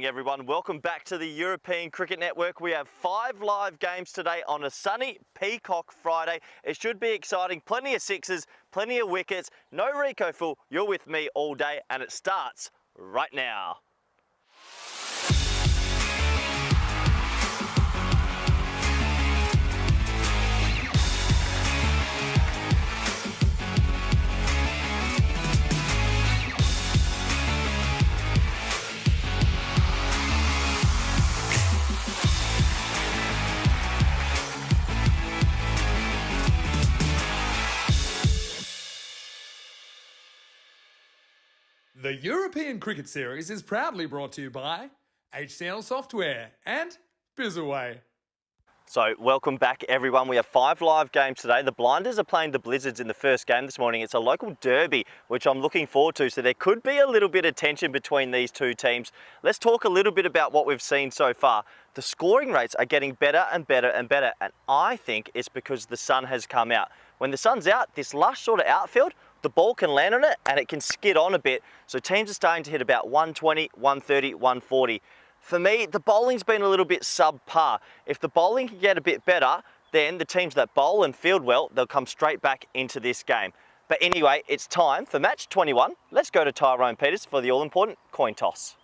morning, everyone. Welcome back to the European Cricket Network. We have 5 live games today on a sunny Peacock Friday. It should be exciting. Plenty of sixes, plenty of wickets. No Rico Full. You're with me all day, and it starts right now. The European Cricket Series is proudly brought to you by HCL Software and Bizzaway. So welcome back, everyone. We have 5 live games today. The Blinders are playing the Blizzards in the first game this morning. It's a local derby, which I'm looking forward to. So there could be a little bit of tension between these two teams. Let's talk a little bit about what we've seen so far. The scoring rates are getting better and better and better. And I think it's because the sun has come out. When the sun's out, this lush sort of outfield, the ball can land on it and it can skid on a bit. So teams are starting to hit about 120, 130, 140. For me, the bowling's been a little bit subpar. If the bowling can get a bit better, then the teams that bowl and field well, they'll come straight back into this game. But anyway, it's time for match 21. Let's go to Tyrone Peters for the all-important coin toss.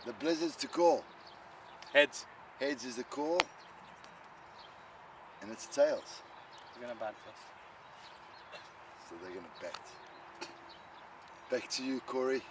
The Blizzards to call. Heads. Heads is the call. And it's tails. We're going to bat first. So they're going to bet. Back to you, Corey.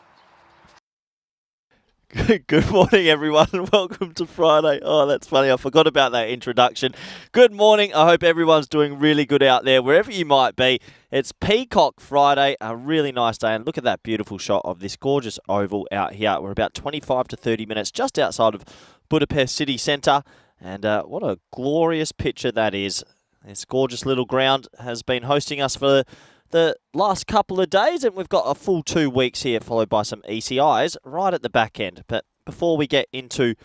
Good morning, everyone. Welcome to Friday. Oh, that's funny. I forgot about that introduction. Good morning. I hope everyone's doing really good out there, wherever you might be. It's Peacock Friday, a really nice day. And look at that beautiful shot of this gorgeous oval out here. We're about 25 to 30 minutes just outside of Budapest city centre. And what a glorious picture that is. This gorgeous little ground has been hosting us for the last couple of days, and we've got a full 2 weeks here, followed by some ECIs right at the back end. But before we get into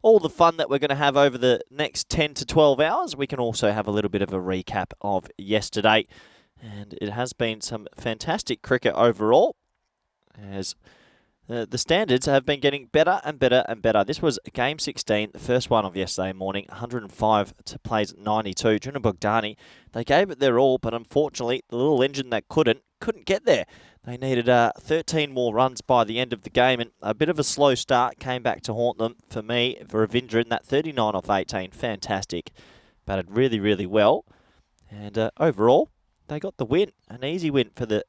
all the fun that we're going to have over the next 10 to 12 hours, we can also have a little bit of a recap of yesterday. And it has been some fantastic cricket overall, as the standards have been getting better and better and better. This was game 16, the first one of yesterday morning, 105 to plays 92. Juna Bogdani, they gave it their all, but unfortunately, the little engine that couldn't get there. They needed 13 more runs by the end of the game, and a bit of a slow start came back to haunt them. For me, Ravindran, that 39 off 18, fantastic. Batted really, really well. And overall, they got the win, an easy win for the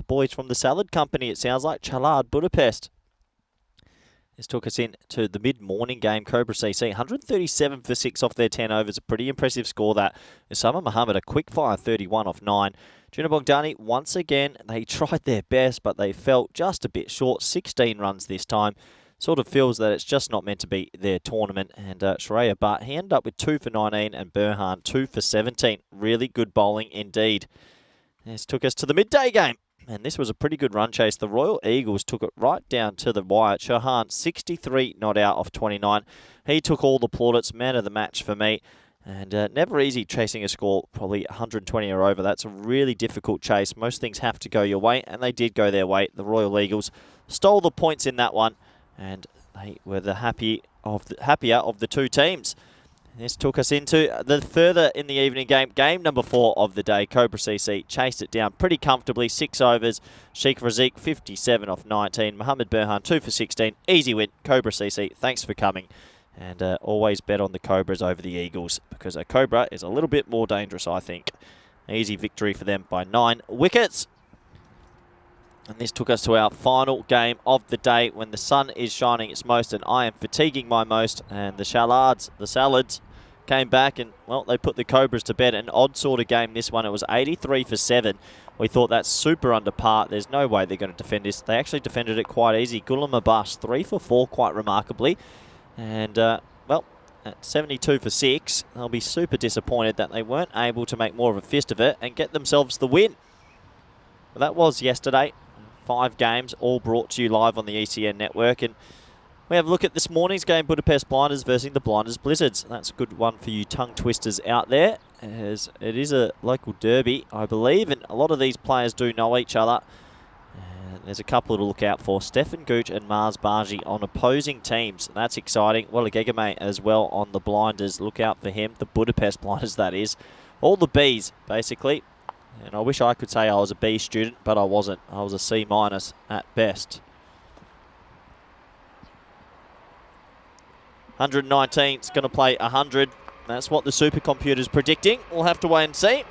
boys from the Salad Company, it sounds like, Chalard Budapest. This took us into the mid-morning game. Cobra CC, 137 for 6 off their 10 overs. A pretty impressive score that. Osama Muhammad, a quick fire 31 off 9. Juna Bogdani, once again, they tried their best, but they fell just a bit short. 16 runs this time. Sort of feels that it's just not meant to be their tournament. And Shreya Butt, he ended up with 2 for 19, and Burhan 2 for 17. Really good bowling indeed. This took us to the midday game. And this was a pretty good run chase. The Royal Eagles took it right down to the wire. Chauhan, 63 not out of 29. He took all the plaudits, man of the match for me. And never easy chasing a score, probably 120 or over. That's a really difficult chase. Most things have to go your way, and they did go their way. The Royal Eagles stole the points in that one, and they were the happier of the two teams. This took us into the further in the evening game. Game number 4 of the day. Cobra CC chased it down pretty comfortably. 6 overs. Sheikh Razik, 57 off 19. Mohammed Burhan, 2 for 16. Easy win. Cobra CC, thanks for coming. And always bet on the Cobras over the Eagles, because a Cobra is a little bit more dangerous, I think. Easy victory for them by 9 wickets. And this took us to our final game of the day, when the sun is shining its most and I am fatiguing my most. And the Salads, came back and, well, they put the Cobras to bed. An odd sort of game, this one. It was 83 for 7. We thought that's super under par. There's no way they're going to defend this. They actually defended it quite easy. Ghulam Abbas, 3 for 4, quite remarkably. And, well, at 72 for 6, they'll be super disappointed that they weren't able to make more of a fist of it and get themselves the win. But that was yesterday. 5 games, all brought to you live on the ECN network. And we have a look at this morning's game, Budapest Blinders versus the Blinders Blizzards. That's a good one for you tongue twisters out there, as it is a local derby, I believe, and a lot of these players do know each other. There's a couple to look out for. Stefan Gooch and Mars Bargi on opposing teams. That's exciting. Well, Gegame as well on the blinders. Look out for him. The Budapest blinders, that is. All the Bs, basically. And I wish I could say I was a B student, but I wasn't. I was a C- at best. 119 is going to play 100. That's what the supercomputer's predicting. We'll have to wait and see.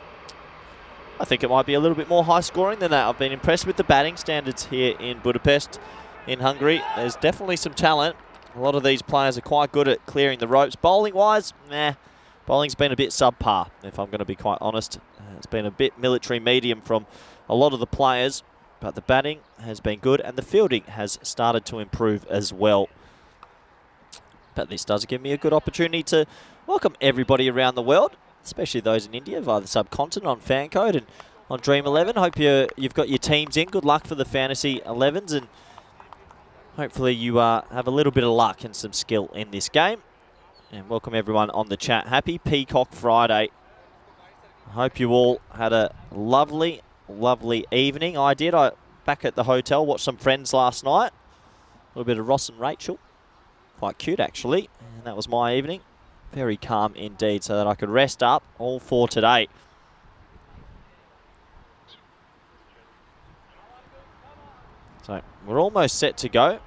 I think it might be a little bit more high scoring than that. I've been impressed with the batting standards here in Budapest, in Hungary. There's definitely some talent. A lot of these players are quite good at clearing the ropes. Bowling-wise, bowling's been a bit subpar, if I'm going to be quite honest. It's been a bit military medium from a lot of the players, but the batting has been good and the fielding has started to improve as well. But this does give me a good opportunity to welcome everybody around the world, especially those in India via the subcontinent on Fancode and on Dream 11. Hope you've got your teams in. Good luck for the Fantasy 11s, and hopefully you have a little bit of luck and some skill in this game. And welcome everyone on the chat. Happy Peacock Friday. I hope you all had a lovely, lovely evening. I did. I back at the hotel, watched some Friends last night. A little bit of Ross and Rachel. Quite cute, actually. And that was my evening. Very calm indeed, so that I could rest up all for today. So we're almost set to go.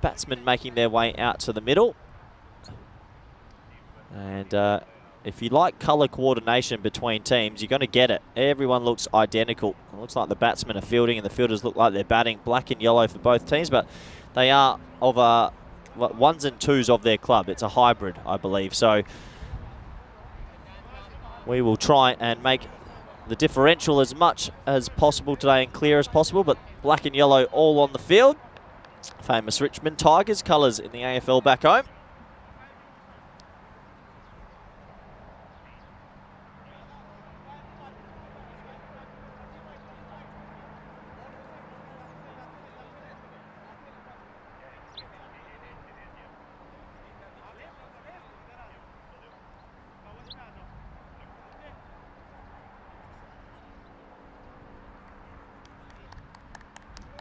Batsmen making their way out to the middle. And if you like colour coordination between teams, you're going to get it. Everyone looks identical. It looks like the batsmen are fielding and the fielders look like they're batting. Black and yellow for both teams, but they are of ones and twos of their club. It's a hybrid, I believe. So we will try and make the differential as much as possible today and clear as possible, but black and yellow all on the field. Famous Richmond Tigers colours in the AFL back home.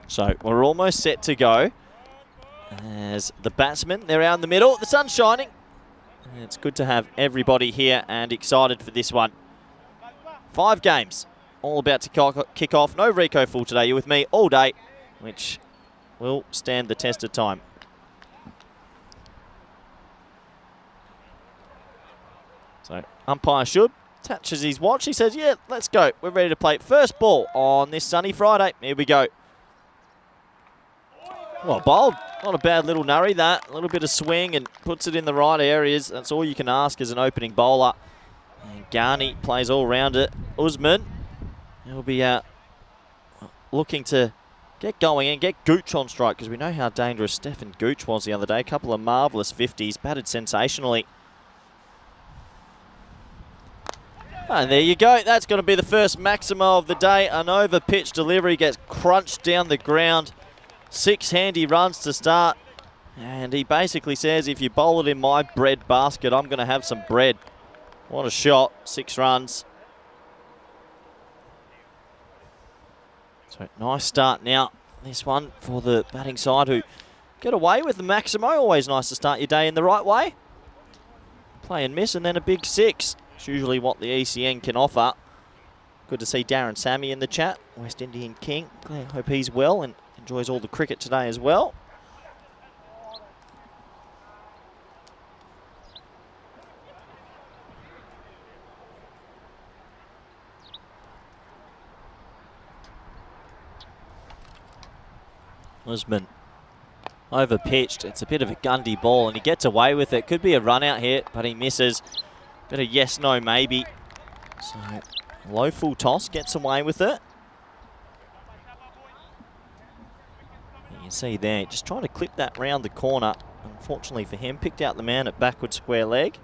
So we're almost set to go. As the batsmen, they're out in the middle. The sun's shining. It's good to have everybody here and excited for this one. 5 games, all about to kick off. No Rico full today. You're with me all day, which will stand the test of time. So umpire should touches his watch. He says, yeah, let's go. We're ready to play first ball on this sunny Friday. Here we go. Well bowled. Not a bad little nurry that. A little bit of swing and puts it in the right areas. That's all you can ask as an opening bowler. And Ghani plays all around it. Usman will be looking to get going and get Gooch on strike, because we know how dangerous Stefan Gooch was the other day. A couple of marvellous 50s, batted sensationally. And there you go. That's going to be the first maximo of the day. An over-pitch delivery gets crunched down the ground. 6 handy runs to start. And he basically says, if you bowl it in my bread basket, I'm going to have some bread. What a shot. 6 runs. So nice start now. This one for the batting side, who get away with the maximo. Always nice to start your day in the right way. Play and miss, and then a big 6. It's usually what the ECN can offer. Good to see Darren Sammy in the chat. West Indian King. Hope he's well and enjoys all the cricket today as well. Usman over pitched. It's a bit of a Gundy ball and he gets away with it. Could be a run out here, but he misses. Bit of yes, no, maybe. So low full toss, gets away with it. You can see there, just trying to clip that round the corner. Unfortunately for him, picked out the man at backward square leg.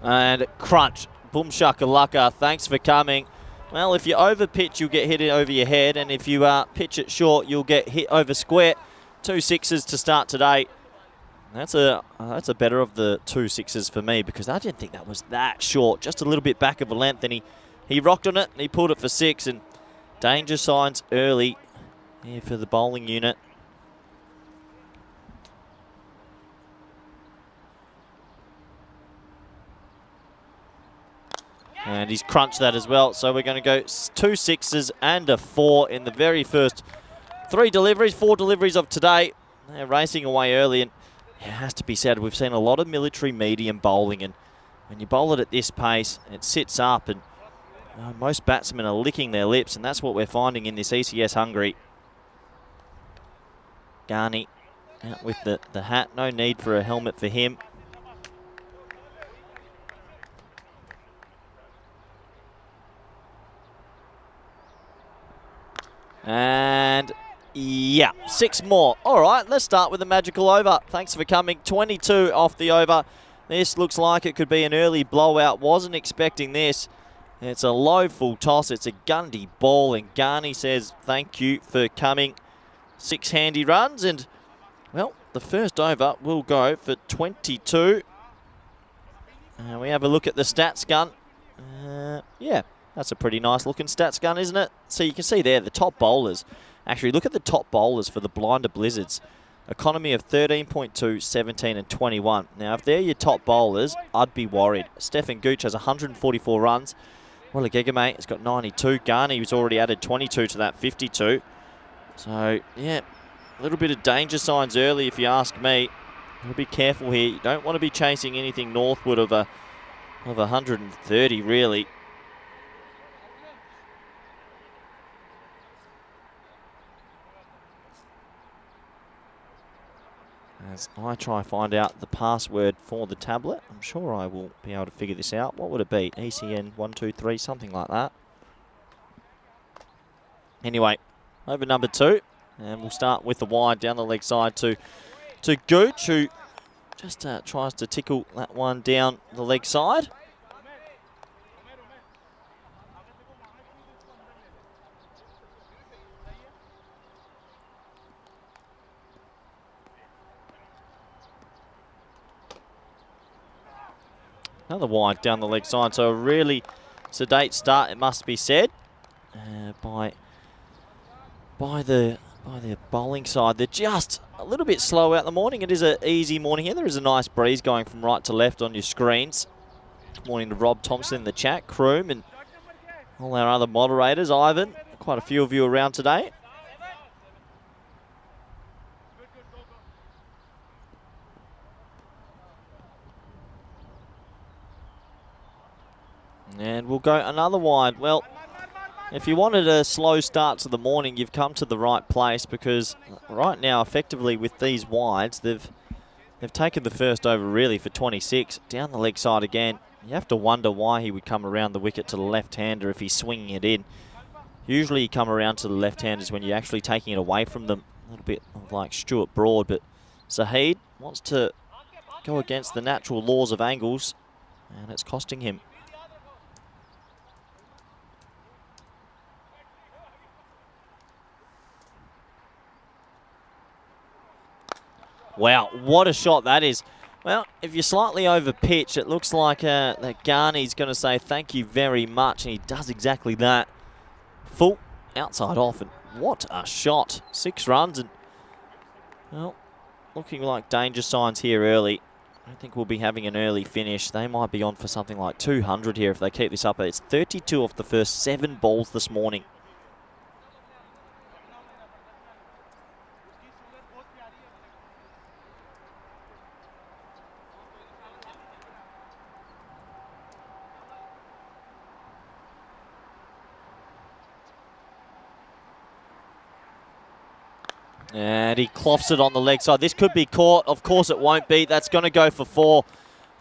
And crunch. Boom shakalaka, thanks for coming. Well, if you over pitch, you'll get hit over your head, and if you pitch it short, you'll get hit over square. 2 6s to start today. That's a better of the 2 sixes for me, because I didn't think that was that short. Just a little bit back of a length, and he rocked on it and he pulled it for 6. And danger signs early here for the bowling unit. And he's crunched that as well. So we're going to go 2 sixes and a 4 in the very first 4 deliveries of today. They're racing away early, and it has to be said, we've seen a lot of military medium bowling, and when you bowl it at this pace, it sits up, and most batsmen are licking their lips, and that's what we're finding in this ECS Hungary. Ghani out with the hat. No need for a helmet for him. And yeah, 6 more. All right, let's start with the magical over. Thanks for coming. 22 off the over. This looks like it could be an early blowout. Wasn't expecting this. It's a low full toss. It's a Gundy ball, and Ghani says thank you for coming. 6 handy runs, and well, the first over will go for 22. And we have a look at the stats gun. Yeah, that's a pretty nice looking stats gun, isn't it? So you can see there the top bowlers. Actually, look at the top bowlers for the Blinder Blizzards. Economy of 13.2, 17 and 21. Now, if they're your top bowlers, I'd be worried. Stefan Gooch has 144 runs. Willa Gegame has got 92. Ghani, who's already added 22 to that, 52. So, yeah, a little bit of danger signs early, if you ask me. You'll be careful here. You don't want to be chasing anything northward of 130, really. As I try to find out the password for the tablet, I'm sure I will be able to figure this out. What would it be? ECN 123, something like that. Anyway, over number 2, and we'll start with the wide down the leg side to Gooch, who just tries to tickle that one down the leg side. Another wide down the leg side, so a really sedate start, it must be said, by the bowling side. They're just a little bit slow out in the morning. It is an easy morning here. There is a nice breeze going from right to left on your screens. Morning to Rob Thompson in the chat, Kroom, and all our other moderators. Ivan, quite a few of you around today. And we'll go another wide. Well, if you wanted a slow start to the morning, you've come to the right place, because right now, effectively with these wides, they've taken the first over really for 26. Down the leg side again. You have to wonder why he would come around the wicket to the left-hander if he's swinging it in. Usually you come around to the left-handers when you're actually taking it away from them. A little bit like Stuart Broad, but Zahid wants to go against the natural laws of angles, and it's costing him. Wow, what a shot that is. Well, if you're slightly over pitch, it looks like that Ghani's going to say thank you very much, and he does exactly that. Full outside off, and what a shot. 6 runs, and well, looking like danger signs here early. I don't think we'll be having an early finish. They might be on for something like 200 here if they keep this up. It's 32 off the first 7 balls this morning. And he cloths it on the leg side. This could be caught. Of course it won't be. That's going to go for 4.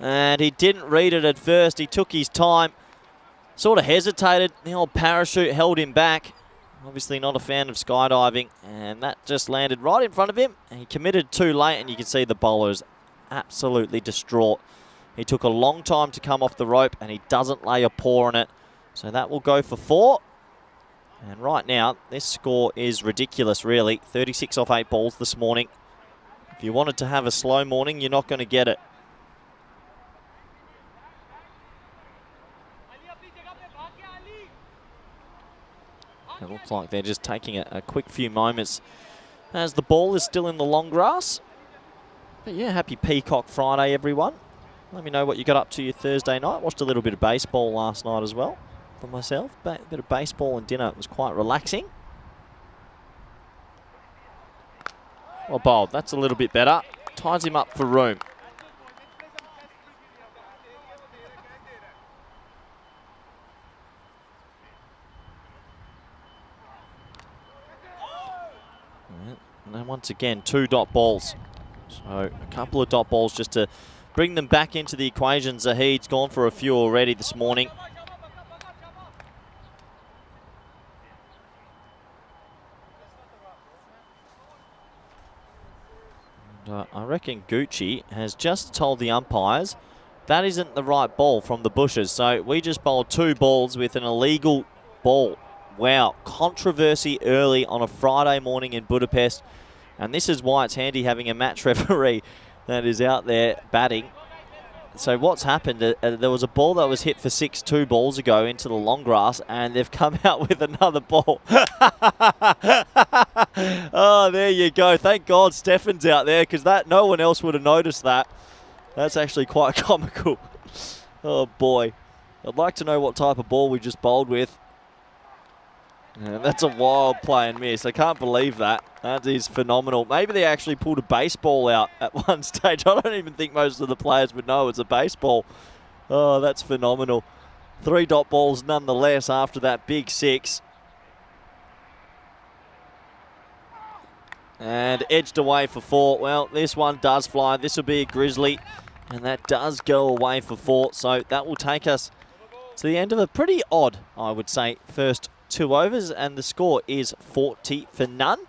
And he didn't read it at first. He took his time. Sort of hesitated. The old parachute held him back. Obviously not a fan of skydiving. And that just landed right in front of him. And he committed too late. And you can see the bowler is absolutely distraught. He took a long time to come off the rope. And he doesn't lay a paw on it. So that will go for 4. And right now, this score is ridiculous, really. 36 off 8 balls this morning. If you wanted to have a slow morning, you're not going to get it. It looks like they're just taking a quick few moments as the ball is still in the long grass. But yeah, happy Peacock Friday, everyone. Let me know what you got up to your Thursday night. Watched a little bit of baseball last night as well for myself. A bit of baseball and dinner. It was quite relaxing. Well bowled. That's a little bit better. Ties him up for room. And then once again, 2 dot balls. So a couple of dot balls just to bring them back into the equation. Zahid's gone for a few already this morning. And, I reckon Gucci has just told the umpires that isn't the right ball from the bushes. So we just bowled 2 balls with an illegal ball. Wow, controversy early on a Friday morning in Budapest. And this is why it's handy having a match referee that is out there batting. So what's happened, there was a ball that was hit for 6 2 balls ago into the long grass, and they've come out with another ball. Oh, there you go. Thank God Stefan's out there, because no one else would have noticed that. That's actually quite comical. Oh, boy. I'd like to know what type of ball we just bowled with. Yeah, that's a wild play and miss. I can't believe that. That is phenomenal. Maybe they actually pulled a baseball out at one stage. I don't even think most of the players would know it's a baseball. Oh, that's phenomenal. 3 dot balls nonetheless after that big 6. And edged away for 4. Well, this one does fly. This will be a grizzly. And that does go away for 4. So that will take us to the end of a pretty odd, I would say, first 2 overs, and the score is 40 for none.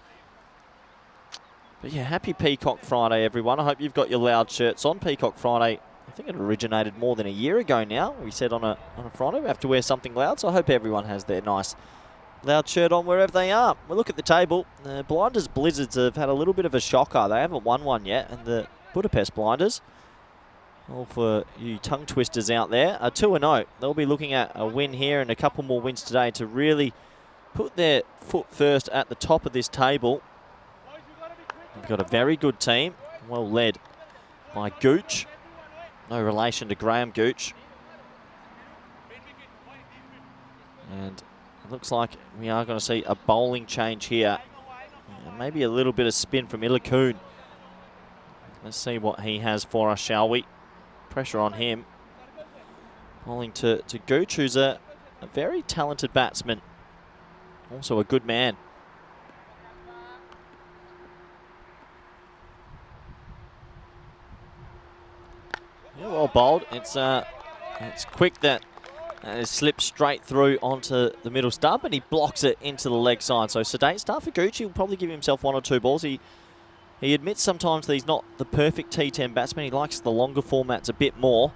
But yeah, happy Peacock Friday, everyone. I hope you've got your loud shirts on. Peacock Friday, I think it originated more than a year ago now. We said on a Friday we have to wear something loud, so I hope everyone has their nice loud shirt on wherever they are. We'll look at the table. The Blinders Blizzards have had a little bit of a shocker. They haven't won one yet, and the Budapest Blinders, all for you tongue twisters out there, are 2-0. They'll be looking at a win here and a couple more wins today to really put their foot first at the top of this table. They've got a very good team, well led by Gooch. No relation to Graham Gooch. And it looks like we are going to see a bowling change here. And maybe a little bit of spin from Ilakun. Let's see what he has for us, shall we? Pressure on him. Bowling to Gooch, who's a very talented batsman. Also a good man. Yeah, well bowled. It's quick that it slips straight through onto the middle stump, and he blocks it into the leg side. So sedate start for Gooch. He'll probably give himself 1 or 2 balls. He admits sometimes that he's not the perfect T10 batsman. He likes the longer formats a bit more.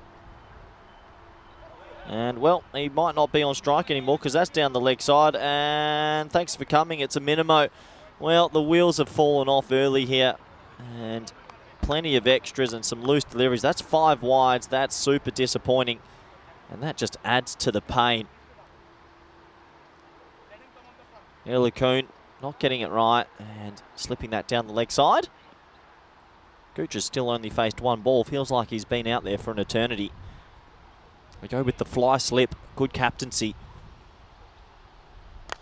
And, well, he might not be on strike anymore because that's down the leg side. And thanks for coming. It's a minimo. Well, the wheels have fallen off early here. And plenty of extras and some loose deliveries. That's 5 wides. That's super disappointing. And that just adds to the pain. Ilakun not getting it right and slipping that down the leg side. Gooch has still only faced 1 ball. Feels like he's been out there for an eternity. We go with the fly slip. Good captaincy.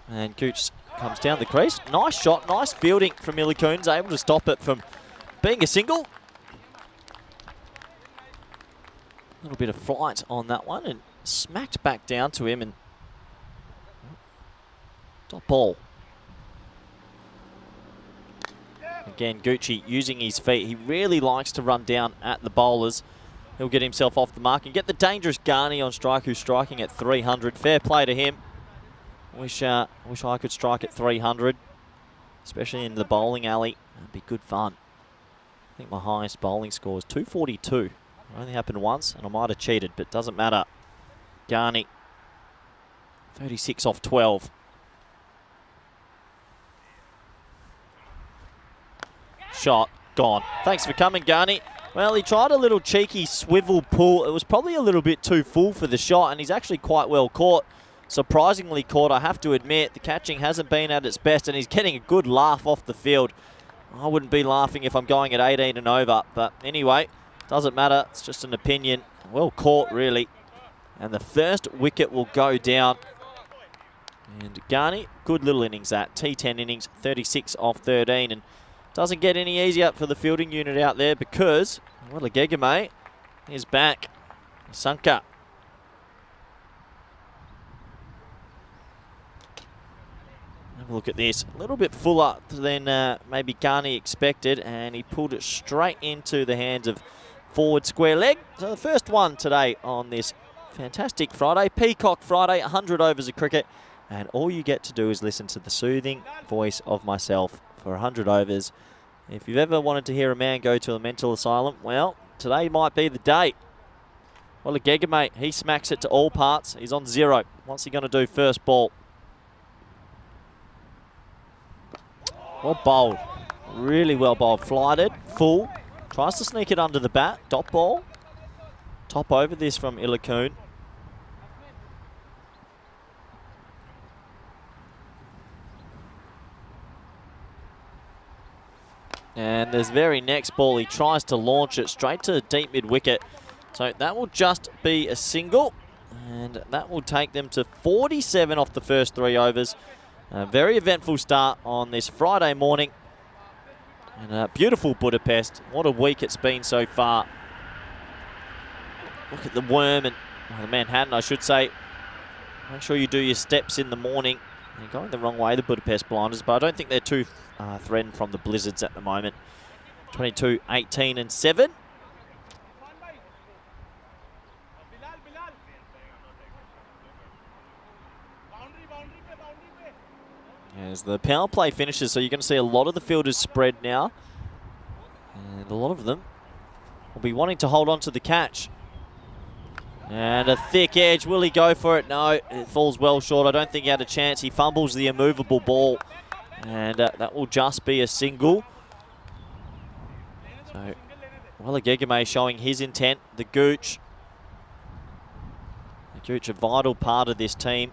And Gooch comes down the crease. Nice shot, nice fielding from Ilakun. Able to stop it from being a single. A little bit of flight on that one and smacked back down to him. And top ball. Again, Gucci using his feet. He really likes to run down at the bowlers. He'll get himself off the mark and get the dangerous Garney on strike, who's striking at 300. Fair play to him. Wish I could strike at 300, especially in the bowling alley. That'd be good fun. I think my highest bowling score is 242. It only happened once, and I might have cheated, but doesn't matter. Garney, 36 off 12. Shot. Gone. Thanks for coming, Garney. Well, he tried a little cheeky swivel pull. It was probably a little bit too full for the shot, and he's actually quite well caught. Surprisingly caught, I have to admit. The catching hasn't been at its best, and he's getting a good laugh off the field. I wouldn't be laughing if I'm going at 18 and over, but anyway, doesn't matter. It's just an opinion. Well caught, really. And the first wicket will go down. And Garney, good little innings that. T10 innings, 36 off 13. And doesn't get any easier for the fielding unit out there because, well, Gegame is back. Sanka. Have a look at this. A little bit fuller than maybe Garney expected, and he pulled it straight into the hands of forward square leg. So the first one today on this fantastic Friday, Peacock Friday, 100 overs of cricket, and all you get to do is listen to the soothing voice of myself for 100 overs. If you've ever wanted to hear a man go to a mental asylum, well, today might be the day. Well, Gegame, he smacks it to all parts. He's on 0. What's he going to do first ball? Well bowled. Really well bowled. Flighted. Full. Tries to sneak it under the bat. Dot ball. Top over this from Ilakun. And this very next ball, he tries to launch it straight to deep mid-wicket. So that will just be a single. And that will take them to 47 off the first 3 overs. A very eventful start on this Friday morning. And beautiful Budapest. What a week it's been so far. Look at the worm and the Manhattan, I should say. Make sure you do your steps in the morning. They're going the wrong way, the Budapest Blinders, but I don't think they're too threatened from the blizzards at the moment. 22, 18 and 7. As the power play finishes, so you're going to see a lot of the fielders spread now. And a lot of them will be wanting to hold on to the catch. And a thick edge. Will he go for it? No, it falls well short. I don't think he had a chance. He fumbles the immovable ball. And that will just be a single. So, well, Gegame showing his intent. The Gooch, a vital part of this team.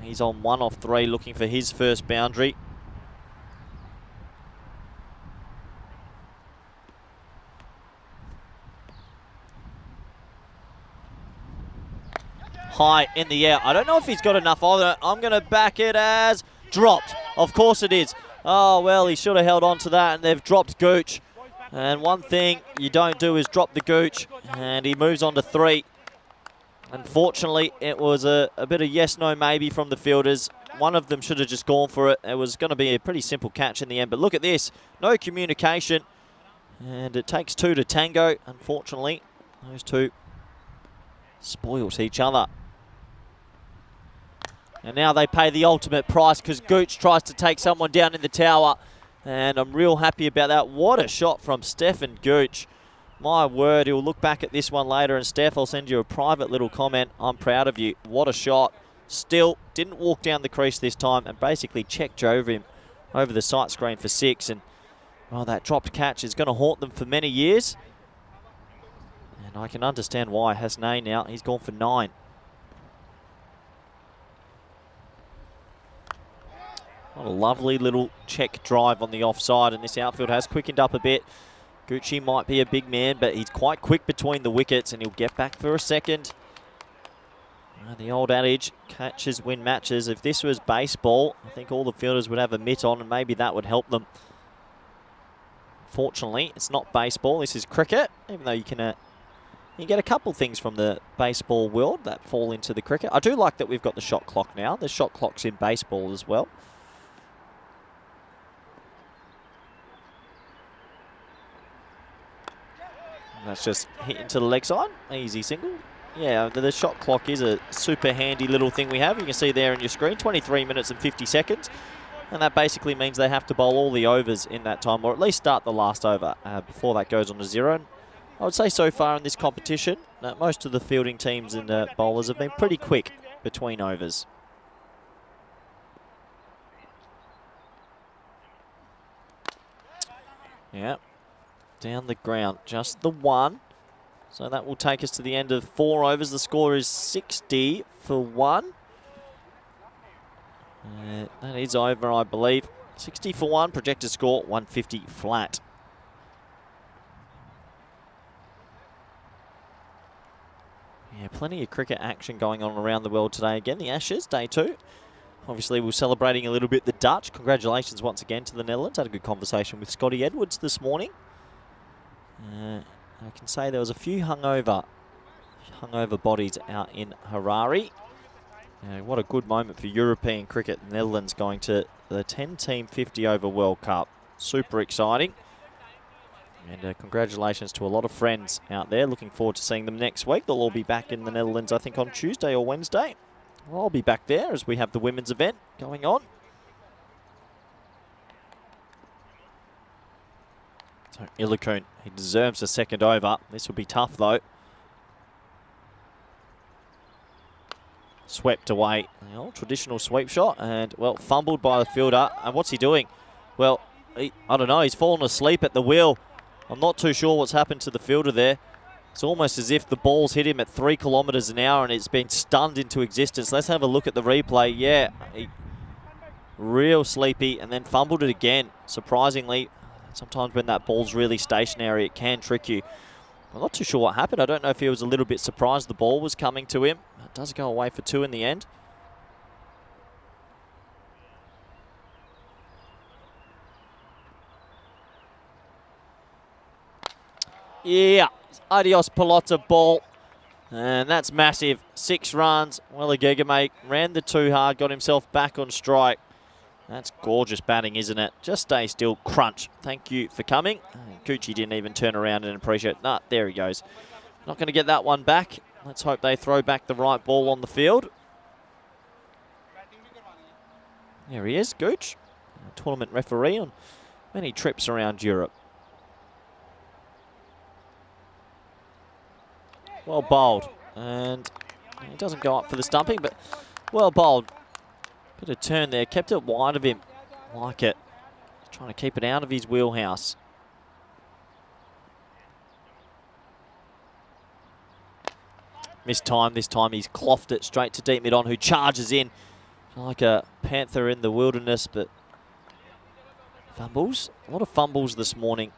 He's on 1 off 3, looking for his first boundary. High in the air. I don't know if he's got enough of it. I'm going to back it as dropped. Of course it is. Oh, well, he should have held on to that, and they've dropped Gooch. And one thing you don't do is drop the Gooch, and he moves on to 3. Unfortunately, it was a bit of yes, no, maybe from the fielders. One of them should have just gone for it. It was going to be a pretty simple catch in the end. But look at this. No communication. And it takes 2 to tango. Unfortunately, those two spoils each other. And now they pay the ultimate price because Gooch tries to take someone down in the tower. And I'm real happy about that. What a shot from Stefan Gooch. My word, he'll look back at this one later, and Steph, I'll send you a private little comment. I'm proud of you. What a shot. Still, didn't walk down the crease this time and basically checked over him over the sight screen for 6. And, well, that dropped catch is going to haunt them for many years. And I can understand why. Hasnane now, he's gone for 9. What a lovely little check drive on the offside, and this outfield has quickened up a bit. Gucci might be a big man, but he's quite quick between the wickets, and he'll get back for a second. The old adage, catches win matches. If this was baseball, I think all the fielders would have a mitt on, and maybe that would help them. Fortunately, it's not baseball. This is cricket, even though you can get a couple things from the baseball world that fall into the cricket. I do like that we've got the shot clock now. There's shot clocks in baseball as well. That's just hit into the leg side. Easy single. Yeah, the shot clock is a super handy little thing we have. You can see there on your screen, 23 minutes and 50 seconds. And that basically means they have to bowl all the overs in that time, or at least start the last over before that goes on to 0. And I would say so far in this competition, that most of the fielding teams and bowlers have been pretty quick between overs. Yeah, down the ground, just the one. So that will take us to the end of 4 overs. The score is 60 for 1. That is over, I believe. 60 for 1, projected score 150 flat. Yeah, plenty of cricket action going on around the world today. Again, the Ashes, day 2. Obviously, we're celebrating a little bit the Dutch. Congratulations once again to the Netherlands. Had a good conversation with Scotty Edwards this morning. I can say there was a few hungover bodies out in Harare. What a good moment for European cricket. The Netherlands going to the 10-team 50-over World Cup. Super exciting. And congratulations to a lot of friends out there. Looking forward to seeing them next week. They'll all be back in the Netherlands, I think, on Tuesday or Wednesday. Well, I'll be back there as we have the women's event going on. So Illicoon, he deserves a second over. This will be tough, though. Swept away. The old traditional sweep shot. And, well, fumbled by the fielder. And what's he doing? Well, I don't know. He's fallen asleep at the wheel. I'm not too sure what's happened to the fielder there. It's almost as if the ball's hit him at 3 kilometres an hour and it's been stunned into existence. Let's have a look at the replay. Yeah, real sleepy and then fumbled it again. Surprisingly, sometimes when that ball's really stationary, it can trick you. I'm not too sure what happened. I don't know if he was a little bit surprised the ball was coming to him. It does go away for 2 in the end. Yeah, adios Pelota ball. And that's massive. 6 runs. Well, Gegame ran the 2 hard, got himself back on strike. That's gorgeous batting, isn't it? Just stay still. Crunch. Thank you for coming. Coochie didn't even turn around and appreciate it. Nah, there he goes. Not going to get that one back. Let's hope they throw back the right ball on the field. There he is, Gooch. A tournament referee on many trips around Europe. Well bowled. And he doesn't go up for the stumping, but well bowled. Bit of turn there, kept it wide of him. Like it. Trying to keep it out of his wheelhouse. Missed time. This time he's clothed it straight to deep mid-on, who charges in like a panther in the wilderness, but fumbles. A lot of fumbles this morning.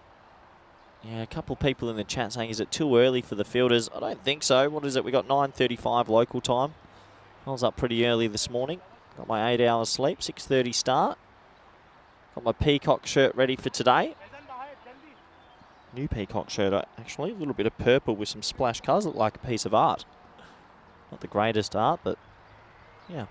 Yeah, a couple of people in the chat saying, is it too early for the fielders? I don't think so. What is it? We got 9:35 local time. I was up pretty early this morning. Got my 8 hours sleep, 6:30 start. Got my peacock shirt ready for today. New peacock shirt, actually. A little bit of purple with some splash colours. Look like a piece of art. Not the greatest art, but yeah.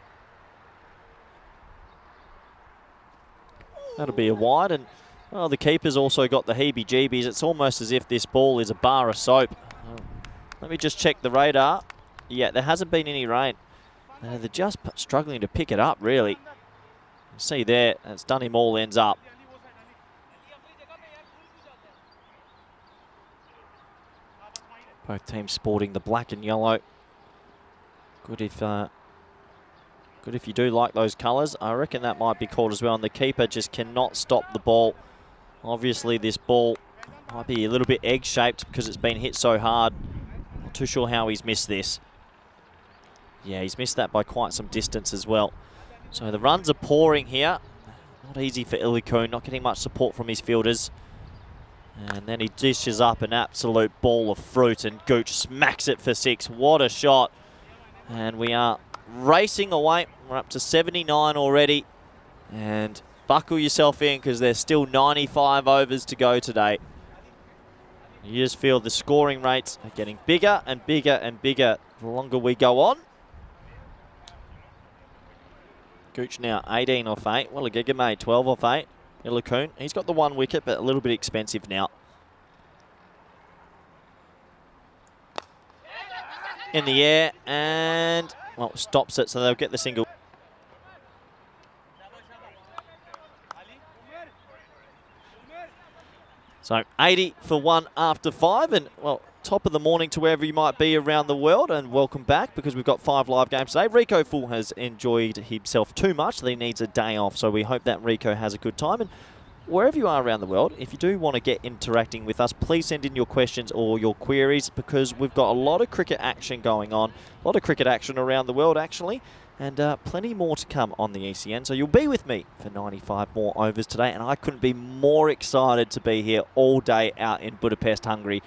That'll be a wide. And, well, the keeper's also got the heebie-jeebies. It's almost as if this ball is a bar of soap. Let me just check the radar. Yeah, there hasn't been any rain. They're just struggling to pick it up, really. You see there, it's done him all ends up. Both teams sporting the black and yellow. Good if you do like those colours. I reckon that might be called as well. And the keeper just cannot stop the ball. Obviously, this ball might be a little bit egg-shaped because it's been hit so hard. Not too sure how he's missed this. Yeah, he's missed that by quite some distance as well. So the runs are pouring here. Not easy for Illicoon, not getting much support from his fielders. And then he dishes up an absolute ball of fruit and Gooch smacks it for 6. What a shot. And we are racing away. We're up to 79 already. And buckle yourself in because there's still 95 overs to go today. You just feel the scoring rates are getting bigger and bigger and bigger the longer we go on. Gooch now 18 off 8. Well, Gegame 12 off 8. Illicoon, he's got the 1 wicket, but a little bit expensive now. In the air, and, well, stops it, so they'll get the single. So 80 for 1 after 5, and, well, top of the morning to wherever you might be around the world, and welcome back because we've got 5 live games today. Rico Full has enjoyed himself too much that he needs a day off, so we hope that Rico has a good time. And wherever you are around the world, if you do want to get interacting with us, please send in your questions or your queries, because we've got a lot of cricket action going on, a lot of cricket action around the world actually, and plenty more to come on the ECN. So you'll be with me for 95 more overs today, and I couldn't be more excited to be here all day out in Budapest, Hungary.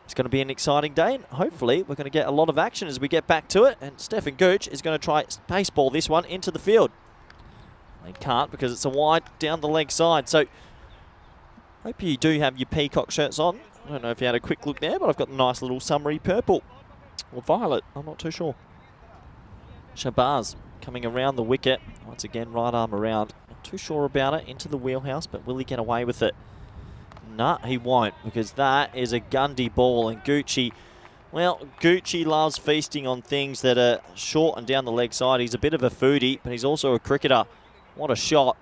It's going to be an exciting day, and hopefully we're going to get a lot of action as we get back to it. And Stefan Gooch is going to try baseball this one into the field. He can't because it's a wide down the leg side. So hope you do have your peacock shirts on. I don't know if you had a quick look there, but I've got a nice little summery purple or violet. I'm not too sure. Shabazz coming around the wicket. Once again, right arm around. Not too sure about it. Into the wheelhouse, but will he get away with it? Nah, he won't, because that is a Gundy ball. And Gucci, well, Gucci loves feasting on things that are short and down the leg side. He's a bit of a foodie, but he's also a cricketer. What a shot.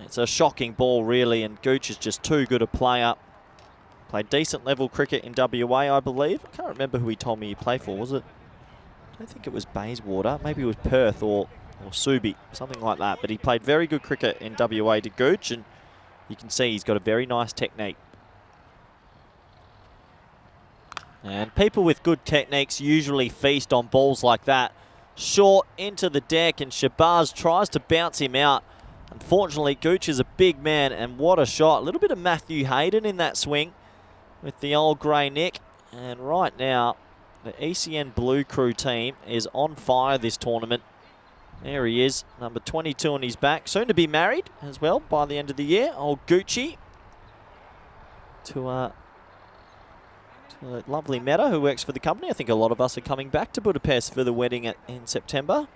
It's a shocking ball, really, and Gooch is just too good a player. Played decent level cricket in WA, I believe. I can't remember who he told me he played for, was it? I don't think it was Bayswater. Maybe it was Perth or Subi, something like that. But he played very good cricket in WA to Gooch, and you can see he's got a very nice technique. And people with good techniques usually feast on balls like that. Short into the deck, and Shabazz tries to bounce him out. Unfortunately, Gooch is a big man, and what a shot. A little bit of Matthew Hayden in that swing with the old grey neck. And right now, the ECN Blue Crew team is on fire this tournament. There he is, number 22 on his back. Soon to be married as well by the end of the year. Old Gucci to a lovely Meta who works for the company. I think a lot of us are coming back to Budapest for the wedding in September.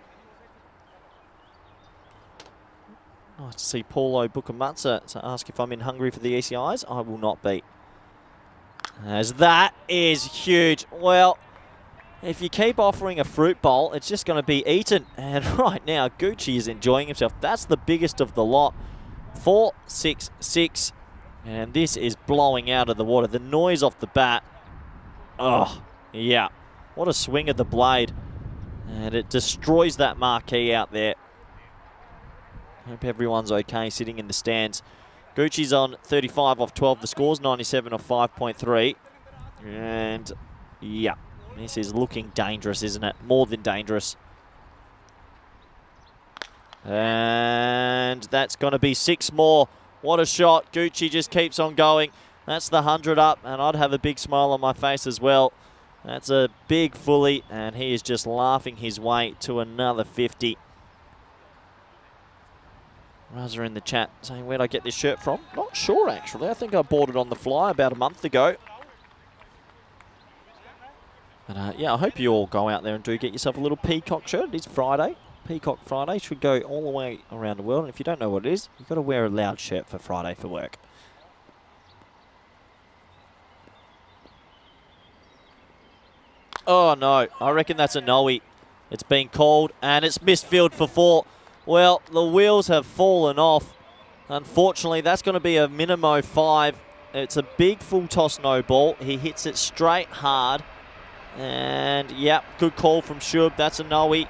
Nice to see Paulo Bukamatsa to ask if I'm in Hungary for the ECIs. I will not be, as that is huge. Well, if you keep offering a fruit bowl, it's just going to be eaten. And right now, Gucci is enjoying himself. That's the biggest of the lot. 4-6-6. And this is blowing out of the water. The noise off the bat. Oh, yeah. What a swing of the blade. And it destroys that marquee out there. Hope everyone's okay sitting in the stands. Gucci's on 35 off 12. The score's 97 off 5.3. And, yeah. This is looking dangerous, isn't it? More than dangerous. And that's going to be 6 more. What a shot. Gucci just keeps on going. That's the 100 up, and I'd have a big smile on my face as well. That's a big fully, and he is just laughing his way to another 50. Raza in the chat saying, where'd I get this shirt from? Not sure, actually. I think I bought it on the fly about a month ago. But yeah, I hope you all go out there and do get yourself a little peacock shirt. It is Friday. Peacock Friday should go all the way around the world. And if you don't know what it is, you've got to wear a loud shirt for Friday for work. Oh, no. I reckon that's a no-y. It's been called, and it's missed field for 4. Well, the wheels have fallen off. Unfortunately, that's going to be a minimo 5. It's a big full toss no ball. He hits it straight hard. And, yep, good call from Shub. That's a no-y.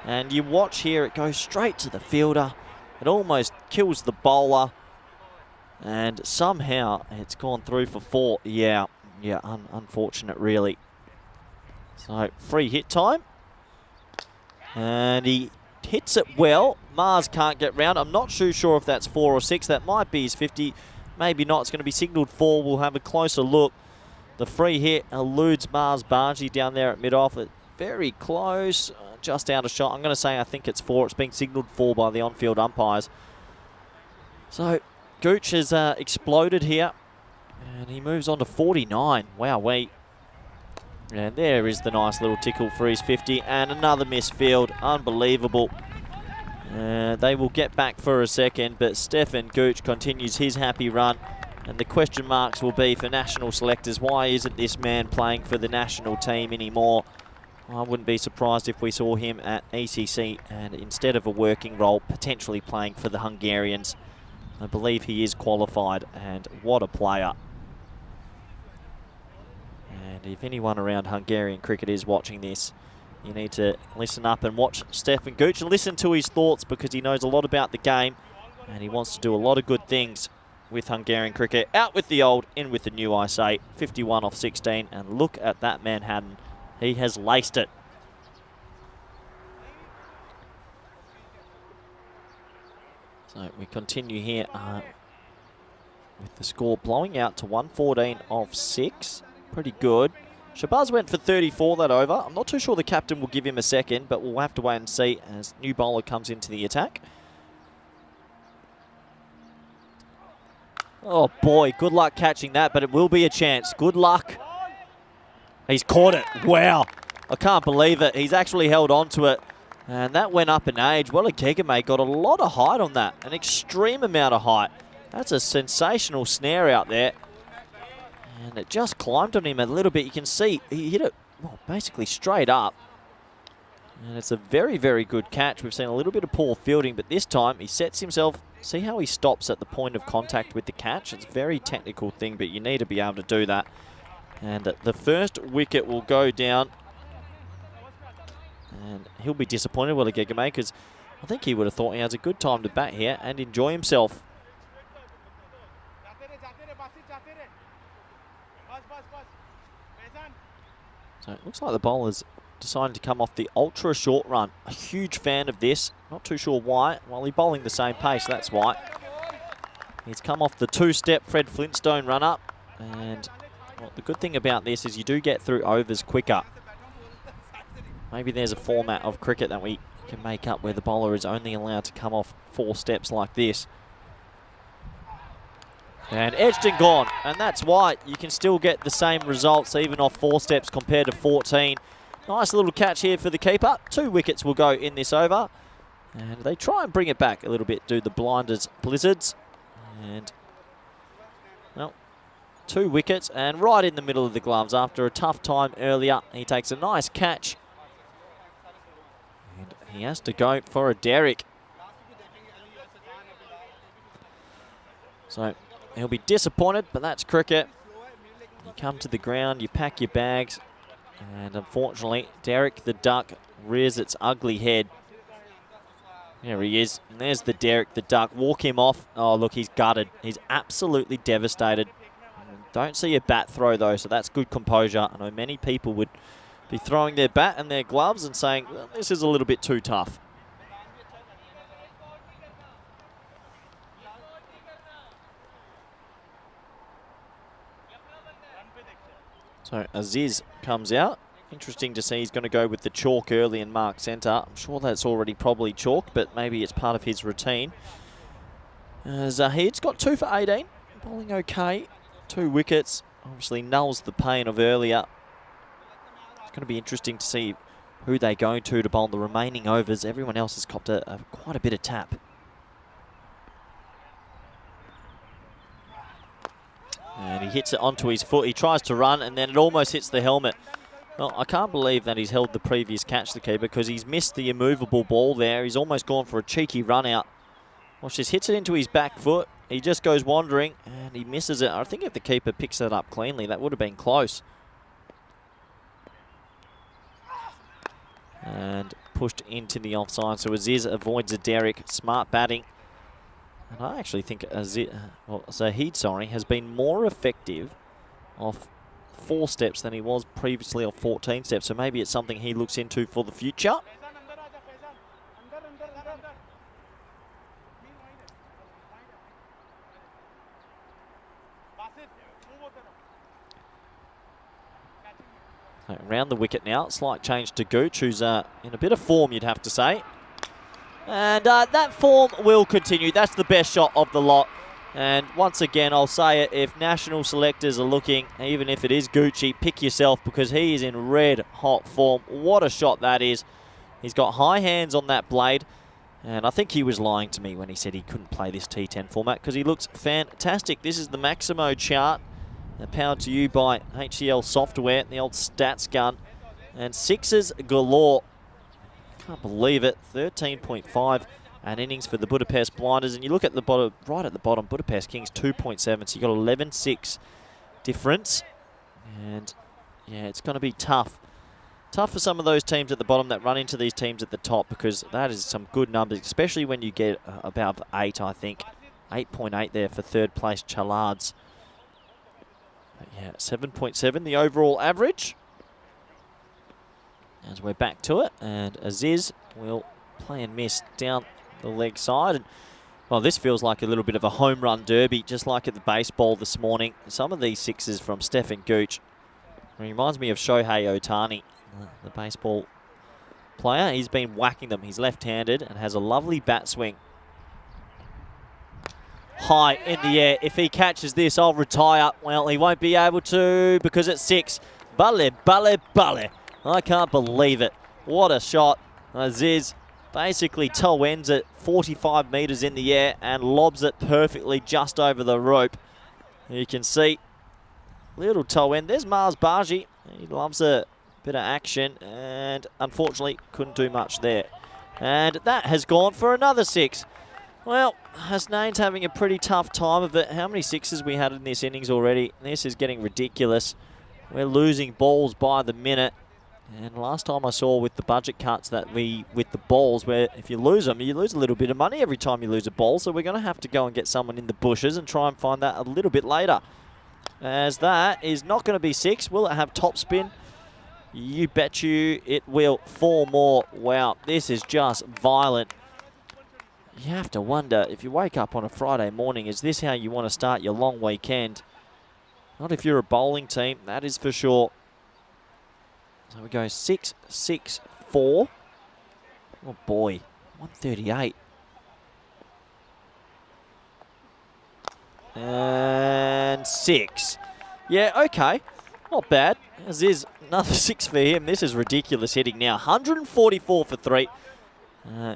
And you watch here, it goes straight to the fielder. It almost kills the bowler. And somehow it's gone through for 4. Yeah, unfortunate, really. So, free hit time. And he hits it well. Mars can't get round. I'm not too sure if that's 4 or 6. That might be his 50. Maybe not. It's going to be signalled 4. We'll have a closer look. The free hit eludes Mars Bargy down there at mid-off. Very close, just out of shot. I'm going to say I think it's 4. It's being signalled 4 by the on-field umpires. So, Gooch has exploded here. And he moves on to 49. Wowee. And there is the nice little tickle for his 50. And another missed field. Unbelievable. They will get back for a second. But Stefan Gooch continues his happy run. And the question marks will be for national selectors. Why isn't this man playing for the national team anymore? I wouldn't be surprised if we saw him at ECC and instead of a working role, potentially playing for the Hungarians. I believe he is qualified, and what a player. And if anyone around Hungarian cricket is watching this, you need to listen up and watch Stefan Gooch and listen to his thoughts, because he knows a lot about the game. And he wants to do a lot of good things with Hungarian cricket. Out with the old, in with the new, I say. 51 off 16. And look at that Manhattan. He has laced it. So we continue here with the score blowing out to 114 off 6. Pretty good. Shabazz went for 34 that over. I'm not too sure the captain will give him a second, but we'll have to wait and see as new bowler comes into the attack. Oh boy, good luck catching that, but it will be a chance. Good luck. He's caught it. Wow. I can't believe it. He's actually held on to it. And that went up in age. Well, Gegame got a lot of height on that. An extreme amount of height. That's a sensational snare out there. And it just climbed on him a little bit. You can see he hit it, well, basically straight up. And it's a very, very good catch. We've seen a little bit of poor fielding, but this time he sets himself. See how he stops at the point of contact with the catch? It's a very technical thing, but you need to be able to do that. And the first wicket will go down. And he'll be disappointed, Will Gegame, because I think he would have thought he has a good time to bat here and enjoy himself. So it looks like the bowler's decided to come off the ultra short run. A huge fan of this. Not too sure why. Well, he's bowling the same pace, that's why. He's come off the two-step Fred Flintstone run-up. And well, the good thing about this is you do get through overs quicker. Maybe there's a format of cricket that we can make up where the bowler is only allowed to come off 4 steps like this. And edged and gone. And that's why you can still get the same results even off 4 steps compared to 14. Nice little catch here for the keeper. 2 wickets will go in this over. And they try and bring it back a little bit, do the blinders blizzards. And, well, 2 wickets and right in the middle of the gloves after a tough time earlier. He takes a nice catch. And he has to go for a derrick. So he'll be disappointed, but that's cricket. You come to the ground, you pack your bags. And unfortunately, Derek the Duck rears its ugly head. There he is. And there's the Derek the Duck. Walk him off. Oh, look, he's gutted. He's absolutely devastated. Don't see a bat throw, though, so that's good composure. I know many people would be throwing their bat and their gloves and saying, well, this is a little bit too tough. So Aziz comes out. Interesting to see he's going to go with the chalk early and mark centre. I'm sure that's already probably chalked, but maybe it's part of his routine. Zahid's got 2 for 18. Bowling okay. 2 wickets. Obviously nulls the pain of earlier. It's going to be interesting to see who they go to bowl the remaining overs. Everyone else has copped quite a bit of tap. And he hits it onto his foot. He tries to run, and then it almost hits the helmet. Well, I can't believe that he's held the previous catch, the keeper, because he's missed the immovable ball there. He's almost gone for a cheeky run out. Watch this, hits it into his back foot. He just goes wandering, and he misses it. I think if the keeper picks it up cleanly, that would have been close. And pushed into the offside. So Aziz avoids a derrick. Smart batting. And I actually think Zahid, has been more effective off 4 steps than he was previously off 14 steps. So maybe it's something he looks into for the future. So around the wicket now. Slight change to Gooch, who's in a bit of form, you'd have to say. And that form will continue. That's the best shot of the lot. And once again, I'll say it, if national selectors are looking, even if it is Gucci, pick yourself because he is in red hot form. What a shot that is. He's got high hands on that blade. And I think he was lying to me when he said he couldn't play this T10 format because he looks fantastic. This is the Maximo chart, powered to you by HCL software, the old stats gun. And 6s galore. Can't believe it. 13.5 an innings for the Budapest Blinders. And you look at the bottom, right at the bottom, Budapest Kings 2.7. So you got 11.6 difference. And yeah, it's going to be tough Tough for some of those teams at the bottom that run into these teams at the top, because that is some good numbers, especially when you get about 8, I think. 8.8 there for third place Chalards. But yeah, 7.7 the overall average. As we're back to it, and Aziz will play and miss down the leg side. And well, this feels like a little bit of a home run derby, just like at the baseball this morning. Some of these sixes from Stefan Gooch reminds me of Shohei Ohtani, the baseball player. He's been whacking them. He's left-handed and has a lovely bat swing. High in the air. If he catches this, I'll retire. Well, he won't be able to because it's 6. Bale, bale, bale. I can't believe it. What a shot. Aziz basically toe ends it 45 metres in the air and lobs it perfectly just over the rope. You can see little toe end. There's Mars Baji. He loves a bit of action and unfortunately couldn't do much there. And that has gone for another 6. Well, Hasnain's having a pretty tough time of it. How many 6s we had in this innings already? This is getting ridiculous. We're losing balls by the minute. And last time I saw with the budget cuts that with the balls, where if you lose them, you lose a little bit of money every time you lose a ball. So we're going to have to go and get someone in the bushes and try and find that a little bit later. As that is not going to be 6. Will it have top spin? You bet you it will. 4 more. Wow, this is just violent. You have to wonder, if you wake up on a Friday morning, is this how you want to start your long weekend? Not if you're a bowling team, that is for sure. So we go 6, 6, 4. Oh boy, 138. And 6. Yeah, okay. Not bad. As is another 6 for him. This is ridiculous hitting now. 144 for 3.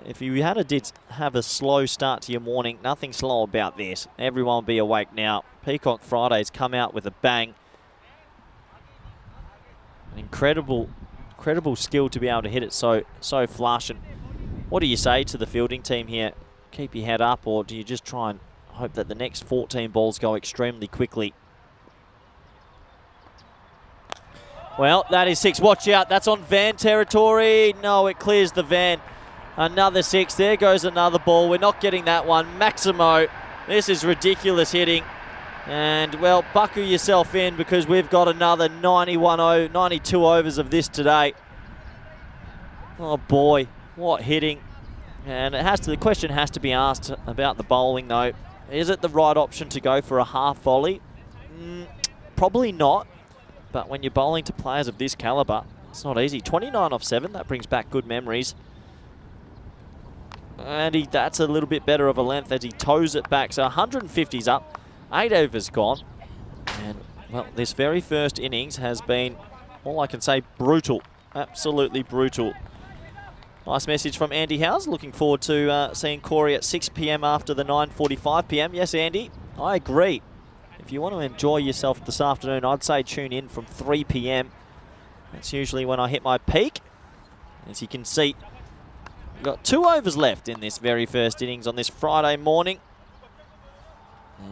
If you did have a slow start to your morning, nothing slow about this. Everyone will be awake now. Peacock Fridays come out with a bang. An incredible skill to be able to hit it so flush. And what do you say to the fielding team here? Keep your head up, or do you just try and hope that the next 14 balls go extremely quickly? Well, that is 6. Watch out. That's on van territory. No, it clears the van. Another 6. There goes another ball. We're not getting that one. Maximo. This is ridiculous hitting. And, well, buckle yourself in because we've got another 92 overs of this today. Oh, boy. What hitting. And the question has to be asked about the bowling, though. Is it the right option to go for a half volley? Probably not. But when you're bowling to players of this calibre, it's not easy. 29 off 7. That brings back good memories. And that's a little bit better of a length as he toes it back. So 150's up. 8 overs gone. And, well, this very first innings has been, all I can say, brutal. Absolutely brutal. Nice message from Andy Howes. Looking forward to seeing Corey at 6 p.m. after the 9:45 p.m. Yes, Andy, I agree. If you want to enjoy yourself this afternoon, I'd say tune in from 3 p.m. That's usually when I hit my peak. As you can see, we've got 2 overs left in this very first innings on this Friday morning.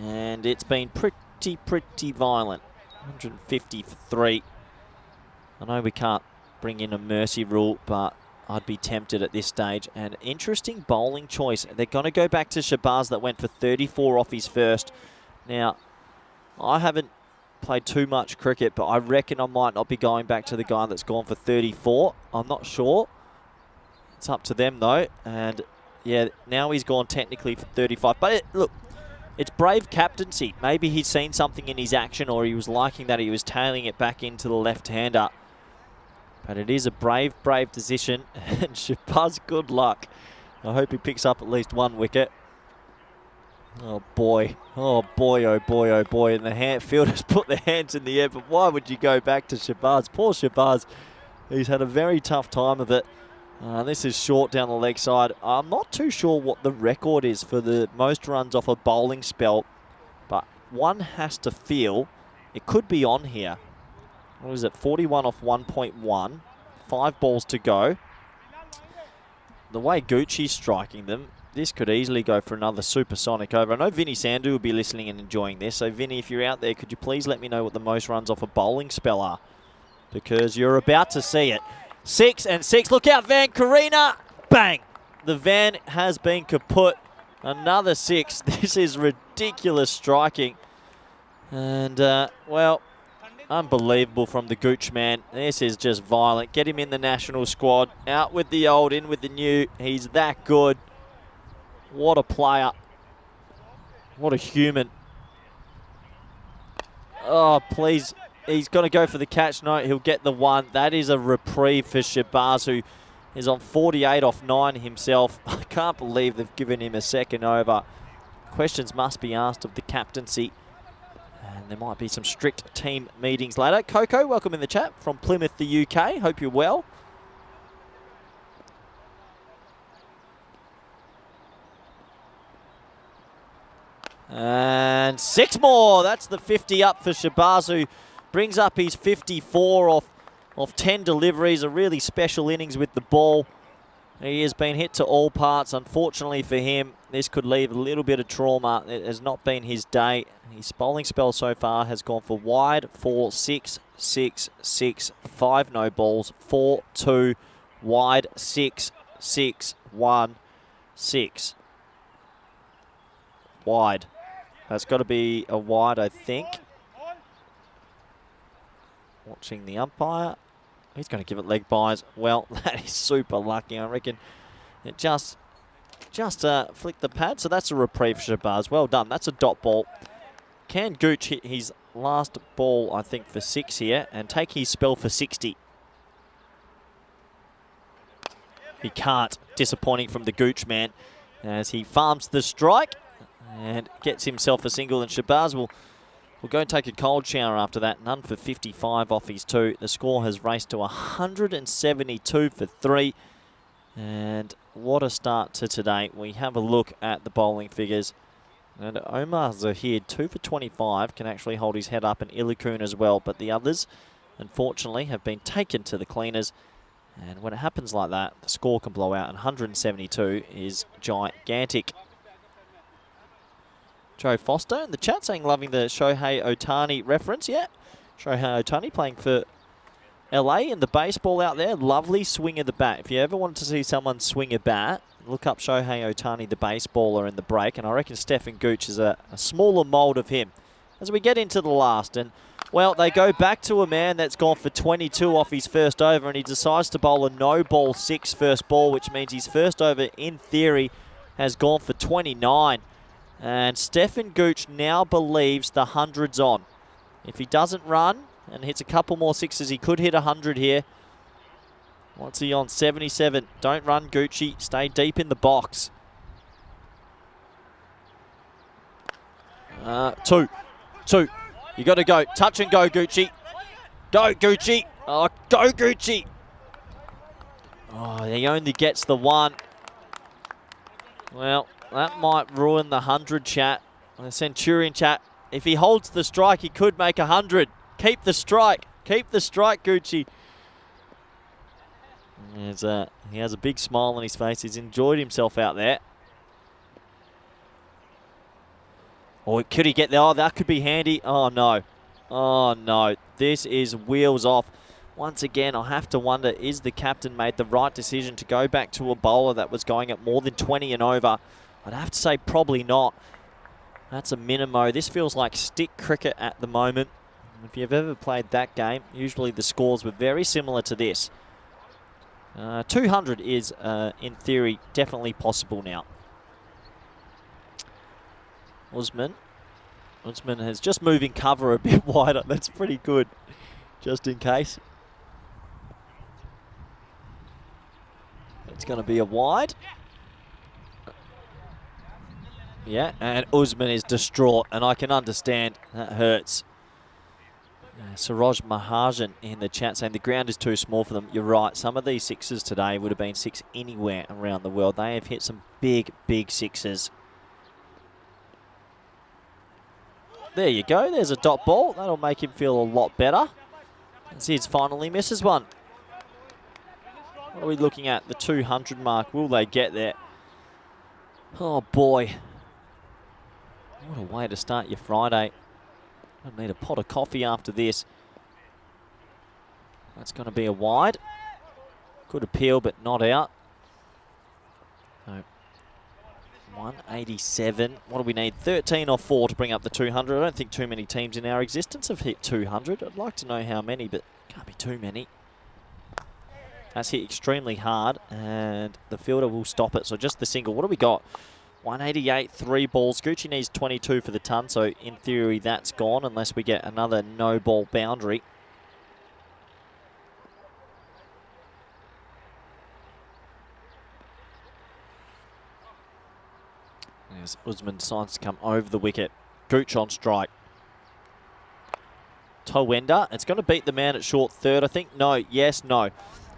And it's been pretty violent. 150 for 3. I know we can't bring in a mercy rule, but I'd be tempted at this stage. And interesting bowling choice. They're going to go back to Shabazz that went for 34 off his first. Now, I haven't played too much cricket, but I reckon I might not be going back to the guy that's gone for 34. I'm not sure. It's up to them, though. And, yeah, now he's gone technically for 35. But, look, it's brave captaincy. Maybe he's seen something in his action or he was liking that he was tailing it back into the left-hander. But it is a brave decision. And Shabazz, good luck. I hope he picks up at least 1 wicket. Oh, boy. Oh, boy, oh, boy, oh, boy. And the fielders put their hands in the air. But why would you go back to Shabazz? Poor Shabazz. He's had a very tough time of it. This is short down the leg side. I'm not too sure what the record is for the most runs off a bowling spell, but one has to feel it could be on here. What is it? 41 off 1.1. 5 balls to go. The way Gucci's striking them, this could easily go for another supersonic over. I know Vinny Sandhu will be listening and enjoying this. So, Vinny, if you're out there, could you please let me know what the most runs off a bowling spell are? Because you're about to see it. 6 and 6. Look out, Van Karina. Bang. The van has been kaput. Another 6. This is ridiculous striking. And, well, unbelievable from the Gooch man. This is just violent. Get him in the national squad. Out with the old, in with the new. He's that good. What a player. What a human. Oh, please. He's going to go for the catch. No, he'll get the one. That is a reprieve for Shabazz, who is on 48 off 9 himself. I can't believe they've given him a second over. Questions must be asked of the captaincy. And there might be some strict team meetings later. Coco, welcome in the chat from Plymouth, the UK. Hope you're well. And 6 more. That's the 50 up for Shabazz, who brings up his 54 off 10 deliveries. A really special innings with the ball. He has been hit to all parts. Unfortunately for him, this could leave a little bit of trauma. It has not been his day. His bowling spell so far has gone for wide, 4, 6, 6, 6, 5 no balls, 4, 2, wide, 6, 6, 1, 6. Wide. That's got to be a wide, I think. Watching the umpire. He's going to give it leg byes. Well, that is super lucky. I reckon it just flicked the pad. So that's a reprieve for Shabazz. Well done. That's a dot ball. Can Gooch hit his last ball, I think, for 6 here and take his spell for 60? He can't. Disappointing from the Gooch man as he farms the strike and gets himself a single. And Shabazz will go and take a cold shower after that. None for 55 off his 2. The score has raced to 172 for 3. And what a start to today. We have a look at the bowling figures. And Omar Zahid, 2 for 25, can actually hold his head up, and Illikun as well. But the others, unfortunately, have been taken to the cleaners. And when it happens like that, the score can blow out. And 172 is gigantic. Joe Foster in the chat saying loving the Shohei Ohtani reference. Yeah, Shohei Ohtani playing for LA in the baseball out there. Lovely swing of the bat. If you ever wanted to see someone swing a bat, look up Shohei Ohtani, the baseballer, in the break. And I reckon Stephen Gooch is a smaller mould of him. As we get into the last, and, well, they go back to a man that's gone for 22 off his first over, and he decides to bowl a no-ball 6 first ball, which means his first over, in theory, has gone for 29. And Stephen Gooch now believes the 100's on. If he doesn't run and hits a couple more 6s, he could hit 100 here. What's he on? 77. Don't run, Gucci. Stay deep in the box. 2. You got to go. Touch and go, Gucci. Go, Gucci. Oh, go, Gucci. Oh, he only gets the 1. Well, that might ruin the 100 chat. The Centurion chat. If he holds the strike, he could make 100. Keep the strike. Keep the strike, Gucci. He has a big smile on his face. He's enjoyed himself out there. Or could he get there? Oh, that could be handy. Oh, no. Oh, no. This is wheels off. Once again, I have to wonder, is the captain made the right decision to go back to a bowler that was going at more than 20 and over? I'd have to say probably not. That's a minimo. This feels like stick cricket at the moment. If you've ever played that game, usually the scores were very similar to this. 200 is, in theory, definitely possible now. Usman has just moving cover a bit wider. That's pretty good, just in case. It's going to be a wide. Yeah, and Usman is distraught, and I can understand. That hurts. Siraj Mahajan in the chat saying the ground is too small for them. You're right. Some of these 6s today would have been 6 anywhere around the world. They have hit some big, big 6s. There you go. There's a dot ball. That'll make him feel a lot better. Zids finally misses one. What are we looking at? The 200 mark. Will they get there? Oh, boy. What a way to start your Friday. I need a pot of coffee after this. That's going to be a wide. Good appeal, but not out. So 187. What do we need? 13 or 4 to bring up the 200. I don't think too many teams in our existence have hit 200. I'd like to know how many, but can't be too many. That's hit extremely hard, and the fielder will stop it. So just the single. What do we got? 188, 3 balls. Gucci needs 22 for the ton, so in theory that's gone unless we get another no-ball boundary. As Usman decides to come over the wicket. Gooch on strike. Towenda, it's going to beat the man at short third. I think no, yes, no.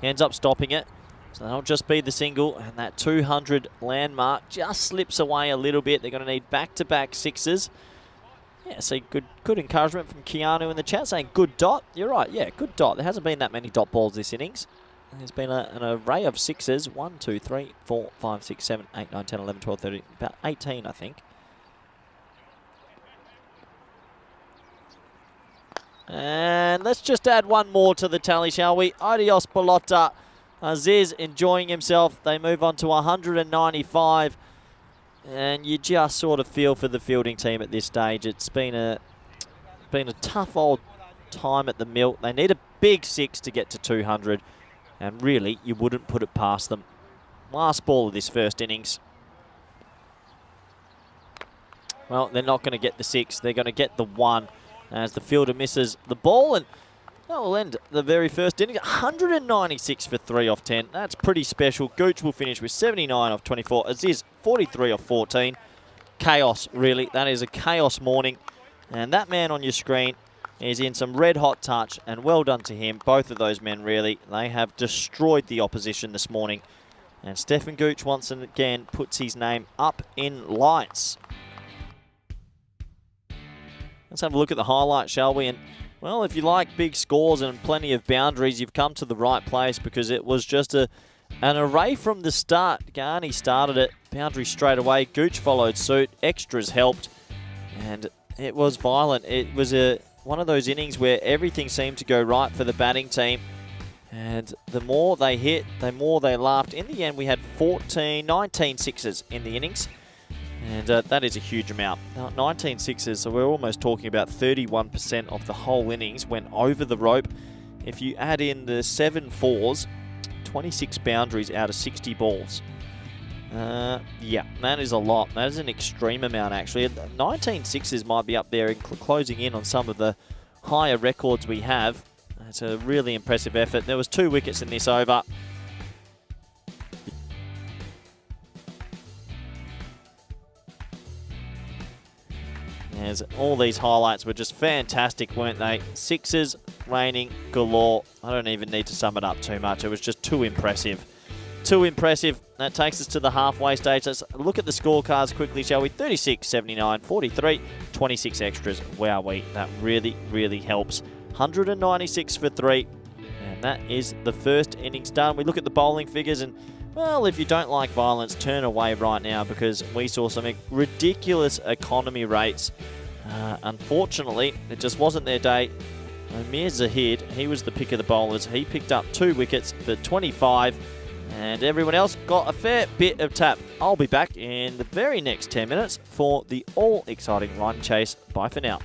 He ends up stopping it. So that'll just be the single, and that 200 landmark just slips away a little bit. They're going to need back-to-back sixes. Yeah, see, good encouragement from Keanu in the chat saying good dot. You're right, yeah, good dot. There hasn't been that many dot balls this innings. There's been an array of sixes. 1, 2, 3, 4, 5, 6, 7, 8, 9, 10, 11, 12, 13, about 18, I think. And let's just add one more to the tally, shall we? Adios, Bellotta. Aziz enjoying himself. They move on to 195. And you just sort of feel for the fielding team at this stage. It's been a tough old time at the mill. They need a big 6 to get to 200. And really, you wouldn't put it past them. Last ball of this first innings. Well, they're not going to get the 6. They're going to get the 1 as the fielder misses the ball. And that will end the very first inning. 196 for 3 off 10. That's pretty special. Gooch will finish with 79 off 24. Aziz, 43 off 14. Chaos, really. That is a chaos morning. And that man on your screen is in some red-hot touch, and well done to him. Both of those men, really. They have destroyed the opposition this morning. And Stefan Gooch once again puts his name up in lights. Let's have a look at the highlights, shall we? And, well, if you like big scores and plenty of boundaries, you've come to the right place, because it was just an array from the start. Garney started it, boundary straight away. Gooch followed suit. Extras helped. And it was violent. It was one of those innings where everything seemed to go right for the batting team. And the more they hit, the more they laughed. In the end, we had 19 sixes in the innings. And that is a huge amount. 19 sixes, so we're almost talking about 31% of the whole innings went over the rope. If you add in the 7 fours, 26 boundaries out of 60 balls. Yeah, that is a lot. That is an extreme amount, actually. 19 sixes might be up there and closing in on some of the higher records we have. It's a really impressive effort. There was 2 wickets in this over. As all these highlights were just fantastic, weren't they? Sixes raining galore. I don't even need to sum it up too much. It was just too impressive. Too impressive. That takes us to the halfway stage. Let's look at the scorecards quickly, shall we? 36, 79, 43, 26 extras. Wowee, that really, really helps. 196 for 3. And that is the first innings done. We look at the bowling figures and, well, if you don't like violence, turn away right now, because we saw some ridiculous economy rates. Unfortunately, it just wasn't their day. Amir Zahid, he was the pick of the bowlers. He picked up 2 wickets for 25, and everyone else got a fair bit of tap. I'll be back in the very next 10 minutes for the all-exciting run chase. Bye for now.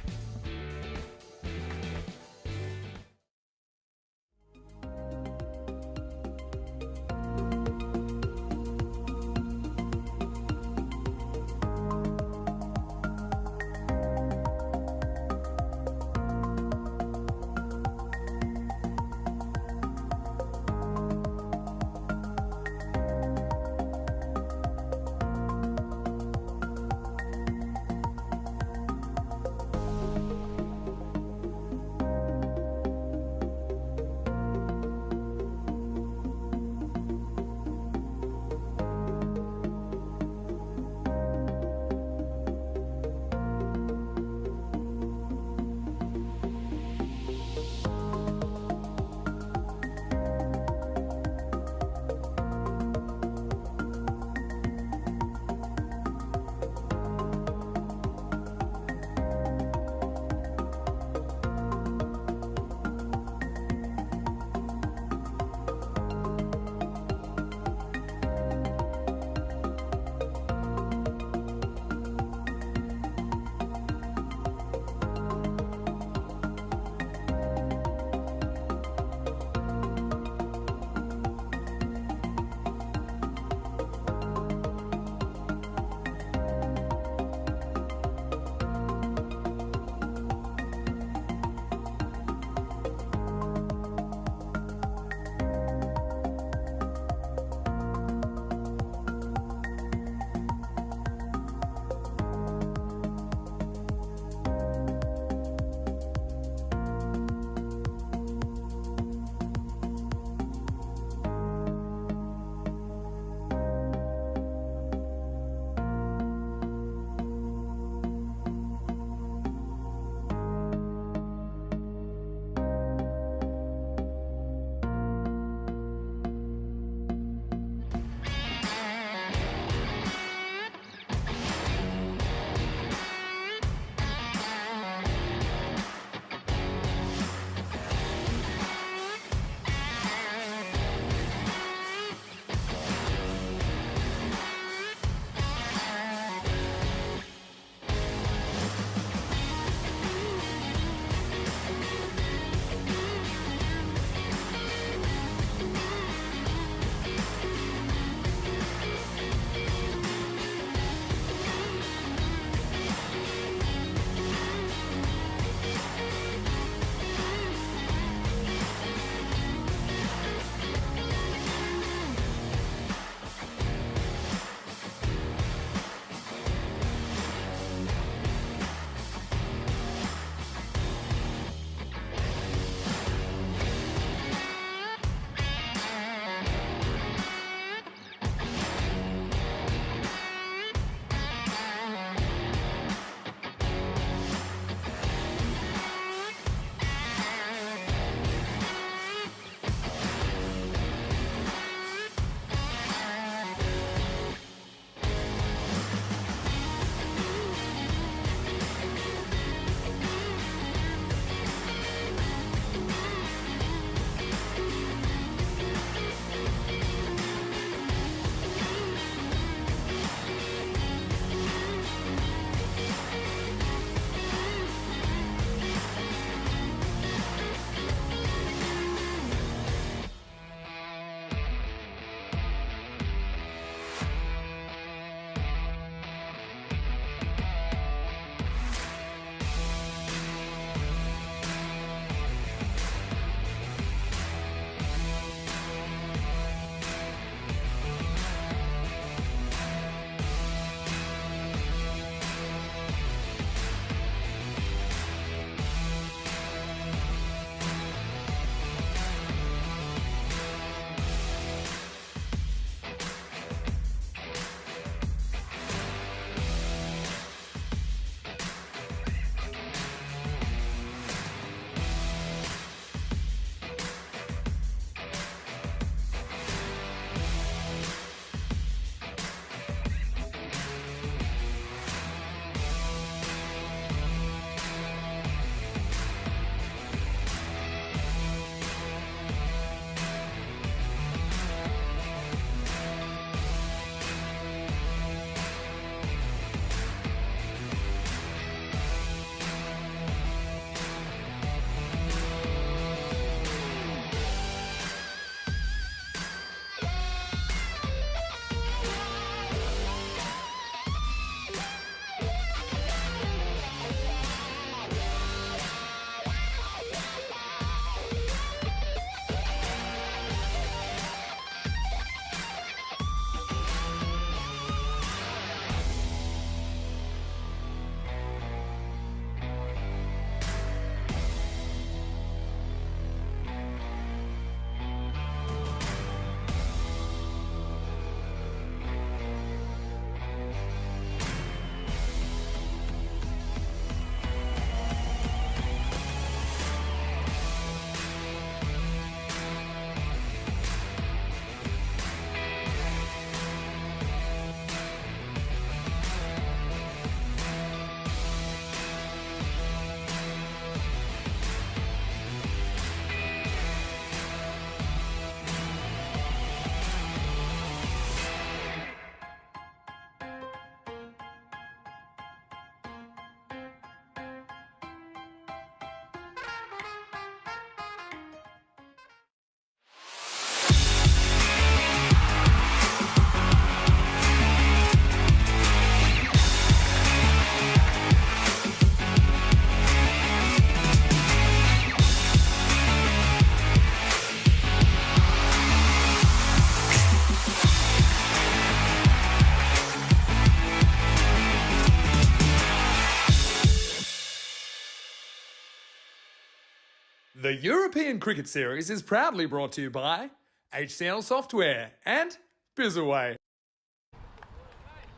The European Cricket Series is proudly brought to you by HCL Software and Bizaway.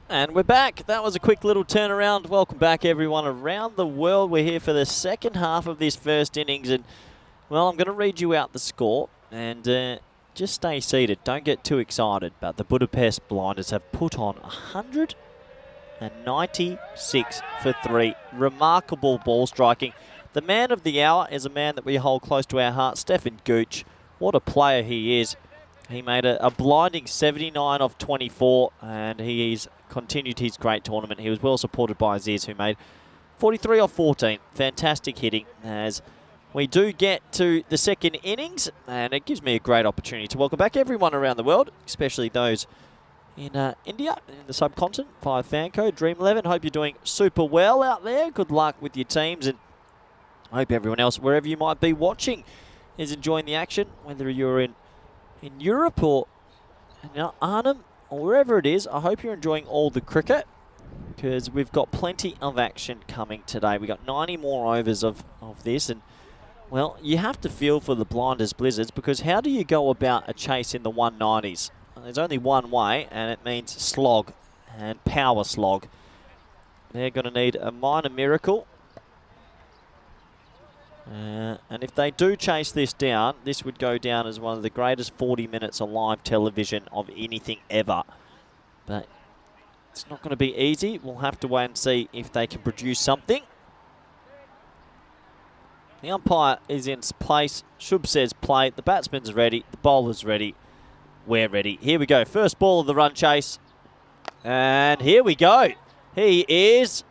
And we're back. That was a quick little turnaround. Welcome back, everyone, around the world. We're here for the second half of this first innings. And, well, I'm going to read you out the score. And just stay seated. Don't get too excited. But the Budapest Blinders have put on 196 for 3. Remarkable ball striking. The man of the hour is a man that we hold close to our heart, Stefan Gooch. What a player he is. He made a blinding 79 of 24, and he's continued his great tournament. He was well supported by Aziz, who made 43 of 14. Fantastic hitting as we do get to the second innings, and it gives me a great opportunity to welcome back everyone around the world, especially those in India, in the subcontinent, via Fanco, Dream 11. Hope you're doing super well out there. Good luck with your teams, and I hope everyone else, wherever you might be watching, is enjoying the action, whether you're in Europe or in Arnhem or wherever it is. I hope you're enjoying all the cricket because we've got plenty of action coming today. We got 90 more overs of this, and well, you have to feel for the Blinders Blizzards because how do you go about a chase in the 190s? There's only one way, and it means slog and power slog. They're going to need a minor miracle. And if they do chase this down, this would go down as one of the greatest 40 minutes of live television of anything ever. But it's not going to be easy. We'll have to wait and see if they can produce something. The umpire is in place. Shub says play. The batsman's ready. The bowler's ready. We're ready. Here we go. First ball of the run chase. And here we go. He is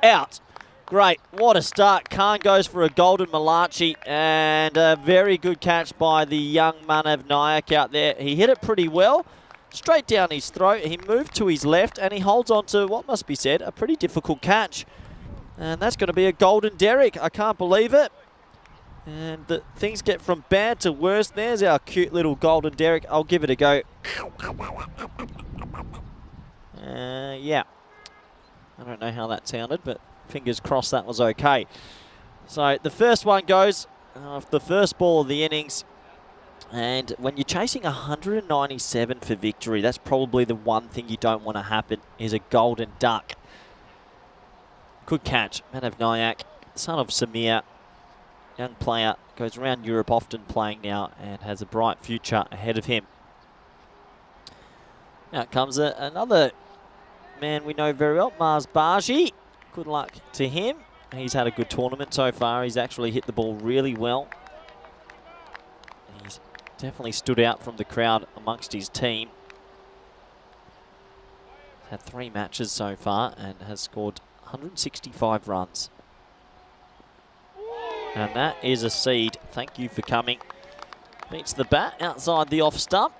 out. Great, what a start. Khan goes for a golden Malachi, and a very good catch by the young Manav Nayak out there. He hit it pretty well, straight down his throat. He moved to his left, and he holds on to what must be said, a pretty difficult catch. And that's going to be a golden Derek. I can't believe it. And things get from bad to worse. There's our cute little golden Derek. I'll give it a go. Yeah. I don't know how that sounded, but fingers crossed that was okay. So the first one goes off the first ball of the innings. And when you're chasing 197 for victory, that's probably the one thing you don't want to happen is a golden duck. Good catch. Manav Nayak, son of Samir, young player, goes around Europe often playing now and has a bright future ahead of him. Now comes another man we know very well, Mars Baji. Good luck to him. He's had a good tournament so far. He's actually hit the ball really well. He's definitely stood out from the crowd amongst his team. Had 3 matches so far and has scored 165 runs. And that is a seed. Thank you for coming. Beats the bat outside the off stump.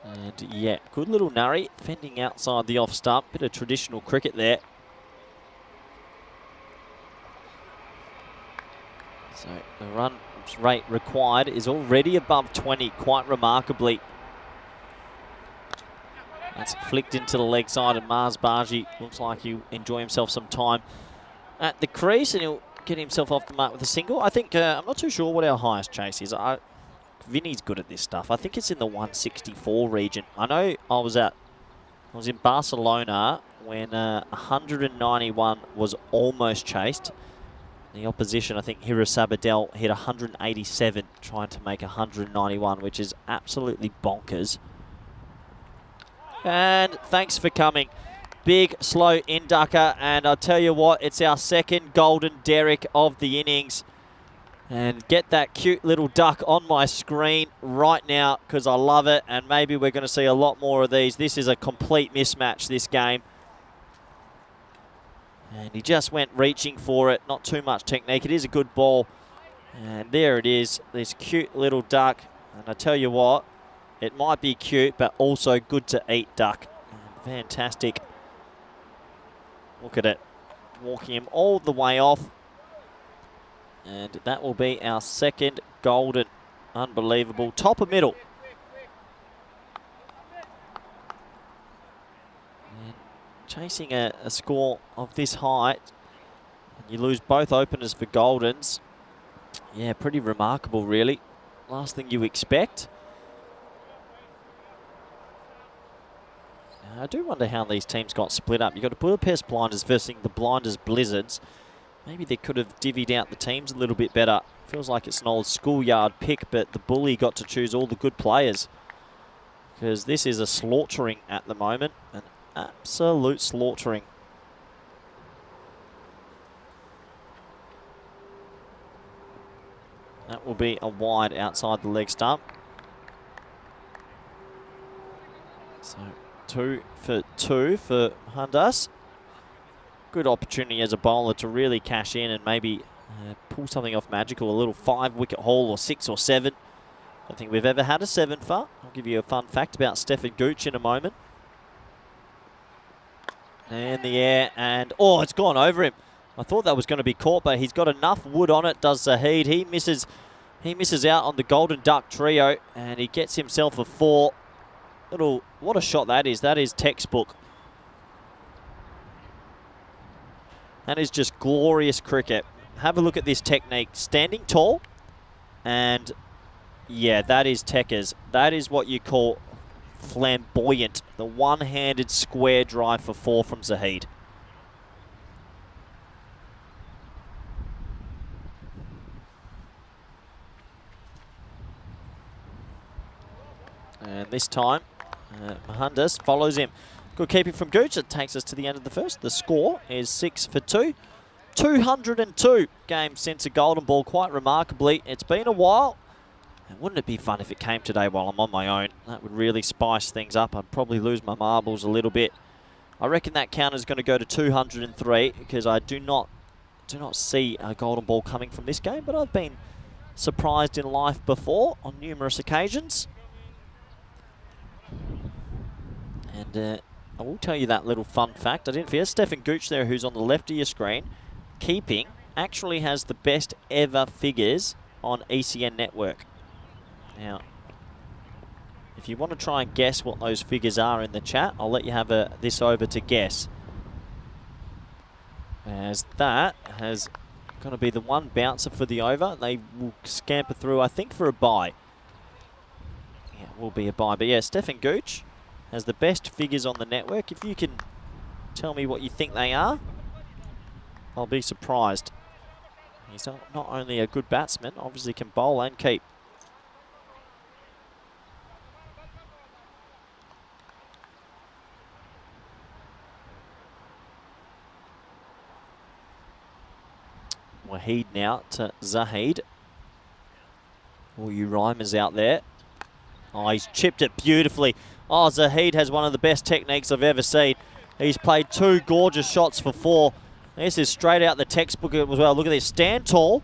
And yeah, good little Nurry, fending outside the off stump. Bit of traditional cricket there. So the run rate required is already above 20, quite remarkably. That's flicked into the leg side, and Mars Baji looks like he'll enjoy himself some time at the crease, and he'll get himself off the mark with a single. I think, I'm not too sure what our highest chase is. Vinny's good at this stuff. I think it's in the 164 region. I know I was in Barcelona when 191 was almost chased. The opposition, I think Hira Sabadell hit 187 trying to make 191, which is absolutely bonkers. And thanks for coming. Big, slow inducker, and I'll tell you what, it's our second golden Derek of the innings. And get that cute little duck on my screen right now because I love it, and maybe we're going to see a lot more of these. This is a complete mismatch, this game. And he just went reaching for it, not too much technique. It is a good ball. And there it is, this cute little duck. And I tell you what, it might be cute, but also good to eat duck. Fantastic. Look at it, walking him all the way off. And that will be our second golden. Unbelievable. Top of middle. And chasing a score of this height, and You lose both openers for Goldens. Yeah, pretty remarkable, really. Last thing you expect. I do wonder how these teams got split up. You've got Budapest Blinders versus the Blinders Blizzards. Maybe they could have divvied out the teams a little bit better. Feels like it's an old schoolyard pick, but the bully got to choose all the good players. Because this is a slaughtering at the moment. An absolute slaughtering. That will be a wide outside the leg stump. So 2 for 2 for Hundas. Good opportunity as a bowler to really cash in and maybe pull something off magical. A little 5-wicket haul or 6 or 7. I don't think we've ever had a 7 for. I'll give you a fun fact about Stefan Gooch in a moment. And the air, and oh, it's gone over him. I thought that was going to be caught, but he's got enough wood on it, does Zahid. He misses out on the Golden Duck trio, and he gets himself a 4. What a shot that is. That is textbook. That is just glorious cricket. Have a look at this technique. Standing tall, and yeah, that is techers. That is what you call flamboyant. The one-handed square drive for 4 from Zahid. And this time, Mahandas follows him. Good keeping from Gooch. It takes us to the end of the first. The score is 6 for 2. 202 games since a golden ball, quite remarkably. It's been a while. And wouldn't it be fun if it came today while I'm on my own? That would really spice things up. I'd probably lose my marbles a little bit. I reckon that count is going to go to 203 because I do not see a golden ball coming from this game, but I've been surprised in life before on numerous occasions. And I will tell you that little fun fact. I didn't forget Stefan Gooch there, who's on the left of your screen. Keeping actually has the best ever figures on ECN Network. Now, if you want to try and guess what those figures are in the chat, I'll let you have this over to guess. As that has going to be the one bouncer for the over. They will scamper through, I think, for a bye. Yeah, it will be a bye. But yeah, Stefan Gooch has the best figures on the network. If you can tell me what you think they are, I'll be surprised. He's not only a good batsman, obviously can bowl and keep. Waheed now to Zahid. All you rhymers out there. Oh, he's chipped it beautifully. Oh, Zahid has one of the best techniques I've ever seen. He's played 2 gorgeous shots for 4. This is straight out the textbook as well. Look at this. Stand tall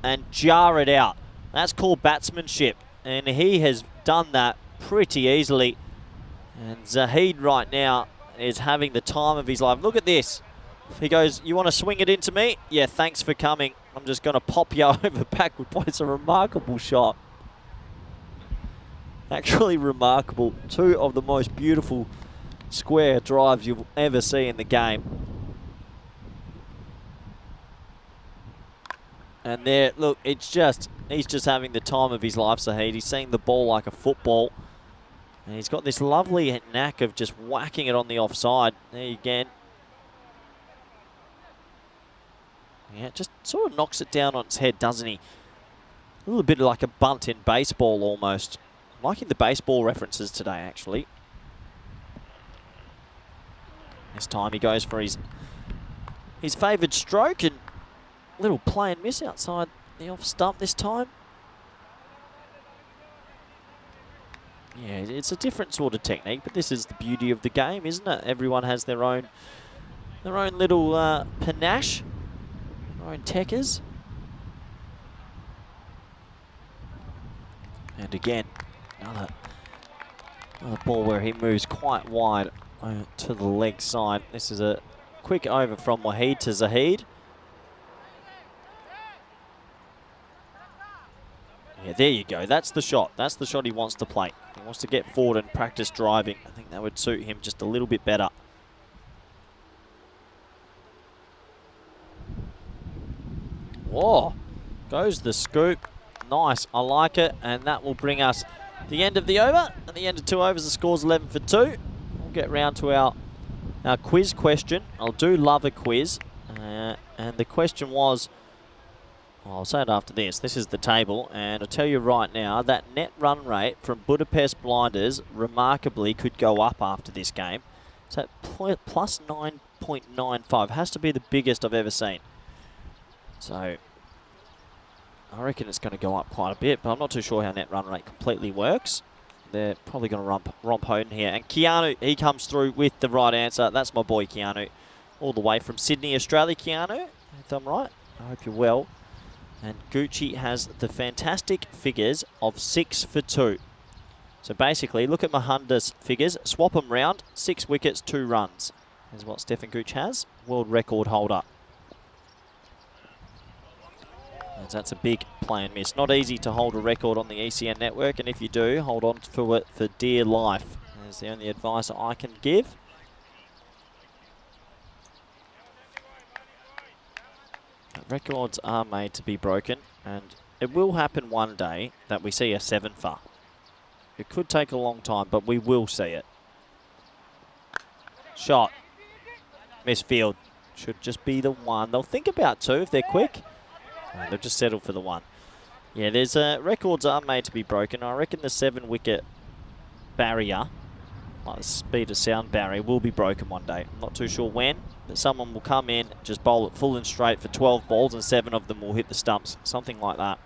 and jar it out. That's called batsmanship. And he has done that pretty easily. And Zahid right now is having the time of his life. Look at this. He goes, you want to swing it into me? Yeah, thanks for coming. I'm just going to pop you over backward. Boy, it's a remarkable shot. Actually remarkable. 2 of the most beautiful square drives you'll ever see in the game. And there, look, he's just having the time of his life, Zahid. He's seeing the ball like a football. And he's got this lovely knack of just whacking it on the offside. There you go. Yeah, just sort of knocks it down on its head, doesn't he? A little bit like a bunt in baseball almost. I'm liking the baseball references today, actually. This time he goes for his favoured stroke, and little play and miss outside the off stump this time. Yeah, it's a different sort of technique, but this is the beauty of the game, isn't it? Everyone has their own little panache, their own techers. And again, another ball where he moves quite wide to the leg side. This is a quick over from Waheed to Zahid. Yeah, there you go. That's the shot. That's the shot he wants to play. He wants to get forward and practice driving. I think that would suit him just a little bit better. Oh, goes the scoop. Nice, I like it. And that will bring us the end of the over. At the end of 2 overs, the score's 11 for 2. We'll get round to our quiz question. I do love a quiz. And the question was, well, I'll say it after this. This is the table. And I'll tell you right now, that net run rate from Budapest Blinders remarkably could go up after this game. So plus 9.95 has to be the biggest I've ever seen. So I reckon it's going to go up quite a bit, but I'm not too sure how net run rate completely works. They're probably going to romp home here. And Keanu, he comes through with the right answer. That's my boy Keanu, all the way from Sydney, Australia. Keanu, if I'm right, I hope you're well. And Gucci has the fantastic figures of 6 for 2. So basically, look at Mahanda's figures, swap them round, 6 wickets, 2 runs. Is what Stefan Gooch has, world record holder. And that's a big play and miss. Not easy to hold a record on the ECN network, and if you do, hold on for it for dear life. That's the only advice I can give. Records are made to be broken, and it will happen one day that we see a 7 for. It could take a long time, but we will see it. Shot. Misfield. Should just be the 1. They'll think about 2 if they're quick. They've just settled for the 1. Yeah, there's records are made to be broken. I reckon the 7-wicket barrier, like the speed of sound barrier, will be broken one day. I'm not too sure when, but someone will come in, just bowl it full and straight for 12 balls, and 7 of them will hit the stumps. Something like that.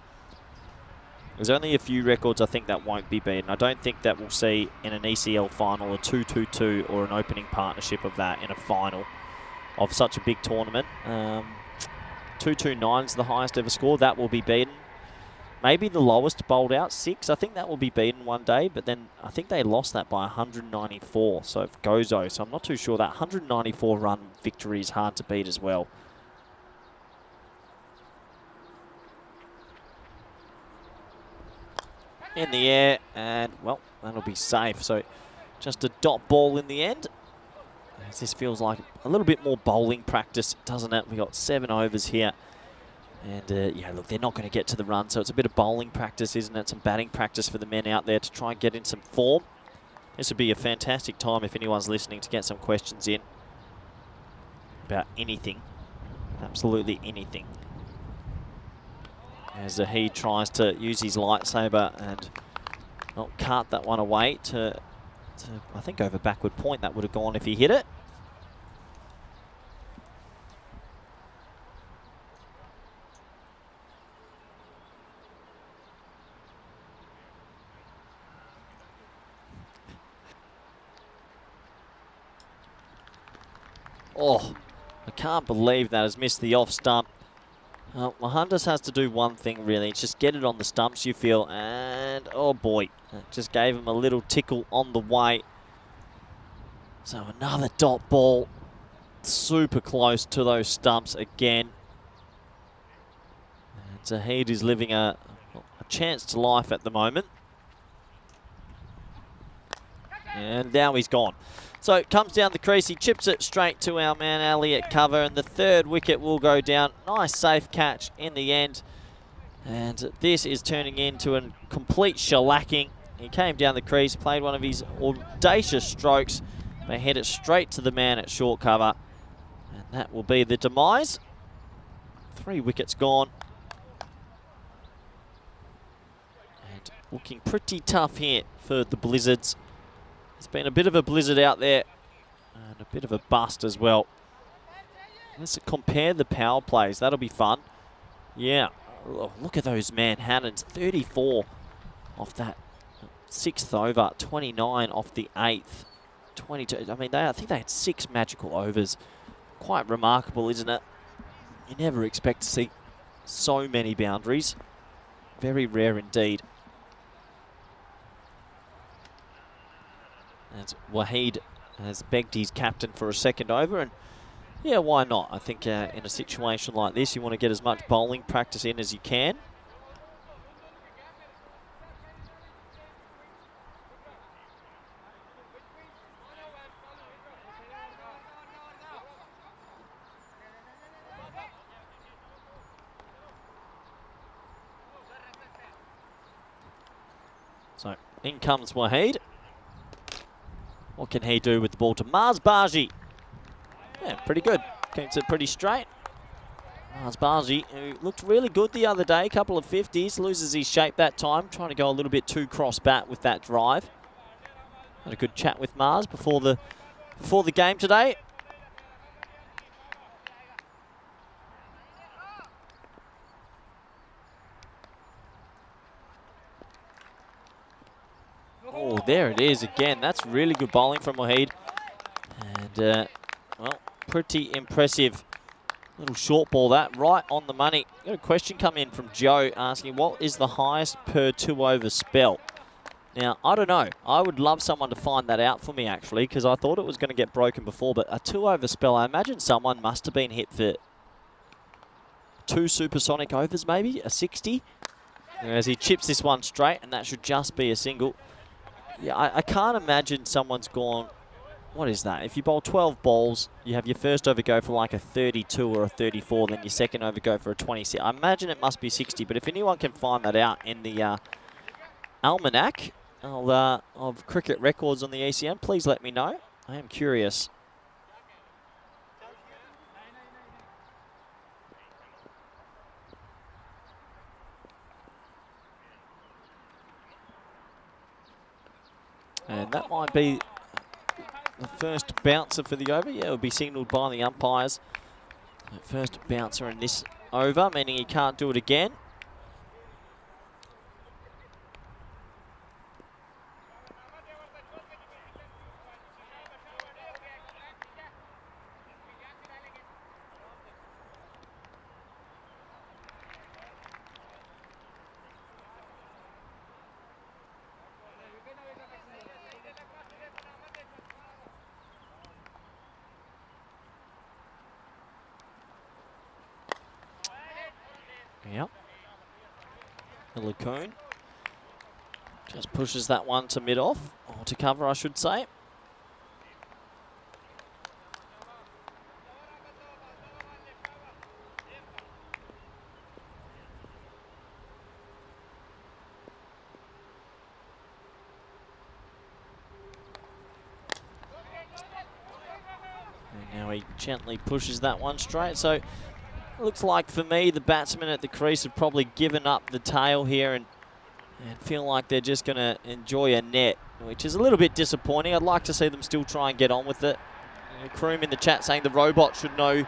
There's only a few records I think that won't be beaten. I don't think that we'll see in an ECL final a 2-2-2 or an opening partnership of that in a final of such a big tournament. 2-2-9 is the highest ever score. That will be beaten. Maybe the lowest bowled out, 6. I think that will be beaten one day, but then I think they lost that by 194. So if Gozo, so I'm not too sure. That 194 run victory is hard to beat as well. In the air, and well, that'll be safe. So just a dot ball in the end. As this feels like a little bit more bowling practice, doesn't it? We got 7 overs here. And yeah, look, they're not going to get to the run, so it's a bit of bowling practice, isn't it? Some batting practice for the men out there to try and get in some form. This would be a fantastic time if anyone's listening to get some questions in about anything, absolutely anything. As he tries to use his lightsaber and cart that one away to I think over backward point. That would have gone if he hit it. Oh, I can't believe that has missed the off stump. Mahandas has to do one thing really. It's just get it on the stumps, you feel. And, oh boy, it just gave him a little tickle on the way. So another dot ball. Super close to those stumps again. And Zahid is living a chance to life at the moment. And now he's gone. So it comes down the crease, he chips it straight to our man Ali at cover, and the 3rd wicket will go down. Nice safe catch in the end. And this is turning into a complete shellacking. He came down the crease, played one of his audacious strokes. They head it straight to the man at short cover. And that will be the demise. 3 wickets gone. And looking pretty tough here for the Blizzards. It's been a bit of a blizzard out there and a bit of a bust as well. Let's compare the power plays. That'll be fun. Yeah. Oh, look at those Manhattans. 34 off that 6th over. 29 off the 8th. 22. I mean, I think they had 6 magical overs. Quite remarkable, isn't it? You never expect to see so many boundaries. Very rare indeed. As Wahid has begged his captain for a 2nd over, and yeah, why not? I think in a situation like this, you want to get as much bowling practice in as you can. In comes Wahid. What can he do with the ball to Marsbaji? Yeah, pretty good. Keeps it pretty straight. Marsbaji, who looked really good the other day, couple of 50s, loses his shape that time, trying to go a little bit too cross-bat with that drive. Had a good chat with Mars before the game today. Oh, there it is again. That's really good bowling from Wahid. And, well, pretty impressive little short ball that, right on the money. Got a question come in from Joe asking, what is the highest per 2-over spell? Now, I don't know. I would love someone to find that out for me, actually, because I thought it was going to get broken before, but a 2-over spell, I imagine someone must have been hit for 2 supersonic overs, maybe, a 60. As he chips this one straight, and that should just be a single. Yeah, I can't imagine someone's gone, what is that? If you bowl 12 balls, you have your first over go for like a 32 or a 34, then your second over go for a 26. I imagine it must be 60, but if anyone can find that out in the almanac of cricket records on the ECM, please let me know. I am curious. And that might be the first bouncer for the over. Yeah, it will be signalled by the umpires. First bouncer in this over, meaning he can't do it again. Yep. Lacoon just pushes that one to mid-off, or to cover, I should say. And now he gently pushes that one straight. So looks like for me the batsmen at the crease have probably given up the tail here and feel like they're just going to enjoy a net, which is a little bit disappointing. I'd like to see them still try and get on with it. Kroom in the chat saying the robot should know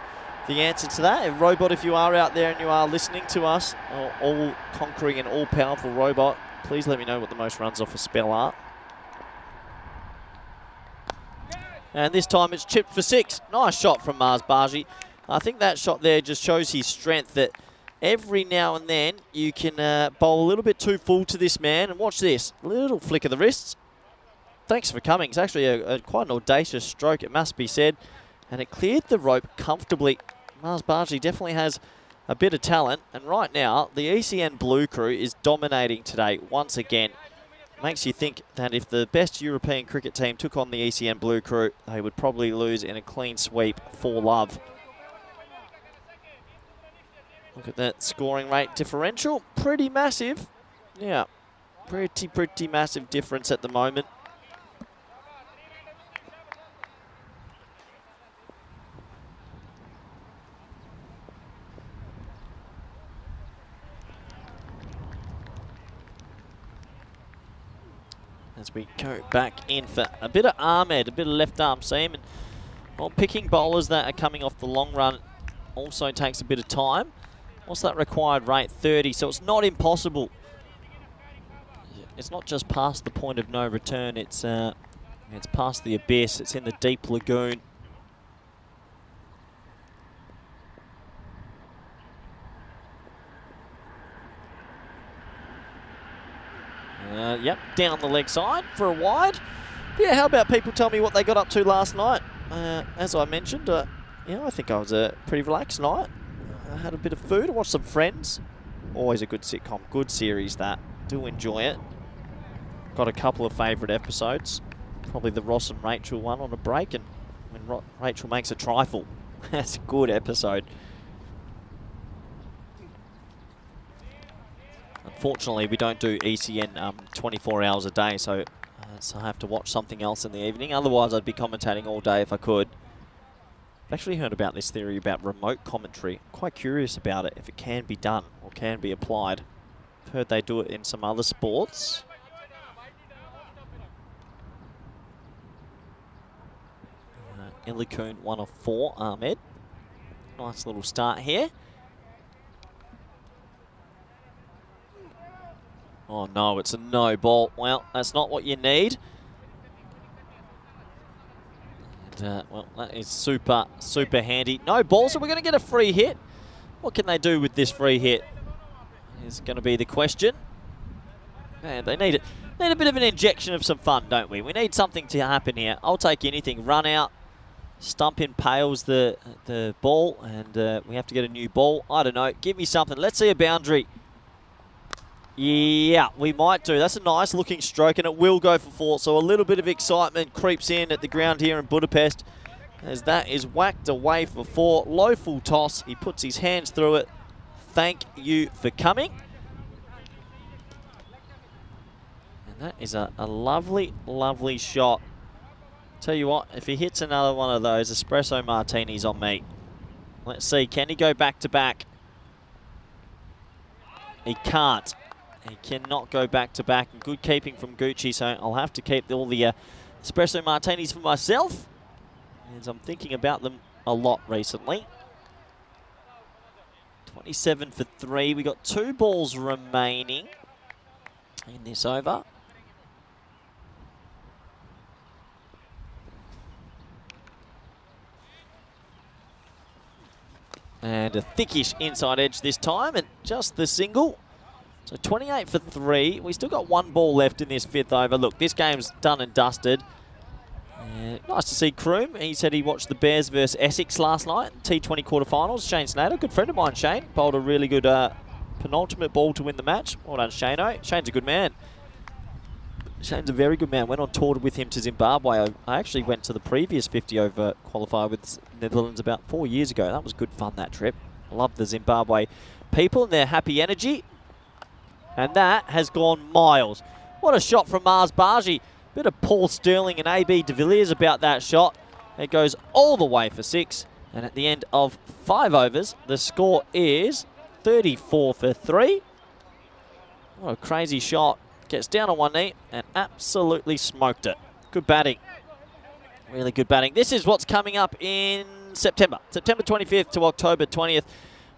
the answer to that. Robot, if you are out there and you are listening to us, all conquering and all powerful robot, please let me know what the most runs off a spell are. And this time it's chipped for 6. Nice shot from Marsbaji. I think that shot there just shows his strength, that every now and then you can bowl a little bit too full to this man. And watch this, little flick of the wrists. Thanks for coming. It's actually quite an audacious stroke, it must be said. And it cleared the rope comfortably. Marsbaji definitely has a bit of talent. And right now, the ECN Blue crew is dominating today once again. Makes you think that if the best European cricket team took on the ECN Blue crew, they would probably lose in a clean sweep for love. Look at that scoring rate differential. Pretty massive. Yeah, pretty massive difference at the moment. As we go back in for a bit of Ahmed, a bit of left arm seam. And well, picking bowlers that are coming off the long run also takes a bit of time. What's that required rate? 30, so it's not impossible. It's not just past the point of no return, it's past the abyss, it's in the deep lagoon. Yep, down the leg side for a wide. Yeah, how about people tell me what they got up to last night? As I mentioned, I think I was a pretty relaxed night. I had a bit of food, I watched some Friends. Always a good sitcom, good series that. Do enjoy it. Got a couple of favourite episodes. Probably the Ross and Rachel one on a break, and when Rachel makes a trifle. That's a good episode. Unfortunately, we don't do ECN 24 hours a day, so I have to watch something else in the evening. Otherwise, I'd be commentating all day if I could. I've actually heard about this theory about remote commentary. I'm quite curious about it, if it can be done or can be applied. I've heard they do it in some other sports. Illicoon 1 of 4, Ahmed. Nice little start here. Oh no, it's a no ball. Well, that's not what you need. And, well, that is super, super handy. No ball, so we're going to get a free hit. What can they do with this free hit is going to be the question. Man, they need it. Need a bit of an injection of some fun, don't we? We need something to happen here. I'll take anything. Run out. Stump impales the ball, and we have to get a new ball. I don't know. Give me something. Let's see a boundary. Yeah, we might do. That's a nice looking stroke, and it will go for 4. So a little bit of excitement creeps in at the ground here in Budapest as that is whacked away for 4. Low full toss. He puts his hands through it. Thank you for coming. And that is a lovely, lovely shot. Tell you what, if he hits another one of those, espresso martinis on me. Let's see, can he go back to back? He can't. He cannot go back to back. Good keeping from Gucci, so I'll have to keep all the espresso martinis for myself, as I'm thinking about them a lot recently. 27 for 3. We got 2 balls remaining in this over. And a thickish inside edge this time, and just the single. So 28 for 3. We still got 1 ball left in this 5th over. Look, this game's done and dusted. Nice to see Kroom. He said he watched the Bears versus Essex last night, T20 quarterfinals. Shane Snader, good friend of mine, Shane. Bowled a really good penultimate ball to win the match. Well done, Shane-o. Shane's a good man. Shane's a very good man. Went on tour with him to Zimbabwe. I actually went to the previous 50 over qualifier with Netherlands about 4 years ago. That was good fun, that trip. I love the Zimbabwe people and their happy energy. And that has gone miles. What a shot from Mars Baji. Bit of Paul Sterling and AB de Villiers about that shot. It goes all the way for 6. And at the end of 5 overs, the score is 34 for 3. What a crazy shot. Gets down on one knee and absolutely smoked it. Good batting. Really good batting. This is what's coming up in September. September 25th to October 20th.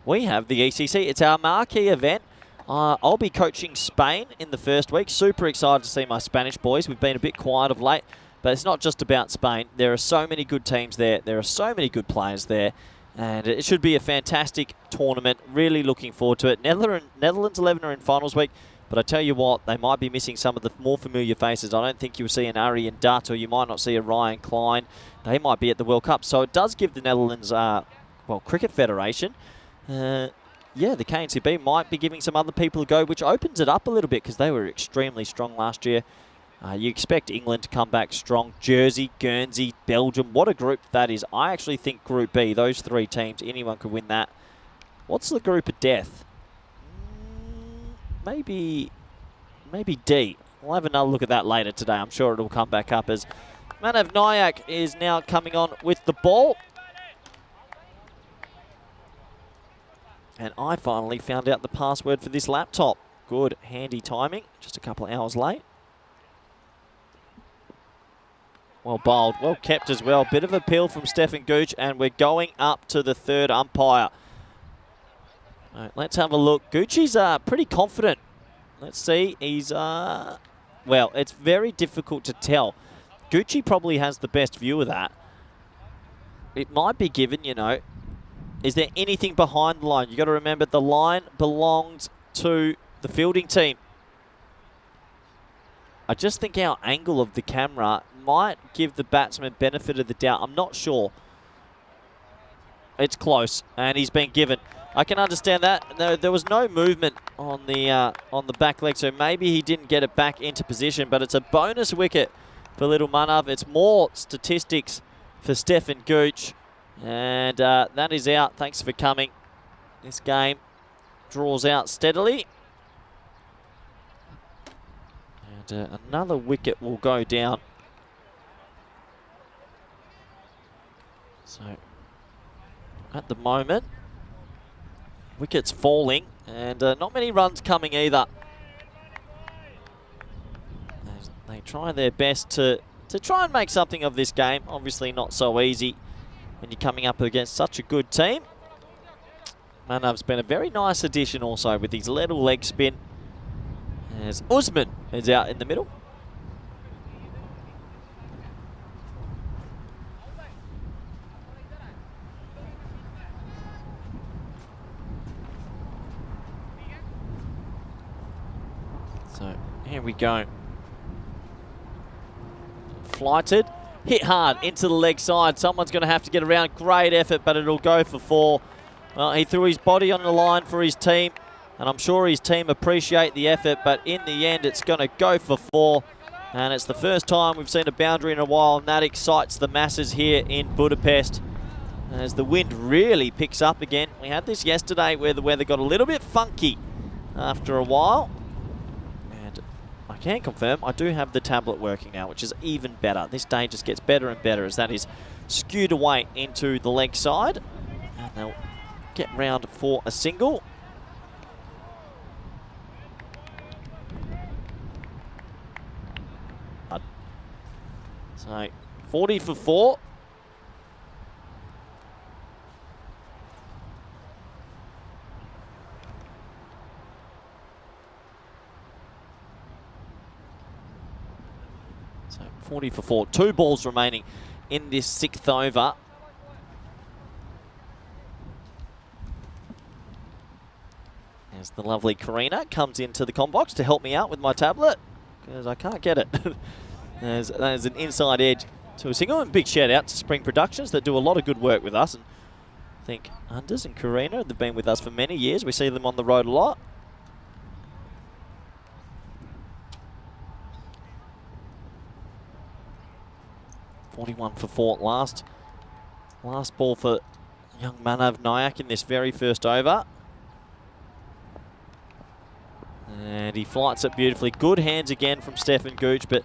We have the ECC. It's our marquee event. I'll be coaching Spain in the first week. Super excited to see my Spanish boys. We've been a bit quiet of late, but it's not just about Spain. There are so many good teams there. There are so many good players there. And it should be a fantastic tournament. Really looking forward to it. Netherlands 11 are in finals week. But I tell you what, they might be missing some of the more familiar faces. I don't think you'll see an Ari and Dutt, or you might not see a Ryan Klein. They might be at the World Cup. So it does give the Netherlands, Cricket Federation, the KNCB might be giving some other people a go, which opens it up a little bit because they were extremely strong last year. You expect England to come back strong. Jersey, Guernsey, Belgium, what a group that is. I actually think Group B, those 3 teams, anyone could win that. What's the group of death? Maybe D. We'll have another look at that later today. I'm sure it'll come back up as Manav Nayak is now coming on with the ball. And I finally found out the password for this laptop. Good, handy timing. Just a couple of hours late. Well bowled, well kept as well. Bit of appeal from Stefan Gooch, and we're going up to the 3rd umpire. All right, let's have a look. Gucci's pretty confident. Let's see. He's, well, it's very difficult to tell. Gucci probably has the best view of that. It might be given, you know. Is there anything behind the line? You've got to remember the line belongs to the fielding team. I just think our angle of the camera might give the batsman benefit of the doubt. I'm not sure. It's close, and he's been given. I can understand that. No, there was no movement on the back leg, so maybe he didn't get it back into position, but it's a bonus wicket for little Manav. It's more statistics for Stefan Gooch, and that is out. Thanks for coming. This game draws out steadily. And another wicket will go down. So, at the moment, wickets falling, and not many runs coming either. As they try their best to try and make something of this game. Obviously not so easy when you're coming up against such a good team. Manav's been a very nice addition also with his little leg spin. As Usman is out in the middle. So here we go. Flighted, hit hard into the leg side. Someone's going to have to get around. Great effort, but it'll go for 4. Well, he threw his body on the line for his team, and I'm sure his team appreciate the effort, but in the end, it's going to go for 4. And it's the first time we've seen a boundary in a while, and that excites the masses here in Budapest as the wind really picks up again. We had this yesterday where the weather got a little bit funky after a while. I can confirm I do have the tablet working now, which is even better. This day just gets better and better as that is skewed away into the leg side. And they'll get round for a single. So 40 for 4. So 40 for 4. 2 balls remaining in this 6th over. As the lovely Karina comes into the comm box to help me out with my tablet, because I can't get it. There's an inside edge to a single, and big shout out to Spring Productions that do a lot of good work with us. And I think Anders and Karina, they've been with us for many years. We see them on the road a lot. .41 for 4 last ball for young Manav Nayak in this very first over. And he flights it beautifully. Good hands again from Stefan Gooch, but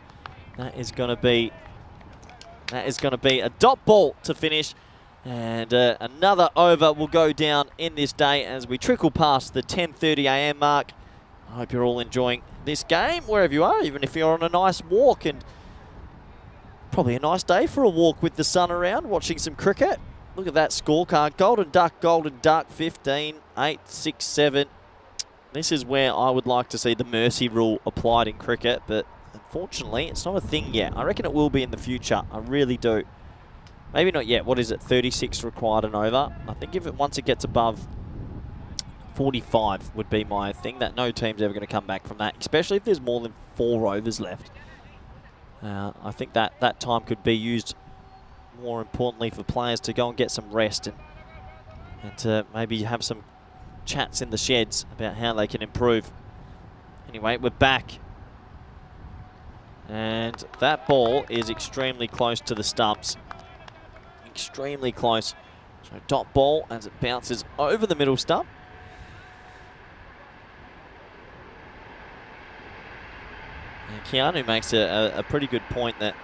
that is going to be a dot ball to finish. And another over will go down in this day as we trickle past the 10:30 a.m. mark. I hope you're all enjoying this game wherever you are, even if you're on a nice walk, and probably a nice day for a walk with the sun around, watching some cricket. Look at that scorecard. Golden Duck, 15, 8, 6, 7. This is where I would like to see the mercy rule applied in cricket, but unfortunately, it's not a thing yet. I reckon it will be in the future. I really do. Maybe not yet. What is it? 36 required and over. I think once it gets above 45 would be my thing, that no team's ever going to come back from that, especially if there's more than 4 overs left. I think that time could be used more importantly for players to go and get some rest and to maybe have some chats in the sheds about how they can improve. Anyway, we're back. And that ball is extremely close to the stumps. Extremely close. So dot ball as it bounces over the middle stump. And Keanu makes a pretty good point that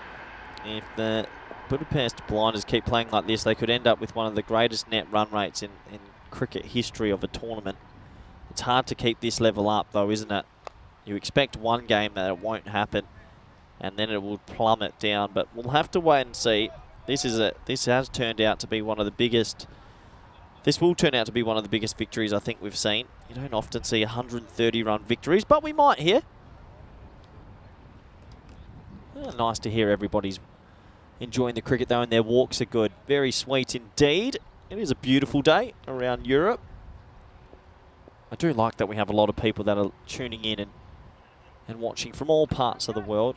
if the Budapest Blinders keep playing like this, they could end up with one of the greatest net run rates in cricket history of a tournament. It's hard to keep this level up though, isn't it? You expect one game that it won't happen and then it will plummet down, but we'll have to wait and see. This has turned out to be one of the biggest. This will turn out to be one of the biggest victories I think we've seen. You don't often see 130-run victories, but we might here. Nice to hear everybody's enjoying the cricket though, and their walks are good. Very sweet indeed. It is a beautiful day around Europe. I do like that we have a lot of people that are tuning in and watching from all parts of the world.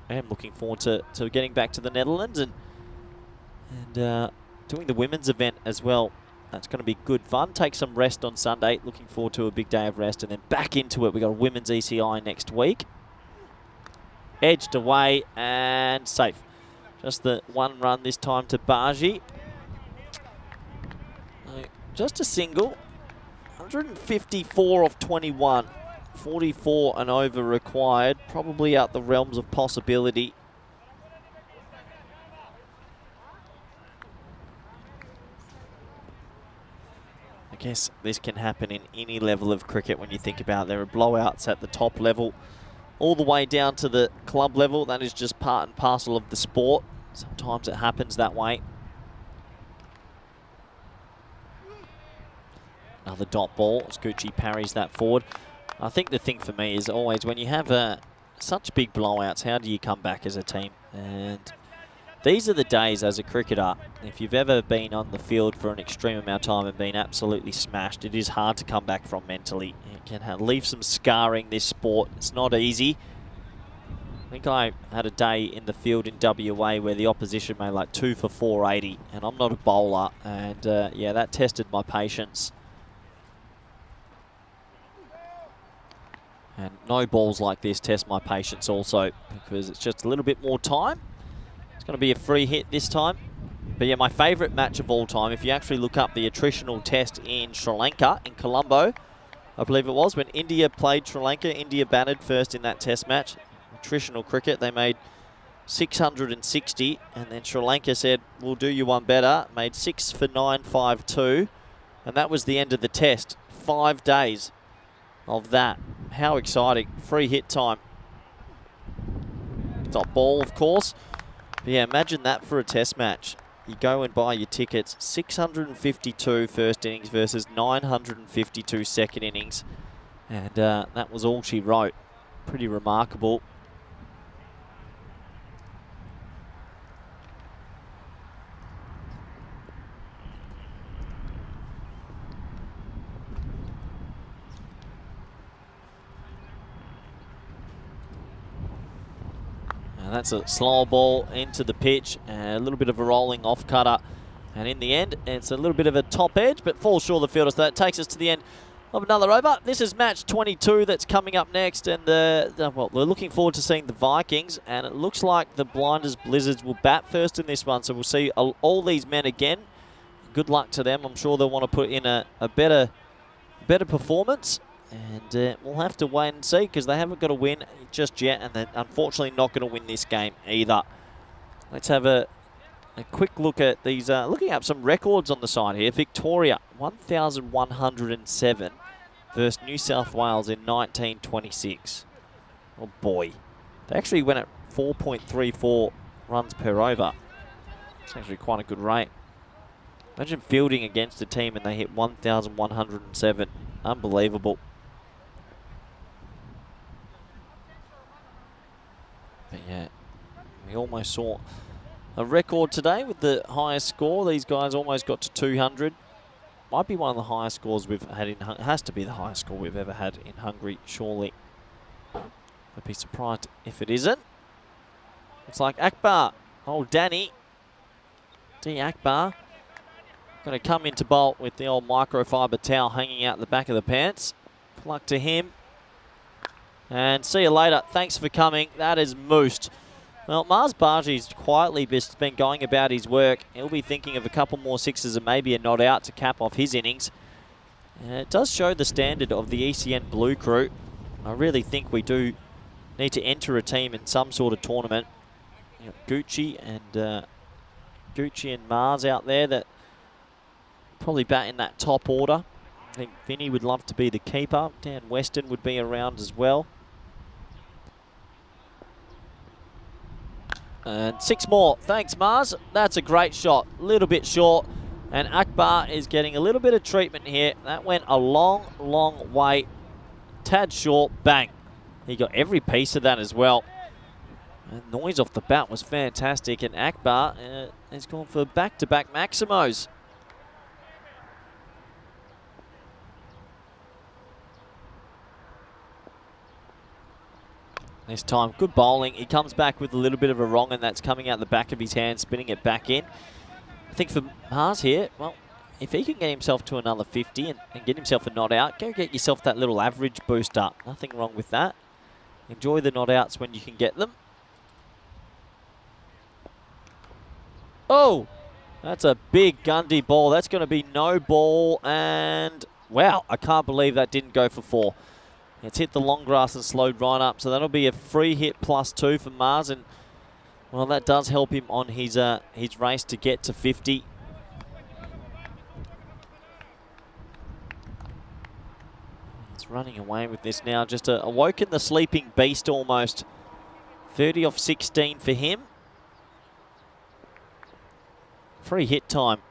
I am looking forward to getting back to the Netherlands and doing the women's event as well. That's going to be good fun. Take some rest on Sunday. Looking forward to a big day of rest and then back into it. We've got a women's ECI next week. Edged away and safe. Just the 1 run this time to Baji. Just a single. 154 off 21. 44 and over required. Probably out the realms of possibility. I guess this can happen in any level of cricket when you think about it. There are blowouts at the top level, all the way down to the club level. That is just part and parcel of the sport. Sometimes it happens that way. Another dot ball as Gucci parries that forward. I think the thing for me is always when you have such big blowouts, how do you come back as a team? And these are the days as a cricketer, if you've ever been on the field for an extreme amount of time and been absolutely smashed, it is hard to come back from mentally. It can leave some scarring, this sport. It's not easy. I think I had a day in the field in WA where the opposition made like 2 for 480, and I'm not a bowler, and yeah, that tested my patience. And no balls like this test my patience also, because it's just a little bit more time. It's going to be a free hit this time. But yeah, my favourite match of all time, if you actually look up the attritional test in Sri Lanka, in Colombo, I believe it was, when India played Sri Lanka, India batted first in that test match. Attritional cricket, they made 660, and then Sri Lanka said, we'll do you one better, made 6 for 952, and that was the end of the test. 5 days of that. How exciting. Free hit time. Dot ball, of course. But yeah, imagine that for a test match. You go and buy your tickets. 652 first innings versus 952 second innings. And that was all she wrote. Pretty remarkable. That's a slow ball into the pitch, a little bit of a rolling off cutter, and in the end it's a little bit of a top edge but falls short of the fielder, so that takes us to the end of another over. This is match 22 that's coming up next, and well, we're looking forward to seeing the Vikings, and it looks like the Blinders Blizzards will bat first in this one, so we'll see all these men again. Good luck to them. I'm sure they'll want to put in a better performance. And we'll have to wait and see, because they haven't got a win just yet, and they're unfortunately not going to win this game either. Let's have a quick look at these, looking up some records on the side here. Victoria, 1,107 versus New South Wales in 1926. Oh boy. They actually went at 4.34 runs per over. It's actually quite a good rate. Imagine fielding against a team and they hit 1,107. Unbelievable. But yeah, we almost saw a record today with the highest score. These guys almost got to 200. Might be one of the highest scores we've had in Hungary. Has to be the highest score we've ever had in Hungary, surely. I'd be surprised if it isn't. It's like Akbar. Oh, Danny. D. Akbar. Going to come into bolt with the old microfiber towel hanging out the back of the pants. Good luck to him. And see you later. Thanks for coming. That is moosed. Well, Mars Baji's quietly just been going about his work. He'll be thinking of a couple more sixes and maybe a not out to cap off his innings. And it does show the standard of the ECN Blue Crew. I really think we do need to enter a team in some sort of tournament. You know, Gucci and Mars out there that probably bat in that top order. I think Vinny would love to be the keeper. Dan Weston would be around as well. And 6 more. Thanks, Mars. That's a great shot. A little bit short. And Akbar is getting a little bit of treatment here. That went a long, long way. Tad short. Bang. He got every piece of that as well. And noise off the bat was fantastic. And Akbar has gone for back-to-back Maximos. This time, good bowling. He comes back with a little bit of a wrong, and that's coming out the back of his hand, spinning it back in. I think for Mars here, well, if he can get himself to another 50 and get himself a not out, go get yourself that little average boost up. Nothing wrong with that. Enjoy the not outs when you can get them. Oh, that's a big Gundy ball. That's going to be no ball, and wow, I can't believe that didn't go for 4. It's hit the long grass and slowed right up, so that'll be a free hit +2 for Mars, and well, that does help him on his race to get to 50. He's running away with this now, just awoken the sleeping beast almost. 30 off 16 for him. Free hit time.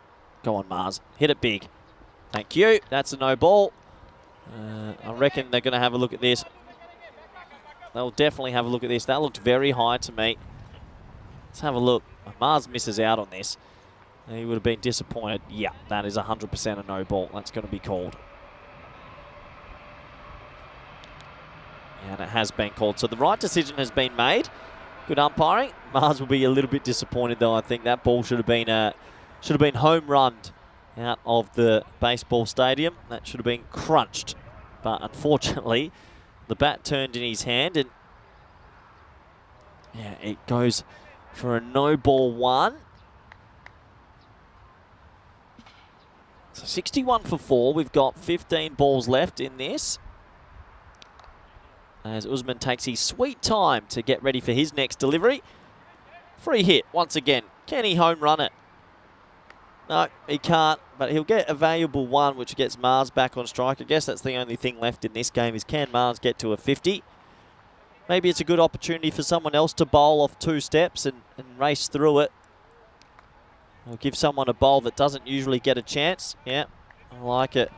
Go on, Mars. Hit it big. Thank you. That's a no ball. I reckon they're going to have a look at this. They'll definitely have a look at this. That looked very high to me. Let's have a look. Mars misses out on this. He would have been disappointed. Yeah, that is 100% a no ball. That's going to be called. And it has been called. So the right decision has been made. Good umpiring. Mars will be a little bit disappointed though. I think that ball should have been home run out of the baseball stadium. That should have been crunched. But unfortunately, the bat turned in his hand, and yeah, it goes for a no ball 1. So 61 for 4. We've got 15 balls left in this, as Usman takes his sweet time to get ready for his next delivery. Free hit once again. Can he home run it? No, he can't, but he'll get a valuable 1, which gets Mars back on strike. I guess that's the only thing left in this game, is can Mars get to a 50? Maybe it's a good opportunity for someone else to bowl off 2 steps and race through it. Or give someone a bowl that doesn't usually get a chance. Yeah, I like it.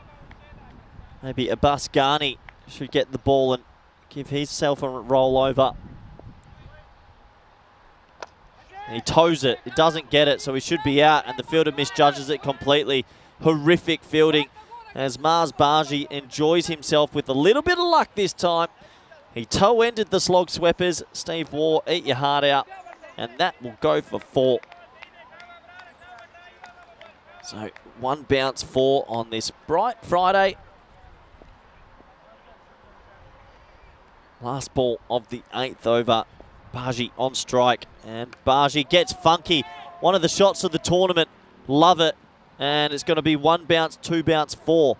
Maybe Abbas Ghani should get the ball and give himself a roll over. And he toes it. He doesn't get it, so he should be out, and the fielder misjudges it completely. Horrific fielding as Mars Baji enjoys himself with a little bit of luck this time. He toe-ended the slog sweepers. Steve Waugh, eat your heart out, and that will go for 4. So 1 bounce 4 on this bright Friday. Last ball of the 8th over. Baji on strike, and Baji gets funky. One of the shots of the tournament. Love it. And it's going to be 1 bounce, 2 bounce, 4.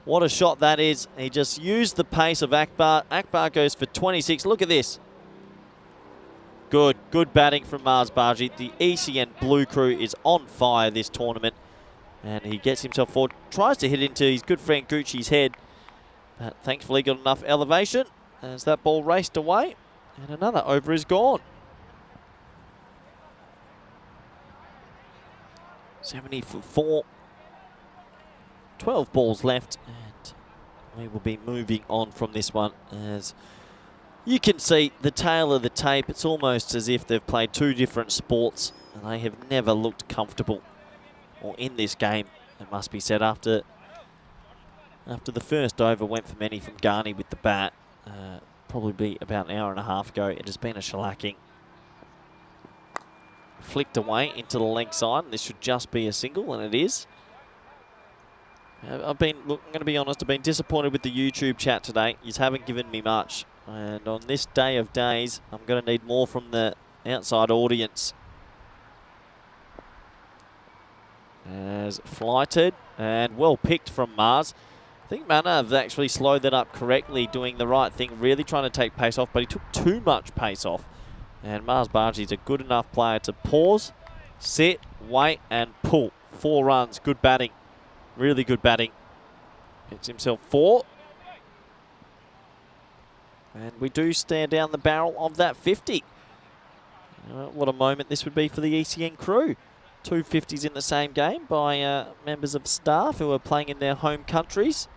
What a shot that is. He just used the pace of Akbar. Akbar goes for 26. Look at this. Good batting from Mars Baji. The ECN Blue Crew is on fire this tournament. And he gets himself forward. Tries to hit into his good friend Gucci's head. But thankfully got enough elevation as that ball raced away. And another over is gone. 70 for 4. 12 balls left, and we will be moving on from this one. As you can see, the tail of the tape, it's almost as if they've played 2 different sports, and they have never looked comfortable or in this game, it must be said. After the first over went for many from Ghani with the bat, probably about an hour and a half ago, it has been a shellacking. Flicked away into the leg side, and this should just be a single, and it is. I'm going to be honest, I've been disappointed with the YouTube chat today. You haven't given me much, and on this day of days, I'm going to need more from the outside audience. As flighted, and well picked from Mars. I think Manav actually slowed that up correctly, doing the right thing, really trying to take pace off, but he took too much pace off. And Mars Baji is a good enough player to pause, sit, wait, and pull. 4 runs, good batting. Really good batting. Gets himself 4. And we do stare down the barrel of that 50. What a moment this would be for the ECN crew. 2 50s in the same game by members of staff who are playing in their home countries.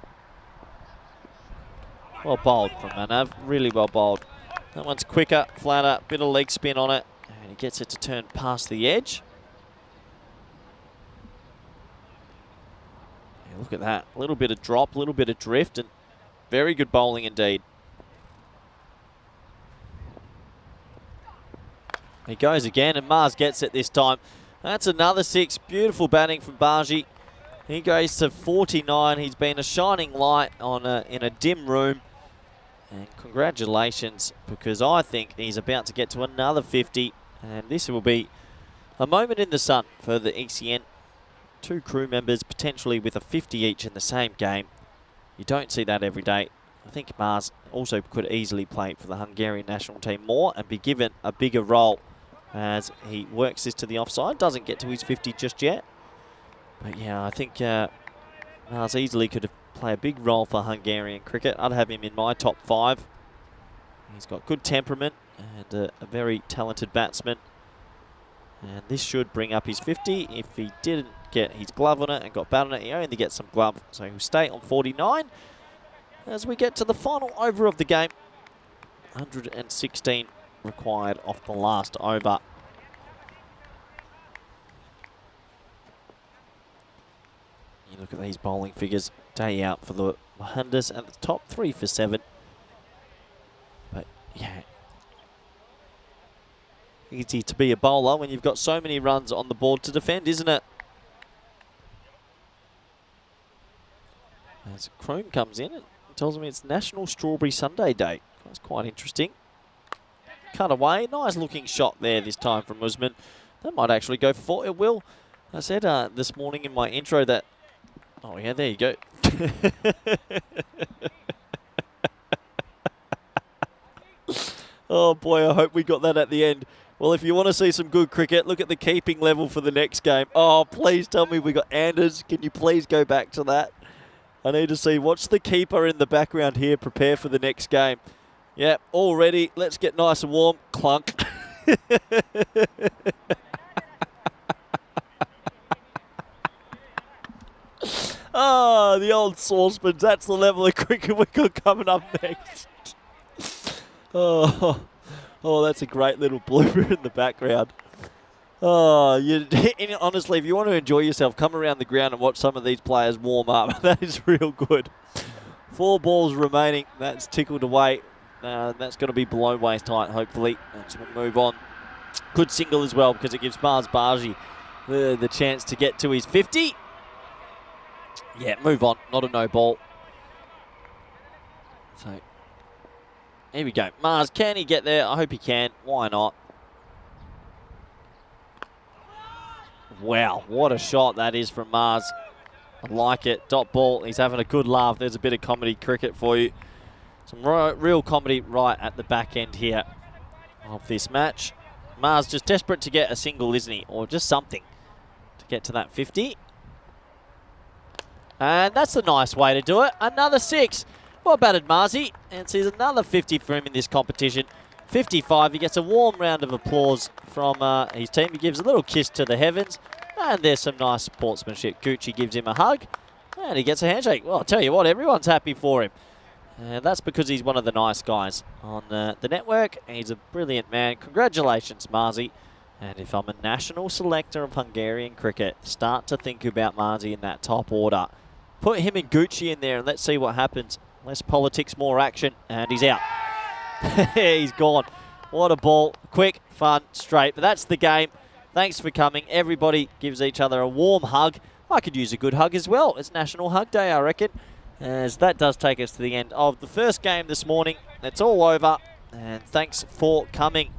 Well bowled from Manav, really well bowled. That one's quicker, flatter, bit of leg spin on it, and he gets it to turn past the edge. Yeah, look at that, a little bit of drop, a little bit of drift, and very good bowling indeed. He goes again, and Mars gets it this time. That's another 6. Beautiful batting from Baji. He goes to 49. He's been a shining light in a dim room. And congratulations, because I think he's about to get to another 50. And this will be a moment in the sun for the ECN. 2 crew members potentially with a 50 each in the same game. You don't see that every day. I think Mars also could easily play for the Hungarian national team more and be given a bigger role as he works this to the offside. Doesn't get to his 50 just yet. But yeah, I think Mars easily could play a big role for Hungarian cricket. I'd have him in my top 5. He's got good temperament and a very talented batsman. And this should bring up his 50. If he didn't get his glove on it and got bat on it, he only gets some glove. So he'll stay on 49 as we get to the final over of the game. 116 required off the last over. You look at these bowling figures. Day out for the Mohandas at the top, 3 for 7. But yeah, easy to be a bowler when you've got so many runs on the board to defend, isn't it? As Chrome comes in and tells me it's National Strawberry Sundae Day. That's quite interesting. Cut away. Nice looking shot there this time from Usman. That might actually go for 4. It will. I said this morning in my intro that... Oh yeah, there you go. Oh boy, I hope we got that at the end. Well, if you want to see some good cricket, look at the keeping level for the next game. Oh, please tell me we got Anders. Can you please go back to that? I need to see. Watch the keeper in the background here. Prepare for the next game. Yeah, all ready. Let's get nice and warm. Clunk. Oh, the old saucepans. That's the level of cricket we got coming up next. Oh, that's a great little blooper in the background. Oh, honestly, if you want to enjoy yourself, come around the ground and watch some of these players warm up. That is real good. 4 balls remaining. That's tickled away. That's going to be below waist height, hopefully. So we'll move on. Good single as well because it gives Mars Baji the chance to get to his 50. Yeah, move on. Not a no ball. So, here we go. Mars, can he get there? I hope he can. Why not? Wow, what a shot that is from Mars. I like it. Dot ball. He's having a good laugh. There's a bit of comedy cricket for you. Some real comedy right at the back end here of this match. Mars just desperate to get a single, isn't he? Or just something to get to that 50. And that's a nice way to do it. Another 6. Well batted, Marzi. And sees another 50 for him in this competition. 55. He gets a warm round of applause from his team. He gives a little kiss to the heavens. And there's some nice sportsmanship. Gucci gives him a hug. And he gets a handshake. Well, I'll tell you what, everyone's happy for him. And that's because he's one of the nice guys on the network. He's a brilliant man. Congratulations, Marzi. And if I'm a national selector of Hungarian cricket, start to think about Marzi in that top order. Put him and Gucci in there and let's see what happens. Less politics, more action. And he's out. He's gone. What a ball. Quick, fun, straight. But that's the game. Thanks for coming. Everybody gives each other a warm hug. I could use a good hug as well. It's National Hug Day, I reckon. As that does take us to the end of the first game this morning. It's all over. And thanks for coming.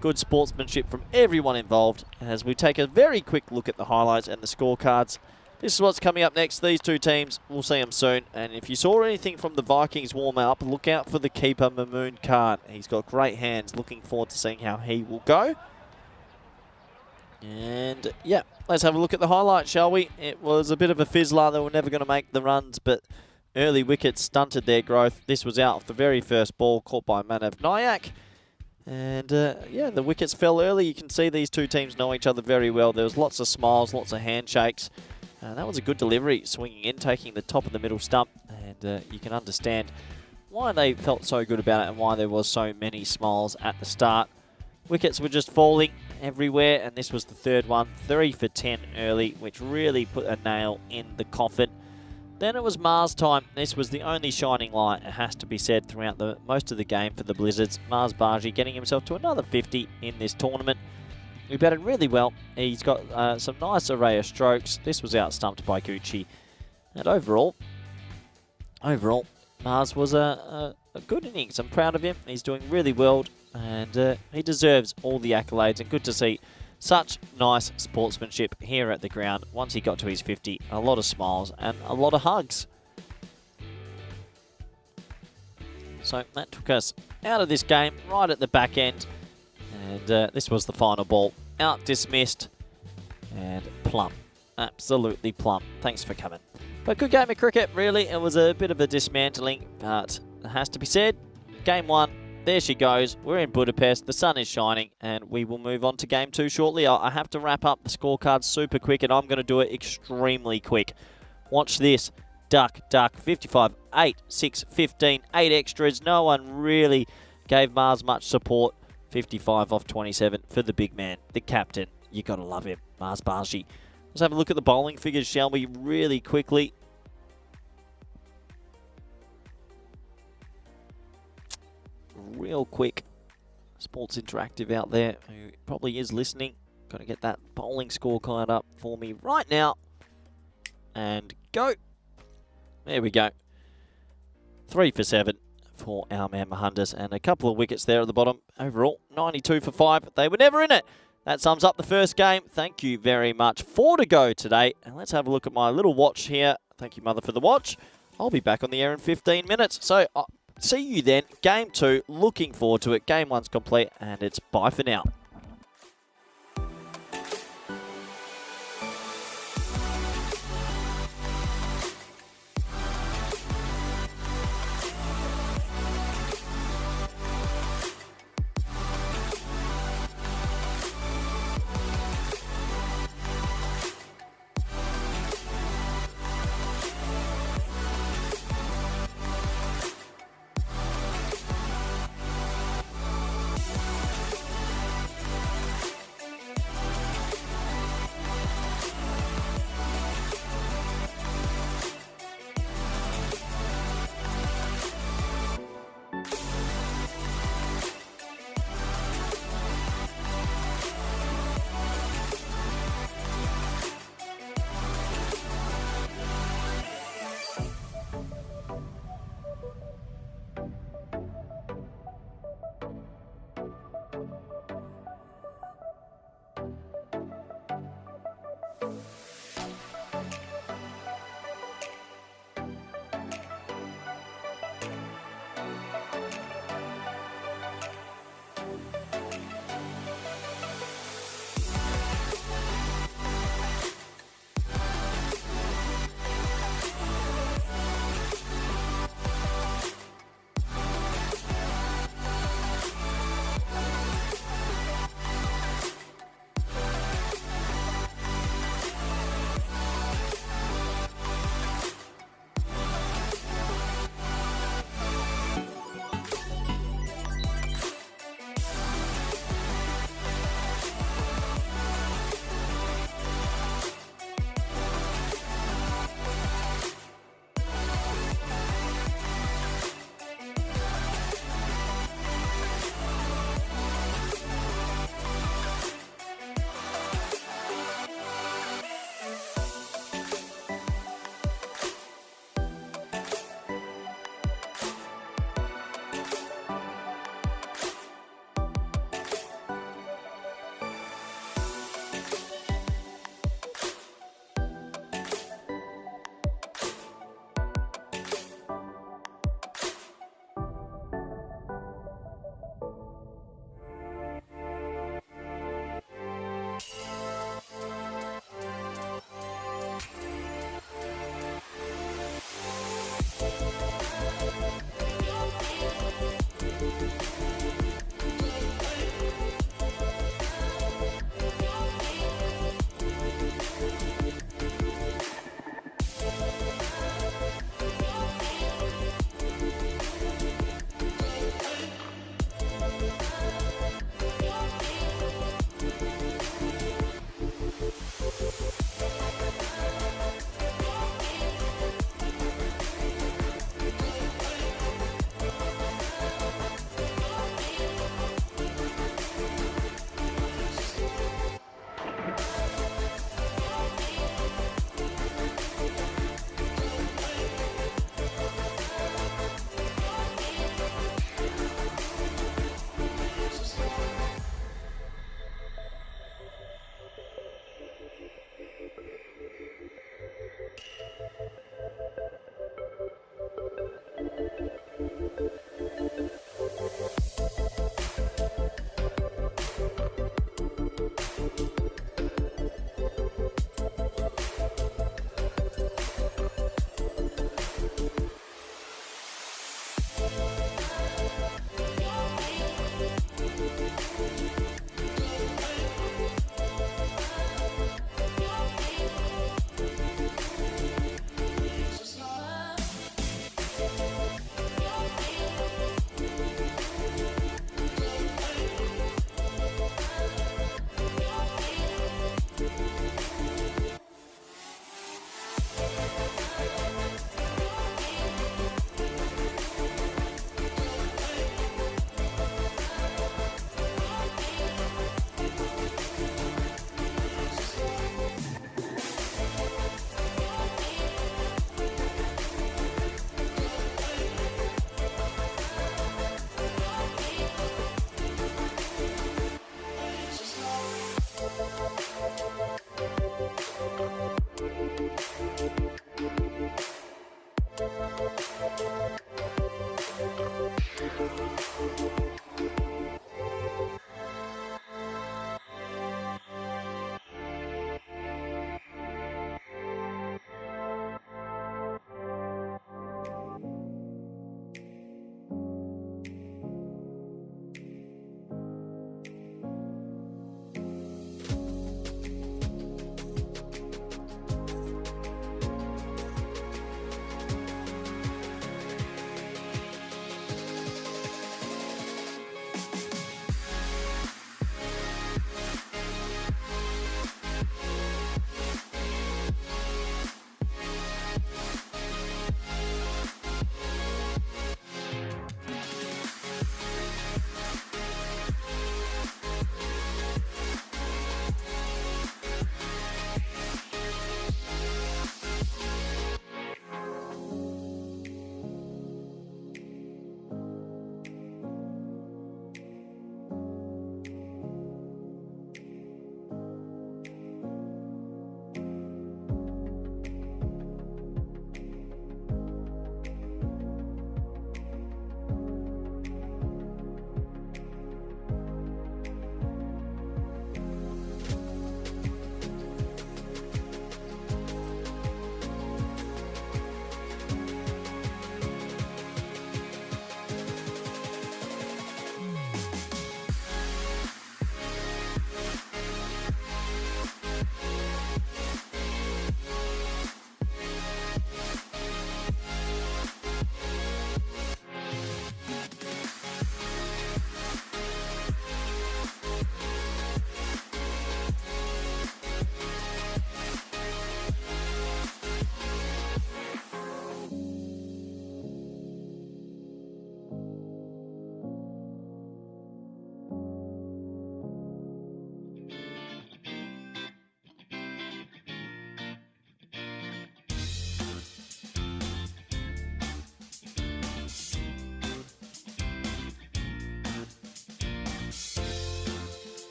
Good sportsmanship from everyone involved as we take a very quick look at the highlights and the scorecards. This is what's coming up next. These two teams, we'll see them soon. And if you saw anything from the Vikings warm-up, look out for the keeper, Mamoon Khan. He's got great hands. Looking forward to seeing how he will go. And, yeah, let's have a look at the highlights, shall we? It was a bit of a fizzler. They were never going to make the runs, but early wickets stunted their growth. This was out off the very first ball, caught by Manav Nayak. And, yeah, the wickets fell early. You can see these two teams know each other very well. There was lots of smiles, lots of handshakes. That was a good delivery, swinging in, taking the top of the middle stump. And you can understand why they felt so good about it and why there was so many smiles at the start. Wickets were just falling everywhere, and this was the third one. 3 for 10 early, which really put a nail in the coffin. Then it was Mars time. This was the only shining light, it has to be said, throughout most of the game for the Blizzards. Mars Baji getting himself to another 50 in this tournament. He batted really well. He's got some nice array of strokes. This was out-stumped by Gucci. And overall, Mars was a good innings. I'm proud of him. He's doing really well, and he deserves all the accolades. And good to see such nice sportsmanship here at the ground. Once he got to his 50, a lot of smiles and a lot of hugs. So that took us out of this game right at the back end. And this was the final ball. Out dismissed and plump. Absolutely plump. Thanks for coming. But good game of cricket, really. It was a bit of a dismantling, but it has to be said. Game 1, there she goes. We're in Budapest. The sun is shining, and we will move on to game 2 shortly. I have to wrap up the scorecard super quick, and I'm going to do it extremely quick. Watch this. Duck, 55, 8, 6, 15, 8 extras. No one really gave Mars much support. 55 off 27 for the big man, the captain. You got to love him, Mars Barji. Let's have a look at the bowling figures, shall we, really quickly. Real quick. Sports Interactive out there, who probably is listening. Got to get that bowling scorecard up for me right now. And go. There we go. 3 for 7 for our man Mohandas, and a couple of wickets there at the bottom. Overall, 92 for 5. They were never in it. That sums up the first game. Thank you very much. 4 to go today. And let's have a look at my little watch here. Thank you, Mother, for the watch. I'll be back on the air in 15 minutes. So, see you then. Game 2. Looking forward to it. Game 1's complete, and it's bye for now.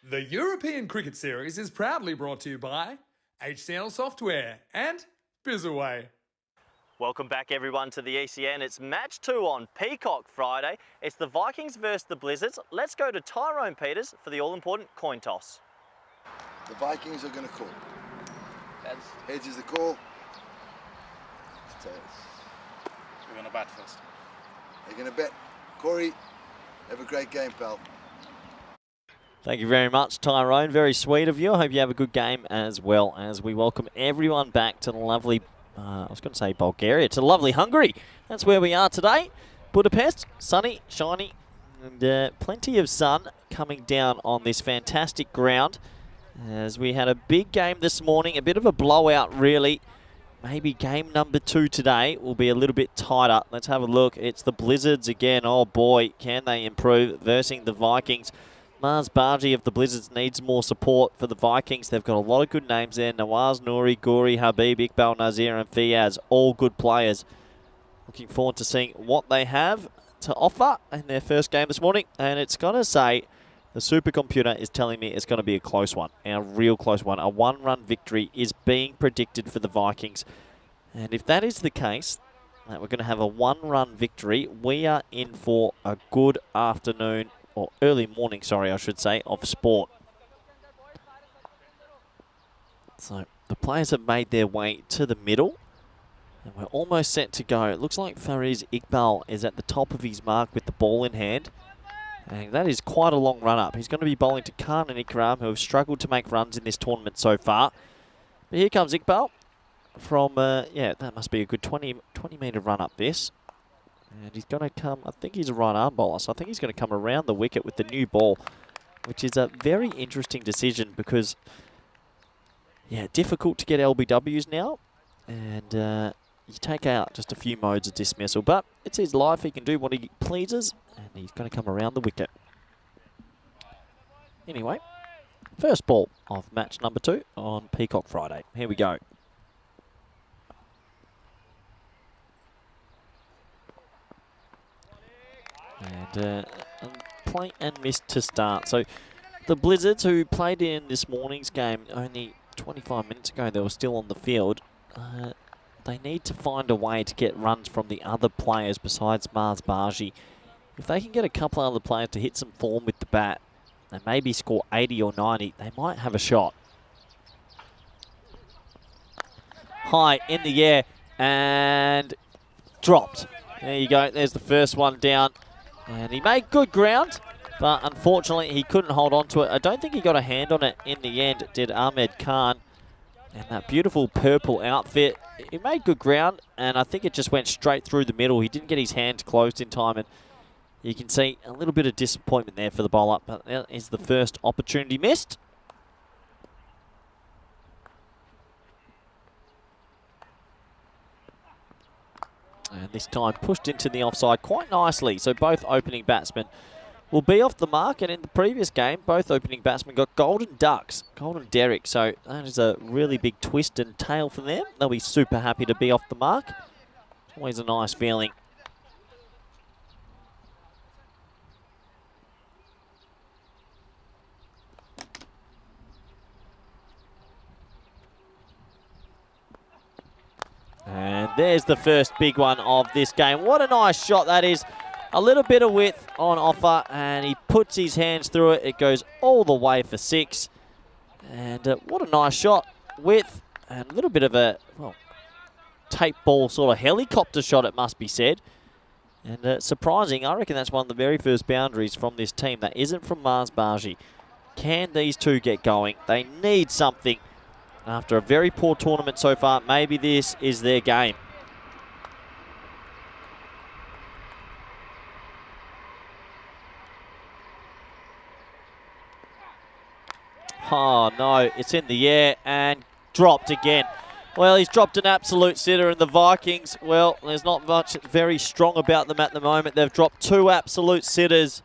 The European Cricket Series is proudly brought to you by HCL Software and Bizaway. Welcome back everyone to the ECN. It's match 2 on Peacock Friday. It's the Vikings versus the Blizzards. Let's go to Tyrone Peters for the all-important coin toss. The Vikings are going to call. Heads. Heads is the call. It's tails. We're going to bat first. They're going to bet. Corey, have a great game, pal. Thank you very much, Tyrone. Very sweet of you. I hope you have a good game as well as we welcome everyone back to the lovely, I was going to say Bulgaria, to lovely Hungary. That's where we are today. Budapest, sunny, shiny, and plenty of sun coming down on this fantastic ground. As we had a big game this morning, a bit of a blowout really. Maybe game number 2 today will be a little bit tighter. Let's have a look. It's the Blizzards again. Oh boy, can they improve versus the Vikings. Mars Barji of the Blizzards needs more support for the Vikings. They've got a lot of good names there. Nawaz, Nouri, Guri, Habib, Iqbal, Nazir and Fiaz. All good players. Looking forward to seeing what they have to offer in their first game this morning. And it's going to say the supercomputer is telling me it's going to be a close one. A real close one. A 1-run victory is being predicted for the Vikings. And if that is the case, that we're going to have a 1-run victory, we are in for a good afternoon. Or early morning, sorry, I should say, of sport. So the players have made their way to the middle. And we're almost set to go. It looks like Fariz Iqbal is at the top of his mark with the ball in hand. And that is quite a long run up. He's going to be bowling to Khan and Ikram, who have struggled to make runs in this tournament so far. But here comes Iqbal from, yeah, that must be a good 20-metre run up this. And he's going to come, I think he's a right arm bowler, so I think he's going to come around the wicket with the new ball, which is a very interesting decision because, yeah, difficult to get LBWs now. And you take out just a few modes of dismissal, but it's his life. He can do what he pleases, and he's going to come around the wicket. Anyway, first ball of match number 2 on Peacock Friday. Here we go. And play and miss to start. So the Blizzards, who played in this morning's game only 25 minutes ago, they were still on the field. They need to find a way to get runs from the other players besides Mars Barji. If they can get a couple of other players to hit some form with the bat and maybe score 80 or 90, they might have a shot. High in the air and dropped. There you go. There's the first one down. And he made good ground, but unfortunately he couldn't hold on to it. I don't think he got a hand on it in the end, did Ahmed Khan. And that beautiful purple outfit, he made good ground, and I think it just went straight through the middle. He didn't get his hands closed in time, and you can see a little bit of disappointment there for the bowler, but that is the first opportunity missed. And this time pushed into the offside quite nicely. So both opening batsmen will be off the mark. And in the previous game, both opening batsmen got golden ducks, golden Derrick. So that is a really big twist and tail for them. They'll be super happy to be off the mark. Always a nice feeling. And there's the first big one of this game. What a nice shot that is. A little bit of width on offer, and he puts his hands through it. It goes all the way for 6. And what a nice shot. Width and a little bit of a, well, tape ball sort of helicopter shot, it must be said. And surprising, I reckon that's one of the very first boundaries from this team. That isn't from Mars Barji. Can these two get going? They need something. After a very poor tournament so far, maybe this is their game. Oh no, it's in the air and dropped again. Well, he's dropped an absolute sitter, and the Vikings, well, there's not much very strong about them at the moment. They've dropped 2 absolute sitters,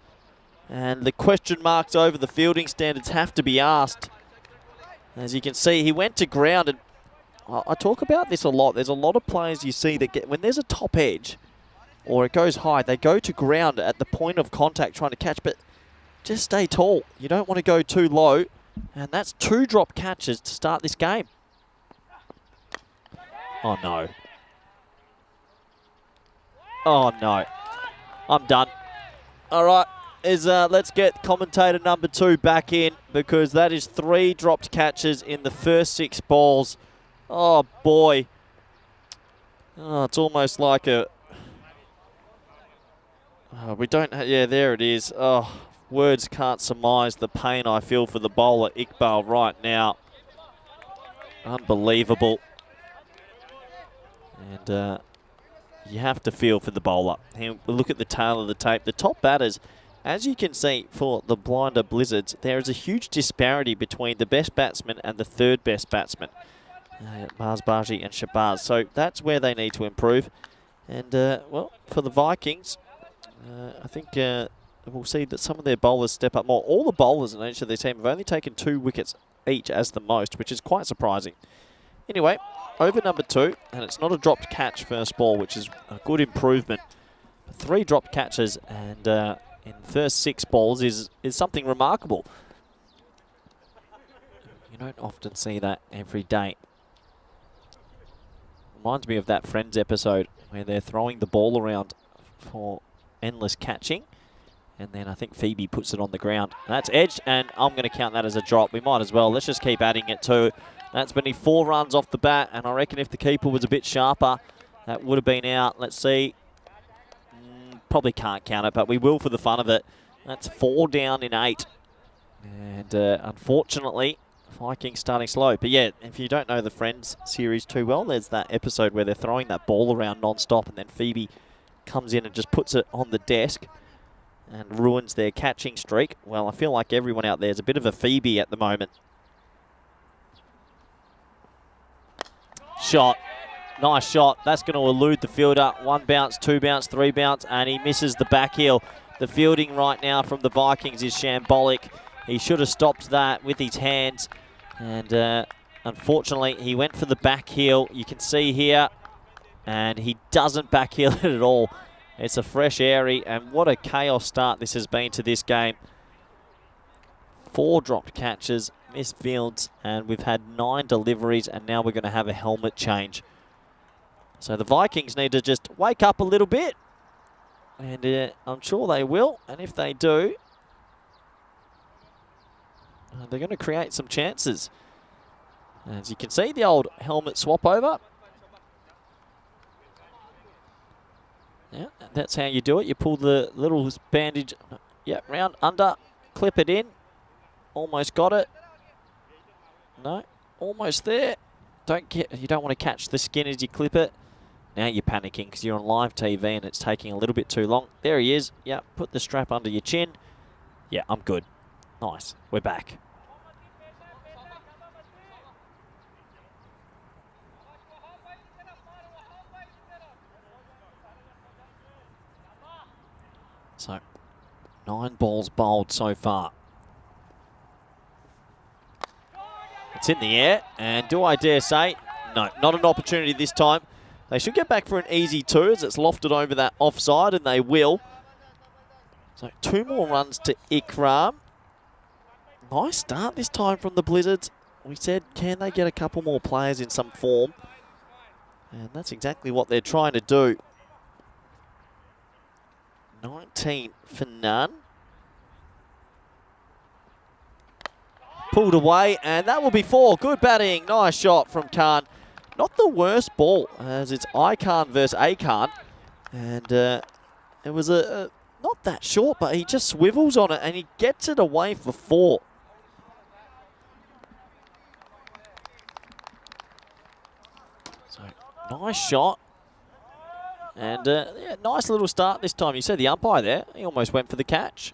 and the question marks over the fielding standards have to be asked. As you can see, he went to ground, and I talk about this a lot. There's a lot of players you see that get, when there's a top edge or it goes high, they go to ground at the point of contact trying to catch, but just stay tall. You don't want to go too low. And that's 2 drop catches to start this game. Oh, no. Oh, no. I'm done. All right. Let's get commentator number 2 back in, because that is 3 dropped catches in the first 6 balls. Oh, boy. Oh, it's almost like a... Oh, we don't... Yeah, there it is. Oh, words can't surmise the pain I feel for the bowler, Iqbal, right now. Unbelievable. And you have to feel for the bowler. And look at the tail of the tape. The top batters, as you can see for the Blinder Blizzards, there is a huge disparity between the best batsman and the 3rd best batsman, Marsbaji and Shabazz. So that's where they need to improve. And, well, for the Vikings, I think we'll see that some of their bowlers step up more. All the bowlers in each of their team have only taken 2 wickets each as the most, which is quite surprising. Anyway, over number 2, and it's not a dropped catch first ball, which is a good improvement. 3 dropped catches, and in the first 6 balls is something remarkable. You don't often see that every day. Reminds me of that Friends episode where they're throwing the ball around for endless catching, and then I think Phoebe puts it on the ground. That's edged, and I'm going to count that as a drop. We might as well. Let's just keep adding it too. That's been 4 runs off the bat, and I reckon if the keeper was a bit sharper, that would have been out. Let's see. Probably can't count it, but we will for the fun of it. That's 4 down in 8. And unfortunately, Vikings starting slow. But yeah, if you don't know the Friends series too well, there's that episode where they're throwing that ball around non-stop, and then Phoebe comes in and just puts it on the desk and ruins their catching streak. Well, I feel like everyone out there is a bit of a Phoebe at the moment. Shot. Nice shot. That's going to elude the fielder. 1 bounce, 2 bounce, 3 bounce, and he misses the back heel. The fielding right now from the Vikings is shambolic. He should have stopped that with his hands. And unfortunately, he went for the back heel. You can see here. And he doesn't back heel it at all. It's a fresh airy, and what a chaos start this has been to this game. 4 dropped catches, missed fields, and we've had 9 deliveries, and now we're going to have a helmet change. So the Vikings need to just wake up a little bit, and I'm sure they will. And if they do, they're going to create some chances. As you can see, the old helmet swap over. Yeah, that's how you do it. You pull the little bandage, round under, clip it in. Almost got it. No, almost there. You don't want to catch the skin as you clip it. Now you're panicking because you're on live TV and it's taking a little bit too long. There he is. Yeah, put the strap under your chin. Yeah, I'm good. Nice. We're back. So, 9 balls bowled so far. It's in the air, and do I dare say, no, not an opportunity this time. They should get back for an easy 2 as it's lofted over that offside, and they will. So 2 more runs to Ikram. Nice start this time from the Blizzards. We said, can they get a couple more players in some form? And that's exactly what they're trying to do. 19 for none. Pulled away, and that will be 4. Good batting. Nice shot from Khan. Not the worst ball, as it's Ikan versus Akan. And it was not that short, but he just swivels on it, and he gets it away for 4. So, nice shot. And yeah, nice little start this time. You said the umpire there. He almost went for the catch.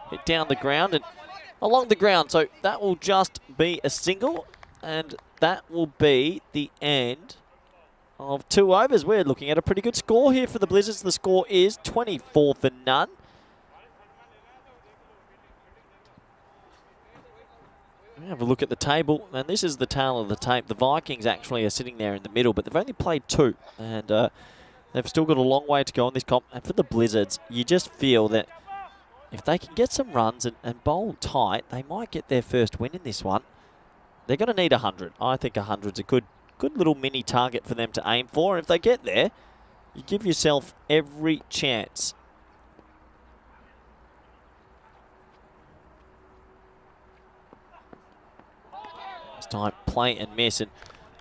Hit down the ground and along the ground. So that will just be a single. And that will be the end of 2 overs. We're looking at a pretty good score here for the Blizzards. The score is 24 for none. Have a look at the table, and this is the tail of the tape. The Vikings actually are sitting there in the middle, but they've only played 2. And They've still got a long way to go in this comp. And for the Blizzards, you just feel that if they can get some runs and bowl tight, they might get their first win in this one. They're going to need 100. I think 100's a good little mini target for them to aim for. And if they get there, you give yourself every chance. This time, play and miss. And,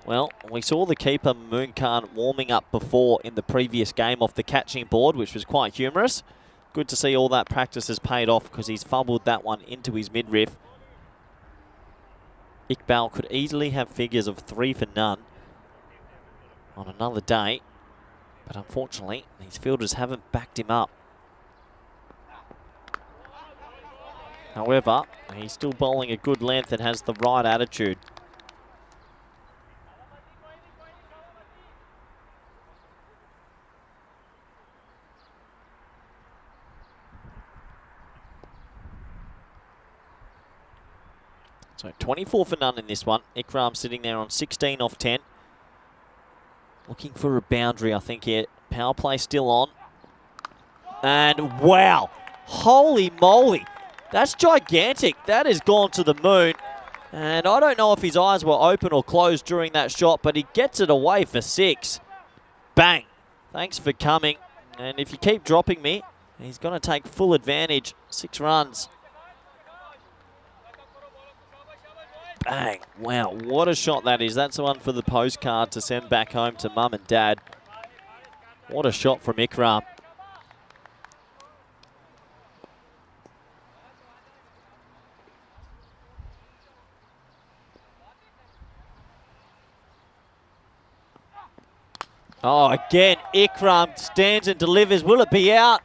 well, we saw the keeper, Moon Khan, warming up before in the previous game off the catching board, which was quite humorous. Good to see all that practice has paid off because he's fumbled that one into his midriff. Iqbal could easily have figures of 3 for none on another day, but unfortunately, these fielders haven't backed him up. However, he's still bowling a good length and has the right attitude. So 24 for none in this one. Ikram sitting there on 16 off 10. Looking for a boundary, I think, here. Power play still on. And wow, holy moly. That's gigantic. That has gone to the moon. And I don't know if his eyes were open or closed during that shot, but he gets it away for 6. Bang. Thanks for coming. And if you keep dropping me, he's going to take full advantage. 6 runs. Bang. Wow, what a shot that is. That's the one for the postcard to send back home to mum and dad. What a shot from Ikram. Oh, again, Ikram stands and delivers. Will it be out?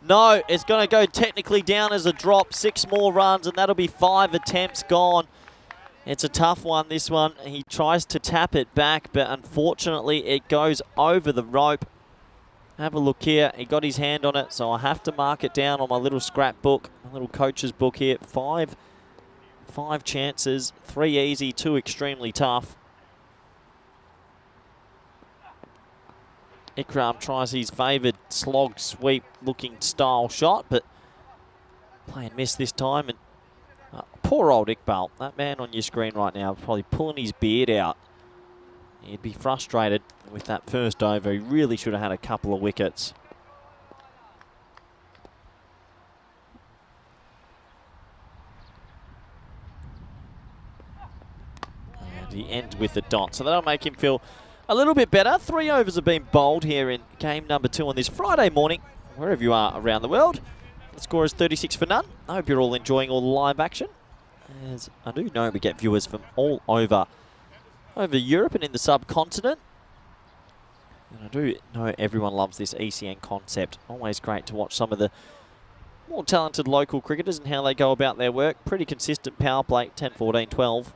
No, it's going to go technically down as a drop. 6 more runs, and that'll be 5 attempts gone. It's a tough one, this one. He tries to tap it back, but unfortunately it goes over the rope. Have a look here. He got his hand on it, so I have to mark it down on my little scrapbook, my little coach's book here. 5 chances, 3 easy, 2 extremely tough. Ikram tries his favoured slog sweep looking style shot, but play and miss this time. And poor old Iqbal, that man on your screen right now, probably pulling his beard out. He'd be frustrated with that first over. He really should have had a couple of wickets. And he ends with a dot, so that'll make him feel a little bit better. 3 overs have been bowled here in game number 2 on this Friday morning, wherever you are around the world. The score is 36 for none. I hope you're all enjoying all the live action, as I do know we get viewers from all over Europe and in the subcontinent. And I do know everyone loves this ECN concept. Always great to watch some of the more talented local cricketers and how they go about their work. Pretty consistent power play, 10, 14, 12.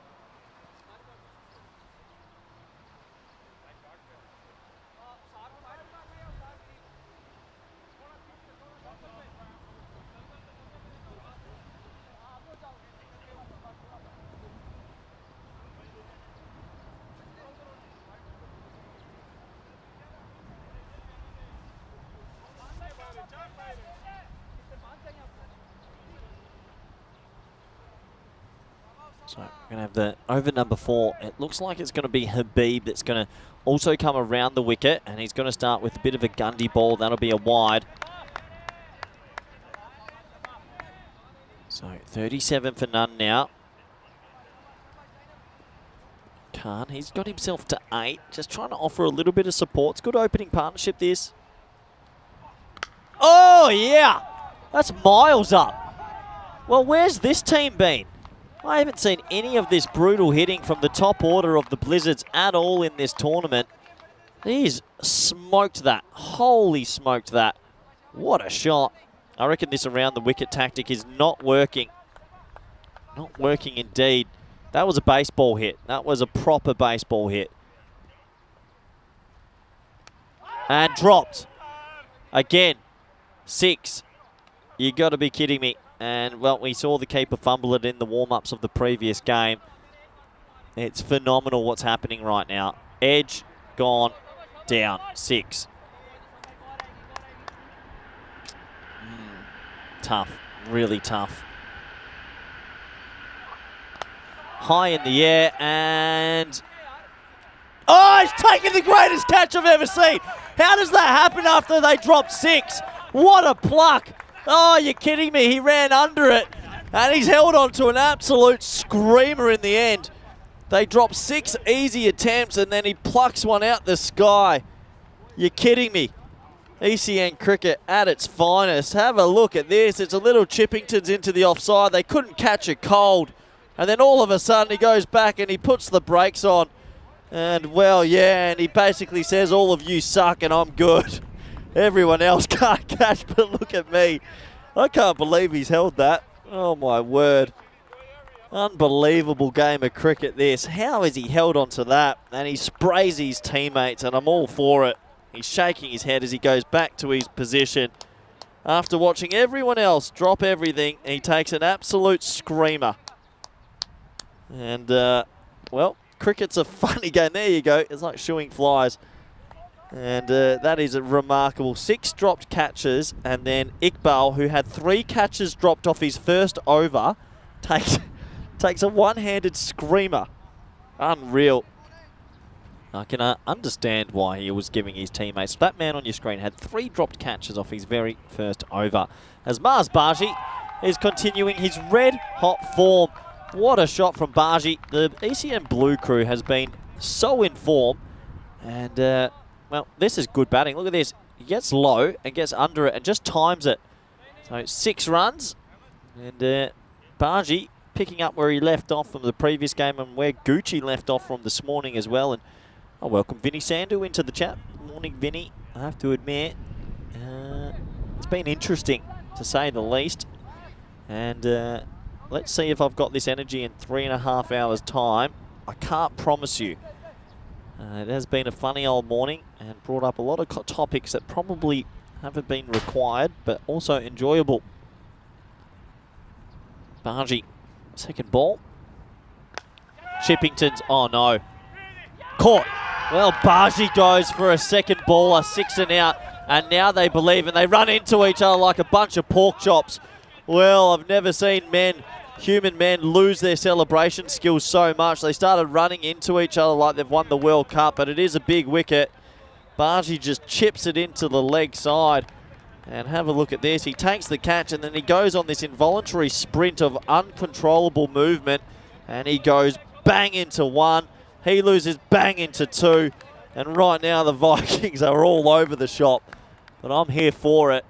So we're going to have the over number 4. It looks like it's going to be Habib that's going to also come around the wicket, and he's going to start with a bit of a Gundy ball. That'll be a wide. So 37 for none now. Khan, he's got himself to 8. Just trying to offer a little bit of support. It's good opening partnership, this. Oh, yeah. That's miles up. Well, where's this team been? I haven't seen any of this brutal hitting from the top order of the Blizzards at all in this tournament. He's smoked that. Holy smoked that. What a shot. I reckon this around the wicket tactic is not working. Not working indeed. That was a baseball hit. That was a proper baseball hit. And dropped. Again. 6. You got to be kidding me. And, well, we saw the keeper fumble it in the warm-ups of the previous game. It's phenomenal what's happening right now. Edge, gone, down, 6. tough, really tough. High in the air, and oh, he's taken the greatest catch I've ever seen. How does that happen after they dropped 6? What a pluck. Oh, you're kidding me. He ran under it, and he's held on to an absolute screamer in the end. They dropped 6 easy attempts, and then he plucks one out the sky. You're kidding me. ECN cricket at its finest. Have a look at this. It's a little Chippingtons into the offside. They couldn't catch it cold. And then all of a sudden he goes back and he puts the brakes on. And, well, yeah, and he basically says, all of you suck and I'm good. Everyone else can't catch, but look at me. I can't believe he's held that. Oh, my word. Unbelievable game of cricket, this. How has he held on to that? And he sprays his teammates, and I'm all for it. He's shaking his head as he goes back to his position. After watching everyone else drop everything, he takes an absolute screamer. And, well, cricket's a funny game. There you go. It's like shooing flies. And that is a remarkable. 6 dropped catches, and then Iqbal, who had 3 catches dropped off his first over, takes a one-handed screamer. Unreal. I can understand why he was giving his teammates. That man on your screen had 3 dropped catches off his very first over. As Mars Baji is continuing his red-hot form. What a shot from Baji. The ECN Blue crew has been so in form. And, well, this is good batting. Look at this. He gets low and gets under it and just times it. So 6 runs. And Baji picking up where he left off from the previous game and where Gucci left off from this morning as well. And I welcome Vinny Sandu into the chat. Morning, Vinny. I have to admit, it's been interesting, to say the least. And let's see if I've got this energy in 3.5 hours' time. I can't promise you. It has been a funny old morning and brought up a lot of topics that probably haven't been required, but also enjoyable. Baji, second ball. Chippingtons, oh no. Caught. Well, Baji goes for a second ball, a 6 and out, and now they believe, and they run into each other like a bunch of pork chops. Well, I've never seen human men lose their celebration skills so much. They started running into each other like they've won the World Cup, but it is a big wicket. Baji just chips it into the leg side. And have a look at this. He takes the catch and then he goes on this involuntary sprint of uncontrollable movement, and he goes bang into 1. He loses bang into 2. And right now the Vikings are all over the shop. But I'm here for it.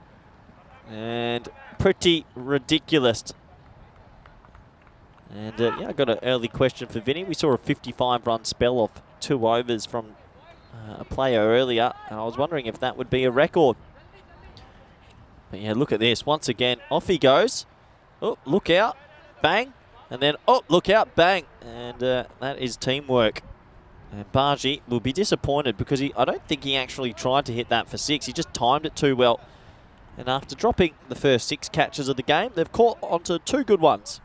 And pretty ridiculous. And yeah, I got an early question for Vinny. We saw a 55-run spell off 2 overs from a player earlier, and I was wondering if that would be a record. But yeah, look at this. Once again, off he goes. Oh, look out. Bang. And then, oh, look out. Bang. And that is teamwork. And Baji will be disappointed because I don't think he actually tried to hit that for 6. He just timed it too well. And after dropping the first 6 catches of the game, they've caught onto 2 good ones.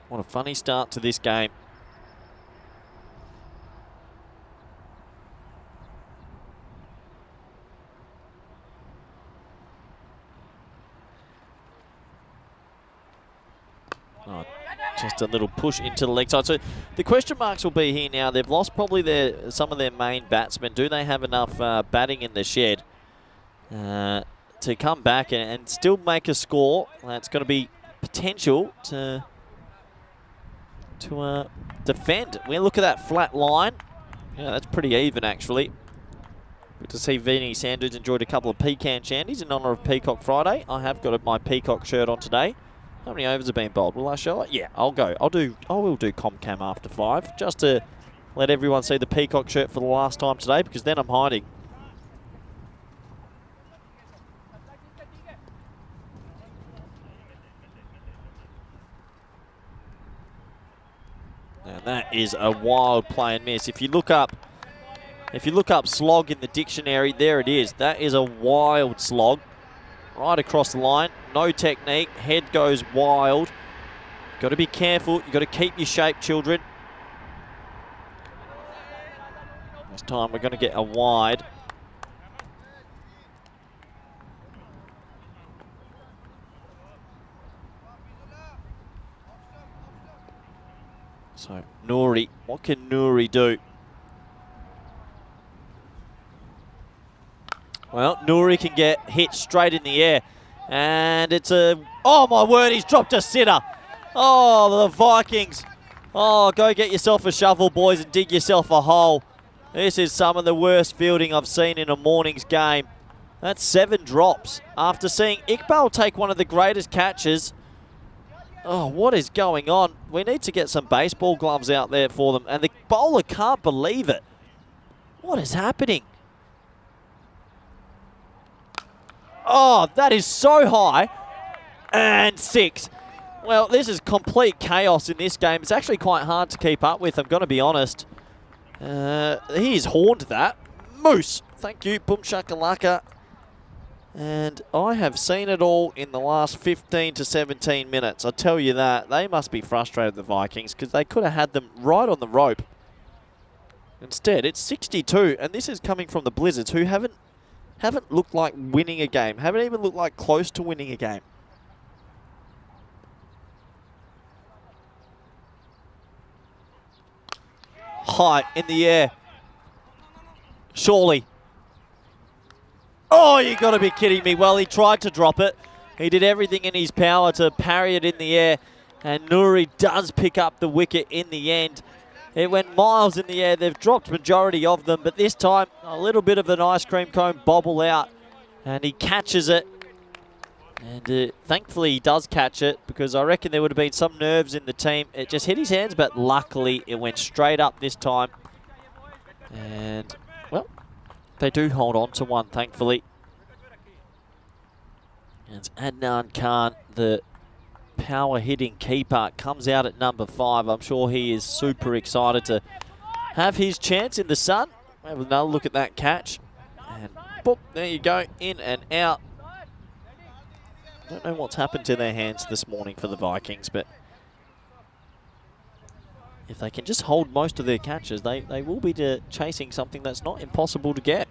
What a funny start to this game. Oh, just a little push into the leg side. So the question marks will be here now. They've lost probably some of their main batsmen. Do they have enough batting in the shed to come back and still make a score? That's going to be potential to defend. We look at that flat line. Yeah, that's pretty even actually. Good to see Vinny Sanders enjoyed a couple of pecan shandies in honour of Peacock Friday. I have got my Peacock shirt on today. How many overs have been bowled? Will I show it? Yeah, I'll go. I will do Comcam after 5, just to let everyone see the Peacock shirt for the last time today, because then I'm hiding. And that is a wild play and miss. If you look up slog in the dictionary, there it is. That is a wild slog. Right across the line, no technique, head goes wild. Got to be careful, you've got to keep your shape, children. This time we're going to get a wide. So Nouri, what can Nouri do? Well, Nouri can get hit straight in the air. And it's a, oh my word, he's dropped a sitter. Oh, the Vikings. Oh, go get yourself a shovel, boys, and dig yourself a hole. This is some of the worst fielding I've seen in a morning's game. That's 7 drops. After seeing Iqbal take one of the greatest catches. Oh, what is going on? We need to get some baseball gloves out there for them. And the bowler can't believe it. What is happening? Oh, that is so high. And 6. Well, this is complete chaos in this game. It's actually quite hard to keep up with, I'm going to be honest. He's horned that. Moose. Thank you, Boom Shakalaka. And I have seen it all in the last 15 to 17 minutes. I tell you that. They must be frustrated, the Vikings, because they could have had them right on the rope. Instead, it's 62, and this is coming from the Blizzards, who haven't looked like winning a game. Haven't even looked like close to winning a game. High in the air. Surely. Oh, you got to be kidding me. Well, he tried to drop it. He did everything in his power to parry it in the air. And Nouri does pick up the wicket in the end. It went miles in the air. They've dropped majority of them. But this time, a little bit of an ice cream cone bobble out. And he catches it. And thankfully he does catch it, because I reckon there would have been some nerves in the team. It just hit his hands, but luckily it went straight up this time. And, well, they do hold on to one, thankfully. And it's Adnan Khan, the power-hitting keeper, comes out at number 5. I'm sure he is super excited to have his chance in the sun. Have another look at that catch. And, boop, there you go, in and out. I don't know what's happened to their hands this morning for the Vikings, but if they can just hold most of their catches, they will be chasing something that's not impossible to get.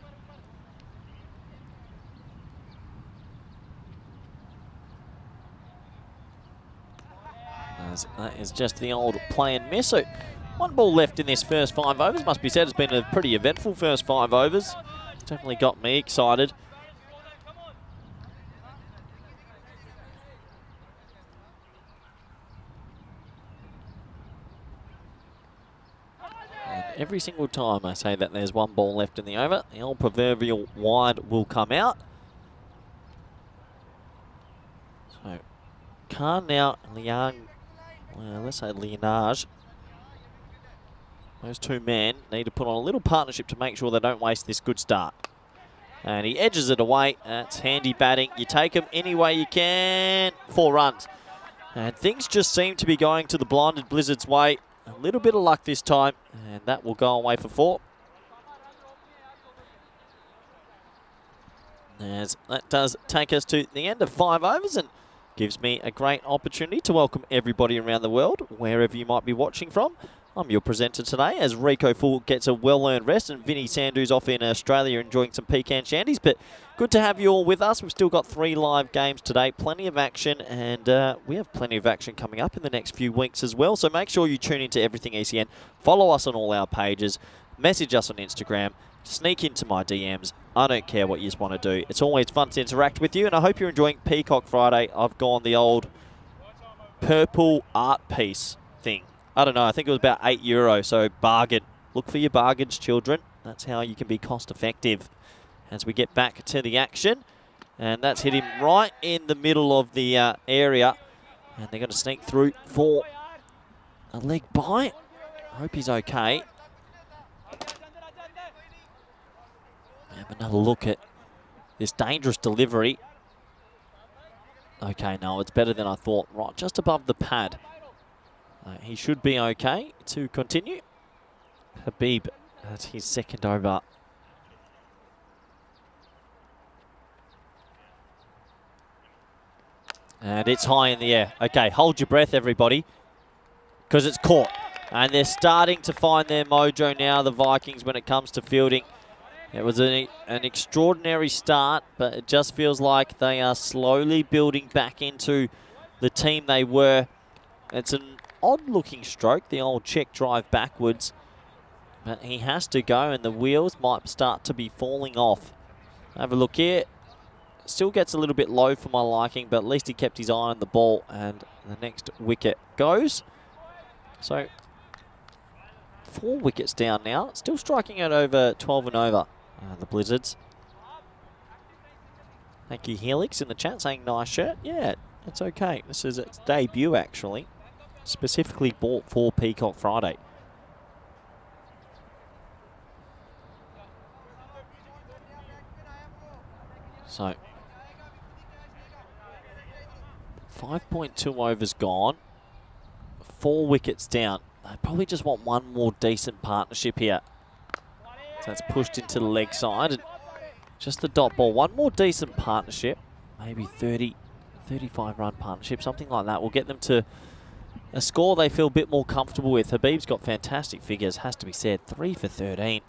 As that is just the old play and miss. So 1 ball left in this first 5 overs. Must be said, it's been a pretty eventful first 5 overs. It's definitely got me excited. Every single time I say that there's 1 ball left in the over, the old proverbial wide will come out. So, Khan now, Liang, well, let's say Lianage. Those 2 men need to put on a little partnership to make sure they don't waste this good start. And he edges it away. That's handy batting. You take them any way you can. 4 runs. And things just seem to be going to the blinded Blizzards' way. A little bit of luck this time, and that will go away for 4. As that does take us to the end of 5 overs and gives me a great opportunity to welcome everybody around the world, wherever you might be watching from. I'm your presenter today, as Rico Full gets a well-earned rest and Vinny Sandhu's off in Australia enjoying some pecan shandies. But good to have you all with us. We've still got 3 live games today, plenty of action, and we have plenty of action coming up in the next few weeks as well. So make sure you tune into Everything ECN, follow us on all our pages, message us on Instagram, sneak into my DMs. I don't care what you just want to do. It's always fun to interact with you, and I hope you're enjoying Peacock Friday. I've gone the old purple art piece thing. I don't know, I think it was about €8, so bargain. Look for your bargains, children. That's how you can be cost effective. As we get back to the action, and that's hit him right in the middle of the area, and they're going to sneak through for a leg bye. I hope he's okay. Have another look at this dangerous delivery. Okay, no, it's better than I thought. Right, just above the pad. He should be okay to continue. Habib, that's his second over. And it's high in the air. Okay, hold your breath, everybody, because it's caught. And they're starting to find their mojo now, the Vikings, when it comes to fielding. It was an extraordinary start, but it just feels like they are slowly building back into the team they were. It's an odd-looking stroke, the old check drive backwards. But he has to go, and the wheels might start to be falling off. Have a look here. Still gets a little bit low for my liking, but at least he kept his eye on the ball, and the next wicket goes. So, 4 wickets down now. Still striking at over 12 and over, the Blizzards. Thank you, Helix, in the chat saying nice shirt. Yeah, it's okay. This is its debut, actually. Specifically bought for Peacock Friday. So, 5.2 overs gone. 4 wickets down. They probably just want one more decent partnership here. So that's pushed into the leg side. And just the dot ball. One more decent partnership. Maybe 30, 35 run partnership. Something like that will get them to a score they feel a bit more comfortable with. Habib's got fantastic figures, has to be said. 3 for 13.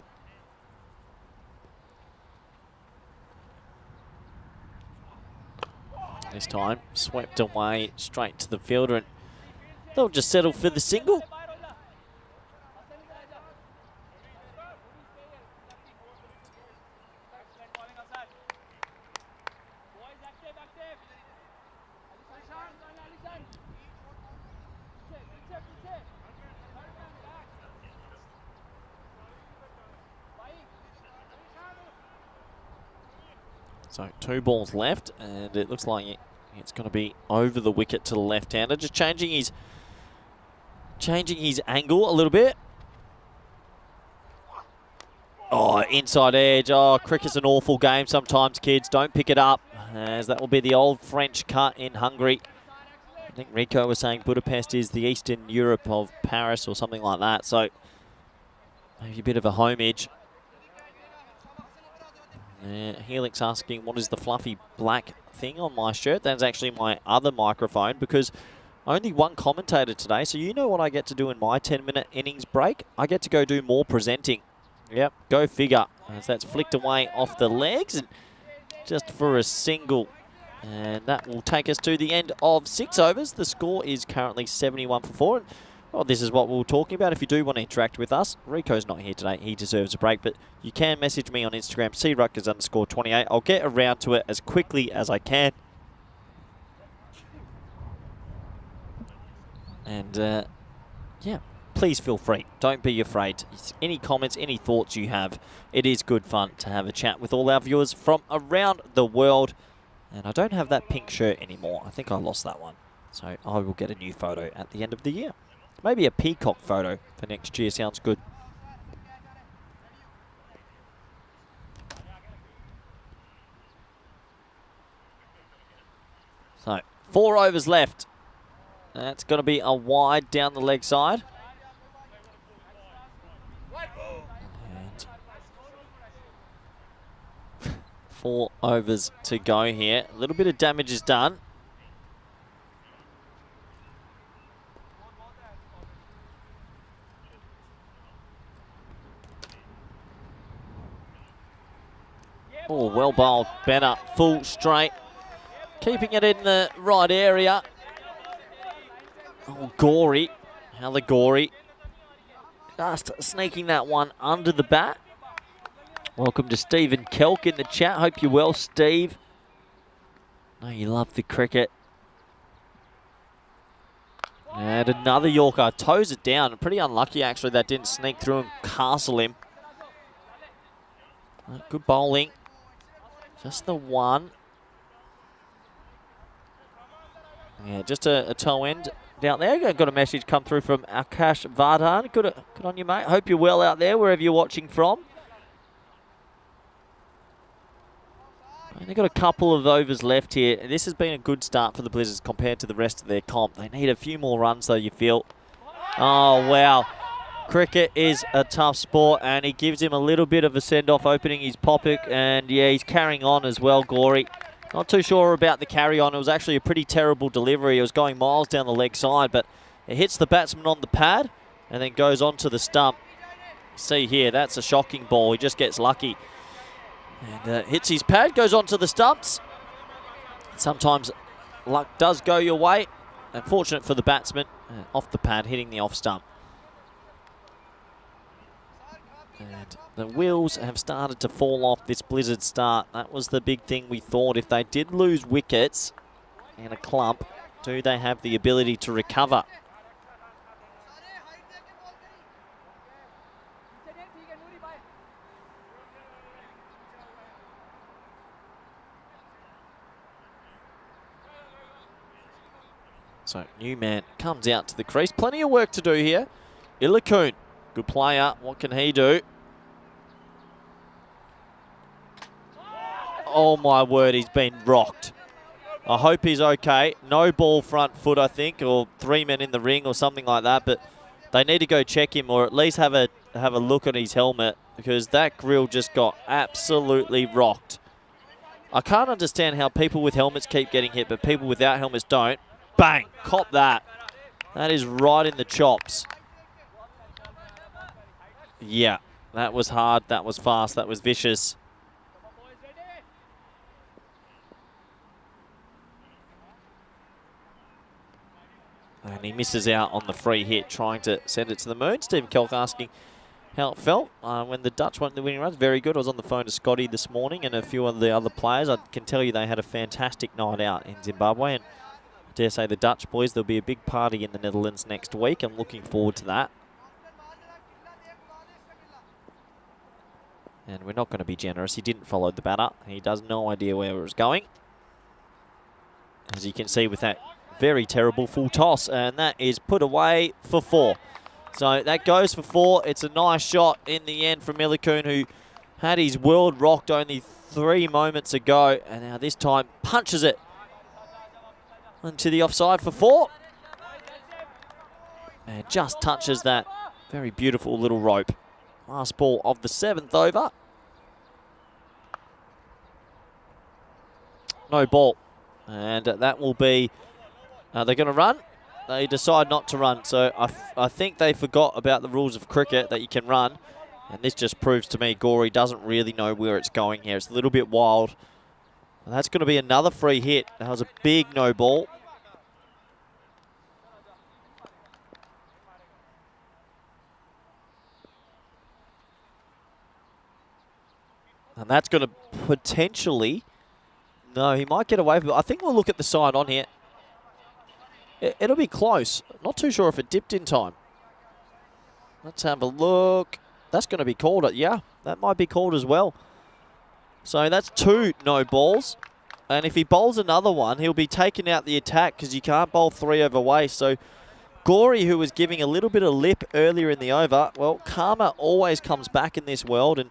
This time, swept away straight to the fielder, and they'll just settle for the single. So 2 balls left, and it looks like it's going to be over the wicket to the left-hander. Just changing his angle a little bit. Oh, inside edge. Oh, cricket's an awful game sometimes, kids. Don't pick it up, as that will be the old French cut in Hungary. I think Rico was saying Budapest is the Eastern Europe of Paris or something like that. So maybe a bit of a homage. Helix asking, what is the fluffy black thing on my shirt? That's actually my other microphone, because only one commentator today. So you know what I get to do in my 10-minute innings break? I get to go do more presenting. Yep, go figure. As that's flicked away off the legs, and just for a single. And that will take us to the end of 6 overs. The score is currently 71 for 4. And, well, this is what we were talking about. If you do want to interact with us, Rico's not here today. He deserves a break. But you can message me on Instagram, cruckers_28. I'll get around to it as quickly as I can. And, yeah, please feel free. Don't be afraid. Any comments, any thoughts you have, it is good fun to have a chat with all our viewers from around the world. And I don't have that pink shirt anymore. I think I lost that one. So I will get a new photo at the end of the year. Maybe a peacock photo for next year sounds good. So, 4 overs left. That's going to be a wide down the leg side. And 4 overs to go here. A little bit of damage is done. Oh, well bowled, Benner, full straight. Keeping it in the right area. Oh, Gory, Gory. Just sneaking that one under the bat. Welcome to Stephen Kelk in the chat. Hope you're well, Steve. I know you love the cricket. And another Yorker, toes it down. Pretty unlucky, actually, that didn't sneak through and castle him. Good bowling. Just the one. Yeah, just a toe end down there. Got a message come through from Akash Vardhan. Good on you, mate. Hope you're well out there, wherever you're watching from. They've got a couple of overs left here. This has been a good start for the Blizzards compared to the rest of their comp. They need a few more runs, though, you feel. Oh, wow. Cricket is a tough sport, and he gives him a little bit of a send-off opening his poppet, and yeah, he's carrying on as well, Gory. Not too sure about the carry-on. It was actually a pretty terrible delivery. It was going miles down the leg side, but it hits the batsman on the pad, and then goes onto the stump. See here, that's a shocking ball. He just gets lucky. And hits his pad, goes onto the stumps. Sometimes luck does go your way. Unfortunate for the batsman, off the pad, hitting the off stump. And the wheels have started to fall off this blizzard start. That was the big thing we thought. If they did lose wickets in a clump, do they have the ability to recover? So Newman comes out to the crease. Plenty of work to do here. Ilakun, good player. What can he do? Oh my word, he's been rocked. I hope he's okay. No ball front foot, I think, or 3 men in the ring or something like that. But they need to go check him, or at least have a look at his helmet, because that grill just got absolutely rocked. I can't understand how people with helmets keep getting hit, but people without helmets don't. Bang! Cop that. That is right in the chops. Yeah, that was hard, that was fast, that was vicious. And he misses out on the free hit, trying to send it to the moon. Stephen Kelk asking how it felt when the Dutch won the winning runs. Very good. I was on the phone to Scotty this morning and a few of the other players. I can tell you they had a fantastic night out in Zimbabwe. And I dare say the Dutch boys, there'll be a big party in the Netherlands next week. I'm looking forward to that. And we're not going to be generous. He didn't follow the batter. He does no idea where it was going. As you can see with that very terrible full toss. And that is put away for 4. So that goes for 4. It's a nice shot in the end from Ilakun, who had his world rocked only 3 moments ago. And now this time punches it into the offside for 4. And just touches that very beautiful little rope. Last ball of the 7th over. No ball. And that will be... they're going to run. They decide not to run. So I think they forgot about the rules of cricket, that you can run. And this just proves to me Gorey doesn't really know where it's going here. It's a little bit wild. And that's going to be another free hit. That was a big no ball. And that's going to potentially... No, he might get away with it. I think we'll look at the sign on here. It'll be close. Not too sure if it dipped in time. Let's have a look. That's going to be called. Yeah, that might be called as well. So that's 2 no balls. And if he bowls another one, he'll be taking out the attack, because you can't bowl 3 over waste. So Gorey, who was giving a little bit of lip earlier in the over, well, karma always comes back in this world, and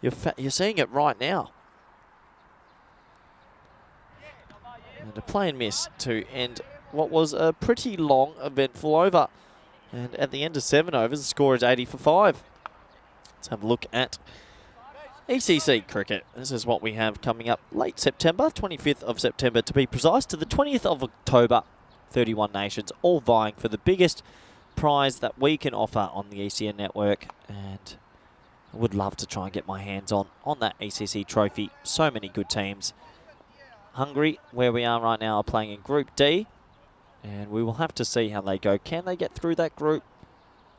you're seeing it right now. And a play and miss to end what was a pretty long, eventful over. And at the end of 7 overs, the score is 80 for 5. Let's have a look at ECC cricket. This is what we have coming up late September, 25th of September to be precise, to the 20th of October. 31 nations, all vying for the biggest prize that we can offer on the ECN network. And I would love to try and get my hands on that ECC trophy. So many good teams. Hungary, where we are right now, are playing in Group D. And we will have to see how they go. Can they get through that group?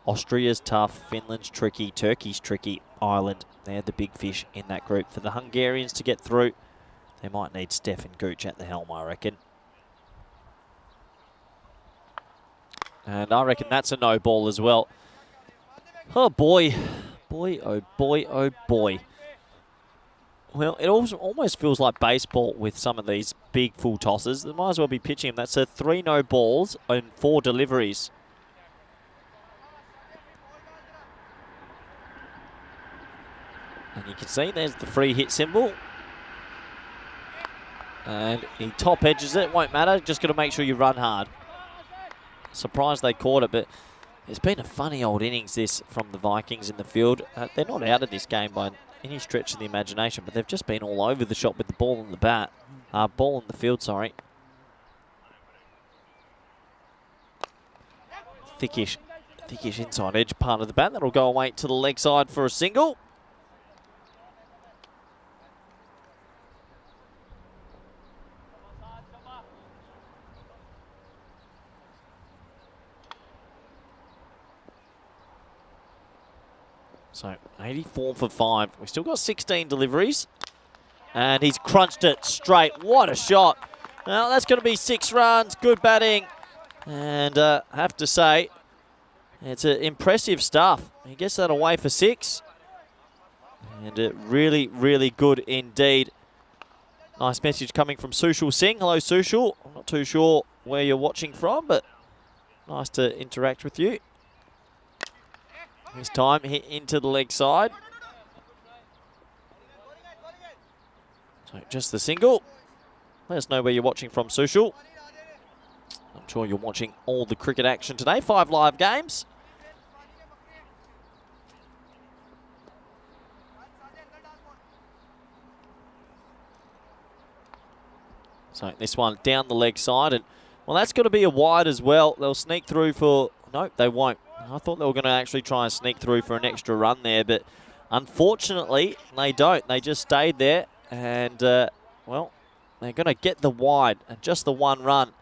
Austria's tough, Finland's tricky, Turkey's tricky, Ireland, they're the big fish in that group. For the Hungarians to get through, they might need Stefan Gooch at the helm, I reckon. And I reckon that's a no ball as well. Oh boy. Boy, oh boy, oh boy. Well, it almost feels like baseball with some of these big full tosses. They might as well be pitching them. That's 3 no balls and 4 deliveries. And you can see there's the free hit symbol. And he top edges it. Won't matter. Just got to make sure you run hard. Surprised they caught it, but it's been a funny old innings this from the Vikings in the field. They're not out of this game by any stretch of the imagination, but they've just been all over the shop with the ball in the bat. Ball in the field, sorry. Thickish thickish inside edge part of the bat. That'll go away to the leg side for a single. So 84 for 5. We've still got 16 deliveries. And he's crunched it straight. What a shot. Well, that's going to be 6 runs. Good batting. And I have to say, it's impressive stuff. He gets that away for 6. And really, really good indeed. Nice message coming from Sushil Singh. Hello, Sushil. I'm not too sure where you're watching from, but nice to interact with you. This time, hit into the leg side. So just the single. Let us know where you're watching from, Sushil. I'm sure you're watching all the cricket action today. 5 live games. So this one down the leg side. And, well, that's going to be a wide as well. They'll sneak through for... No, they won't. I thought they were going to actually try and sneak through for an extra run there, but unfortunately, they don't. They just stayed there, and, well, they're going to get the wide, and just the 1 run.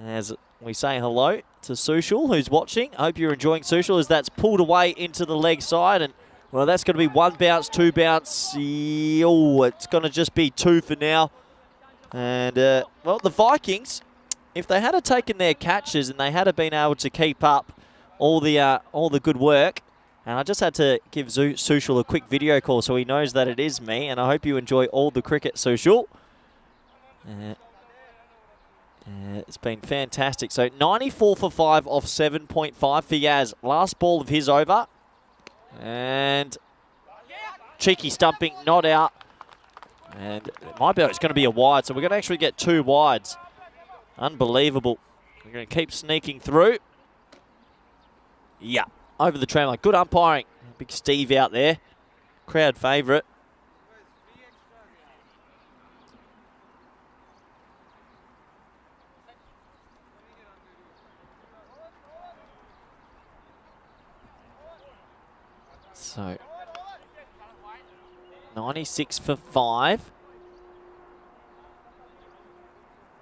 As we say hello to Sushil, who's watching. I hope you're enjoying Sushil, as that's pulled away into the leg side, and, well, that's going to be 1 bounce, 2 bounce. Oh, it's going to just be 2 for now. And, well, the Vikings, if they had taken their catches and they had been able to keep up all the good work, and I just had to give Sushil a quick video call so he knows that it is me, and I hope you enjoy all the cricket, Sushil. It's been fantastic. So 94 for 5 off 7.5 for Yaz. Last ball of his over. And cheeky stumping, not out. And it might be, it's going to be a wide, so we're going to actually get 2 wides. Unbelievable. We're going to keep sneaking through. Yeah, over the train line. Good umpiring. Big Steve out there. Crowd favourite. So, 96 for 5.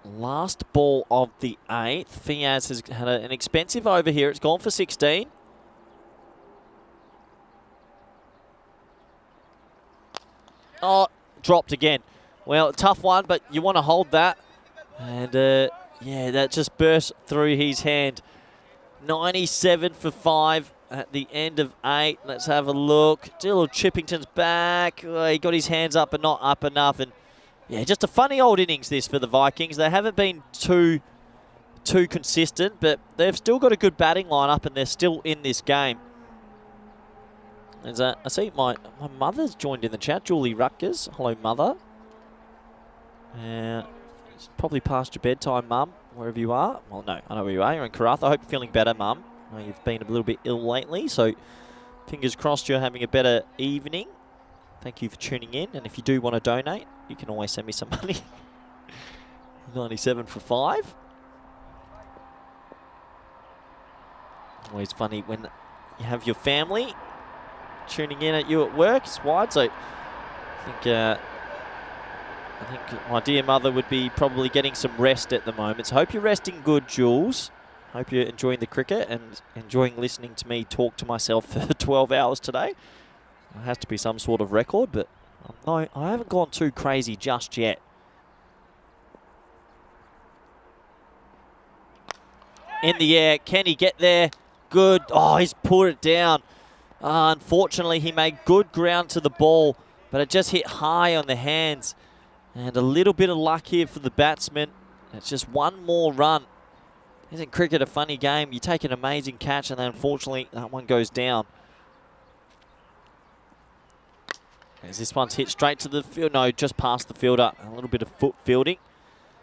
Last ball of the 8th. Fiaz has had an expensive over here. It's gone for 16. Oh, dropped again. Well, tough one, but you want to hold that. And, yeah, that just burst through his hand. 97 for 5 at the end of 8. Let's have a look. Dylan Chippington's back. Oh, he got his hands up, but not up enough. And yeah, just a funny old innings this for the Vikings. They haven't been too consistent, but they've still got a good batting lineup, and they're still in this game. As I see my mother's joined in the chat, Julie Rutgers. Hello, Mother. It's probably past your bedtime, Mum, wherever you are. Well, no, I know where you are. You're in Karratha. I hope you're feeling better, Mum. I know you've been a little bit ill lately, so fingers crossed you're having a better evening. Thank you for tuning in, and if you do want to donate, you can always send me some money. 97 for 5. Always funny when you have your family tuning in at you at work. It's wide, so I think my dear mother would be probably getting some rest at the moment. So hope you're resting good, Jules. Hope you're enjoying the cricket and enjoying listening to me talk to myself for 12 hours today. It has to be some sort of record, but no, I haven't gone too crazy just yet. In the air, can he get there? Good. Oh, he's pulled it down. Unfortunately, he made good ground to the ball, but it just hit high on the hands. And a little bit of luck here for the batsman. It's just 1 more run. Isn't cricket a funny game? You take an amazing catch, and then unfortunately, that one goes down. As this one's hit straight to the field. No, just past the fielder. A little bit of foot fielding.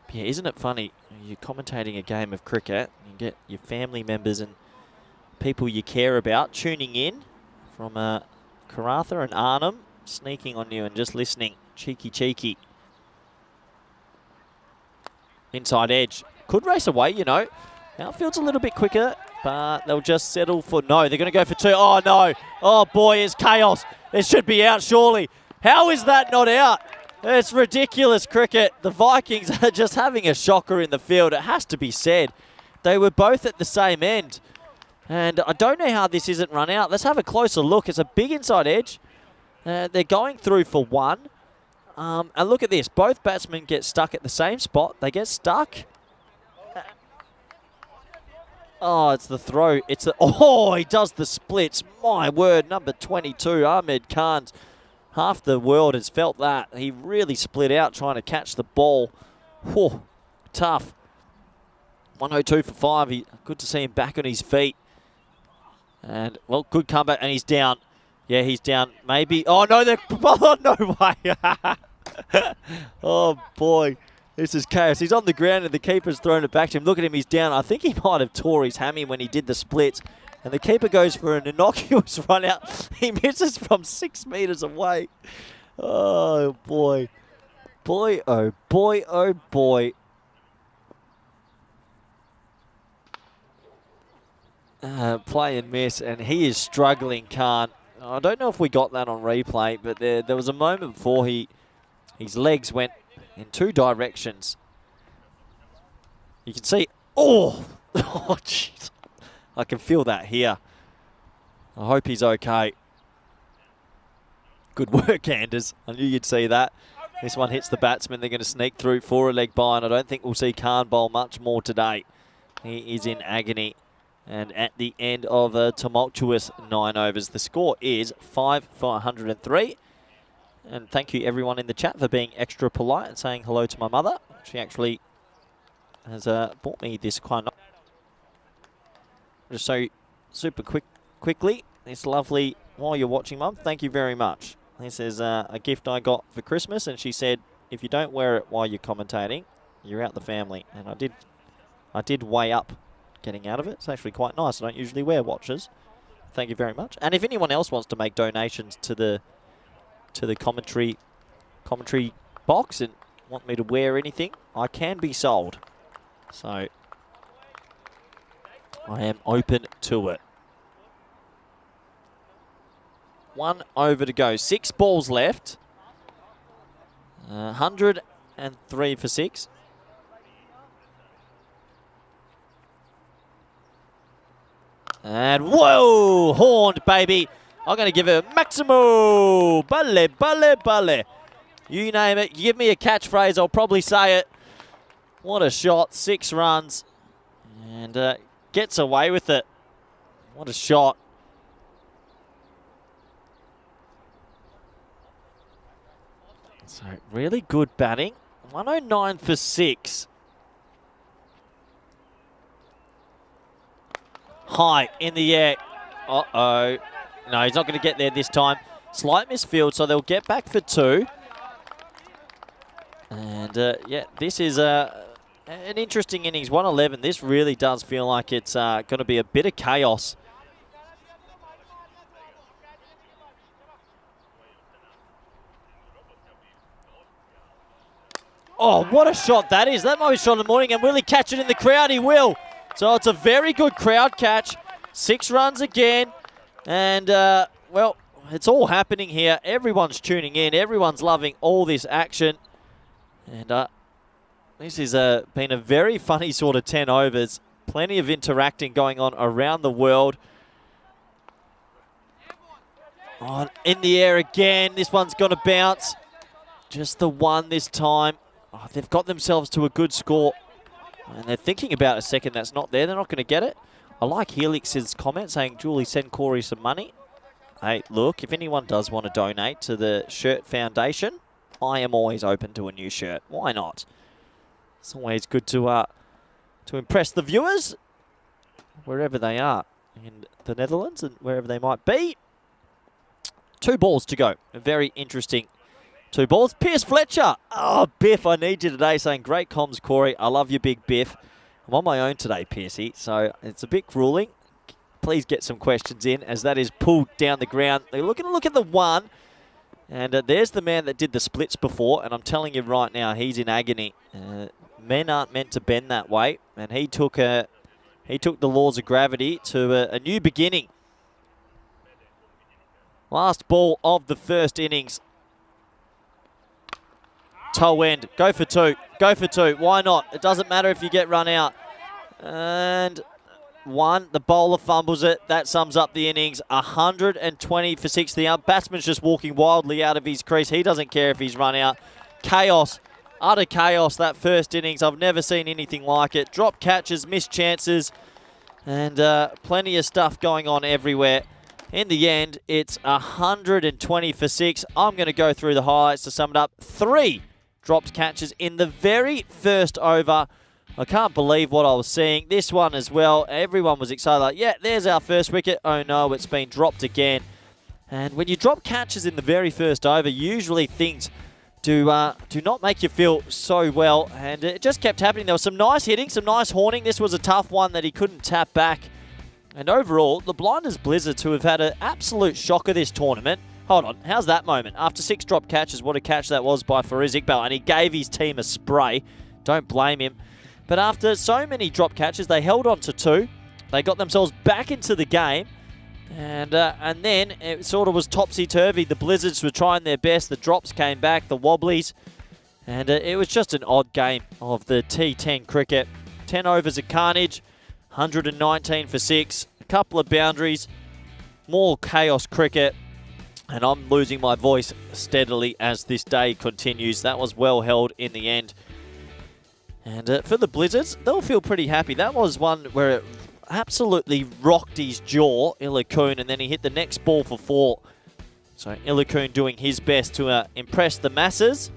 But yeah, isn't it funny? You're commentating a game of cricket. You get your family members and people you care about tuning in from Karratha and Arnhem, sneaking on you and just listening. Cheeky, cheeky. Inside edge. Could race away, you know. Outfield's a little bit quicker But they'll just settle for no. They're going to go for 2. Oh, no. Oh, boy, it's chaos. It should be out, surely. How is that not out? It's ridiculous cricket. The Vikings are just having a shocker in the field. It has to be said. They were both at the same end. And I don't know how this isn't run out. Let's have a closer look. It's a big inside edge. They're going through for 1. And look at this. Both batsmen get stuck at the same spot. They get stuck. Oh, it's the throw. Oh, he does the splits. My word, number 22, Ahmed Khan. Half the world has felt that. He really split out trying to catch the ball. Whew, tough. 102 for 5. Good to see him back on his feet. And, well, good comeback. And he's down. Yeah, he's down. Maybe. Oh, no, oh, no way. Oh, boy. This is chaos. He's on the ground and the keeper's thrown it back to him. Look at him. He's down. I think he might have tore his hammy when he did the splits. And the keeper goes for an innocuous run out. He misses from 6 metres away. Oh, boy. Boy, oh, boy, oh, boy. Play and miss, and he is struggling, Khan. I don't know if we got that on replay, but there was a moment before his legs went in 2 directions. You can see, oh, oh, jeez. I can feel that here. I hope he's okay. Good work, Anders. I knew you'd see that. This one hits the batsman. They're going to sneak through for a leg by, and I don't think we'll see Khan bowl much more today. He is in agony. And at the end of a tumultuous 9 overs, the score is 5 for 103. And thank you everyone in the chat for being extra polite and saying hello to my mother. She actually has bought me this kind of... Just so super quickly, this lovely, while you're watching, Mum, thank you very much. This is a gift I got for Christmas, and she said, if you don't wear it while you're commentating, you're out the family. And I did weigh up getting out of it. It's actually quite nice. I don't usually wear watches. Thank you very much. And if anyone else wants to make donations to the commentary box and want me to wear anything, I can be sold. So I am open to it. 1 over to go. 6 balls left. 103 for 6. And whoa, horned, baby. I'm going to give it a maximo. Balle, balle, balle. You name it. You give me a catchphrase, I'll probably say it. What a shot. 6 runs. And gets away with it. What a shot. So, really good batting. 109 for 6. High in the air. Uh-oh. No, he's not going to get there this time. Slight misfield, so they'll get back for 2. And, yeah, this is an interesting innings. 111. This really does feel like it's going to be a bit of chaos. Oh, what a shot that is. That might be a shot in the morning, and will he catch it in the crowd? He will. So it's a very good crowd catch. 6 runs again. And, well, it's all happening here. Everyone's tuning in. Everyone's loving all this action. And this has been a very funny sort of 10 overs. Plenty of interacting going on around the world. Oh, in the air again. This one's going to bounce. Just the one this time. Oh, they've got themselves to a good score. And they're thinking about a second that's not there. They're not going to get it. I like Helix's comment saying, Julie, send Corey some money. Hey, look, if anyone does want to donate to the Shirt Foundation, I am always open to a new shirt. Why not? It's always good to impress the viewers, wherever they are, in the Netherlands and wherever they might be. 2 balls to go. A very interesting 2 balls. Pierce Fletcher. Oh, Biff, I need you today. Saying, great comms, Corey. I love you, big Biff. I'm on my own today, Piercy, so it's a bit grueling. Please get some questions in as that is pulled down the ground. They're looking to look at the 1. And there's the man that did the splits before. And I'm telling you right now, he's in agony. Men aren't meant to bend that way. And he took a He took the laws of gravity to a new beginning. Last ball of the first innings. Toe end. Go for two. Go for two. Why not? It doesn't matter if you get run out. And one. The bowler fumbles it. That sums up the innings. 120 for 6. The batsman's just walking wildly out of his crease. He doesn't care if he's run out. Chaos. Utter chaos, that first innings. I've never seen anything like it. Drop catches, missed chances, and plenty of stuff going on everywhere. In the end, it's 120 for 6. I'm going to go through the highlights to sum it up. 3 dropped catches in the very first over. I can't believe what I was seeing. This one as well. Everyone was excited. Like, yeah, there's our first wicket. Oh no, it's been dropped again. And when you drop catches in the very first over, usually things do not make you feel so well. And it just kept happening. There was some nice hitting, some nice horning. This was a tough one that he couldn't tap back. And overall, the Blinders Blizzards, who have had an absolute shocker this tournament. Hold on, how's that moment? After 6 drop catches, what a catch that was by Fariz Iqbal. And he gave his team a spray. Don't blame him. But after so many drop catches, they held on to 2. They got themselves back into the game. And then it sort of was topsy-turvy. The Blizzards were trying their best. The drops came back, the wobblies. And it was just an odd game of the T10 cricket. 10 overs of carnage, 119 for 6. A couple of boundaries, more chaos cricket. And I'm losing my voice steadily as this day continues. That was well held in the end. And for the Blizzards, they'll feel pretty happy. That was one where it absolutely rocked his jaw, Illicoon, and then he hit the next ball for 4. So Illicoon doing his best to impress the masses.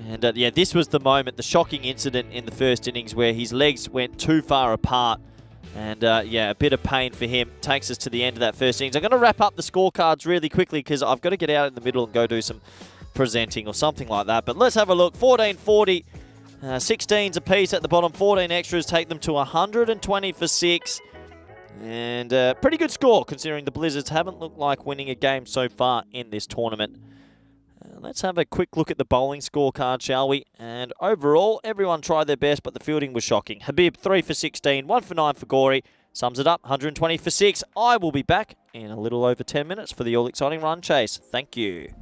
And yeah, this was the moment, the shocking incident in the first innings where his legs went too far apart. And yeah, a bit of pain for him. Takes us to the end of that first innings. I'm going to wrap up the scorecards really quickly because I've got to get out in the middle and go do some presenting or something like that. But let's have a look. 1440. 16s apiece at the bottom, 14 extras take them to 120 for 6. And pretty good score considering the Blizzards haven't looked like winning a game so far in this tournament. Let's have a quick look at the bowling scorecard, shall we? And overall, everyone tried their best, but the fielding was shocking. Habib, 3 for 16, 1 for 9 for Gorey. Sums it up, 120 for 6. I will be back in a little over 10 minutes for the all-exciting run chase. Thank you.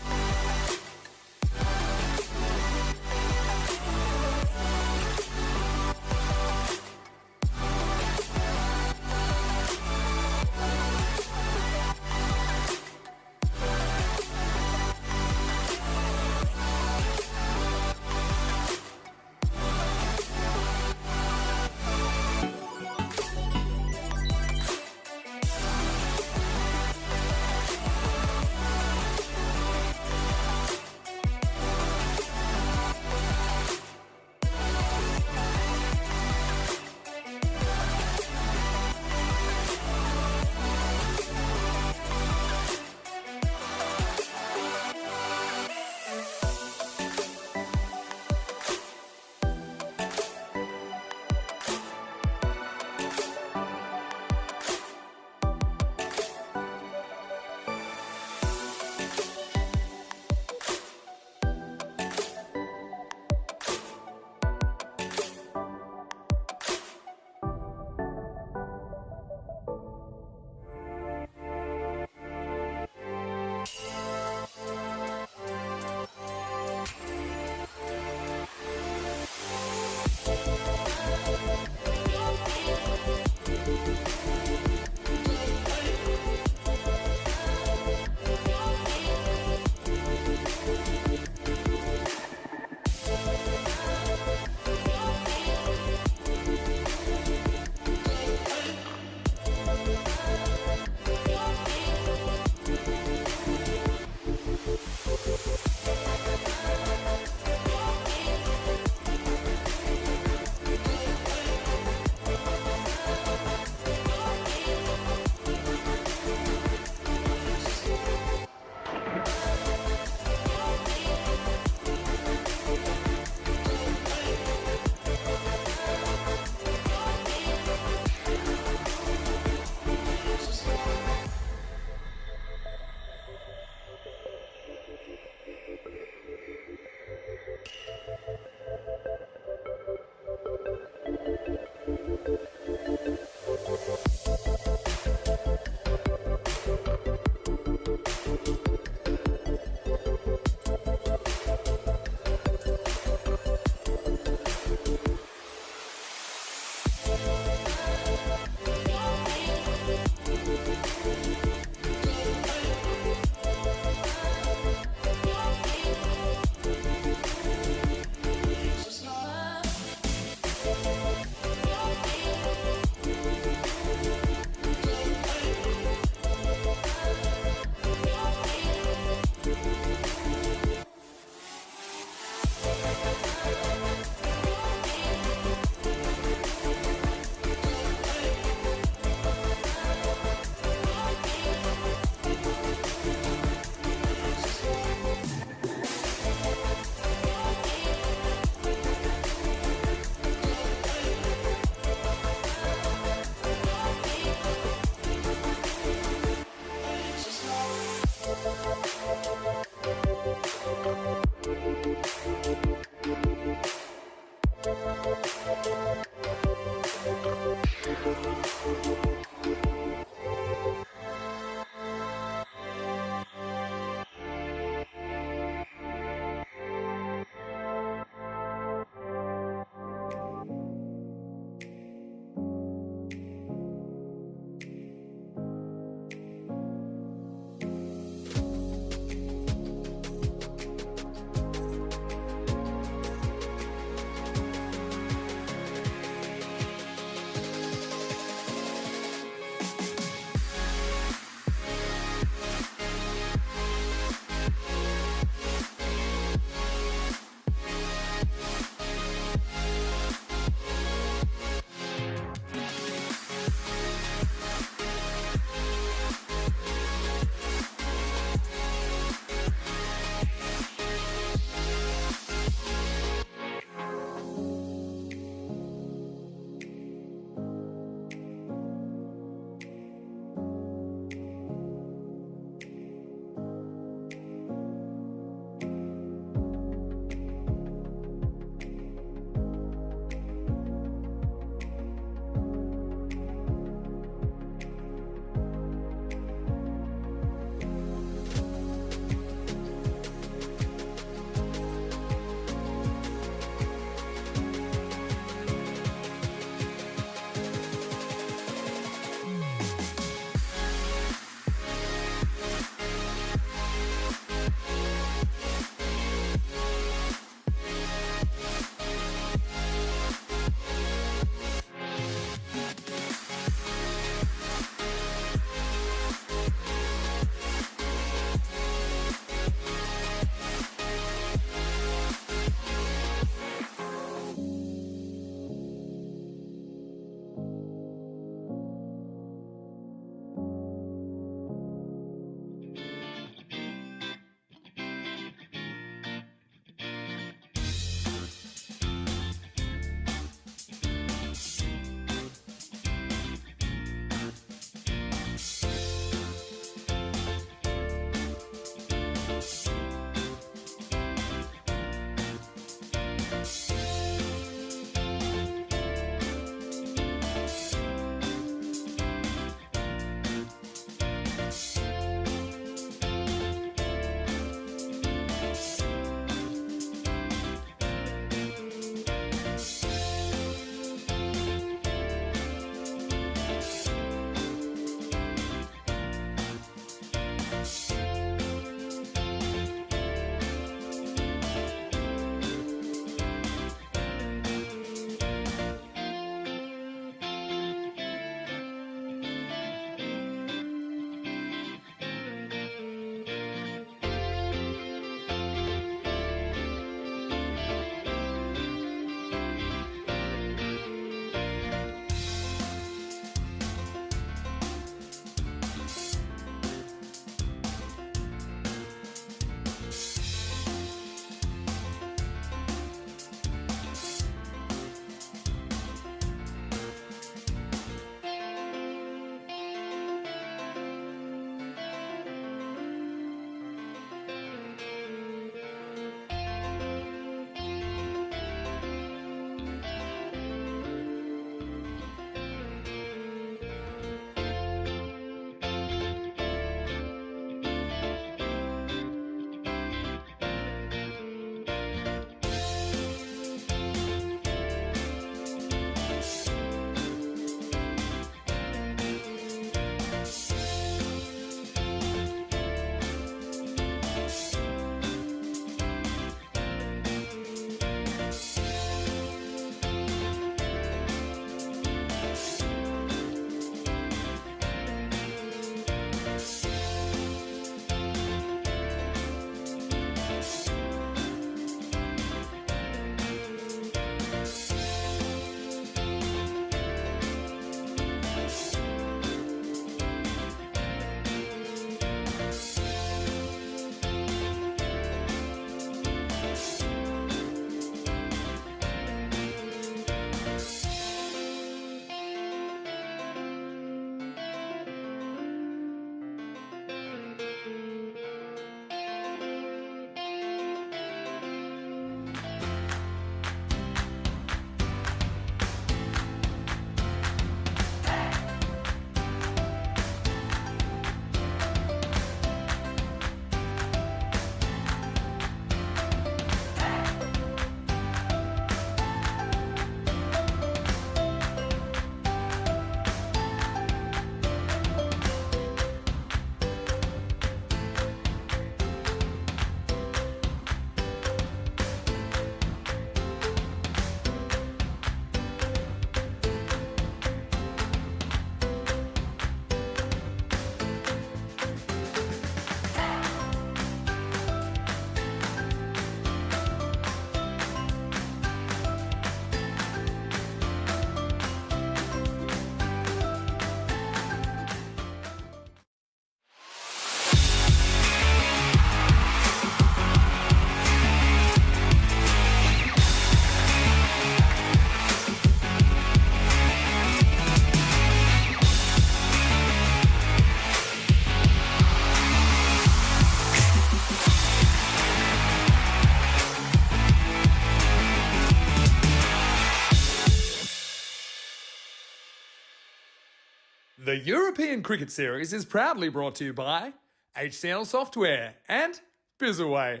The European Cricket Series is proudly brought to you by HCL Software and Bizaway.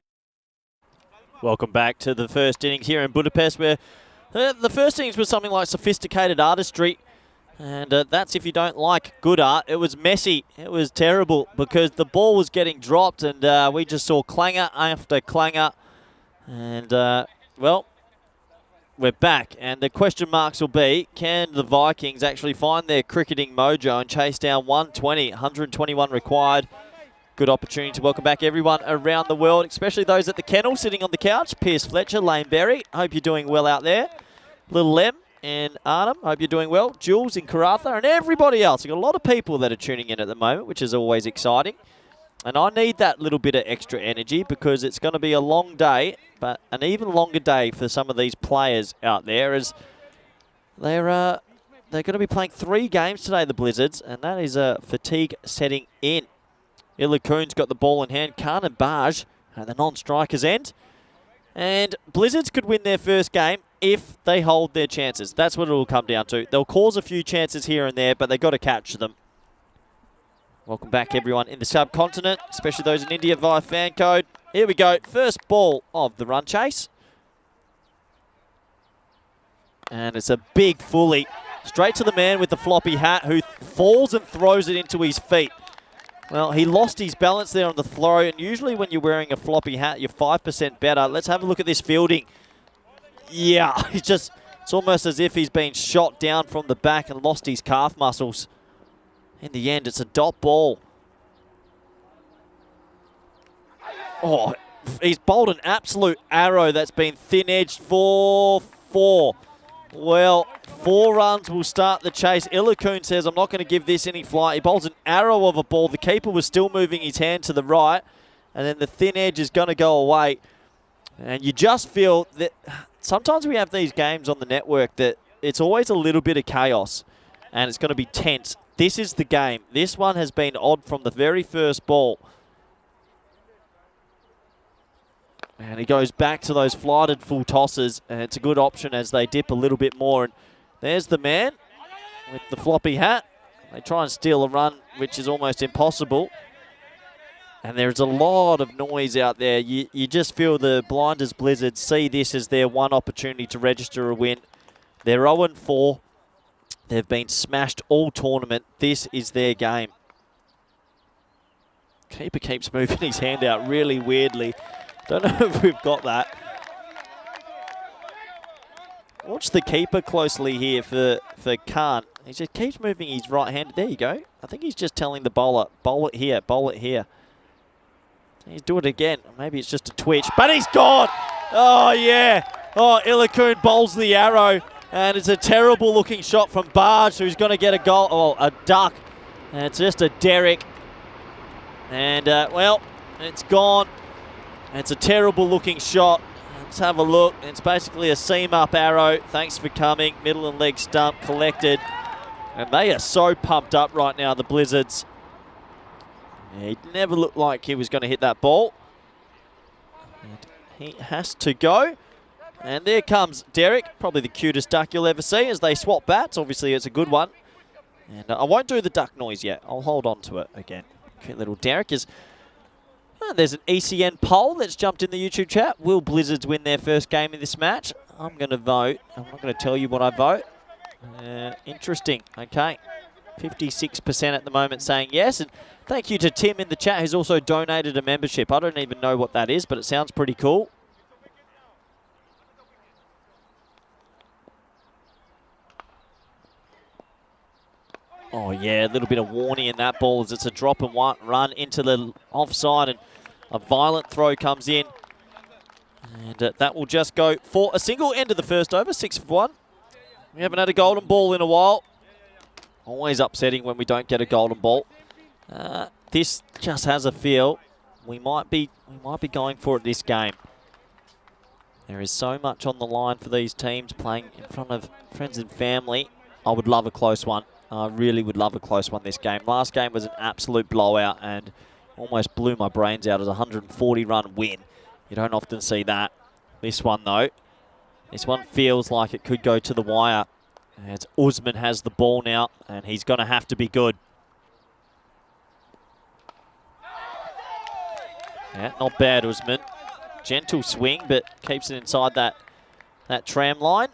Welcome back to the first innings here in Budapest, where the first innings was something like sophisticated artistry. And that's if you don't like good art. It was messy. It was terrible because the ball was getting dropped and we just saw clanger after clanger. And, well, we're back. And the question marks will be, can the Vikings actually find their cricketing mojo and chase down 120, 121 required? Good opportunity to welcome back everyone around the world, especially those at the kennel sitting on the couch. Pierce Fletcher, Lane Berry, hope you're doing well out there. Little Lem and Arnhem, hope you're doing well. Jules in Karatha and everybody else. We've got a lot of people that are tuning in at the moment, which is always exciting. And I need that little bit of extra energy because it's going to be a long day, but an even longer day for some of these players out there as they're going to be playing 3 games today, the Blizzards, and that is fatigue setting in. Ilakoon's got the ball in hand. Khan and Baj at the non-strikers end. And Blizzards could win their first game if they hold their chances. That's what it will come down to. They'll cause a few chances here and there, but they've got to catch them. Welcome back, everyone in the subcontinent, especially those in India via fan code. Here we go. First ball of the run chase. And it's a big fully. Straight to the man with the floppy hat who falls and throws it into his feet. Well, he lost his balance there on the throw, and usually when you're wearing a floppy hat, you're 5% better. Let's have a look at this fielding. Yeah, it's almost as if he's been shot down from the back and lost his calf muscles. In the end, it's a dot ball. Oh, he's bowled an absolute arrow that's been thin-edged for 4. Well, 4 runs will start the chase. Ilakoon says, I'm not going to give this any flight. He bowls an arrow of a ball. The keeper was still moving his hand to the right. And then the thin edge is going to go away. And you just feel that sometimes we have these games on the network that it's always a little bit of chaos. And it's going to be tense. This is the game. This one has been odd from the very first ball. And he goes back to those flighted full tosses, and it's a good option as they dip a little bit more. And there's the man with the floppy hat. They try and steal a run, which is almost impossible. And there's a lot of noise out there. You just feel the Blinders Blizzards see this as their one opportunity to register a win. They're 0-4. They've been smashed all tournament. This is their game. Keeper keeps moving his hand out really weirdly. Don't know if we've got that. Watch the keeper closely here for Khan. He just keeps moving his right hand. There you go. I think he's just telling the bowler, bowl it here, bowl it here. He's doing it again. Maybe it's just a twitch, but he's gone. Oh, yeah. Oh, Ilakoon bowls the arrow, and it's a terrible looking shot from Baj, who's going to get a goal. Oh, a duck. And it's just a derrick. And, well, it's gone. It's a terrible looking shot. Let's have a look. It's basically a seam up arrow. Thanks for coming. Middle and leg stump collected. And they are so pumped up right now, the Blizzards. Yeah, he never looked like he was going to hit that ball. And he has to go. And there comes Derek, probably the cutest duck you'll ever see as they swap bats. Obviously, it's a good one. And I won't do the duck noise yet. I'll hold on to it again. Cute little Derek is... there's an ECN poll that's jumped in the YouTube chat. Will Blizzards win their first game in this match? I'm going to vote. I'm not going to tell you what I vote. Interesting. Okay. 56% at the moment saying yes. And thank you to Tim in the chat who's also donated a membership. I don't even know what that is, but it sounds pretty cool. Oh, yeah, a little bit of warning in that ball as it's a drop and one run into the offside and a violent throw comes in. And that will just go for a single. End of the first over, 6 for 1. We haven't had a golden ball in a while. Always upsetting when we don't get a golden ball. This just has a feel we might be going for it this game. There is so much on the line for these teams playing in front of friends and family. I would love a close one. I really would love a close one this game. Last game was an absolute blowout and almost blew my brains out as a 140-run win. You don't often see that. This one, though, this one feels like it could go to the wire. As Usman has the ball now, and he's going to have to be good. Yeah, not bad, Usman. Gentle swing, but keeps it inside that tram line.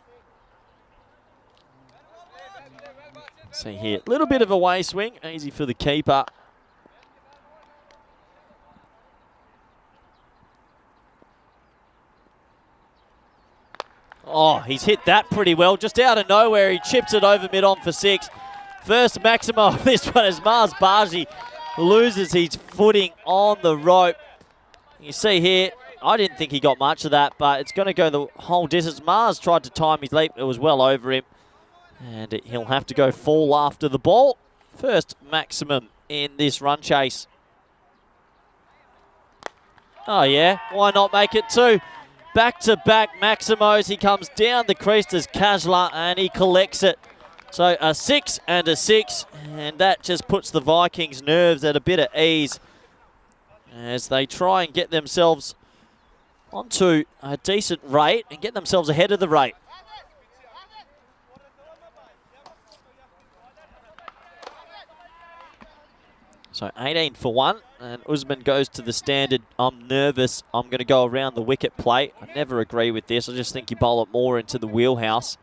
See here, a little bit of a way swing, easy for the keeper. Oh, he's hit that pretty well. Just out of nowhere, he chips it over mid-on for 6. First maximum of this one as Mars Baji loses his footing on the rope. You see here, I didn't think he got much of that, but it's going to go the whole distance. Mars tried to time his leap. It was well over him. And he'll have to go fall after the ball. First maximum in this run chase. Oh, yeah. Why not make it 2? Back-to-back Maximos. He comes down the crease as Kajla and he collects it. So a 6 and a 6. And that just puts the Vikings' nerves at a bit of ease as they try and get themselves onto a decent rate and get themselves ahead of the rate. So 18 for 1, and Usman goes to the standard, I'm nervous, I'm going to go around the wicket play. I never agree with this. I just think you bowl it more into the wheelhouse.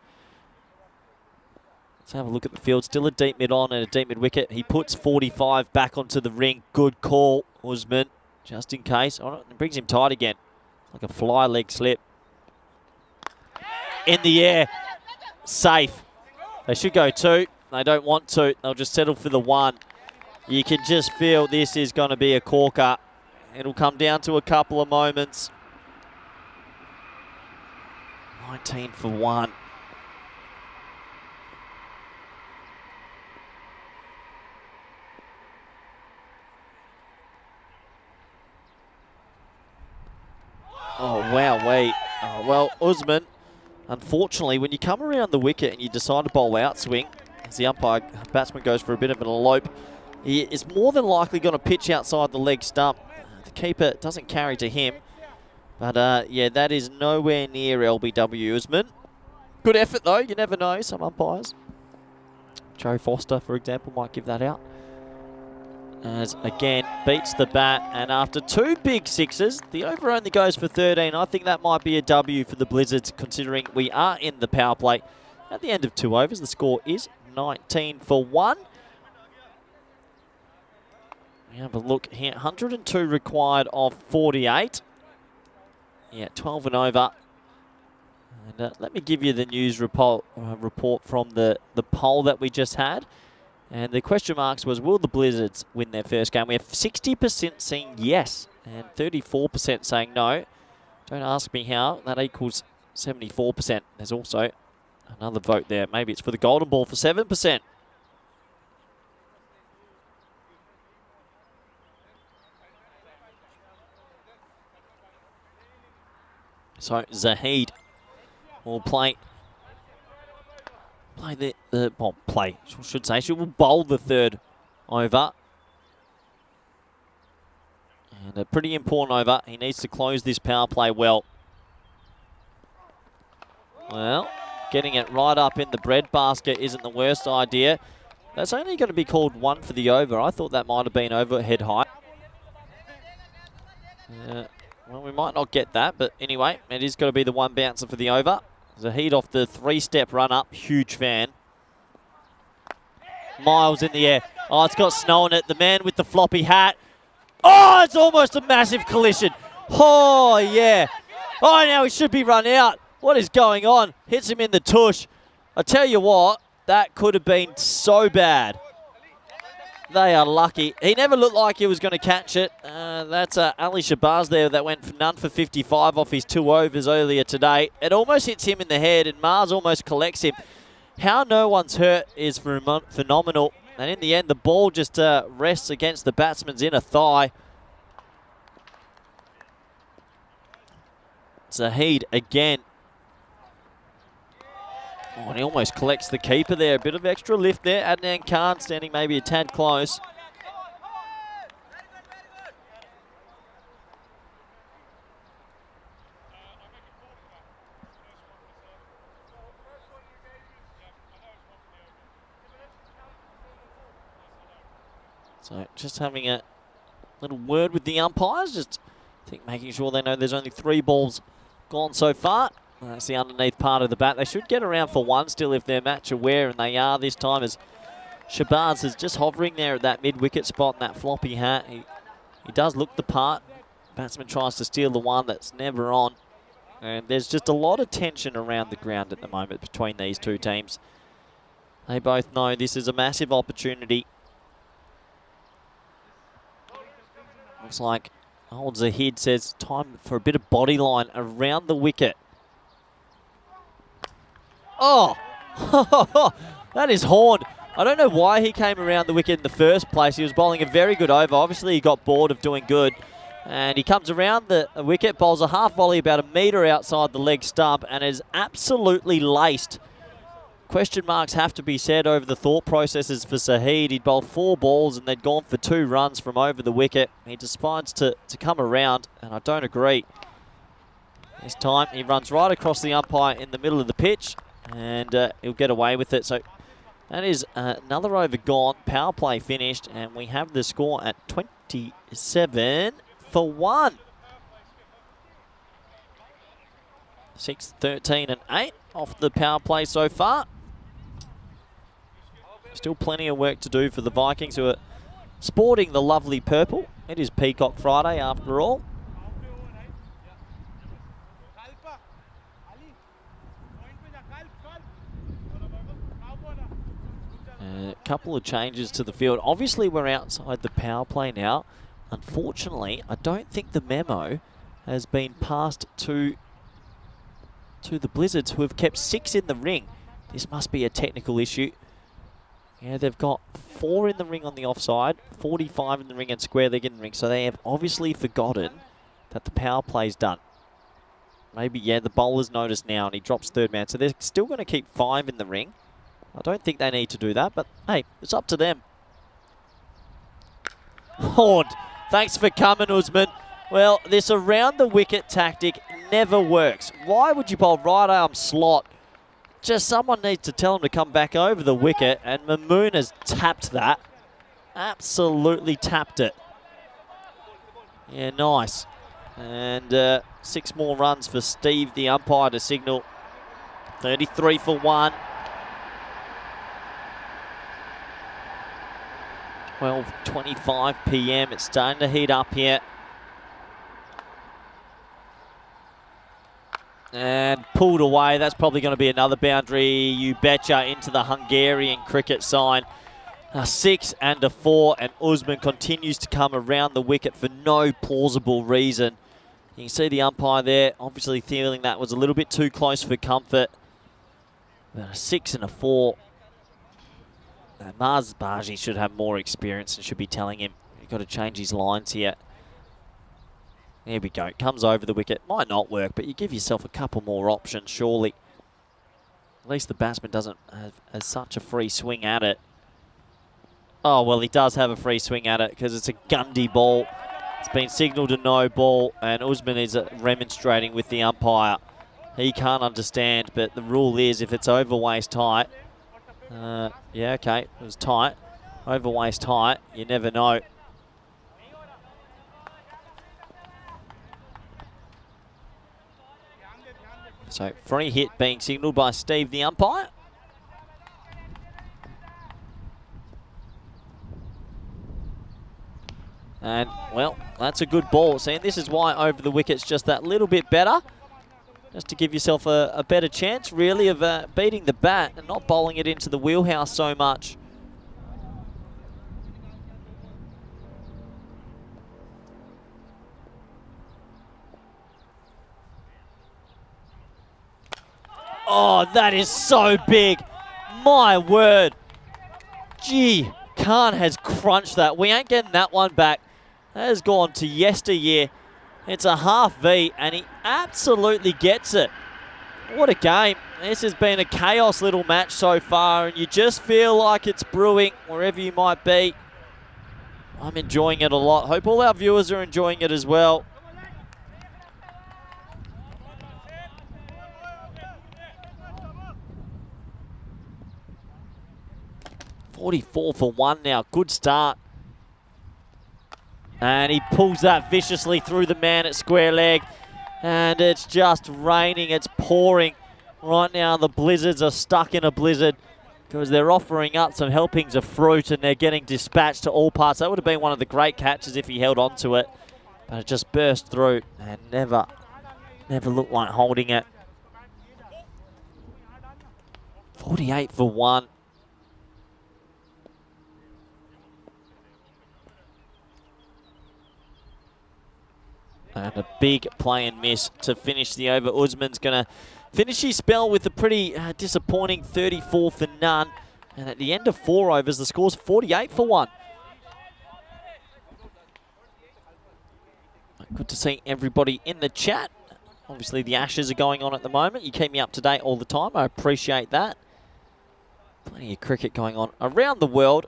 Let's have a look at the field. Still a deep mid on and a deep mid wicket. He puts 45 back onto the ring. Good call, Usman, just in case. Oh, it brings him tight again, like a fly leg slip. In the air, safe. They should go 2. They don't want to. They'll just settle for the 1. You can just feel this is going to be a corker. It'll come down to a couple of moments. 19 for 1. Oh, wow, wait. Oh, well, Usman, unfortunately, when you come around the wicket and you decide to bowl out swing, as the batsman goes for a bit of an elope, he is more than likely going to pitch outside the leg stump. The keeper doesn't carry to him. But, yeah, that is nowhere near LBW Usman. Good effort, though. You never know. Some umpires. Joe Foster, for example, might give that out. As, again, beats the bat. And after 2 big 6s, the over only goes for 13. I think that might be a W for the Blizzards, considering we are in the power play. At the end of 2 overs, the score is 19 for 1. We have a look here. 102 required of 48. Yeah, 12 and over. And let me give you the news report from the poll that we just had. And the question marks was, will the Blizzards win their first game? We have 60% saying yes and 34% saying no. Don't ask me how. That equals 74%. There's also another vote there. Maybe it's for the golden ball for 7%. So Zahid will play she will bowl the 3rd over. And a pretty important over. He needs to close this power play well. Well, getting it right up in the breadbasket isn't the worst idea. That's only going to be called 1 for the over. I thought that might have been overhead height. Well, we might not get that, but anyway, it is going to be the 1 bouncer for the over. Zahid off the 3-step run-up. Huge fan. Miles in the air. Oh, it's got snow on it. The man with the floppy hat. Oh, it's almost a massive collision. Oh, yeah. Oh, now he should be run out. What is going on? Hits him in the tush. I tell you what, that could have been so bad. They are lucky. He never looked like he was going to catch it. That's Ali Shabazz there that went for none for 55 off his 2 overs earlier today. It almost hits him in the head, and Mars almost collects him. How no one's hurt is phenomenal. And in the end, the ball just rests against the batsman's inner thigh. Zahid again. Oh, and he almost collects the keeper there. A bit of extra lift there. Adnan Khan standing maybe a tad close. So just having a little word with the umpires, just making sure they know there's only 3 balls gone so far. That's the underneath part of the bat. They should get around for 1 still if they're match aware, and they are this time, as Shabazz is just hovering there at that mid-wicket spot in that floppy hat. He does look the part. Batsman tries to steal the one that's never on. And there's just a lot of tension around the ground at the moment between these two teams. They both know this is a massive opportunity. Looks like old Zahid says time for a bit of body line around the wicket. Oh, that is horned. I don't know why he came around the wicket in the first place. He was bowling a very good over. Obviously, he got bored of doing good. And he comes around the wicket, bowls a half volley about 1 metre outside the leg stump, and is absolutely laced. Question marks have to be said over the thought processes for Zahid. He'd bowled 4 balls and they'd gone for 2 runs from over the wicket. He decides to come around, and I don't agree. This time, he runs right across the umpire in the middle of the pitch, and he'll get away with it. So that is another over gone, power play finished, and we have the score at 27 for 1. 6, 13 and 8 off the power play so far. Still plenty of work to do for the Vikings, who are sporting the lovely purple. It is Peacock Friday after all. A couple of changes to the field. Obviously, we're outside the power play now. Unfortunately, I don't think the memo has been passed to the Blizzards, who have kept 6 in the ring. This must be a technical issue. Yeah, they've got 4 in the ring on the offside, 45 in the ring and square leg in the ring. So they have obviously forgotten that the power play's done. Maybe, yeah, the bowler's noticed now and he drops third man. So they're still going to keep 5 in the ring. I don't think they need to do that, but hey, it's up to them. Horned. Thanks for coming, Usman. Well, this around the wicket tactic never works. Why would you bowl right arm slot? Just someone needs to tell him to come back over the wicket, and Mamoon has tapped that. Absolutely tapped it. Yeah, nice. And 6 more runs for Steve, the umpire, to signal 33 for 1. 12:25 p.m. It's starting to heat up here. And pulled away. That's probably going to be another boundary, you betcha, into the Hungarian cricket sign. A 6 and a 4, and Usman continues to come around the wicket for no plausible reason. You can see the umpire there, obviously feeling that was a little bit too close for comfort. But a 6 and a 4. Maz Baji should have more experience and should be telling him you've got to change his lines here. There we go. Comes over the wicket. Might not work, but you give yourself a couple more options, surely. At least the batsman doesn't have such a free swing at it. Oh, well, he does have a free swing at it because it's a Gundy ball. It's been signalled a no ball, and Usman is remonstrating with the umpire. He can't understand, but the rule is if it's over waist height, yeah, okay, it was tight. Over waist height, you never know. So, free hit being signalled by Steve, the umpire. And, well, that's a good ball. See, and this is why over the wicket's just that little bit better. Just to give yourself a better chance, really, of beating the bat and not bowling it into the wheelhouse so much. Oh, that is so big. My word. Gee, Khan has crunched that. We ain't getting that one back. That has gone to yesteryear. It's a half V, and he absolutely gets it. What a game. This has been a chaos little match so far, and you just feel like it's brewing wherever you might be. I'm enjoying it a lot. Hope all our viewers are enjoying it as well. .44 for 1 now. Good start. And he pulls that viciously through the man at square leg. And it's just raining, it's pouring. Right now the Blizzards are stuck in a blizzard because they're offering up some helpings of fruit and they're getting dispatched to all parts. That would have been one of the great catches if he held on to it. But it just burst through and never looked like holding it. 48 for 1. And a big play and miss to finish the over. Usman's going to finish his spell with a pretty disappointing 34 for none. And at the end of 4 overs, the score's 48 for 1. Good to see everybody in the chat. Obviously, the Ashes are going on at the moment. You keep me up to date all the time. I appreciate that. Plenty of cricket going on around the world.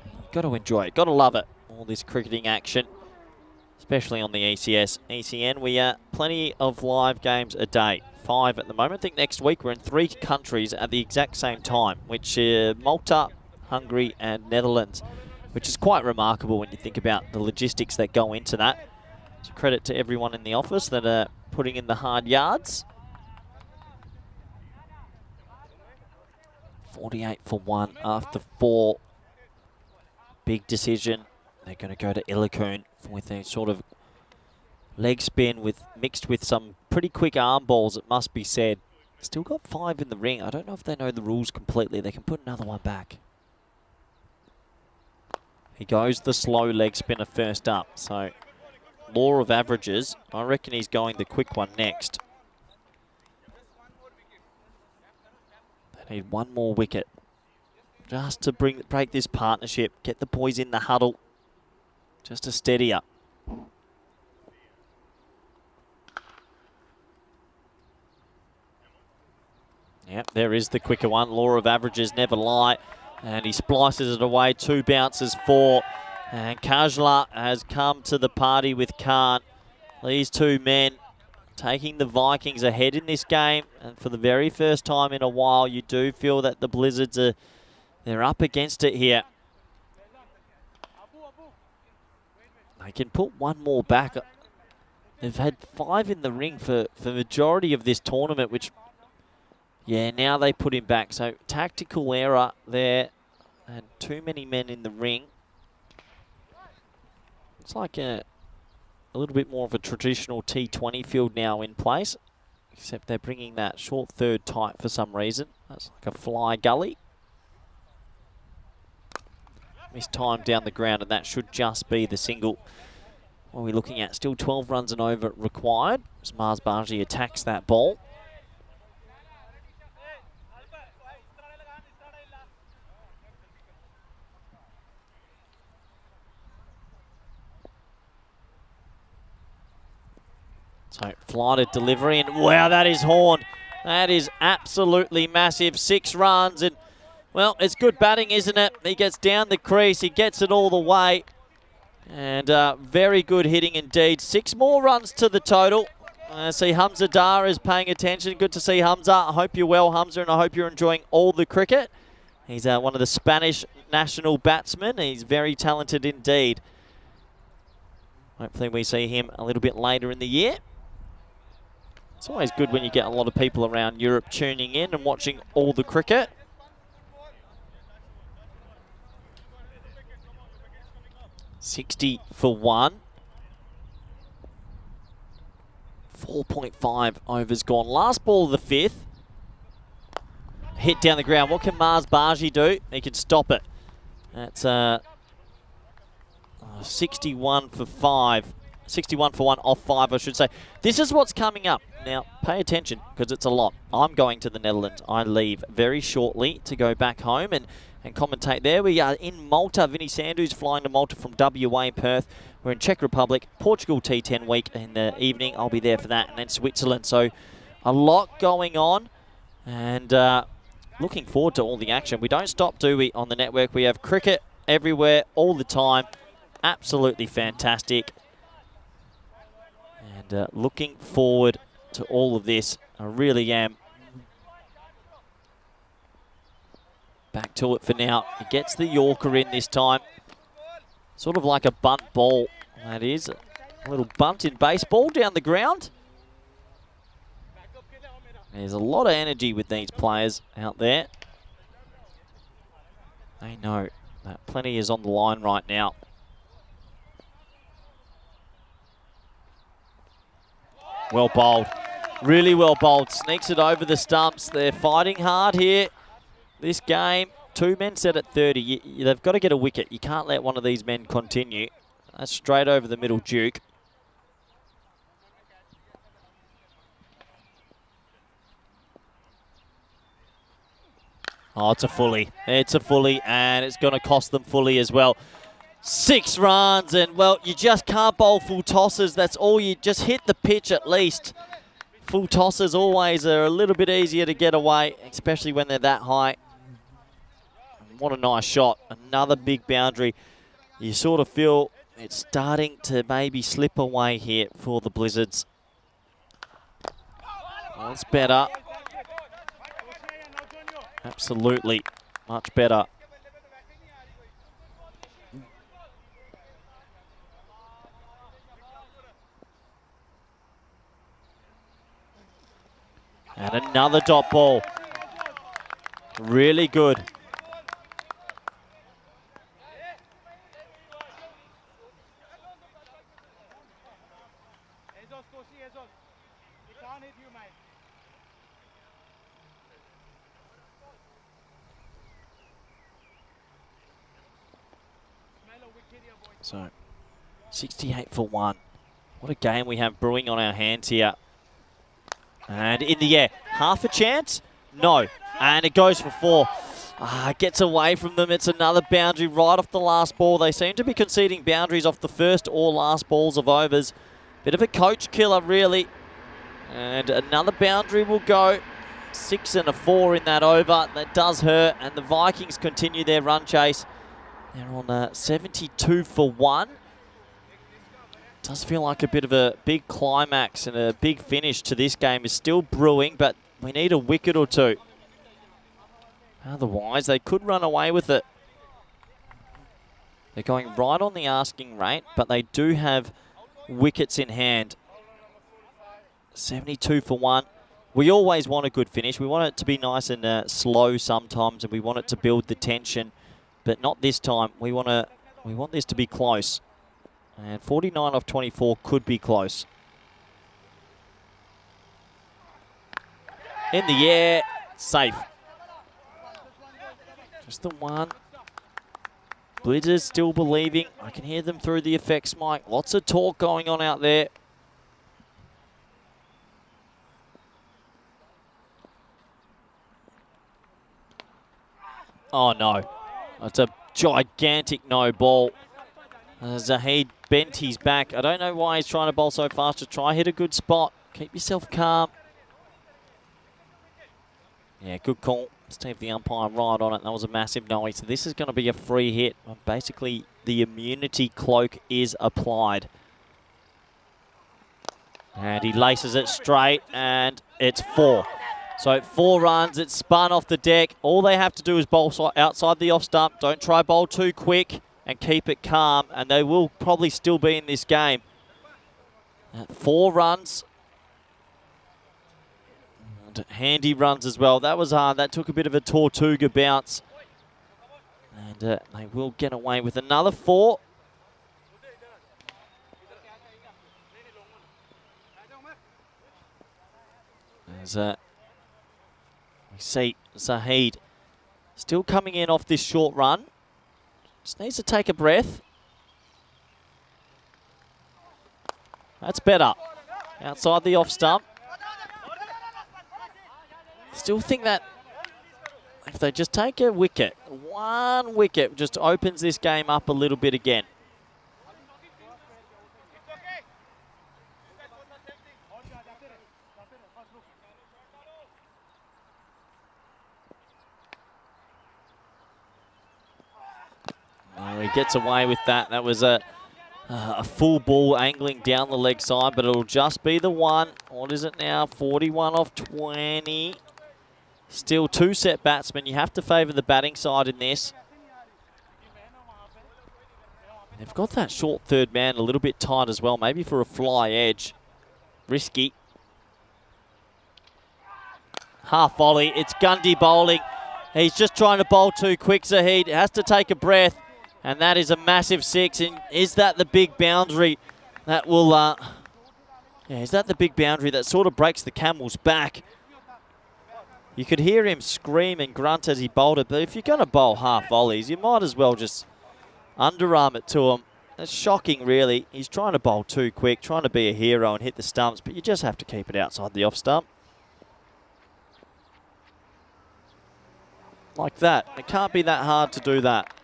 You've got to enjoy it. Got to love it. All this cricketing action, especially on the ECS. ECN, we are plenty of live games a day. 5 at the moment. I think next week we're in 3 countries at the exact same time, which are Malta, Hungary and Netherlands, which is quite remarkable when you think about the logistics that go into that. So credit to everyone in the office that are putting in the hard yards. 48 for 1 after 4. Big decision. They're going to go to Illicoon with a sort of leg spin mixed with some pretty quick arm balls, it must be said. Still got 5 in the ring. I don't know if they know the rules completely. They can put another one back. He goes the slow leg spinner first up. So, law of averages, I reckon he's going the quick one next. They need one more wicket just to break this partnership, get the boys in the huddle, just to steady up. Yep, there is the quicker one. Law of averages never lie. And he splices it away. 2 bounces, 4. And Kajla has come to the party with Khan. These 2 men taking the Vikings ahead in this game. And for the very first time in a while, you do feel that the Blizzards they're up against it here. They can put one more back. They've had 5 in the ring for the majority of this tournament, which, yeah, now they put him back. So tactical error there and too many men in the ring. It's like a little bit more of a traditional T20 field now in place, except they're bringing that short third tight for some reason. That's like a fly gully. Missed time down the ground, and that should just be the single. What are we looking at? Still 12 runs and over required as Mars Barji attacks that ball. So, flighted delivery, and wow, that is Horn. That is absolutely massive. 6 runs, and well, it's good batting, isn't it? He gets down the crease, he gets it all the way. And very good hitting indeed. 6 more runs to the total. I see Hamza Dar is paying attention. Good to see Hamza. I hope you're well, Hamza, and I hope you're enjoying all the cricket. He's one of the Spanish national batsmen. He's very talented indeed. Hopefully we see him a little bit later in the year. It's always good when you get a lot of people around Europe tuning in and watching all the cricket. $60 for 1. 4.5 overs gone. Last ball of the 5th. Hit down the ground. What can Mars Barji do? He can stop it. That's 61 for 5. 61 for 1 off 5, I should say. This is what's coming up. Now, pay attention, because it's a lot. I'm going to the Netherlands. I leave very shortly to go back home and commentate there. We are in Malta. Vinny Sandhu's flying to Malta from WA, Perth. We're in Czech Republic, Portugal T10 week in the evening. I'll be there for that, and then Switzerland. So, a lot going on, and looking forward to all the action. We don't stop, do we, on the network? We have cricket everywhere, all the time. Absolutely fantastic. And looking forward to all of this. I really am. Back to it for now. He gets the Yorker in this time. Sort of like a bunt ball, that is. A little bunt in baseball down the ground. There's a lot of energy with these players out there. They know that plenty is on the line right now. Well bowled. Really well bowled. Sneaks it over the stumps. They're fighting hard here. This game, 2 men set at 30. They've got to get a wicket. You can't let one of these men continue. That's straight over the middle, Duke. Oh, it's a fully. It's a fully, and it's going to cost them fully as well. 6 runs, and, well, you just can't bowl full tosses. That's all. You just hit the pitch at least. Full tosses always are a little bit easier to get away, especially when they're that high. What a nice shot. Another big boundary. You sort of feel it's starting to maybe slip away here for the Blizzards. Well, it's better. Absolutely. Much better. And another dot ball. Really good. So, 68 for 1. What a game we have brewing on our hands here. And in the air. Half a chance? No. And it goes for 4. Gets away from them. It's another boundary right off the last ball. They seem to be conceding boundaries off the first or last balls of overs. Bit of a coach killer, really. And another boundary will go. 6 and a 4 in that over. That does hurt. And the Vikings continue their run chase. They're on 72 for 1. Does feel like a bit of a big climax and a big finish to this game is still brewing, but we need a wicket or 2. Otherwise, they could run away with it. They're going right on the asking rate, but they do have wickets in hand. 72 for 1. We always want a good finish. We want it to be nice and slow sometimes, and we want it to build the tension. But not this time. We want this to be close. And 49 off 24 could be close. In the air, safe. Just the one. Blizzards still believing. I can hear them through the effects mic. Lots of talk going on out there. Oh no. It's a gigantic no ball. Zahid bent his back. I don't know why he's trying to bowl so fast. To try hit a good spot. Keep yourself calm. Yeah, good call. Steve the umpire right on it. That was a massive noise. So this is going to be a free hit. Basically, the immunity cloak is applied. And he laces it straight, and it's 4. So 4 runs, it's spun off the deck. All they have to do is bowl outside the off stump. Don't try bowl too quick and keep it calm, and they will probably still be in this game. 4 runs. And handy runs as well. That was hard. That took a bit of a Tortuga bounce. And they will get away with another 4. As we see Zahid still coming in off this short run. Just needs to take a breath. That's better. Outside the off stump. Still think that if they just take a wicket, 1 wicket just opens this game up a little bit again. He gets away with that. That was a full ball angling down the leg side, but it'll just be the 1. What is it now? 41 off 20. Still 2 set batsmen. You have to favour the batting side in this. They've got that short third man a little bit tight as well, maybe for a fly edge. Risky. Half volley. It's Gundy bowling. He's just trying to bowl too quick, Zahid. Has to take a breath. And that is a massive 6. And is that the big boundary that will... is that the big boundary that sort of breaks the camel's back? You could hear him scream and grunt as he bowled it. But if you're going to bowl half volleys, you might as well just underarm it to him. That's shocking, really. He's trying to bowl too quick, trying to be a hero and hit the stumps. But you just have to keep it outside the off stump. Like that. It can't be that hard to do that.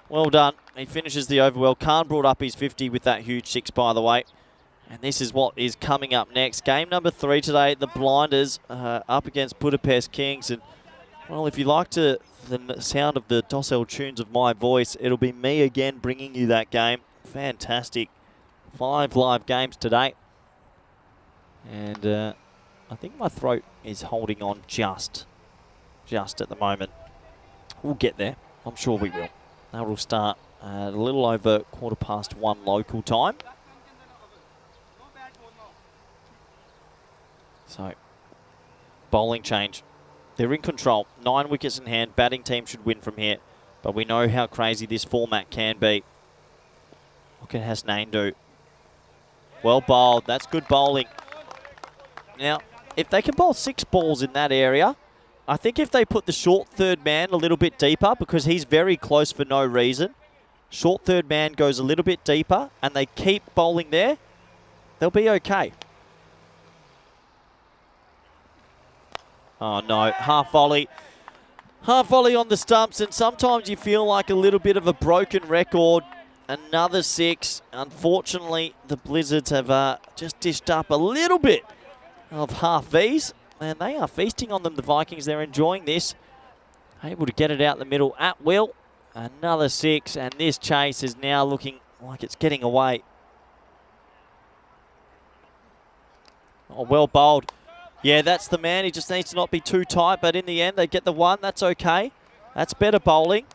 Well done. He finishes the over well. Khan brought up his 50 with that huge 6, by the way. And this is what is coming up next. Game number 3 today. The Blinders up against Budapest Kings. And, well, if you like the sound of the docile tunes of my voice, it'll be me again bringing you that game. Fantastic. 5 live games today. And I think my throat is holding on just at the moment. We'll get there. I'm sure we will. That will start at a little over 1:15 local time. So, bowling change. They're in control. 9 wickets in hand. Batting team should win from here. But we know how crazy this format can be. What can Hasnain do? Well bowled. That's good bowling. Now, if they can bowl 6 balls in that area, I think if they put the short third man a little bit deeper, because he's very close for no reason, short third man goes a little bit deeper and they keep bowling there, they'll be okay. Oh no, half volley. Half volley on the stumps, and sometimes you feel like a little bit of a broken record. Another 6. Unfortunately, the Blizzards have just dished up a little bit of half Vs. And they are feasting on them, the Vikings. They're enjoying this. Able to get it out the middle at will. Another 6, and this chase is now looking like it's getting away. Oh, well bowled. Yeah, that's the man. He just needs to not be too tight, but in the end, they get the 1. That's okay. That's better bowling.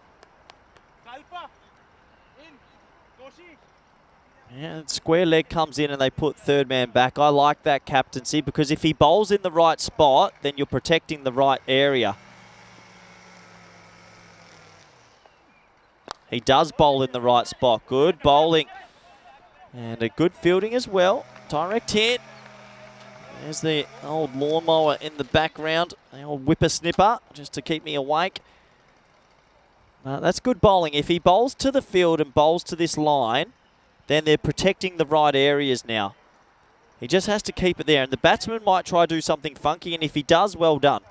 Yeah, square leg comes in and they put third man back. I like that captaincy, because if he bowls in the right spot, then you're protecting the right area. He does bowl in the right spot. Good bowling. And a good fielding as well. Direct hit. There's the old lawnmower in the background. The old whippersnipper, just to keep me awake. That's good bowling. If he bowls to the field and bowls to this line, then they're protecting the right areas now. He just has to keep it there. And the batsman might try to do something funky, and if he does, well done.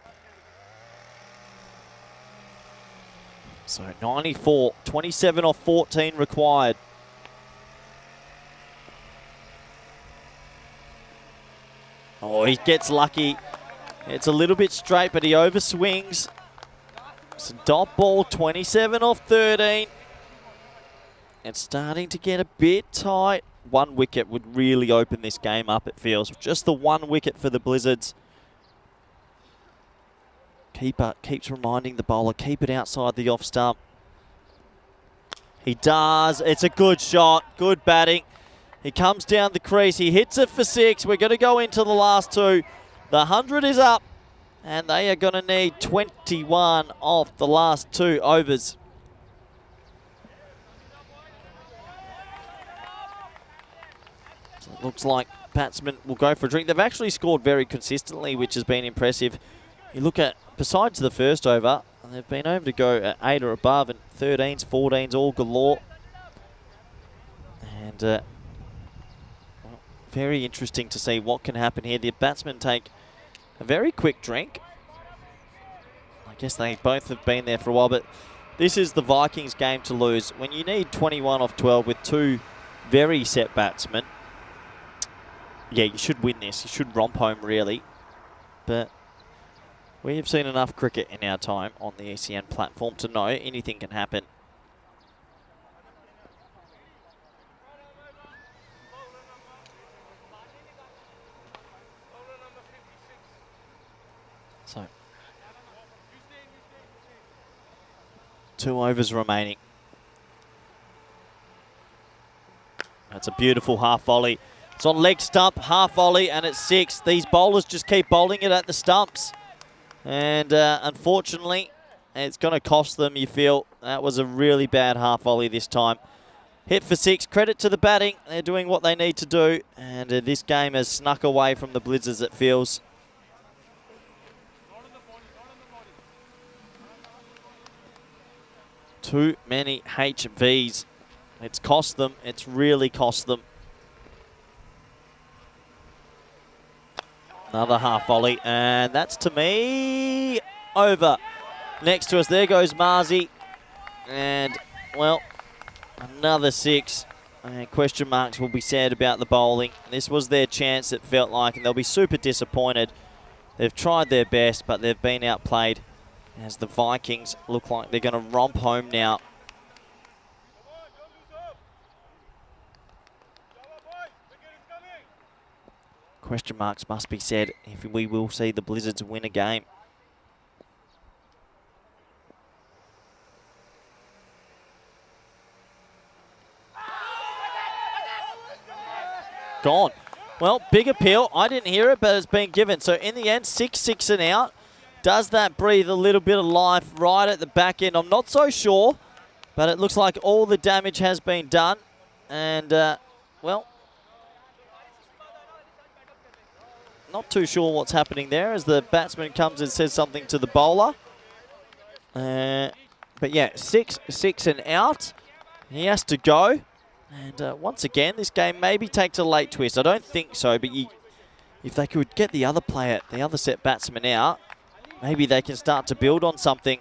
So 94, 27 off 14 required. Oh, he gets lucky. It's a little bit straight, but he overswings. It's a dot ball, 27 off 13. It's starting to get a bit tight. 1 wicket would really open this game up, it feels. Just the 1 wicket for the Blizzards. Keeper keeps reminding the bowler, keep it outside the off stump. He does. It's a good shot. Good batting. He comes down the crease. He hits it for 6. We're going to go into the last 2. The 100 is up, and they are going to need 21 off the last 2 overs. So it looks like batsmen will go for a drink. They've actually scored very consistently, which has been impressive. You look at, besides the first over, they've been able to go at 8 or above, and 13s, 14s, all galore. And well, very interesting to see what can happen here. The batsmen take a very quick drink. I guess they both have been there for a while, but this is the Vikings game to lose. When you need 21 off 12 with 2 very set batsmen, yeah, you should win this. You should romp home, really. But we have seen enough cricket in our time on the ECN platform to know anything can happen. So, 2 overs remaining. That's a beautiful half volley. It's on leg stump, half volley, and it's 6. These bowlers just keep bowling it at the stumps. And unfortunately, it's going to cost them, you feel. That was a really bad half volley this time. Hit for 6. Credit to the batting. They're doing what they need to do. And this game has snuck away from the Blizzards, it feels. Too many HVs. It's cost them. It's really cost them. Another half volley, and that's to me over. Next to us, there goes Marzi. And, well, another 6. And question marks will be said about the bowling. This was their chance, it felt like, and they'll be super disappointed. They've tried their best, but they've been outplayed as the Vikings look like they're going to romp home now. Question marks must be said if we will see the Blizzards win a game. Gone. Well, big appeal. I didn't hear it, but it's been given. So in the end, 6 and out. Does that breathe a little bit of life right at the back end? I'm not so sure, but it looks like all the damage has been done. And, well, not too sure what's happening there as the batsman comes and says something to the bowler. But yeah, 6 and out. He has to go. And once again, this game maybe takes a late twist. I don't think so, but if they could get the other player, the other set batsman out, maybe they can start to build on something.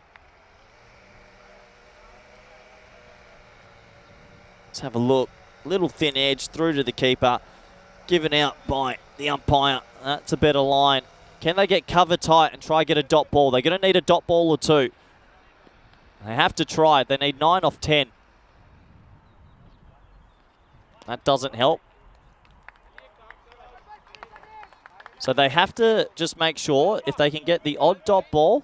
Let's have a look. Little thin edge through to the keeper. Given out by the umpire. That's a better line. Can they get cover tight and try get a dot ball? They're going to need a dot ball or 2. They have to try. They need 9 off 10. That doesn't help. So they have to just make sure if they can get the odd dot ball,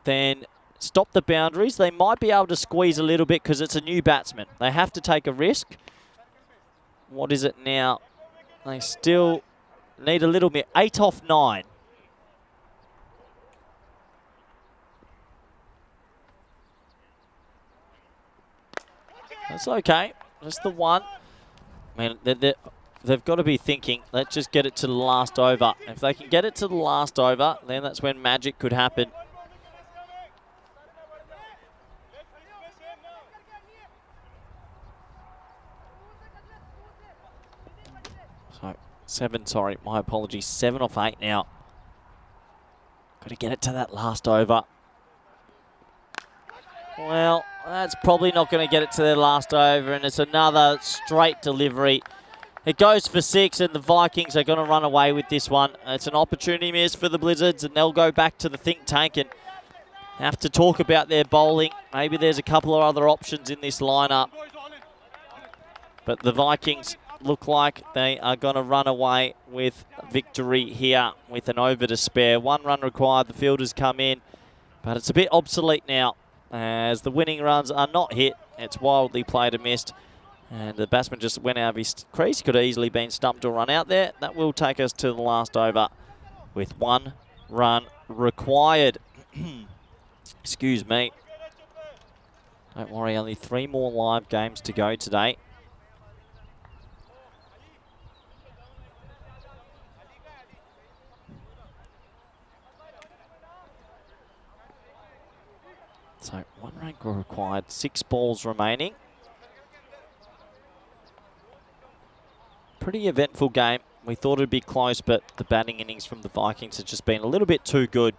then stop the boundaries. They might be able to squeeze a little bit because it's a new batsman. They have to take a risk. What is it now? They still need a little bit. 8 off 9. That's okay. Just the 1. Man, they've got to be thinking, let's just get it to the last over. If they can get it to the last over, then that's when magic could happen. So, 7, sorry, my apologies. 7 off 8 now. Got to get it to that last over. Well, that's probably not going to get it to their last over, and it's another straight delivery. It goes for 6, and the Vikings are going to run away with this one. It's an opportunity miss for the Blizzards, and they'll go back to the think tank and have to talk about their bowling. Maybe there's a couple of other options in this lineup. But the Vikings look like they are going to run away with victory here with an over to spare. 1 run required. The fielders come in, but it's a bit obsolete now as the winning runs are not hit. It's wildly played and missed. And the batsman just went out of his crease. Could have easily been stumped or run out there. That will take us to the last over with 1 run required. Excuse me. Don't worry, only 3 more live games to go today. So 1 run required, 6 balls remaining. Pretty eventful game. We thought it'd be close, but the batting innings from the Vikings has just been a little bit too good.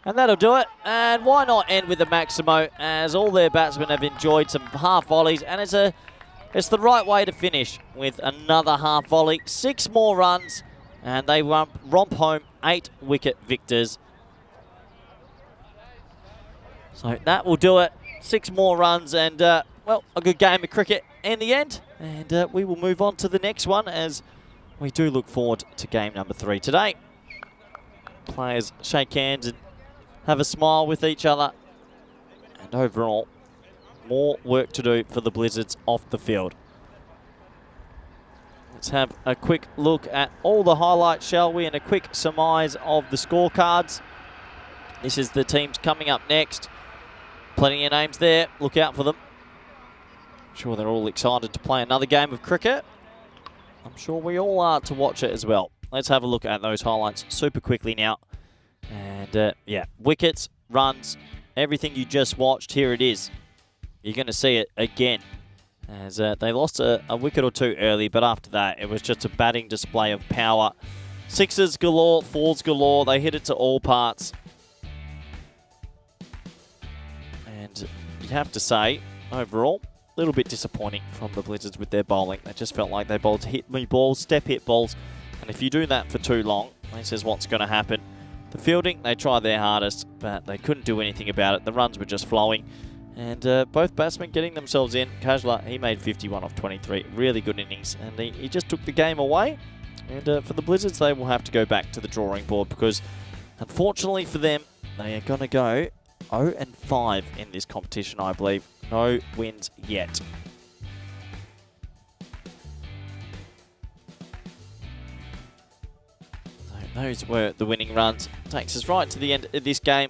And that'll do it. And why not end with a Maximo, as all their batsmen have enjoyed some half volleys, and it's the right way to finish with another half volley. 6 more runs, and they romp home 8 wicket victors. So that will do it. 6 more runs and, well, a good game of cricket in the end. And we will move on to the next one as we do look forward to game number 3 today. players shake hands and have a smile with each other. And overall, more work to do for the Blizzards off the field. Let's have a quick look at all the highlights, shall we, and a quick surmise of the scorecards. This is the teams coming up next. Plenty of names there. Look out for them. I'm sure they're all excited to play another game of cricket. I'm sure we all are to watch it as well. Let's have a look at those highlights super quickly now. And yeah, wickets, runs, everything you just watched, here it is. You're going to see it again. As they lost a wicket or two early, but after that, it was just a batting display of power. Sixes galore, fours galore. They hit it to all parts. And you'd have to say, overall, a little bit disappointing from the Blizzards with their bowling. They just felt like they bowled hit-me balls, step-hit balls. And if you do that for too long, this is what's going to happen. The fielding, they tried their hardest, but they couldn't do anything about it. The runs were just flowing. And both batsmen getting themselves in. Kajla, he made 51 off 23. Really good innings. And he just took the game away. And for the Blizzards, they will have to go back to the drawing board because, unfortunately for them, they are going to go 0-5 in this competition, I believe. No wins yet. So those were the winning runs. Takes us right to the end of this game.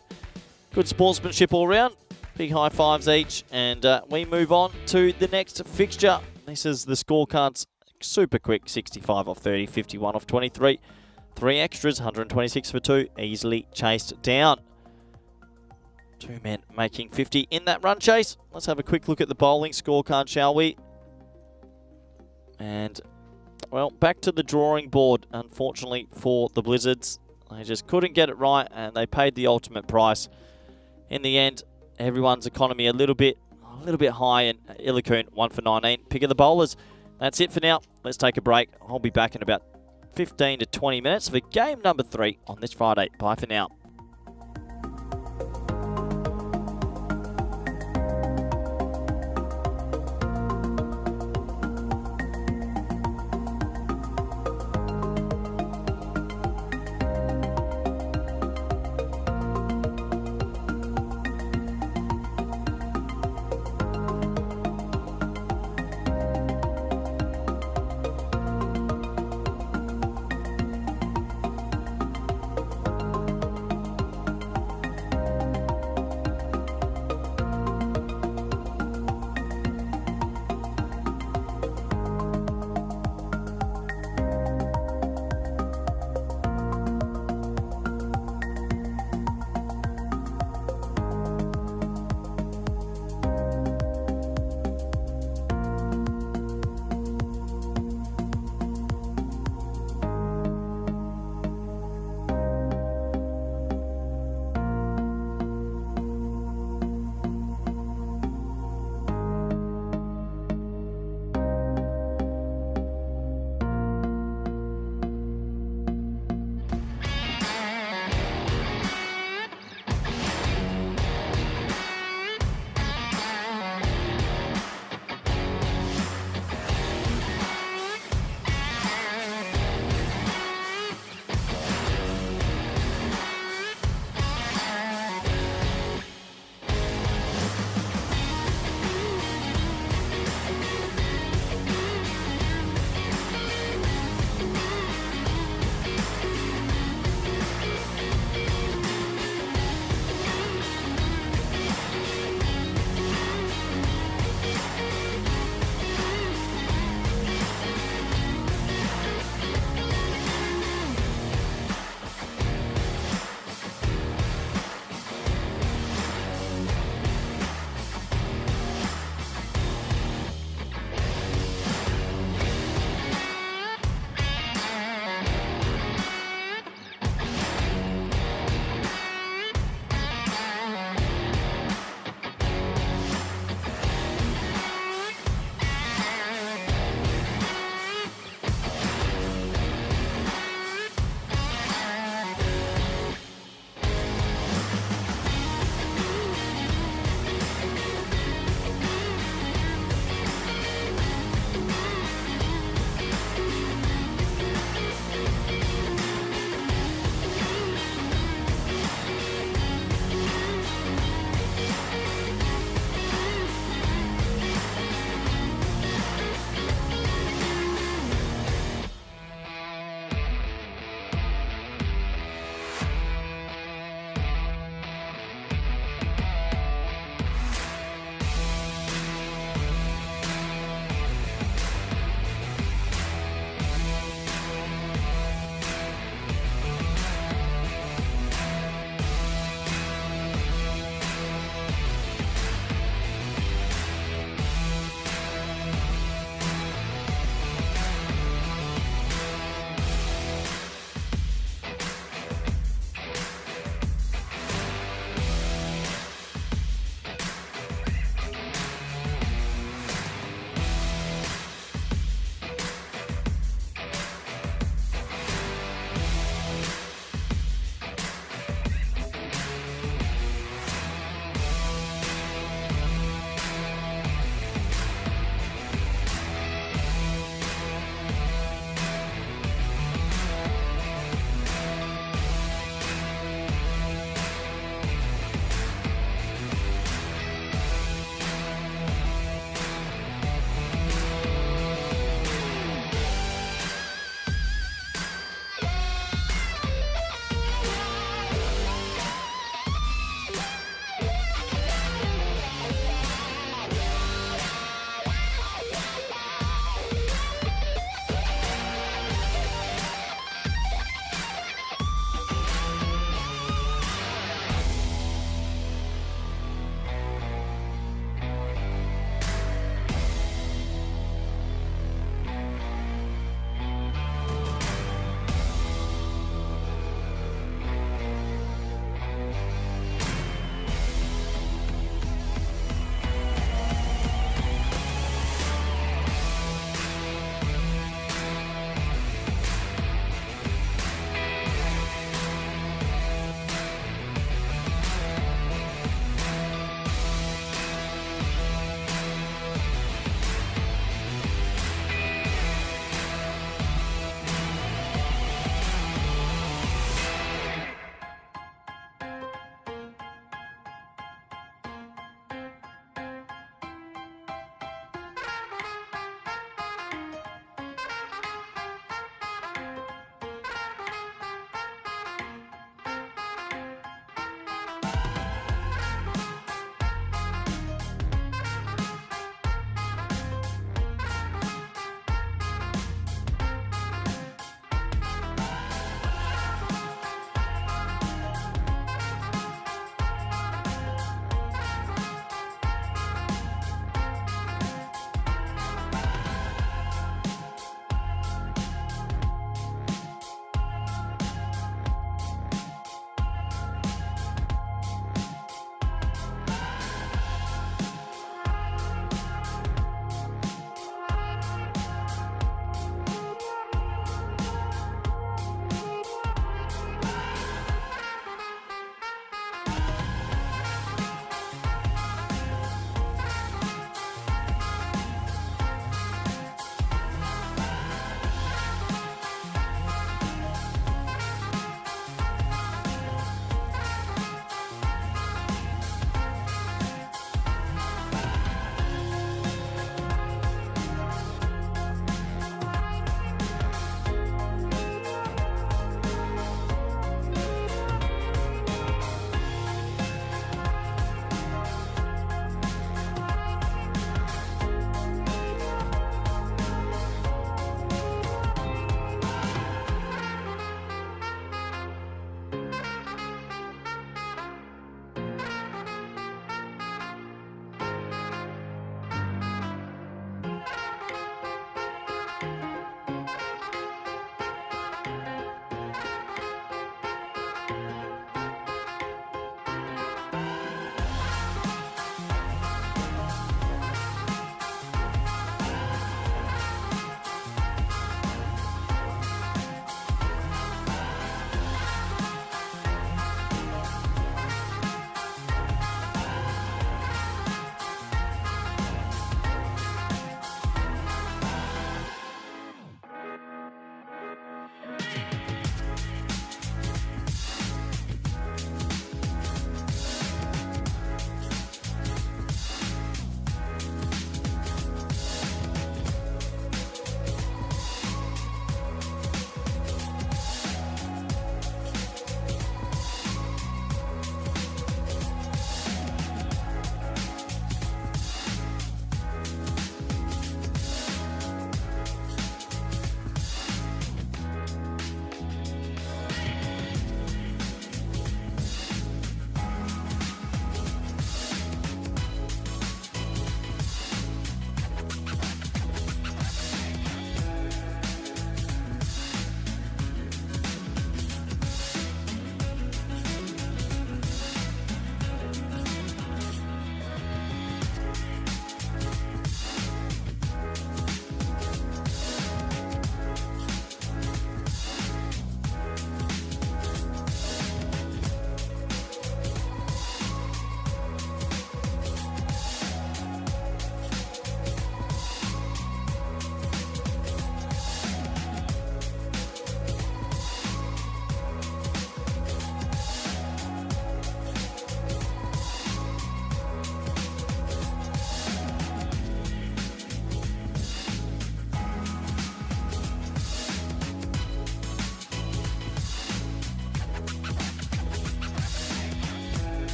Good sportsmanship all round. Big high fives each, and we move on to the next fixture. This is the scorecards, super quick, 65 off 30, 51 off 23. 3 extras, 126 for 2, easily chased down. 2 men making 50 in that run chase. Let's have a quick look at the bowling scorecard, shall we? And, well, back to the drawing board, unfortunately for the Blizzards. They just couldn't get it right, and they paid the ultimate price. In the end, everyone's economy a little bit high, and Illicoon 1 for 19. Pick of the bowlers. That's it for now. Let's take a break. I'll be back in about 15 to 20 minutes for game number 3 on this Friday. Bye for now.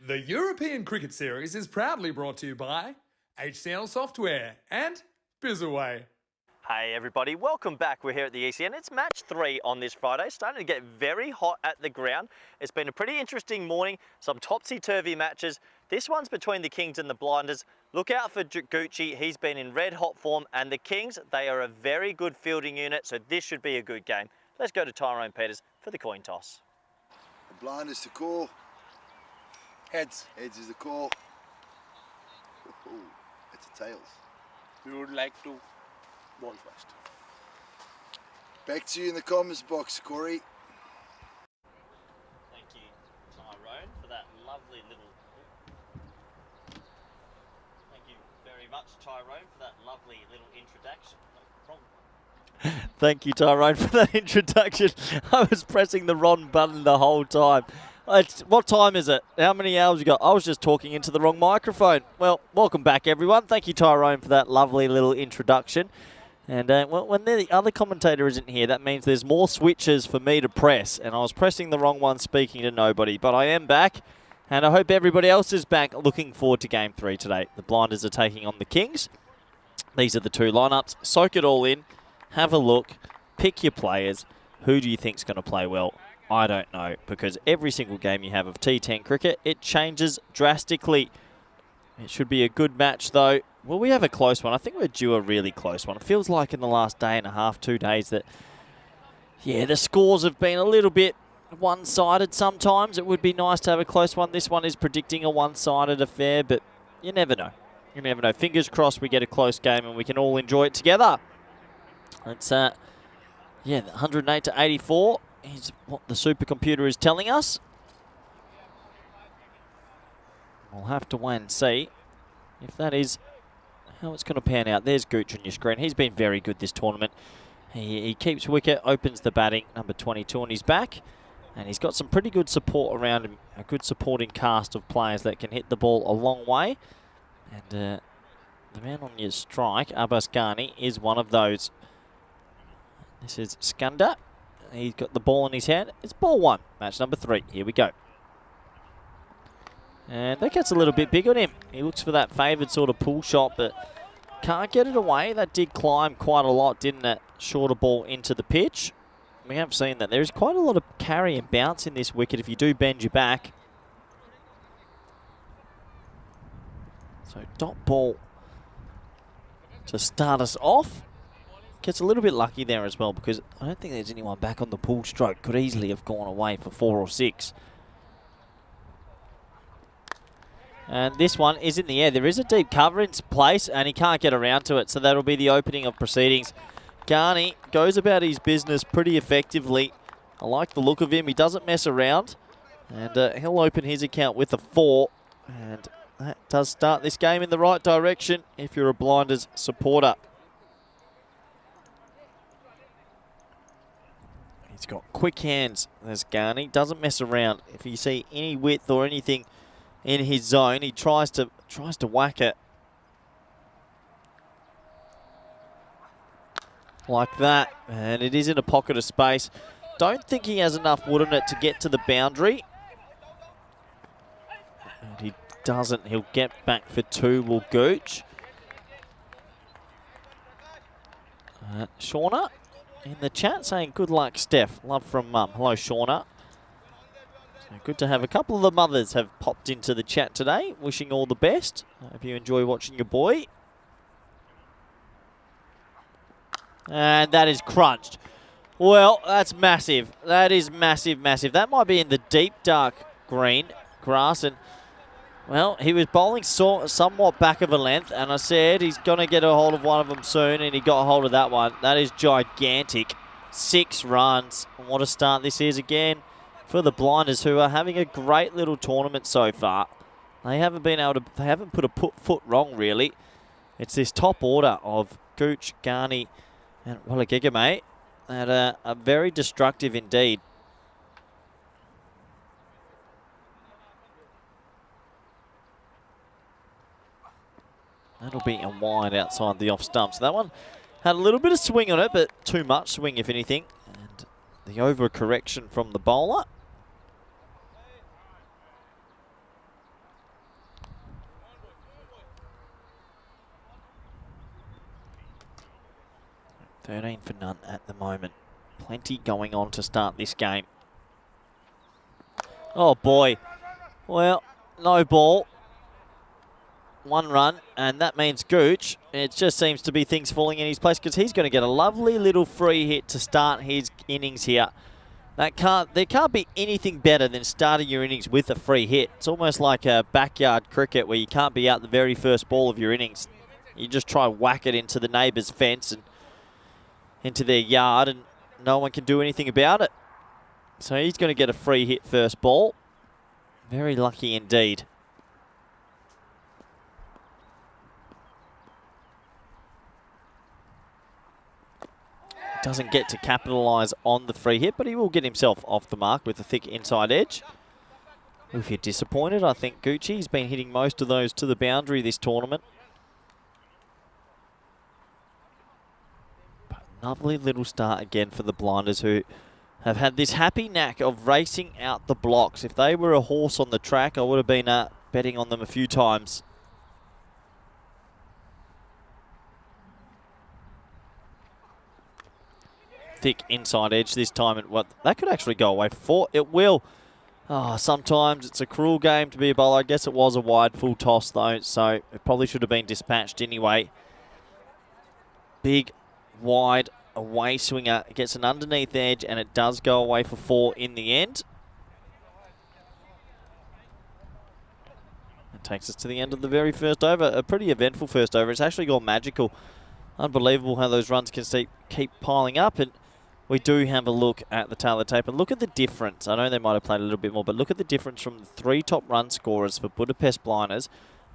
The European Cricket Series is proudly brought to you by HCL Software and Bizaway. Hey everybody, welcome back. We're here at the ECN. It's match 3 on this Friday. Starting to get very hot at the ground. It's been a pretty interesting morning, some topsy-turvy matches. This one's between the Kings and the Blinders. Look out for Gucci, he's been in red hot form, and the Kings, they are a very good fielding unit, so this should be a good game. Let's go to Tyrone Peters for the coin toss. The Blinders to call. Heads. Heads is the call. Oh, it's a tails. We would like to bowl first. Back to you in the comments box, Corey. Thank you, Tyrone, for that lovely little... Thank you very much, Tyrone, for that lovely little introduction. Thank you, Tyrone, for that introduction. I was pressing the wrong button the whole time. What time is it? How many hours we got? I was just talking into the wrong microphone. Well, welcome back, everyone. Thank you, Tyrone, for that lovely little introduction. And when the other commentator isn't here, that means there's more switches for me to press. And I was pressing the wrong one, speaking to nobody. But I am back, and I hope everybody else is back. Looking forward to Game 3 today. The Blinders are taking on the Kings. These are the two lineups. Soak it all in. Have a look. Pick your players. Who do you think's going to play well? I don't know, because every single game you have of T10 cricket, it changes drastically. It should be a good match, though. Well, we have a close one. I think we're due a really close one. It feels like in the last day and a half, 2 days, that, yeah, the scores have been a little bit one-sided sometimes. It would be nice to have a close one. This one is predicting a one-sided affair, but you never know. You never know. Fingers crossed we get a close game and we can all enjoy it together. It's, yeah, 108 to 84 is what the supercomputer is telling us. We'll have to wait and see if that is how it's going to pan out. There's Gooch on your screen. He's been very good this tournament. He keeps wicket, opens the batting, number 22 on his back, and he's got some pretty good support around him, a good supporting cast of players that can hit the ball a long way. And the man on your strike, Abbas Ghani, is one of those. This is Skunda. He's got the ball in his hand. It's ball 1, match number 3. Here we go. And that gets a little bit big on him. He looks for that favoured sort of pull shot, but can't get it away. That did climb quite a lot, didn't it? Shorter ball into the pitch. We have seen that. There's quite a lot of carry and bounce in this wicket if you do bend your back. So dot ball to start us off. Gets a little bit lucky there as well, because I don't think there's anyone back on the pull stroke. Could easily have gone away for 4 or 6. And this one is in the air. There is a deep cover in place, and he can't get around to it. So that'll be the opening of proceedings. Ghani goes about his business pretty effectively. I like the look of him. He doesn't mess around. And he'll open his account with a 4. And that does start this game in the right direction if you're a Blinders supporter. He's got quick hands, there's Ghani. Doesn't mess around. If you see any width or anything in his zone, he tries to whack it. Like that. And it is in a pocket of space. Don't think he has enough wood on it to get to the boundary. And he doesn't. He'll get back for 2, will Gooch. Shauna in the chat saying good luck, Steph. Love from Mum. Hello, Shauna. So good to have a couple of the mothers have popped into the chat today. Wishing all the best. Hope you enjoy watching your boy. And that is crunched. Well, that's massive. That is massive, massive. That might be in the deep dark green grass. And, well, he was bowling somewhat back of a length. And I said he's going to get a hold of one of them soon. And he got a hold of that one. That is gigantic. 6 runs. And what a start this is again for the Blinders, who are having a great little tournament so far. They haven't been able to, they haven't put a foot wrong, really. It's this top order of Gooch, Ghani, and Walagigame that are very destructive indeed. That'll be a wide outside the off stump. So that one had a little bit of swing on it, but too much swing, if anything. And the overcorrection from the bowler. 13 for none at the moment. Plenty going on to start this game. Oh boy. Well, no ball. 1 run, and that means Gooch. It just seems to be things falling in his place because he's going to get a lovely little free hit to start his innings here. There can't be anything better than starting your innings with a free hit. It's almost like a backyard cricket where you can't be out the very first ball of your innings. You just try whack it into the neighbour's fence and into their yard, and no one can do anything about it. So he's going to get a free hit first ball. Very lucky indeed. Doesn't get to capitalise on the free hit, but he will get himself off the mark with a thick inside edge. If you're disappointed, I think Gucci's been hitting most of those to the boundary this tournament. But lovely little start again for the Blinders, who have had this happy knack of racing out the blocks. If they were a horse on the track, I would have been betting on them a few times. Thick inside edge this time, and what that could actually go away for. It will. Oh, sometimes it's a cruel game to be a bowler. I guess it was a wide full toss though, so it probably should have been dispatched anyway. Big, wide away swinger. It gets an underneath edge, and it does go away for 4 in the end. That takes us to the end of the very first over. A pretty eventful first over. It's actually gone magical. Unbelievable how those runs can keep piling up, and we do have a look at the tail of the tape and look at the difference. I know they might have played a little bit more, but look at the difference from the 3 top run scorers for Budapest Blinders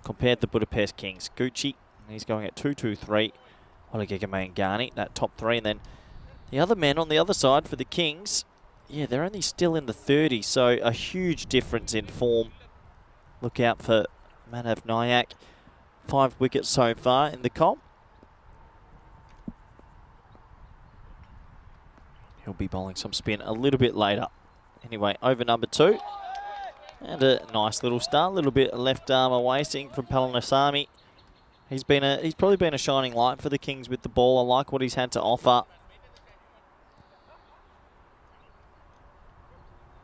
compared to Budapest Kings. Gucci, he's going at 2-2-3. Oligigame and Ghani, that top 3. And then the other men on the other side for the Kings, yeah, they're only still in the 30s, so a huge difference in form. Look out for Manav Nayak. 5 wickets so far in the comp. He'll be bowling some spin a little bit later. Anyway, over number 2. And a nice little start. A little bit left arm away, seeing from Palanisamy. He's probably been a shining light for the Kings with the ball. I like what he's had to offer.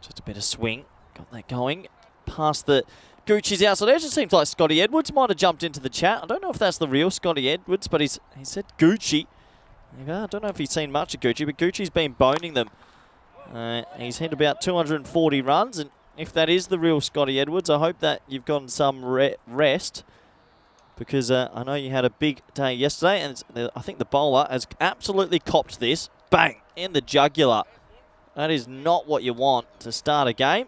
Just a bit of swing. Got that going. Past the Gucci's outside edge. It seems like Scotty Edwards might have jumped into the chat. I don't know if that's the real Scotty Edwards, but he said Gucci. I don't know if he's seen much of Gucci, but Gucci's been boning them. He's hit about 240 runs, and if that is the real Scotty Edwards, I hope that you've gotten some rest, because I know you had a big day yesterday, and I think the bowler has absolutely copped this. Bang! In the jugular. That is not what you want to start a game.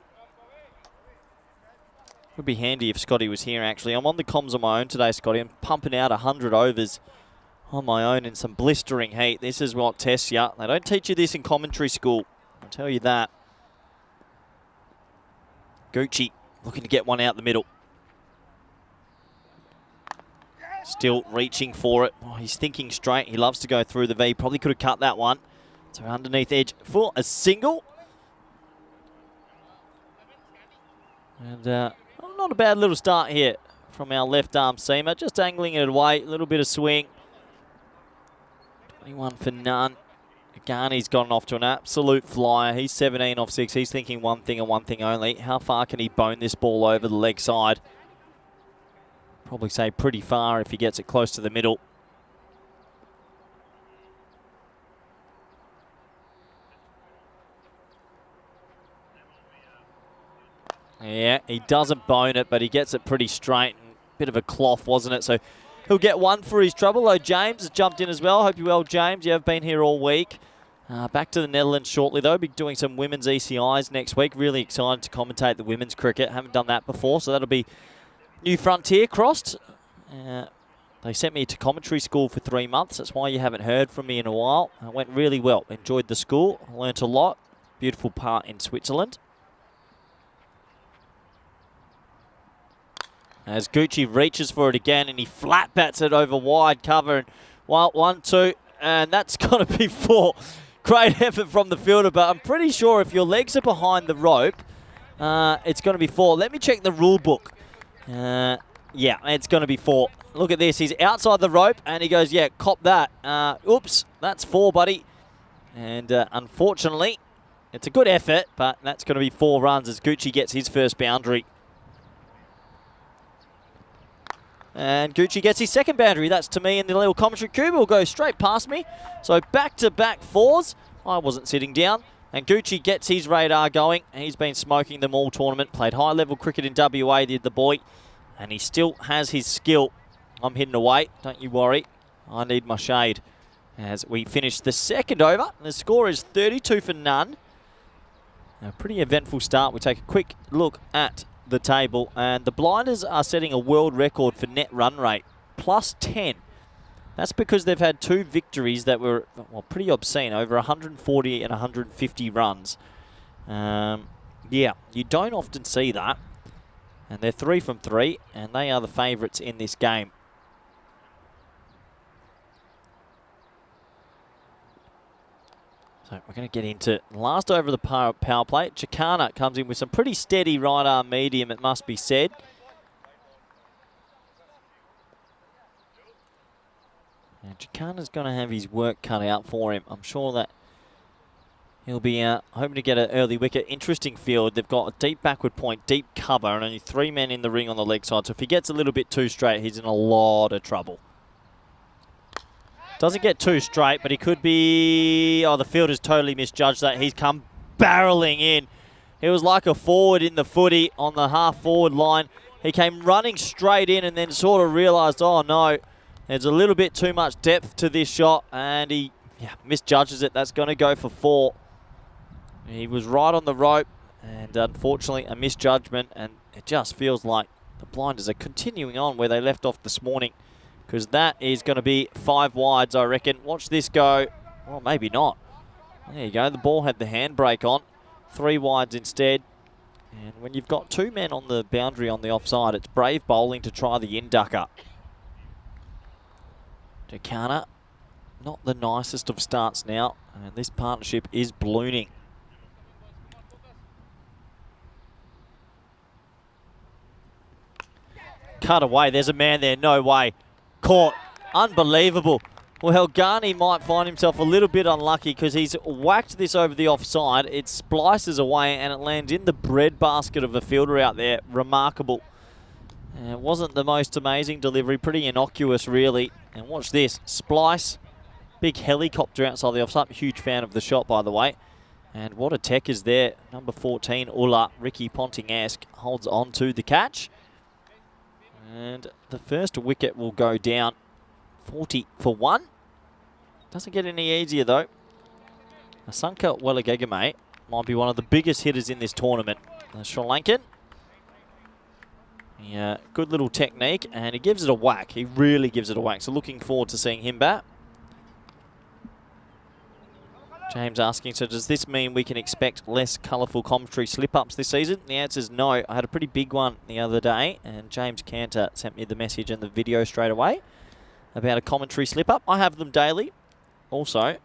Would be handy if Scotty was here, actually. I'm on the comms on my own today, Scotty. I'm pumping out 100 overs on my own in some blistering heat. This is what tests you. They don't teach you this in commentary school. I'll tell you that. Gucci looking to get one out the middle. Still reaching for it. Oh, he's thinking straight. He loves to go through the V. Probably could have cut that one. So underneath edge for a single. And not a bad little start here from our left arm seamer. Just angling it away. A little bit of swing. 21 for none. Ghani's gotten off to an absolute flyer. He's 17 off 6. He's thinking one thing and one thing only. How far can he bone this ball over the leg side? Probably say pretty far if he gets it close to the middle. Yeah, he doesn't bone it, but he gets it pretty straight. Bit of a cloth, wasn't it? So he'll get one for his trouble. Oh, James has jumped in as well. Hope you're well, James. You have been here all week. Back to the Netherlands shortly, though. Be doing some women's ECIs next week. Really excited to commentate the women's cricket. Haven't done that before, so that'll be new frontier crossed. They sent me to commentary school for 3 months. That's why you haven't heard from me in a while. It went really well. Enjoyed the school. Learnt a lot. Beautiful part in Switzerland. As Gucci reaches for it again, and he flat bats it over wide cover. And 1-2, and that's going to be 4. Great effort from the fielder, but I'm pretty sure if your legs are behind the rope, it's going to be 4. Let me check the rule book. Yeah, it's going to be 4. Look at this. He's outside the rope, and he goes, yeah, cop that. Oops, that's 4, buddy. And unfortunately, it's a good effort, but that's going to be 4 runs as Gucci gets his first boundary. And Gucci gets his second boundary. That's to me in the little commentary cube. It will go straight past me. So back-to-back 4s. I wasn't sitting down. And Gucci gets his radar going. He's been smoking them all tournament. Played high-level cricket in WA, did the boy. And he still has his skill. I'm hidden away. Don't you worry. I need my shade. As we finish the second over. The score is 32 for none. A pretty eventful start. We take a quick look at the table, and the Blinders are setting a world record for net run rate, plus 10. That's because they've had 2 victories that were, well, pretty obscene, over 140 and 150 runs. Yeah, you don't often see that. And they're 3 from 3, and they are the favourites in this game. So we're going to get into last over the power play. Chicana comes in with some pretty steady right arm medium, it must be said. And Chicana's going to have his work cut out for him. I'm sure that he'll be hoping to get an early wicket. Interesting field. They've got a deep backward point, deep cover, and only 3 men in the ring on the leg side. So if he gets a little bit too straight, he's in a lot of trouble. Doesn't get too straight, but he could be... Oh, the field has totally misjudged that. He's come barreling in. He was like a forward in the footy on the half-forward line. He came running straight in and then sort of realised, oh, no, there's a little bit too much depth to this shot, and he misjudges it. That's going to go for 4. He was right on the rope, and unfortunately, a misjudgment, and it just feels like the Blinders are continuing on where they left off this morning, because that is going to be 5 wides, I reckon. Watch this go. Well, maybe not. There you go. The ball had the handbrake on. 3 wides instead. And when you've got 2 men on the boundary on the offside, it's brave bowling to try the inducker. Chicana, not the nicest of starts now. And this partnership is ballooning. Cut away. There's a man there. No way. Caught. Unbelievable. Well, Ghani might find himself a little bit unlucky because he's whacked this over the offside. It splices away and it lands in the breadbasket of a fielder out there. Remarkable. It wasn't the most amazing delivery. Pretty innocuous, really. And watch this. Splice. Big helicopter outside the offside. Huge fan of the shot, by the way. And what a tech is there. Number 14, Ulla, Ricky Ponting-esque, holds on to the catch. And the first wicket will go down 40 for 1. Doesn't get any easier though. Asanka Welagegame might be one of the biggest hitters in this tournament. The Sri Lankan. Yeah, good little technique, and he gives it a whack. He really gives it a whack. So looking forward to seeing him bat. James asking, so does this mean we can expect less colourful commentary slip-ups this season? The answer is no. I had a pretty big one the other day, and James Cantor sent me the message and the video straight away about a commentary slip-up. I have them daily. Also,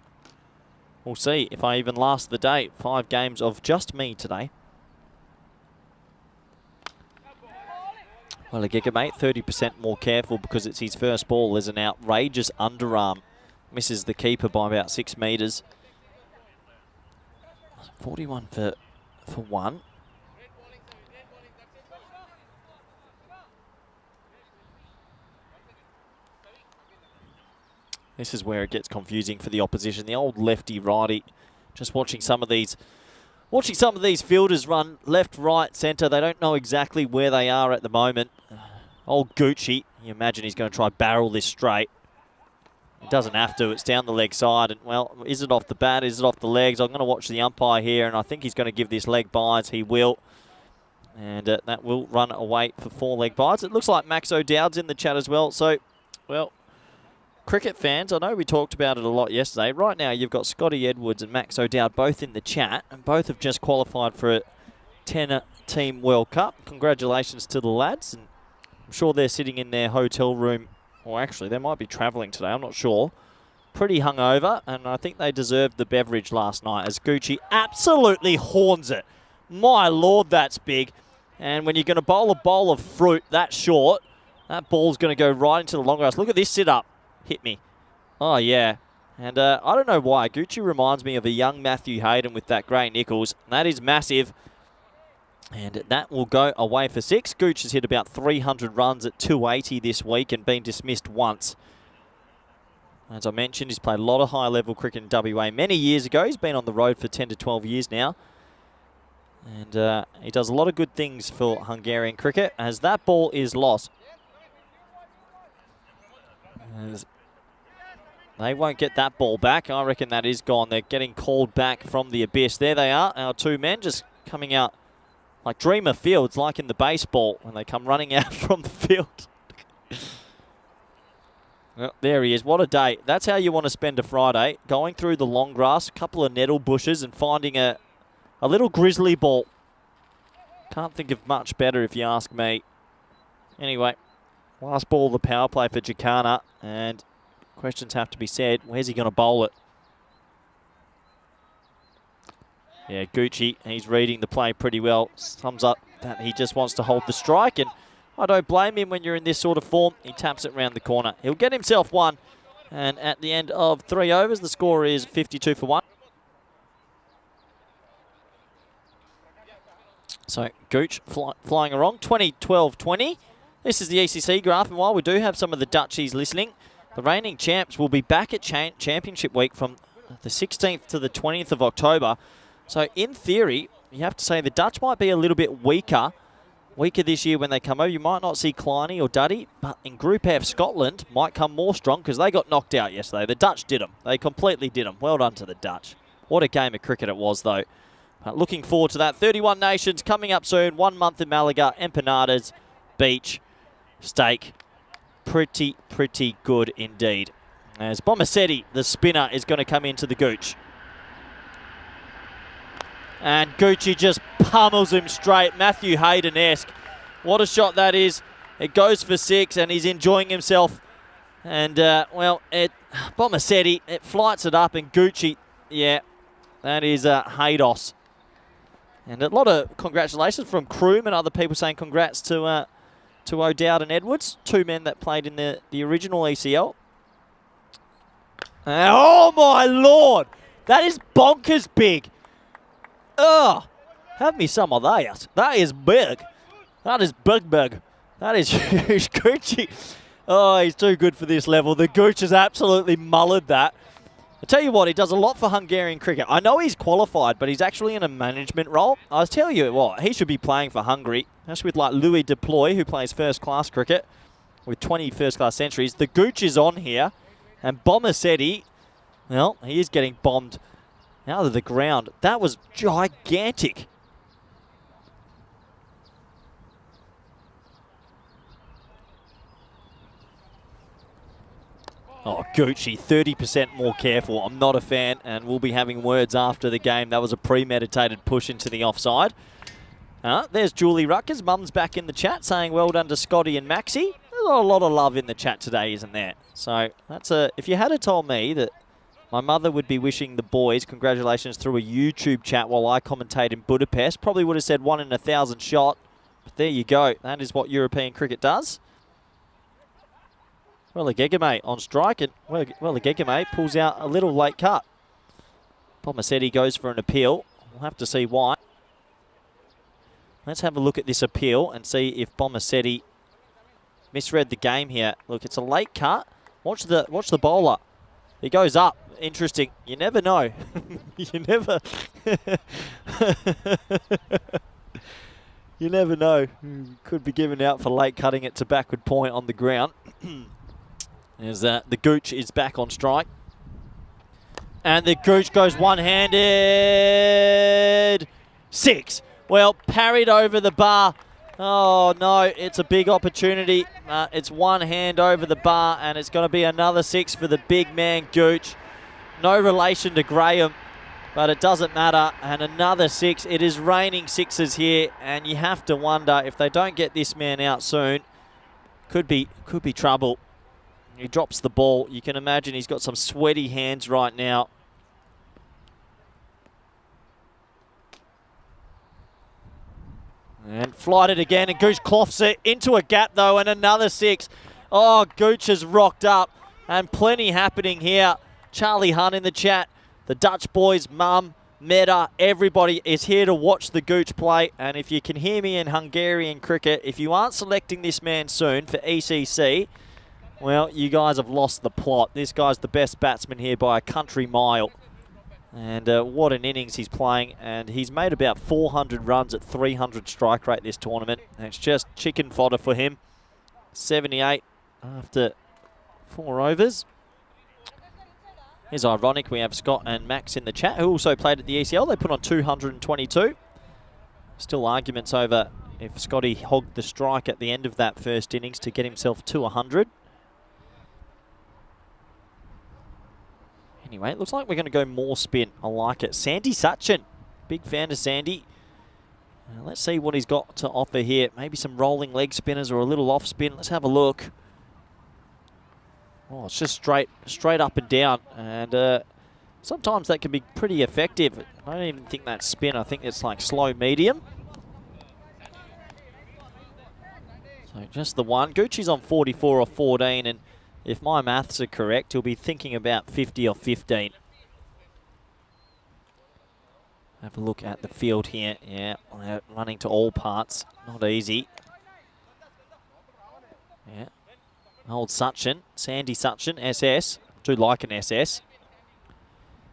we'll see if I even last the day. 5 games of just me today. Well, Giggamate, 30% more careful because it's his first ball. There's an outrageous underarm. Misses the keeper by about 6 metres. 41 for 1. This is where it gets confusing for the opposition. The old lefty-righty, just watching some of these fielders run left, right, centre. They don't know exactly where they are at the moment. Old Gucci, you imagine he's going to try barrel this straight. It doesn't have to. It's down the leg side. And, well, is it off the bat? Is it off the legs? I'm going to watch the umpire here, and I think he's going to give this leg byes. He will. And that will run away for 4 leg byes. It looks like Max O'Dowd's in the chat as well. So, well, cricket fans, I know we talked about it a lot yesterday. Right now, you've got Scotty Edwards and Max O'Dowd both in the chat, and both have just qualified for a 10-team World Cup. Congratulations to the lads. And I'm sure they're sitting in their hotel room. Or actually, they might be travelling today, I'm not sure. Pretty hungover, and I think they deserved the beverage last night as Gucci absolutely horns it. My Lord, that's big. And when you're going to bowl a bowl of fruit that short, That ball's going to go right into the long grass. Look at this sit-up. Hit me. Oh, yeah. And I don't know why. Gucci reminds me of a young Matthew Hayden with that Gray Nichols. That is massive. And that will go away for 6. Gooch has hit about 300 runs at 280 this week and been dismissed once. As I mentioned, he's played a lot of high-level cricket in WA many years ago. He's been on the road for 10 to 12 years now. And he does a lot of good things for Hungarian cricket as that ball is lost. As they won't get that ball back. I reckon that is gone. They're getting called back from the abyss. There they are, our two men just coming out like Dreamer Fields, like in the baseball, when they come running out from the field. Well, there he is. What a day. That's how you want to spend a Friday. Going through the long grass, a couple of nettle bushes, and finding a little grizzly ball. Can't think of much better if you ask me. Anyway, last ball of the power play for Jacana, and questions have to be said. Where's he going to bowl it? Yeah, Gucci, he's reading the play pretty well. Sums up that he just wants to hold the strike, and I don't blame him when you're in this sort of form. He taps it round the corner. He'll get himself one, and at the end of 3 overs, the score is 52 for 1. So Gooch flying along, 20-12-20. This is the ECC graph, and while we do have some of the Dutchies listening, the reigning champs will be back at Championship Week from the 16th to the 20th of October. So in theory, you have to say the Dutch might be a little bit weaker this year when they come over. You might not see Kleiny or Duddy, but in Group F, Scotland might come more strong because they got knocked out yesterday. The Dutch did them. They completely did them. Well done to the Dutch. What a game of cricket it was, though. Looking forward to that. 31 nations coming up soon. 1 month in Malaga, empanadas, beach, steak. Pretty good indeed. As Bomasetti, the spinner, is going to come into the Gooch. And Gucci just pummels him straight. Matthew Hayden-esque. What a shot that is. It goes for 6 and he's enjoying himself. And, Bomasetti, it flights it up, and Gucci, yeah, that is Haydos. And a lot of congratulations from Kroom and other people saying congrats to O'Dowd and Edwards, 2 men that played in the original ECL. Oh, my Lord. That is bonkers big. Oh, have me some of that. That is big. That is big. That is huge. Gucci. Oh, he's too good for this level. The Gooch has absolutely mullered that. I tell you what, he does a lot for Hungarian cricket. I know he's qualified, but he's actually in a management role. I tell you what, he should be playing for Hungary. That's with like Louis Deploy, who plays first-class cricket with 20 first-class centuries. The Gooch is on here, and Bomasetti, well, he is getting bombed out of the ground. That was gigantic. Oh, Gucci, 30% more careful. I'm not a fan, and we'll be having words after the game. That was a premeditated push into the offside. There's Julie Ruckers. Mum's back in the chat saying well done to Scotty and Maxi. There's a lot of love in the chat today, isn't there? So that's if you had told me that my mother would be wishing the boys congratulations through a YouTube chat while I commentate in Budapest, probably would have said 1 in 1,000 shot. But there you go. That is what European cricket does. Well, the Gegame on strike, and well, the Gegame pulls out a little late cut. Bomasetti goes for an appeal. We'll have to see why. Let's have a look at this appeal and see if Bomasetti misread the game here. Look, it's a late cut. Watch the bowler. He goes up. Interesting. You never know. You never you never know. Could be given out for late cutting it to backward point on the ground. As the Gooch is back on strike. And the Gooch goes one-handed. 6. Well, parried over the bar. Oh, no, it's a big opportunity. It's one hand over the bar, and it's going to be another 6 for the big man, Gooch. No relation to Graham, but it doesn't matter. And another 6. It is raining 6s here, and you have to wonder if they don't get this man out soon, could be trouble. He drops the ball. You can imagine he's got some sweaty hands right now. And flight it again, and Gooch cloths it into a gap though, and another 6. Oh, Gooch has rocked up, and plenty happening here. Charlie Hunt in the chat, the Dutch boys, Mum, Meta, everybody is here to watch the Gooch play. And if you can hear me in Hungarian cricket, if you aren't selecting this man soon for ECC, well, you guys have lost the plot. This guy's the best batsman here by a country mile. And what an innings he's playing. And he's made about 400 runs at 300 strike rate this tournament. And it's just chicken fodder for him. 78 after 4 overs. It's ironic we have Scott and Max in the chat, who also played at the ECL. They put on 222. Still arguments over if Scotty hogged the strike at the end of that first innings to get himself to 100. Anyway, it looks like we're going to go more spin. I like it. Sandy Sachin. Big fan of Sandy. Let's see what he's got to offer here. Maybe some rolling leg spinners or a little off spin. Let's have a look. Oh, it's just straight up and down. And sometimes that can be pretty effective. I don't even think that's spin. I think it's like slow medium. So just the one. Gucci's on 44 or 14, and if my maths are correct, he'll be thinking about 50 or 15. Have a look at the field here. Yeah, running to all parts. Not easy. Yeah. Old Sachin, Sandy Sachin, SS. Do like an SS.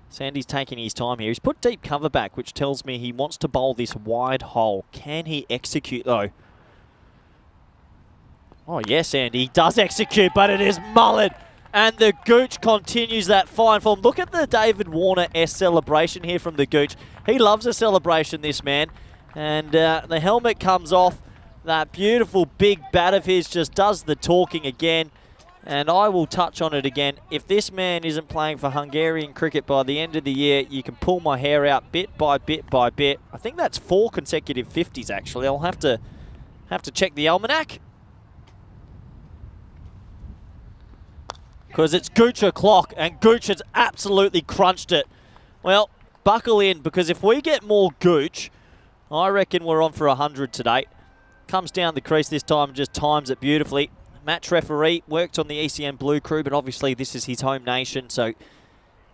Sandy's taking his time here. He's put deep cover back, which tells me he wants to bowl this wide hole. Can he execute, though? Oh, yes, Andy. He does execute, but it is mullered. And the Gooch continues that fine form. Look at the David Warner S celebration here from the Gooch. He loves a celebration, this man. And the helmet comes off. That beautiful big bat of his just does the talking again. And I will touch on it again. If this man isn't playing for Hungarian cricket by the end of the year, you can pull my hair out bit by bit by bit. I think that's 4 consecutive 50s, actually. I'll have to check the almanac. Because it's Gooch o'clock, and Gooch has absolutely crunched it. Well, buckle in, because if we get more Gooch, I reckon we're on for 100 today. Comes down the crease this time and just times it beautifully. Match referee, worked on the ECM Blue crew, but obviously this is his home nation, so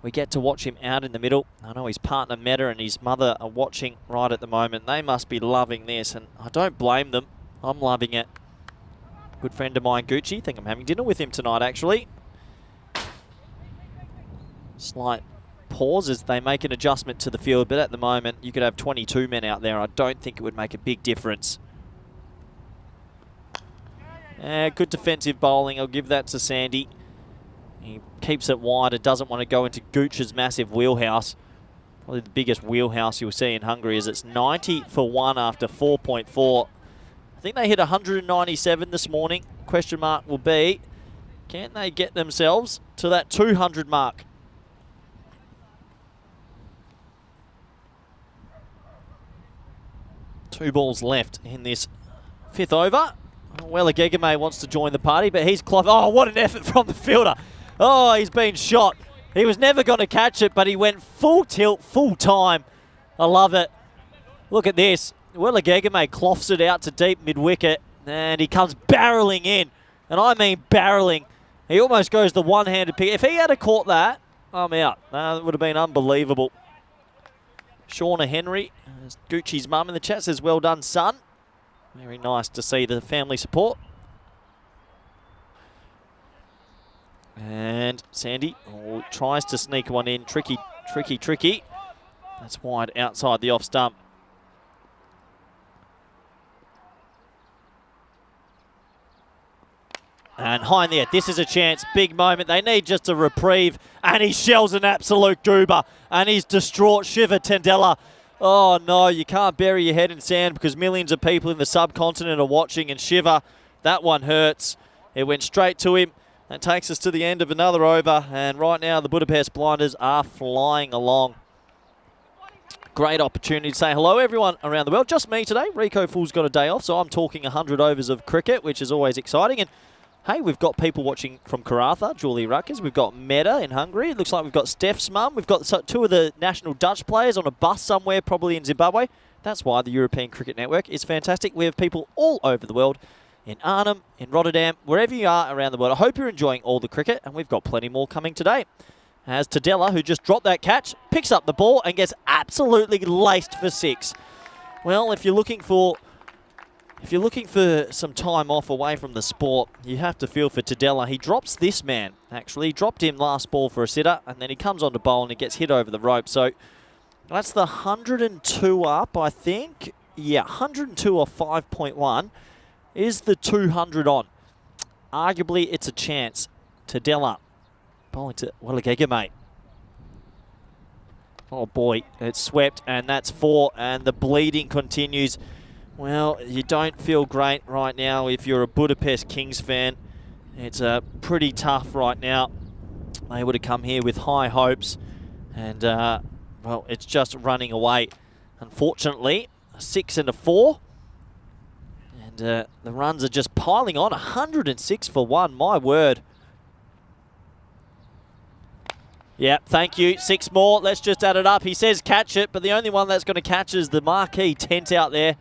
we get to watch him out in the middle. I know his partner Meta and his mother are watching right at the moment. They must be loving this, and I don't blame them. I'm loving it. Good friend of mine, Gucci. Think I'm having dinner with him tonight, actually. Slight pause as they make an adjustment to the field, but at the moment you could have 22 men out there. I don't think it would make a big difference. Good defensive bowling. I'll give that to Sandy. He keeps it wide and doesn't want to go into Gooch's massive wheelhouse. Probably the biggest wheelhouse you'll see in Hungary, as it's 90 for 1 after 4.4. I think they hit 197 this morning. Question mark will be, can they get themselves to that 200 mark? Two balls left in this 5th over. Well, Gegame wants to join the party, but he's cloth. Oh, what an effort from the fielder. Oh, he's been shot. He was never going to catch it, but he went full tilt, full time. I love it. Look at this. Well, Gegame cloths it out to deep mid-wicket, and he comes barreling in. And I mean barreling. He almost goes the one-handed pick. If he had caught that, I'm out. That would have been unbelievable. Shauna Henry, Gucci's mum in the chat, says, well done, son. Very nice to see the family support. And Sandy tries to sneak one in. Tricky, tricky, tricky. That's wide outside the off stump. And high in the air. This is a chance. Big moment. They need just a reprieve. And he shells an absolute goober. And he's distraught. Shiva Tendella. Oh, no, you can't bury your head in sand because millions of people in the subcontinent are watching. And Shiva, that one hurts. It went straight to him. That takes us to the end of another over. And right now, the Budapest Blinders are flying along. Great opportunity to say hello, everyone around the world. Just me today. Rico Fool's got a day off, so I'm talking 100 overs of cricket, which is always exciting. And hey, we've got people watching from Karatha, Julie Ruckers. We've got Meta in Hungary. It looks like we've got Steph's mum. We've got 2 of the national Dutch players on a bus somewhere, probably in Zimbabwe. That's why the European Cricket Network is fantastic. We have people all over the world, in Arnhem, in Rotterdam, wherever you are around the world. I hope you're enjoying all the cricket, and we've got plenty more coming today. As Tadella, who just dropped that catch, picks up the ball and gets absolutely laced for 6. Well, if you're looking for some time off away from the sport, you have to feel for Tadella. He drops this man, actually. He dropped him last ball for a sitter, and then he comes on to bowl and he gets hit over the rope. So that's the 102 up, I think. Yeah, 102 off 5.1 is the 200 on. Arguably, it's a chance. Tadella bowling to Welligega, mate. Oh boy, it's swept, and that's 4, and the bleeding continues. Well, you don't feel great right now if you're a Budapest Kings fan. It's pretty tough right now. They would have come here with high hopes, and well, it's just running away. Unfortunately, a 6 and a 4. And the runs are just piling on. 106 for 1, my word. Yeah, thank you. 6 more. Let's just add it up. He says catch it, but the only one that's going to catch is the marquee tent out there.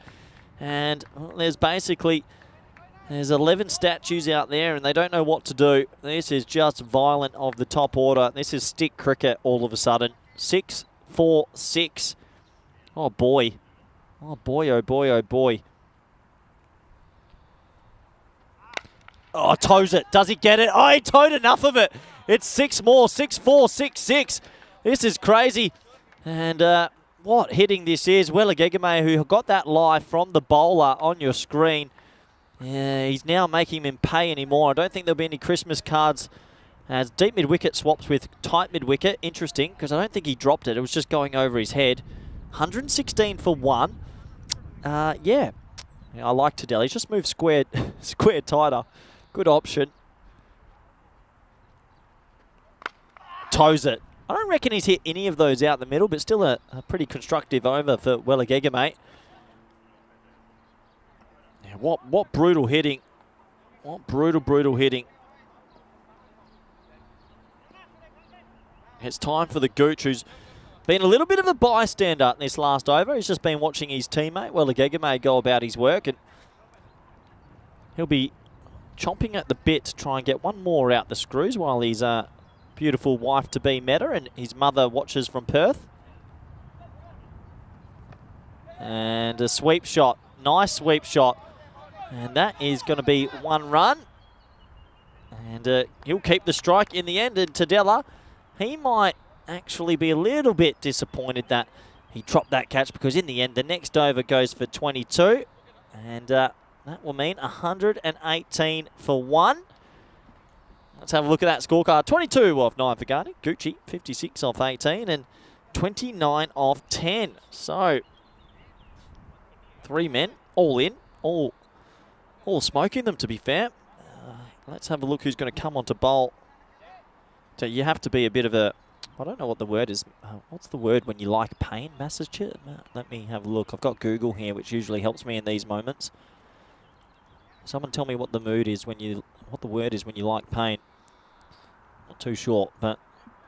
And well, there's 11 statues out there, and they don't know what to do. This is just violent of the top order. This is stick cricket all of a sudden. 6, 4, 6. Oh, boy. Oh, boy, oh, boy, oh, boy. Oh, toes it. Does he get it? Oh, he towed enough of it. It's 6 more. 6, 4, 6, 6. This is crazy. And what hitting this is. Welligega, who got that live from the bowler on your screen. Yeah, he's now making him pay anymore. I don't think there'll be any Christmas cards as deep mid-wicket swaps with tight mid-wicket. Interesting, because I don't think he dropped it. It was just going over his head. 116 for 1. Yeah, I like Tadella. He's just moved square tighter. Good option. Toes it. I don't reckon he's hit any of those out the middle, but still a pretty constructive over for Welligega, mate. Yeah, what brutal hitting. What brutal hitting. It's time for the Gooch, who's been a little bit of a bystander in this last over. He's just been watching his teammate, Welligega, go about his work, and he'll be chomping at the bit to try and get one more out the screws while his beautiful wife-to-be met her and his mother watches from Perth. And a sweep shot. Nice sweep shot. And that is going to be 1 run. And he'll keep the strike in the end. And Tadella, he might actually be a little bit disappointed that he dropped that catch, because in the end, the next over goes for 22. And that will mean 118 for 1. Let's have a look at that scorecard. 22 off 9 for Garney. Gucci, 56 off 18 and 29 off 10. So, 3 men, all in, all smoking them, to be fair. Let's have a look who's going to come on to bowl. So you have to be a bit of a, I don't know what the word is. What's the word when you like pain? Massachusetts? Let me have a look. I've got Google here, which usually helps me in these moments. Someone tell me what the mood is when you, what the word is when you like pain. Not too sure, but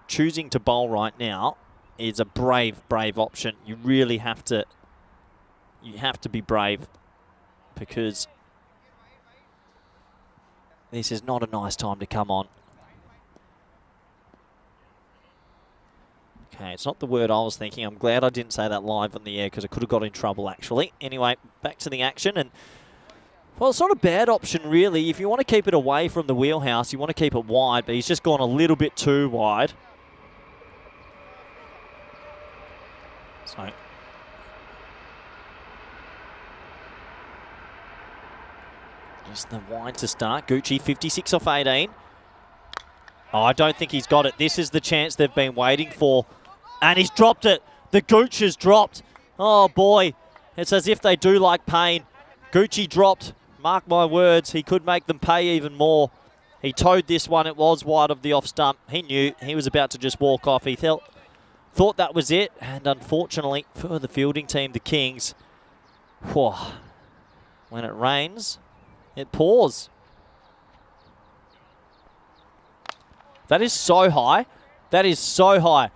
choosing to bowl right now is a brave option. You really have to, be brave, because this is not a nice time to come on. Okay, it's not the word I was thinking. I'm glad I didn't say that live on the air, because I could have got in trouble, actually. Anyway, back to the action. And well, it's not a bad option, really. If you want to keep it away from the wheelhouse, you want to keep it wide, but he's just gone a little bit too wide. So, just the wide to start. Gucci, 56 off 18. Oh, I don't think he's got it. This is the chance they've been waiting for. And he's dropped it. The Gooch has dropped. Oh, boy. It's as if they do like pain. Gucci dropped. Mark my words, he could make them pay even more. He towed this one. It was wide of the off stump. He knew he was about to just walk off. He thought that was it. And unfortunately for the fielding team, the Kings, whew, when it rains, it pours. That is so high. That is so high.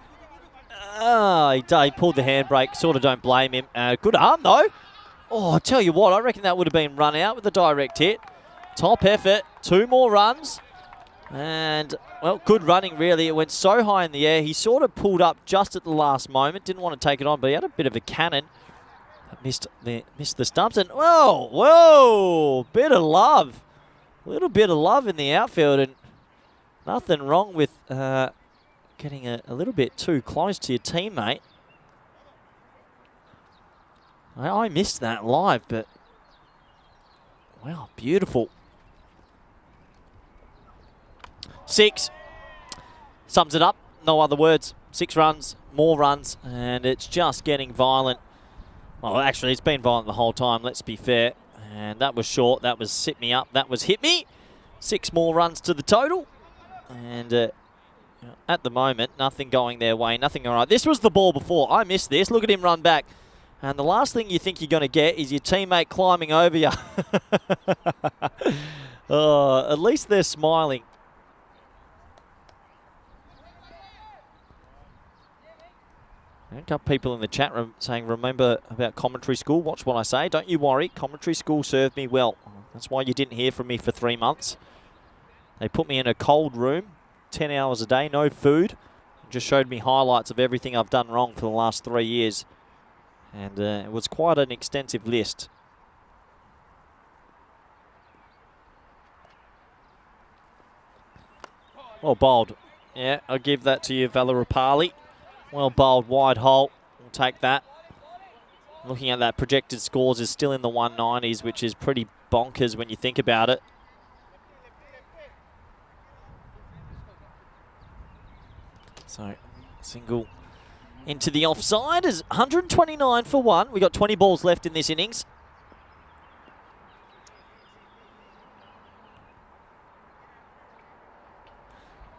Oh, he pulled the handbrake. Sort of don't blame him. Good arm, though. Oh, I tell you what, I reckon that would have been run out with the direct hit. Top effort. 2 more runs. And, well, good running, really. It went so high in the air. He sort of pulled up just at the last moment. Didn't want to take it on, but he had a bit of a cannon. Missed the stumps. And, whoa, bit of love. A little bit of love in the outfield. And nothing wrong with getting a little bit too close to your teammate. I missed that live, but, wow, beautiful. 6. Sums it up. No other words. 6 runs, more runs, and it's just getting violent. Well, actually, it's been violent the whole time, let's be fair. And that was short. That was sit me up. That was hit me. 6 more runs to the total. And at the moment, nothing going their way. Nothing all right. This was the ball before. I missed this. Look at him run back. And the last thing you think you're going to get is your teammate climbing over you. At least they're smiling. A couple people in the chat room saying, remember about commentary school, watch what I say. Don't you worry, commentary school served me well. That's why you didn't hear from me for 3 months. They put me in a cold room, 10 hours a day, no food. Just showed me highlights of everything I've done wrong for the last 3 years. And it was quite an extensive list. Well bowled. Yeah, I'll give that to you, Valarapali. Well bowled, wide hole. We'll take that. Looking at that, projected scores is still in the 190s, which is pretty bonkers when you think about it. So, single into the offside is 129 for 1. We got 20 balls left in this innings.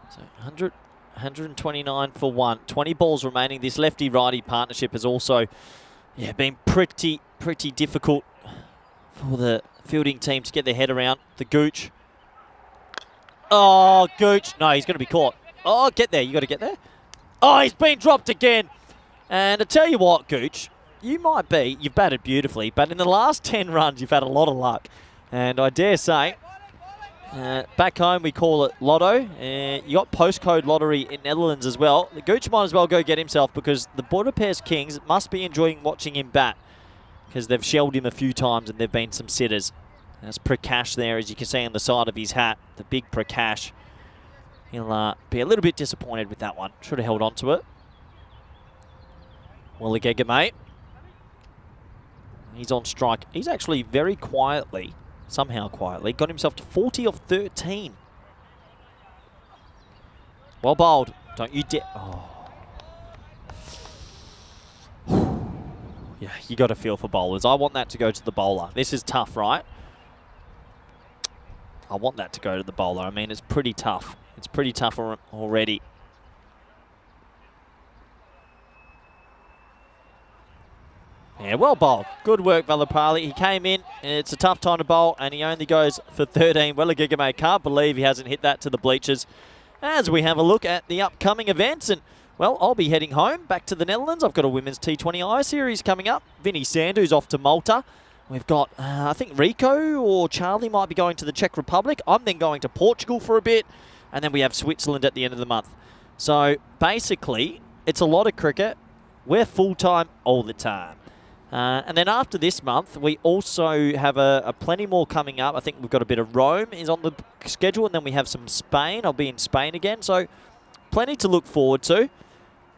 So 129 for 1. 20 balls remaining. This lefty-righty partnership has also been pretty difficult for the fielding team to get their head around. The Gooch. Oh, Gooch. No, he's going to be caught. Oh, get there. You got to get there. Oh, he's been dropped again. And I tell you what, Gooch, you've batted beautifully, but in the last 10 runs, you've had a lot of luck. And I dare say, back home we call it lotto. You got postcode lottery in Netherlands as well. The Gooch might as well go get himself, because the Budapest Kings must be enjoying watching him bat, because they've shelled him a few times and there've been some sitters. There's Prakash there, as you can see on the side of his hat, the big Prakash. He'll be a little bit disappointed with that one. Should have held on to it. Willigega, mate. He's on strike. He's actually very quietly, somehow quietly, got himself to 40 of 13. Well bowled. Don't you dare. Oh. Yeah, you got to feel for bowlers. I want that to go to the bowler. This is tough, right? I want that to go to the bowler. I mean, it's pretty tough. It's pretty tough already. Yeah, well bowled. Good work, Valapali. He came in, and it's a tough time to bowl, and he only goes for 13. Willigega can't believe he hasn't hit that to the bleachers. As we have a look at the upcoming events, and, well, I'll be heading home, back to the Netherlands. I've got a Women's T20I series coming up. Vinny Sandu's off to Malta. We've got, I think Rico or Charlie might be going to the Czech Republic. I'm then going to Portugal for a bit, and then we have Switzerland at the end of the month. So, basically, it's a lot of cricket. We're full-time all the time. And then after this month, we also have a plenty more coming up. I think we've got a bit of Rome is on the schedule, and then we have some Spain. I'll be in Spain again, so plenty to look forward to.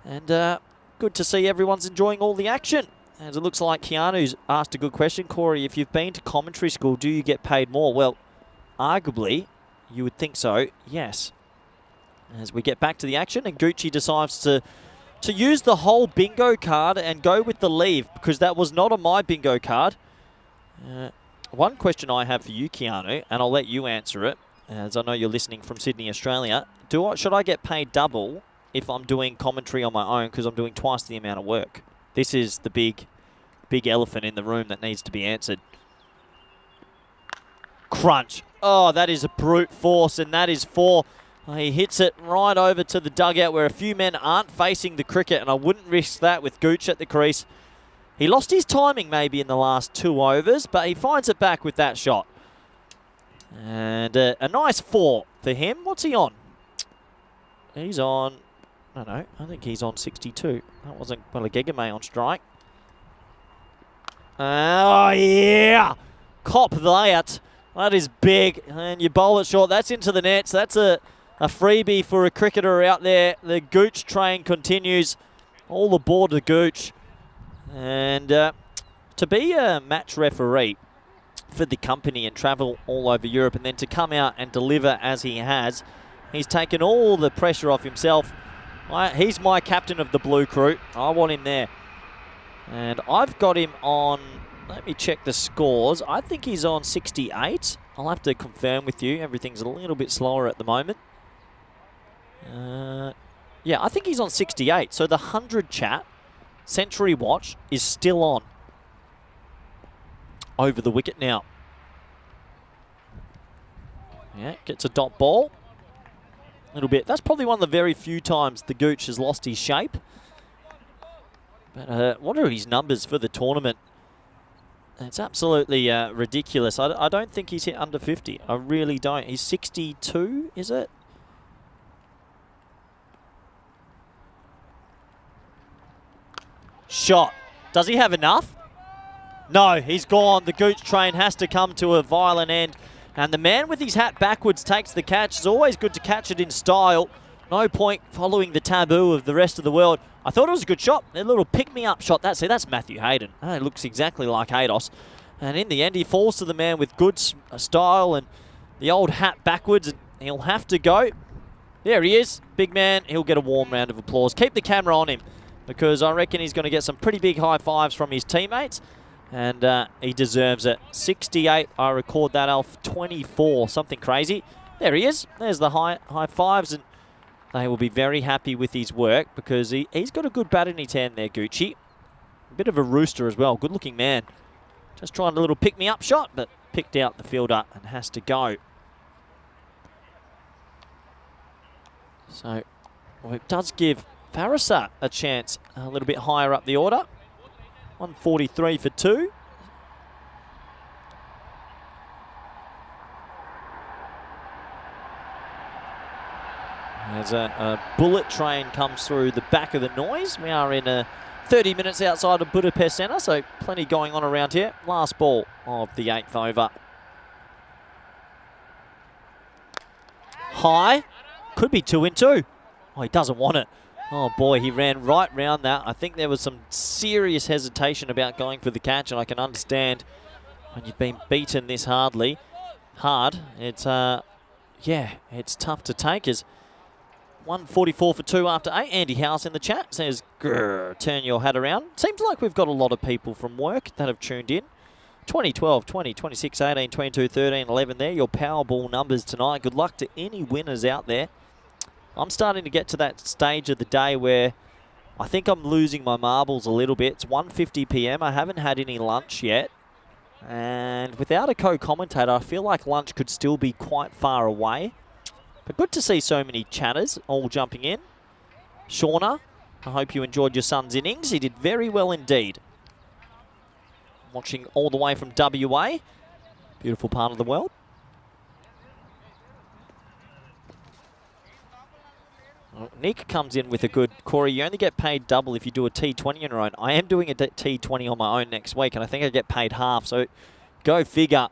And good to see everyone's enjoying all the action. As it looks like Keanu's asked a good question. Corey, if you've been to commentary school, do you get paid more? Well, arguably, you would think so, yes. As we get back to the action, and Gucci decides to use the whole bingo card and go with the leave, because that was not on my bingo card. One question I have for you, Keanu, and I'll let you answer it, as I know you're listening from Sydney, Australia. Should I get paid double if I'm doing commentary on my own, because I'm doing twice the amount of work? This is the big elephant in the room that needs to be answered. Crunch. Oh, that is a brute force, and that is 4. He hits it right over to the dugout where a few men aren't facing the cricket, and I wouldn't risk that with Gooch at the crease. He lost his timing maybe in the last 2 overs, but he finds it back with that shot. And a nice 4 for him. What's he on? He's on, I don't know, I think he's on 62. That wasn't Balagegame on strike. Oh, yeah! Cop that. That is big. And you bowl it short. That's into the nets. That's a freebie for a cricketer out there. The Gooch train continues. All aboard the Gooch. And to be a match referee for the company and travel all over Europe, and then to come out and deliver as he has, he's taken all the pressure off himself. He's my captain of the Blue Crew. I want him there. And I've got him on, let me check the scores. I think he's on 68. I'll have to confirm with you. Everything's a little bit slower at the moment. Yeah, I think he's on 68. So the 100 chat, Century Watch, is still on. Over the wicket now. Yeah, gets a dot ball. A little bit. That's probably one of the very few times the Gooch has lost his shape. But what are his numbers for the tournament? It's absolutely ridiculous. I don't think he's hit under 50. I really don't. He's 62, is it? Shot. Does he have enough? No, he's gone. The Gooch train has to come to a violent end. And the man with his hat backwards takes the catch. It's always good to catch it in style. No point following the taboo of the rest of the world. I thought it was a good shot. A little pick-me-up shot. That's Matthew Hayden. It looks exactly like Haydos. And in the end, he falls to the man with good style and the old hat backwards. And he'll have to go. There he is. Big man. He'll get a warm round of applause. Keep the camera on him, because I reckon he's going to get some pretty big high fives from his teammates. And he deserves it. 68, I record that off 24, something crazy. There he is. There's the high fives, and they will be very happy with his work, because he's got a good bat in his hand there, Gucci. A bit of a rooster as well. Good-looking man. Just trying a little pick-me-up shot, but picked out the fielder and has to go. So, well, it does give Farasat a chance a little bit higher up the order. 143 for 2. As a bullet train comes through the back of the noise. We are in 30 minutes outside of Budapest Centre, so plenty going on around here. Last ball of the 8th over. High. Could be 2 in 2. Oh, he doesn't want it. Oh boy, he ran right round that. I think there was some serious hesitation about going for the catch, and I can understand when you've been beaten this hard. It's yeah, it's tough to take. As 144 for 2 after 8. Andy House in the chat says, "Grr, turn your hat around." Seems like we've got a lot of people from work that have tuned in. 20, 12, 20, 26, 18, 22, 13, 11 there. Your Powerball numbers tonight. Good luck to any winners out there. I'm starting to get to that stage of the day where I think I'm losing my marbles a little bit. It's 1:50 p.m. I haven't had any lunch yet. And without a co-commentator, I feel like lunch could still be quite far away. But good to see so many chatters all jumping in. Shauna, I hope you enjoyed your son's innings. He did very well indeed. Watching all the way from WA. Beautiful part of the world. Nick comes in with a good, Corey, you only get paid double if you do a T20 on your own. I am doing a T20 on my own next week, and I think I get paid half, so go figure.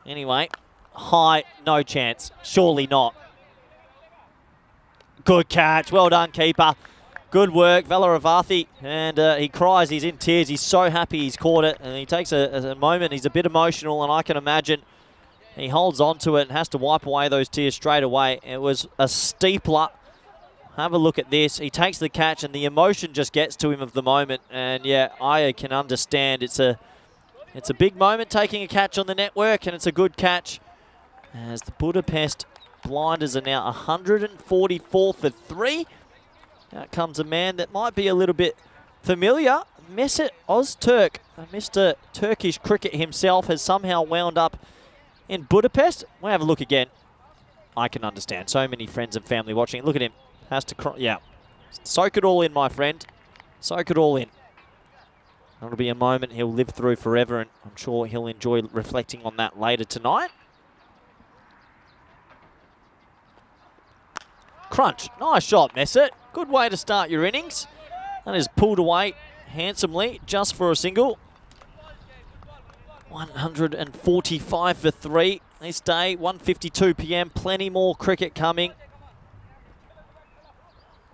Anyway, high, no chance. Surely not. Good catch. Well done, keeper. Good work, Velaravathi. And he cries, he's in tears. He's so happy he's caught it, and he takes a moment. He's a bit emotional, and I can imagine he holds on to it and has to wipe away those tears straight away. It was a steepler. Have a look at this. He takes the catch, and the emotion just gets to him of the moment. And yeah, I can understand. It's a big moment taking a catch on the network, and it's a good catch. As the Budapest Blinders are now 144 for 3. Out comes a man that might be a little bit familiar. Mesut Öztürk, Mr. Turkish cricket himself, has somehow wound up in Budapest. We'll have a look again. I can understand. So many friends and family watching it. Look at him. Has to cry. Yeah. Soak it all in, my friend. Soak it all in. That'll be a moment he'll live through forever, and I'm sure he'll enjoy reflecting on that later tonight. Crunch. Nice shot, Messert. Good way to start your innings. That is pulled away handsomely just for a single. 145 for 3 this day. 1:52 p.m. Plenty more cricket coming.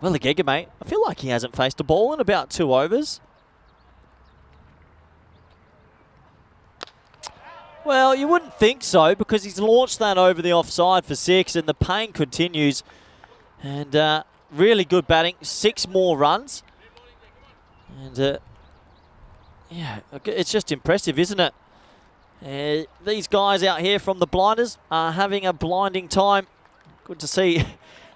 Well, the Giga, mate, I feel like he hasn't faced a ball in about 2 overs. Well, you wouldn't think so, because he's launched that over the offside for 6, and the pain continues. And really good batting. 6 more runs. And yeah, it's just impressive, isn't it? These guys out here from the Blinders are having a blinding time. Good to see.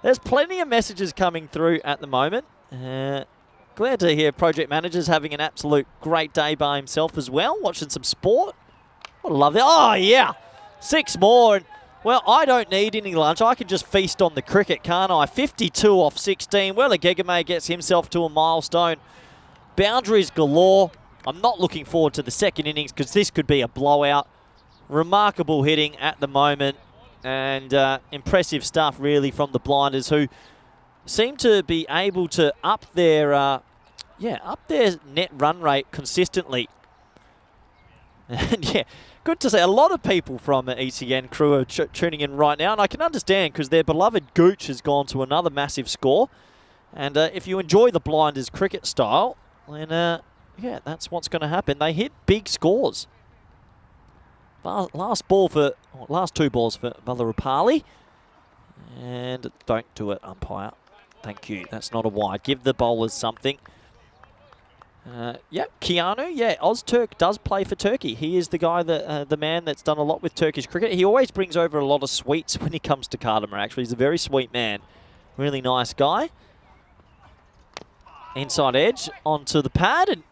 There's plenty of messages coming through at the moment. Glad to hear project manager's having an absolute great day by himself as well, watching some sport. What a love that. Oh, yeah. 6 more. And, well, I don't need any lunch. I can just feast on the cricket, can't I? 52 off 16. Well, Gegame gets himself to a milestone. Boundaries galore. I'm not looking forward to the second innings because this could be a blowout. Remarkable hitting at the moment. And impressive stuff, really, from the Blinders, who seem to be able to up their net run rate consistently. And yeah, good to see. A lot of people from the ECN crew are tuning in right now, and I can understand because their beloved Gooch has gone to another massive score. And if you enjoy the Blinders cricket style, then yeah, that's what's going to happen. They hit big scores. Last 2 balls for Valarapali. And don't do it, umpire. Thank you. That's not a wide. Give the bowlers something. Yeah, Keanu. Yeah, Ozturk does play for Turkey. He is the guy, the man that's done a lot with Turkish cricket. He always brings over a lot of sweets when he comes to Kardamar, actually. He's a very sweet man. Really nice guy. Inside edge onto the pad, and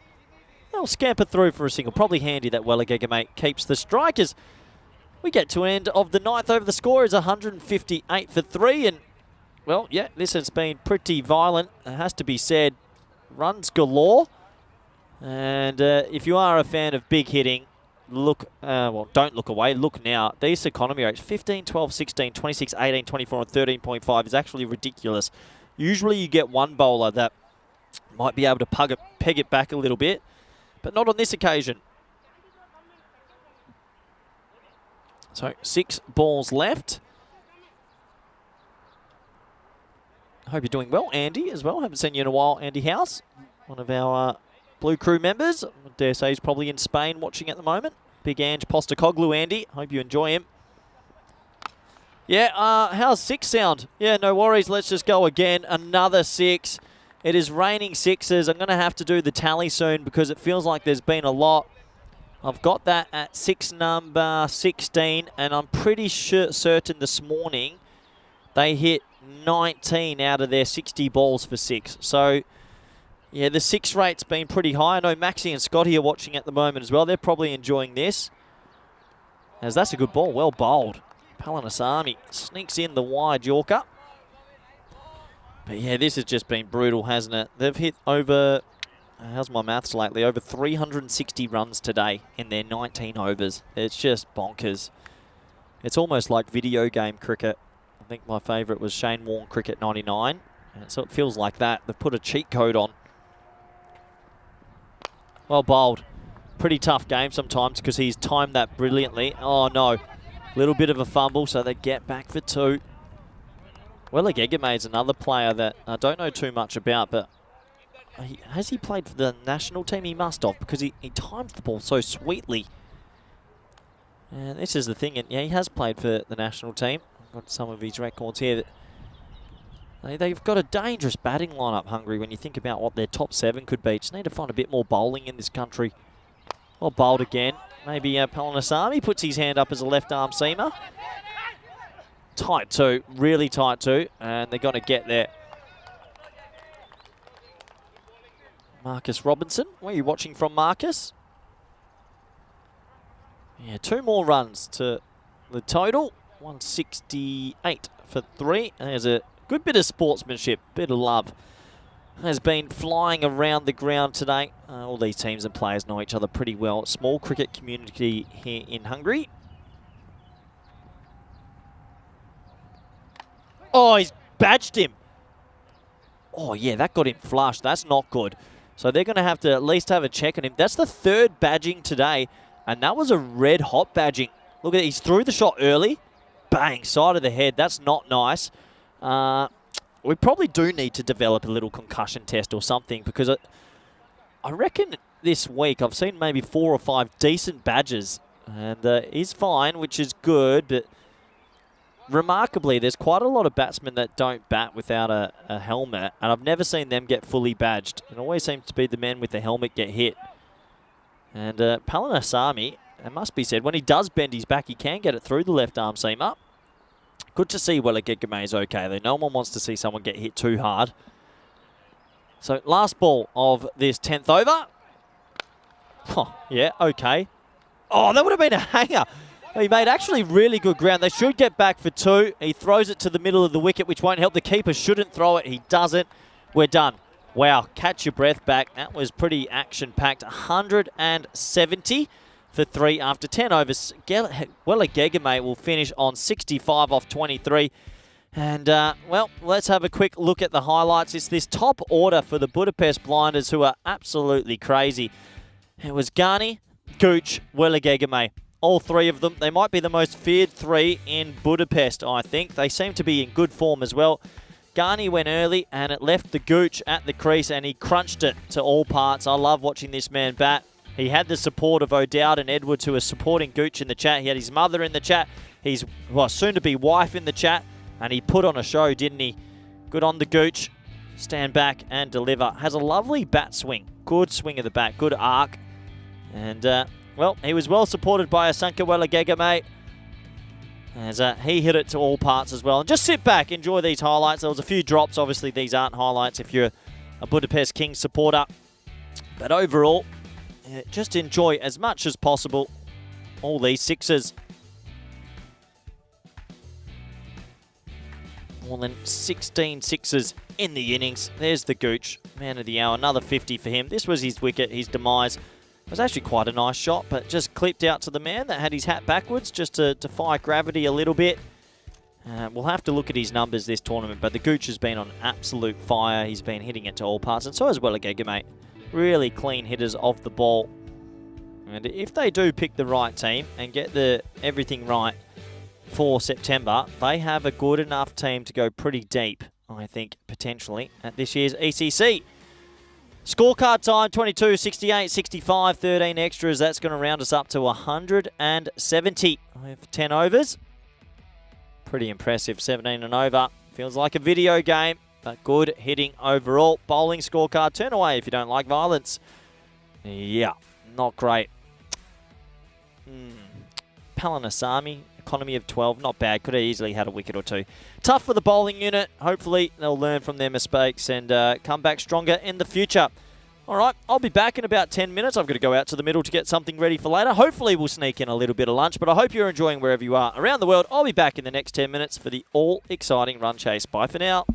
they'll scamper through for a single. Probably handy that Welligega keeps the strikers. We get to end of the 9th over. The score is 158 for 3. And, well, yeah, this has been pretty violent. It has to be said. Runs galore. And if you are a fan of big hitting, look, well, don't look away. Look now. These economy rates, 15, 12, 16, 26, 18, 24, and 13.5 is actually ridiculous. Usually you get one bowler that might be able to peg it back a little bit, but not on this occasion. So 6 balls left. I hope you're doing well, Andy, as well. Haven't seen you in a while, Andy House, one of our Blue Crew members. I dare say he's probably in Spain watching at the moment. Big Ange Postacoglu, Andy. Hope you enjoy him. Yeah, how's 6 sound? Yeah, no worries. Let's just go again. Another 6. It is raining 6s. I'm going to have to do the tally soon because it feels like there's been a lot. I've got that at 6 number 16, and I'm pretty certain this morning they hit 19 out of their 60 balls for 6. So, yeah, the 6 rate's been pretty high. I know Maxie and Scotty are watching at the moment as well. They're probably enjoying this. As that's a good ball. Well bowled. Palanasami sneaks in the wide Yorker. But yeah, this has just been brutal, hasn't it? They've hit over, how's my maths lately, over 360 runs today in their 19 overs. It's just bonkers. It's almost like video game cricket. I think my favourite was Shane Warne Cricket 99. And so it feels like that. They've put a cheat code on. Well bowled. Pretty tough game sometimes because he's timed that brilliantly. Oh no, little bit of a fumble, so they get back for 2. Welligega is another player that I don't know too much about, but has he played for the national team? He must have, because he times the ball so sweetly. And this is the thing, and yeah, he has played for the national team. I've got some of his records here. They've got a dangerous batting lineup, Hungary, when you think about what their top 7 could be. Just need to find a bit more bowling in this country. Well bowled again. Maybe Palanasami puts his hand up as a left-arm seamer. Tight 2, really tight 2, and they're going to get there. Marcus Robinson, where are you watching from, Marcus? Yeah, 2 more runs to the total. 168 for 3. There's a good bit of sportsmanship, bit of love. Has been flying around the ground today. All these teams and players know each other pretty well. Small cricket community here in Hungary. Oh, he's badged him. Oh, yeah, that got him flushed. That's not good. So they're going to have to at least have a check on him. That's the 3rd badging today, and that was a red-hot badging. Look at it. He's through the shot early. Bang, side of the head. That's not nice. We probably do need to develop a little concussion test or something, because I reckon this week I've seen maybe 4 or 5 decent badges, and he's fine, which is good, but remarkably, there's quite a lot of batsmen that don't bat without a helmet, and I've never seen them get fully badged. It always seems to be the men with the helmet get hit. And Palanasamy, it must be said, when he does bend his back, he can get it through the left arm seam up. Good to see Welagegame is okay, though. No one wants to see someone get hit too hard. So, last ball of this 10th over. Oh, yeah, okay. Oh, that would have been a hanger. He made actually really good ground. They should get back for 2. He throws it to the middle of the wicket, which won't help. The keeper shouldn't throw it. He doesn't. We're done. Wow, catch your breath back. That was pretty action-packed. 170 for 3 after 10 overs. Welagegame will finish on 65 off 23. And, well, let's have a quick look at the highlights. It's this top order for the Budapest Blinders, who are absolutely crazy. It was Ghani, Gooch, Welagegame. All 3 of them. They might be the most feared 3 in Budapest, I think. They seem to be in good form as well. Ghani went early, and it left the Gooch at the crease, and he crunched it to all parts. I love watching this man bat. He had the support of O'Dowd and Edwards, who are supporting Gooch in the chat. He had his mother in the chat, his soon-to-be wife in the chat, and he put on a show, didn't he? Good on the Gooch. Stand back and deliver. Has a lovely bat swing. Good swing of the bat. Good arc. And, well, he was well supported by Asanka Welagegame, as he hit it to all parts as well. And just sit back, enjoy these highlights. There was a few drops. Obviously, these aren't highlights if you're a Budapest Kings supporter. But overall, just enjoy as much as possible all these sixes. More than 16 sixes in the innings. There's the Gooch, man of the hour. Another 50 for him. This was his wicket, his demise. It was actually quite a nice shot, but just clipped out to the man that had his hat backwards just to defy gravity a little bit. We'll have to look at his numbers this tournament, but the Gooch has been on absolute fire. He's been hitting it to all parts, and so has Welagegame. Really clean hitters off the ball. And if they do pick the right team and get everything right for September, they have a good enough team to go pretty deep, I think, potentially, at this year's ECC. Scorecard time, 22, 68, 65, 13 extras. That's going to round us up to 170 with 10 overs. Pretty impressive, 17 and over. Feels like a video game, but good hitting overall. Bowling scorecard, turn away if you don't like violence. Yeah, not great. Palanasamy, economy of 12, not bad. Could have easily had a wicket or 2. Tough for the bowling unit. Hopefully they'll learn from their mistakes and come back stronger in the future. All right, I'll be back in about 10 minutes. I've got to go out to the middle to get something ready for later. Hopefully we'll sneak in a little bit of lunch, but I hope you're enjoying wherever you are around the world. I'll be back in the next 10 minutes for the all-exciting run chase. Bye for now.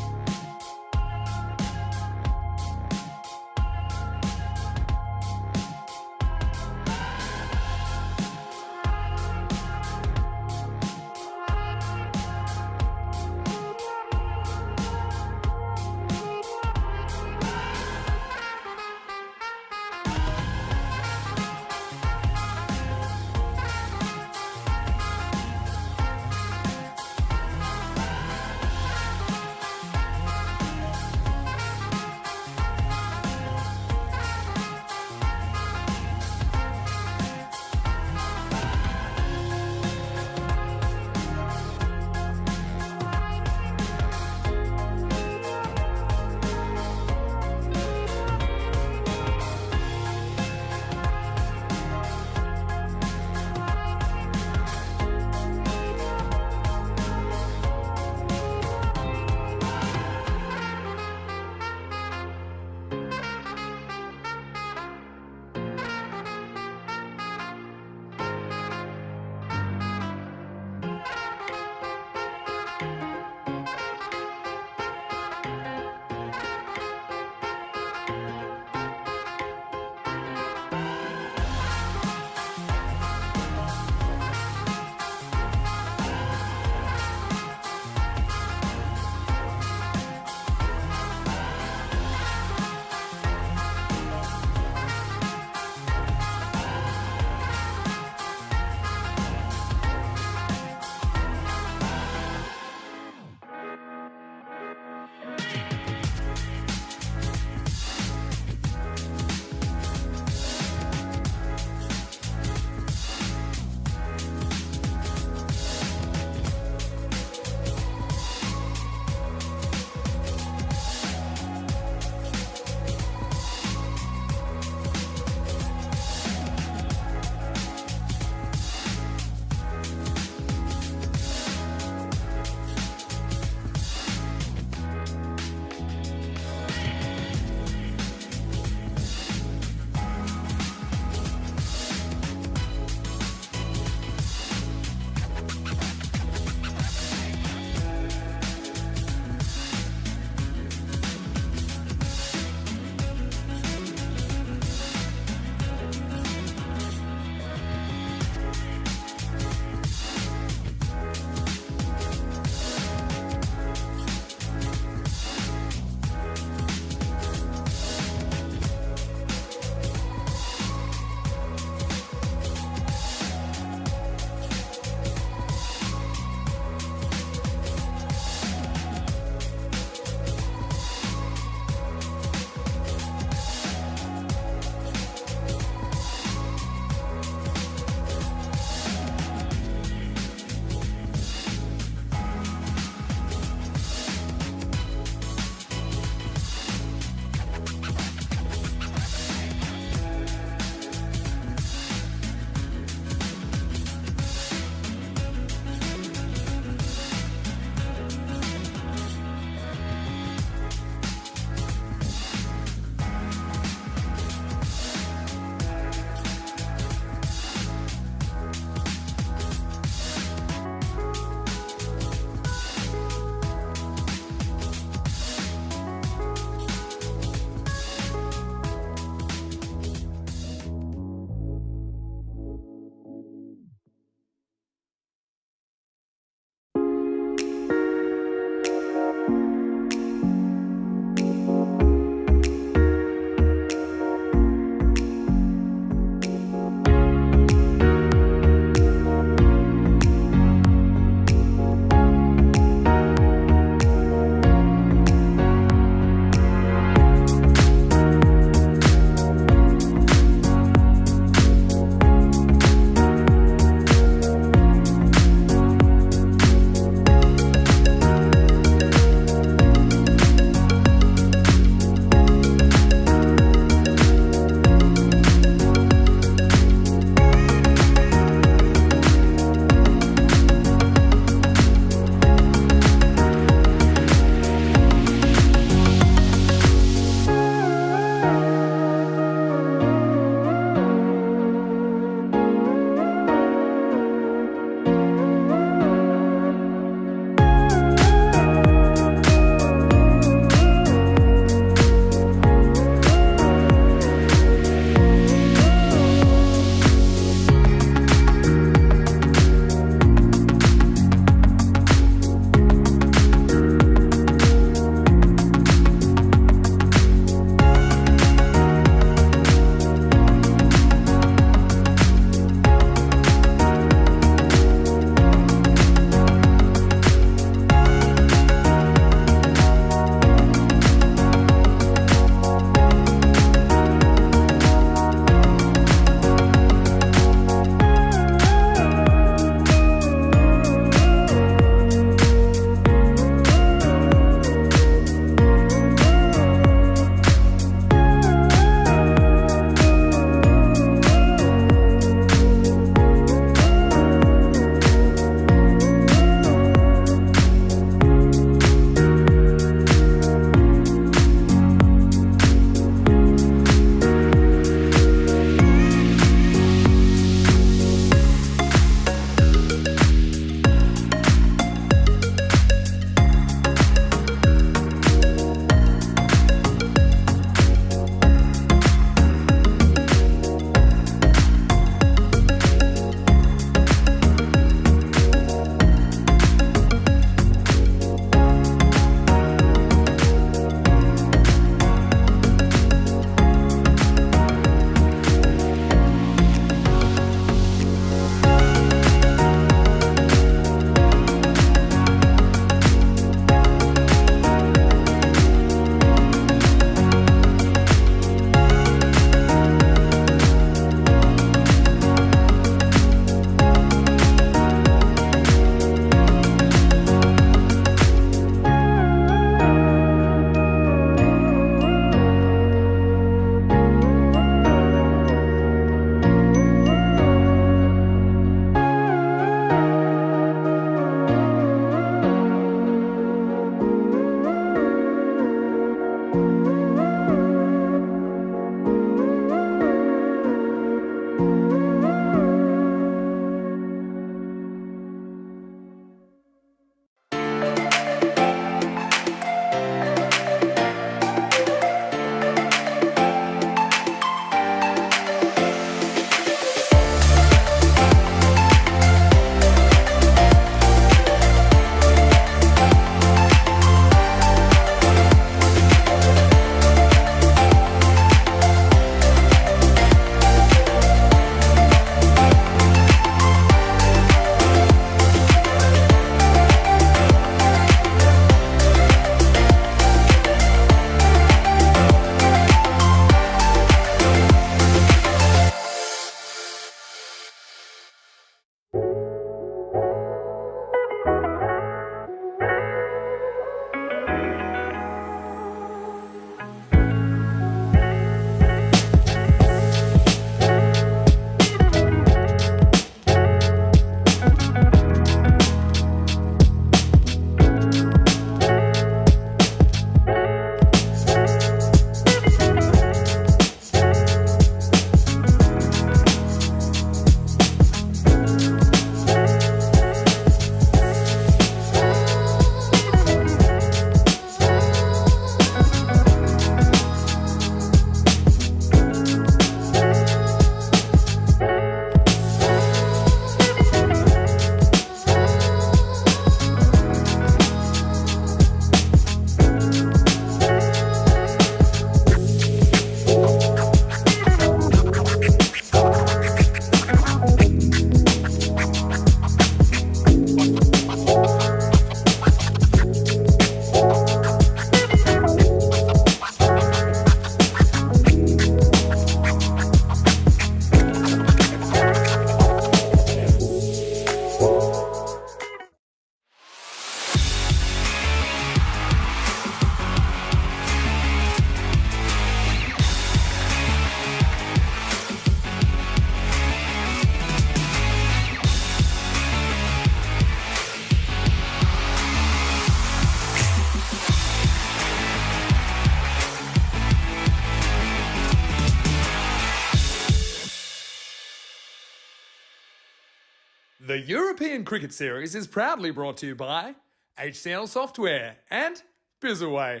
The European Cricket Series is proudly brought to you by HCL Software and Bizaway.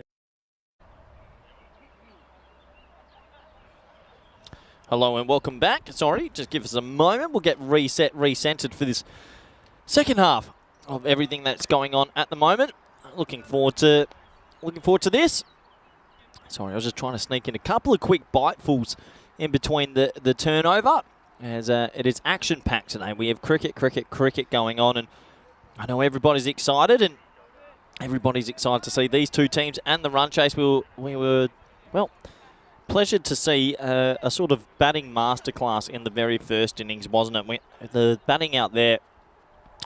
Hello and welcome back. Sorry, just give us a moment. We'll get recentered for this second half of everything that's going on at the moment. Looking forward to this. Sorry, I was just trying to sneak in a couple of quick bitefuls in between the turnover, as it is action-packed today. We have cricket going on, and I know everybody's excited, and everybody's excited to see these two teams and the run chase. We were well, pleasured to see a sort of batting masterclass in the very first innings, wasn't it? The batting out there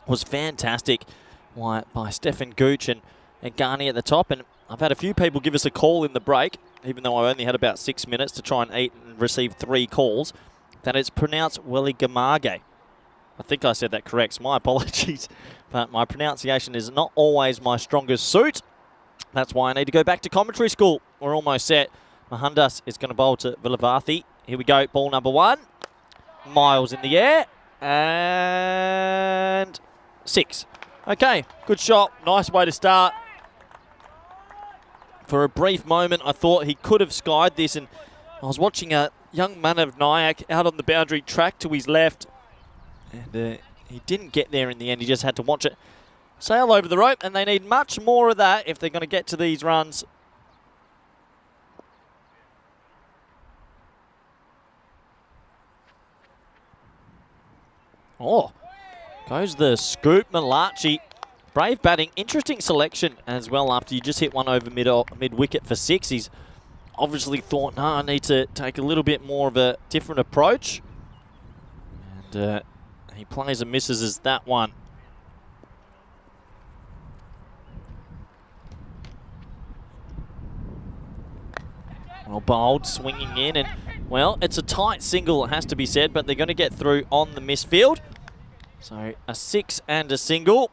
was fantastic by Stefan Gooch and Ghani at the top, and I've had a few people give us a call in the break, even though I only had about 6 minutes to try and eat and receive 3 calls, that it's pronounced Welligamage. I think I said that correct, so my apologies, but my pronunciation is not always my strongest suit. That's why I need to go back to commentary school. We're almost set. Mohandas is going to bowl to Villavarthi. Here we go, ball number 1. Miles in the air, and 6. Okay, good shot, nice way to start. For a brief moment, I thought he could have skied this, and I was watching a young Manav Nayak out on the boundary track to his left, and he didn't get there in the end. He just had to watch it sail over the rope, and they need much more of that if they're going to get to these runs. Oh, goes the scoop, Malachi. Brave batting, interesting selection as well after you just hit one over mid-wicket for 6. He's obviously thought, no, I need to take a little bit more of a different approach. And he plays and misses as that one. Well bowled, swinging in, and well, it's a tight single, it has to be said, but they're going to get through on the misfield. So a 6 and a single.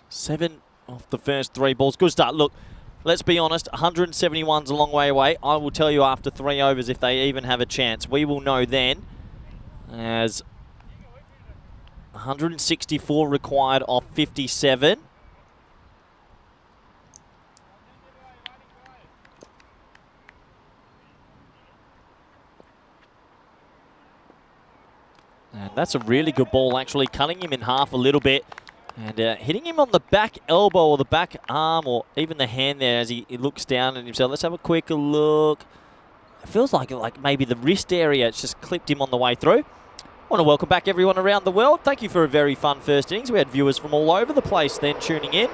7 off the first 3 balls. Good start. Look, let's be honest, 171's a long way away. I will tell you after 3 overs if they even have a chance. We will know then, as 164 required off 57. And that's a really good ball, actually, cutting him in half a little bit. And hitting him on the back elbow or the back arm or even the hand there as he looks down at himself. Let's have a quick look. It feels like maybe the wrist area, it's just clipped him on the way through. I want to welcome back everyone around the world. Thank you for a very fun first innings. We had viewers from all over the place then tuning in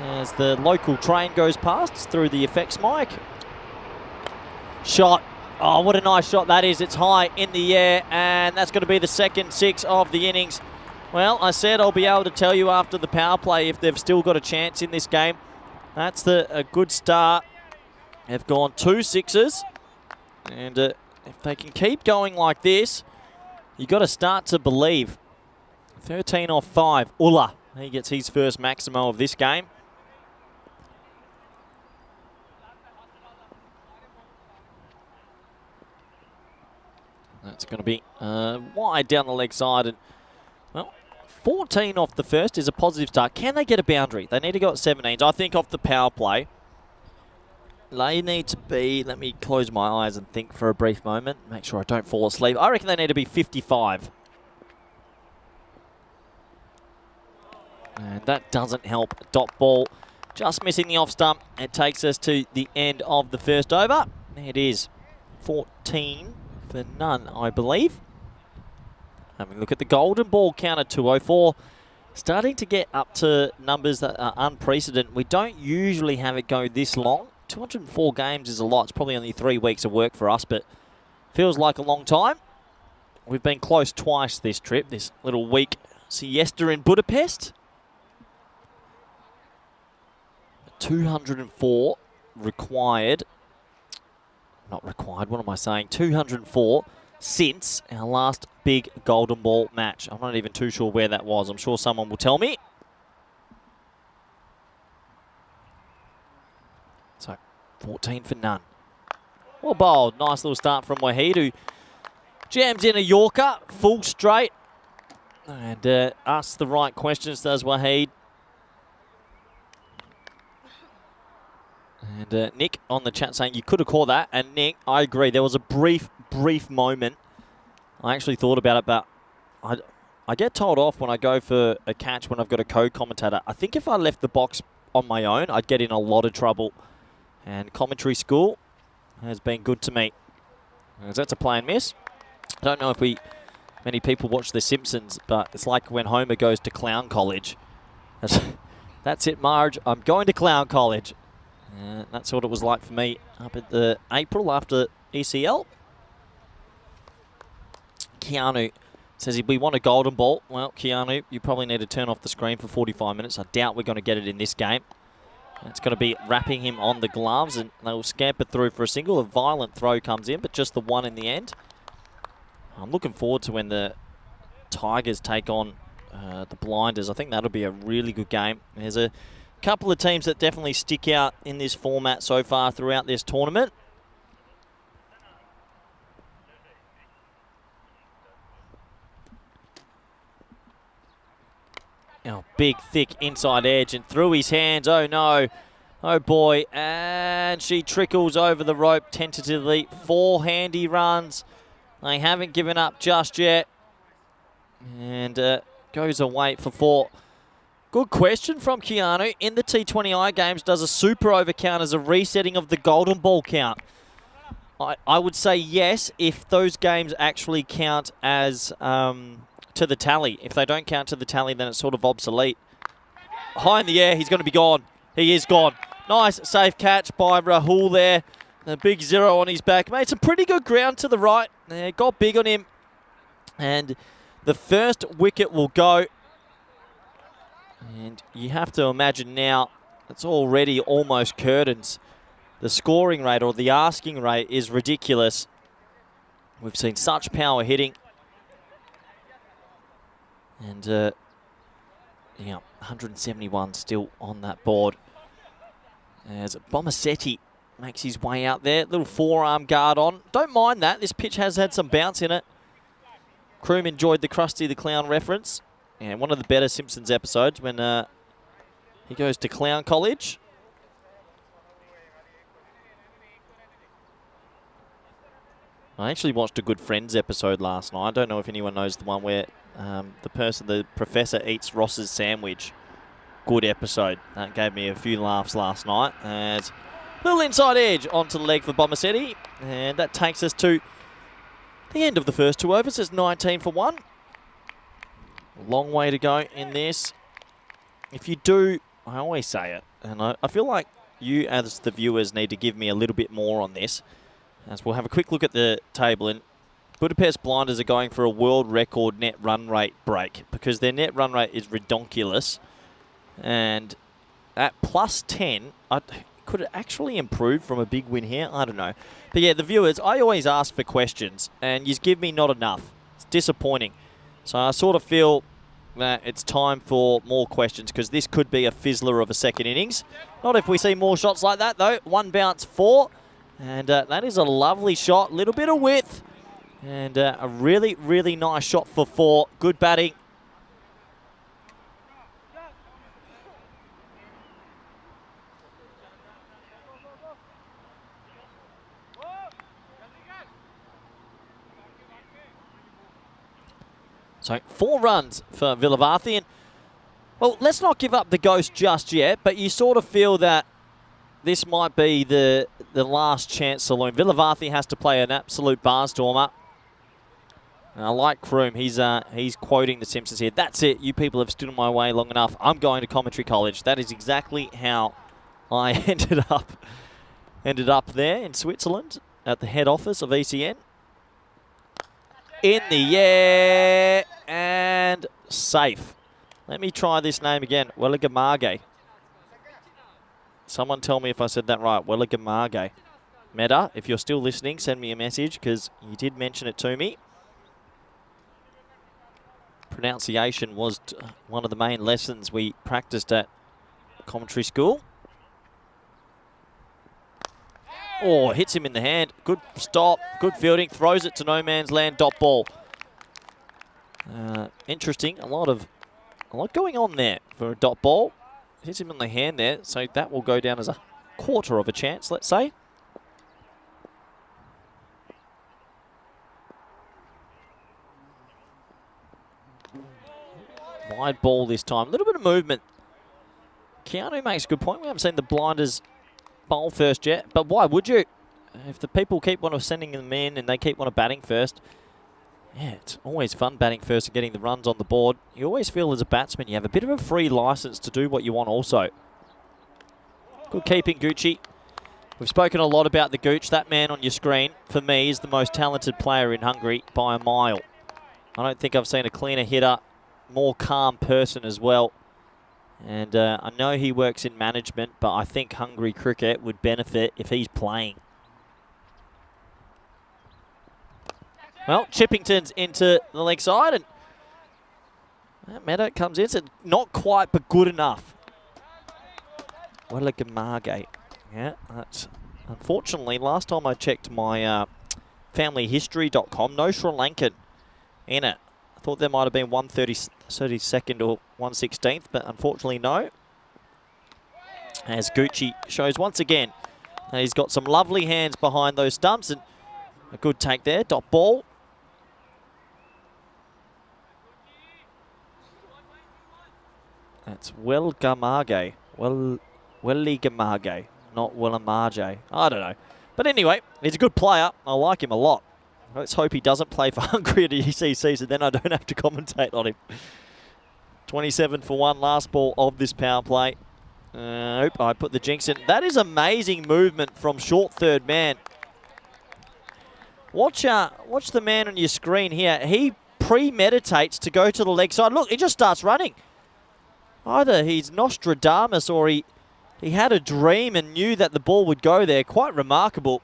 as the local train goes past through the effects mic. Shot. Oh, what a nice shot that is. It's high in the air, and that's going to be the second 6 of the innings. Well, I said I'll be able to tell you after the power play if they've still got a chance in this game. That's a good start. They've gone 2 6s. And if they can keep going like this, you've got to start to believe. 13 off 5. Ulla, he gets his first maximo of this game. That's going to be wide down the leg side. And well, 14 off the first is a positive start. Can they get a boundary? They need to go at 17s. I think off the power play, they need to be, let me close my eyes and think for a brief moment, make sure I don't fall asleep. I reckon they need to be 55. And that doesn't help. Dot ball just missing the off stump. It takes us to the end of the first over. There it is. 14 for none, I believe. Having a look at the golden ball counter, 204. Starting to get up to numbers that are unprecedented. We don't usually have it go this long. 204 games is a lot. It's probably only 3 weeks of work for us, but feels like a long time. We've been close twice this trip, this little week siesta in Budapest. 204 required. Not required, what am I saying? 204 since our last big golden ball match. I'm not even too sure where that was. I'm sure someone will tell me. So, 14 for none. Well bowled. Nice little start from Wahid, who jams in a Yorker, full straight. And asks the right questions, does Wahid. And Nick on the chat saying you could have caught that. And Nick, I agree. There was a brief moment. I actually thought about it, but I get told off when I go for a catch when I've got a co-commentator. I think if I left the box on my own, I'd get in a lot of trouble. And commentary school has been good to me. As that's a play and miss. I don't know if many people watch The Simpsons, but it's like when Homer goes to clown college. That's it, Marge. I'm going to clown college. That's what it was like for me up at the April after ECL. Keanu says we want a golden ball. Well, Keanu, you probably need to turn off the screen for 45 minutes. I doubt we're going to get it in this game. It's going to be wrapping him on the gloves, and they'll scamper through for a single. A violent throw comes in, but just the one in the end. I'm looking forward to when the Tigers take on the Blinders. I think that'll be a really good game. There's a couple of teams that definitely stick out in this format so far throughout this tournament. Oh, big, thick inside edge and through his hands. Oh, no. Oh, boy. And she trickles over the rope tentatively. 4 handy runs. They haven't given up just yet. And goes away for 4. Good question from Keanu. In the T20I games, does a super over count as a resetting of the golden ball count? I would say yes if those games actually count as to the tally. If they don't count to the tally, then it's sort of obsolete. High in the air, he's going to be gone. He is gone. Nice safe catch by Rahul there. A big 0 on his back. Made some pretty good ground to the right. Got big on him. And the first wicket will go. And you have to imagine now, it's already almost curtains. The scoring rate or the asking rate is ridiculous. We've seen such power hitting. And, 171 still on that board. As Bomasetti makes his way out there. Little forearm guard on. Don't mind that. This pitch has had some bounce in it. Kroom enjoyed the Krusty the Clown reference. And one of the better Simpsons episodes when he goes to clown college. I actually watched a Good Friends episode last night. I don't know if anyone knows the one where the professor eats Ross's sandwich. Good episode. That gave me a few laughs last night. And a little inside edge onto the leg for Bomasetti. And that takes us to the end of the first 2 overs. It's 19 for 1. Long way to go in this. If you do, I always say it, and I feel like you as the viewers need to give me a little bit more on this. As we'll have a quick look at the table, and Budapest Blinders are going for a world record net run rate break because their net run rate is redonkulous. And at plus 10, could it actually improve from a big win here? I don't know. But yeah, the viewers, I always ask for questions, and you give me not enough. It's disappointing. So I sort of feel that it's time for more questions because this could be a fizzler of a second innings. Not if we see more shots like that, though. 1 bounce, 4. And that is a lovely shot. Little bit of width. And a really, really nice shot for 4. Good batting. So 4 runs for Villavarthi. And, well, let's not give up the ghost just yet, but you sort of feel that this might be the last chance saloon. Villavarthi has to play an absolute barnstormer. And I like Kroom. He's quoting The Simpsons here. That's it. You people have stood in my way long enough. I'm going to commentary college. That is exactly how I ended up there in Switzerland at the head office of ECN. In the air and safe. Let me try this name again. Welligamage. Someone tell me if I said that right. Welligamage. Meta, if you're still listening, send me a message because you did mention it to me. Pronunciation was one of the main lessons we practiced at commentary school. Oh, hits him in the hand. Good stop. Good fielding. Throws it to no man's land. Dot ball. Interesting. A lot going on there for a dot ball. Hits him in the hand there, so that will go down as a quarter of a chance, let's say. Wide ball this time. A little bit of movement. Keanu makes a good point. We haven't seen the blinders bowl first yet, but why would you? If the people keep on sending them in and they keep on batting first, yeah, it's always fun batting first and getting the runs on the board. You always feel as a batsman you have a bit of a free license to do what you want also. Good keeping, Gucci. We've spoken a lot about the Gooch. That man on your screen, for me, is the most talented player in Hungary by a mile. I don't think I've seen a cleaner hitter, more calm person as well. And I know he works in management, but I think Hungary cricket would benefit if he's playing. Well, Chippington's into the leg side, and that Meadow comes in. So not quite, but good enough. Welligamage. Yeah, that's unfortunately, last time I checked my familyhistory.com, no Sri Lankan in it. I thought there might have been 132nd or 116th, but unfortunately no. As Gucci shows once again, and he's got some lovely hands behind those stumps, and a good take there, dot ball. That's Welligamage. Welligamage, not Wellamage. I don't know. But anyway, he's a good player. I like him a lot. Let's hope he doesn't play for Hungary at ECC, so then I don't have to commentate on him. 27 for 1, last ball of this power play. I put the jinx in. That is amazing movement from short third man. Watch the man on your screen here. He premeditates to go to the leg side. Look, he just starts running. Either he's Nostradamus or he had a dream and knew that the ball would go there. Quite remarkable.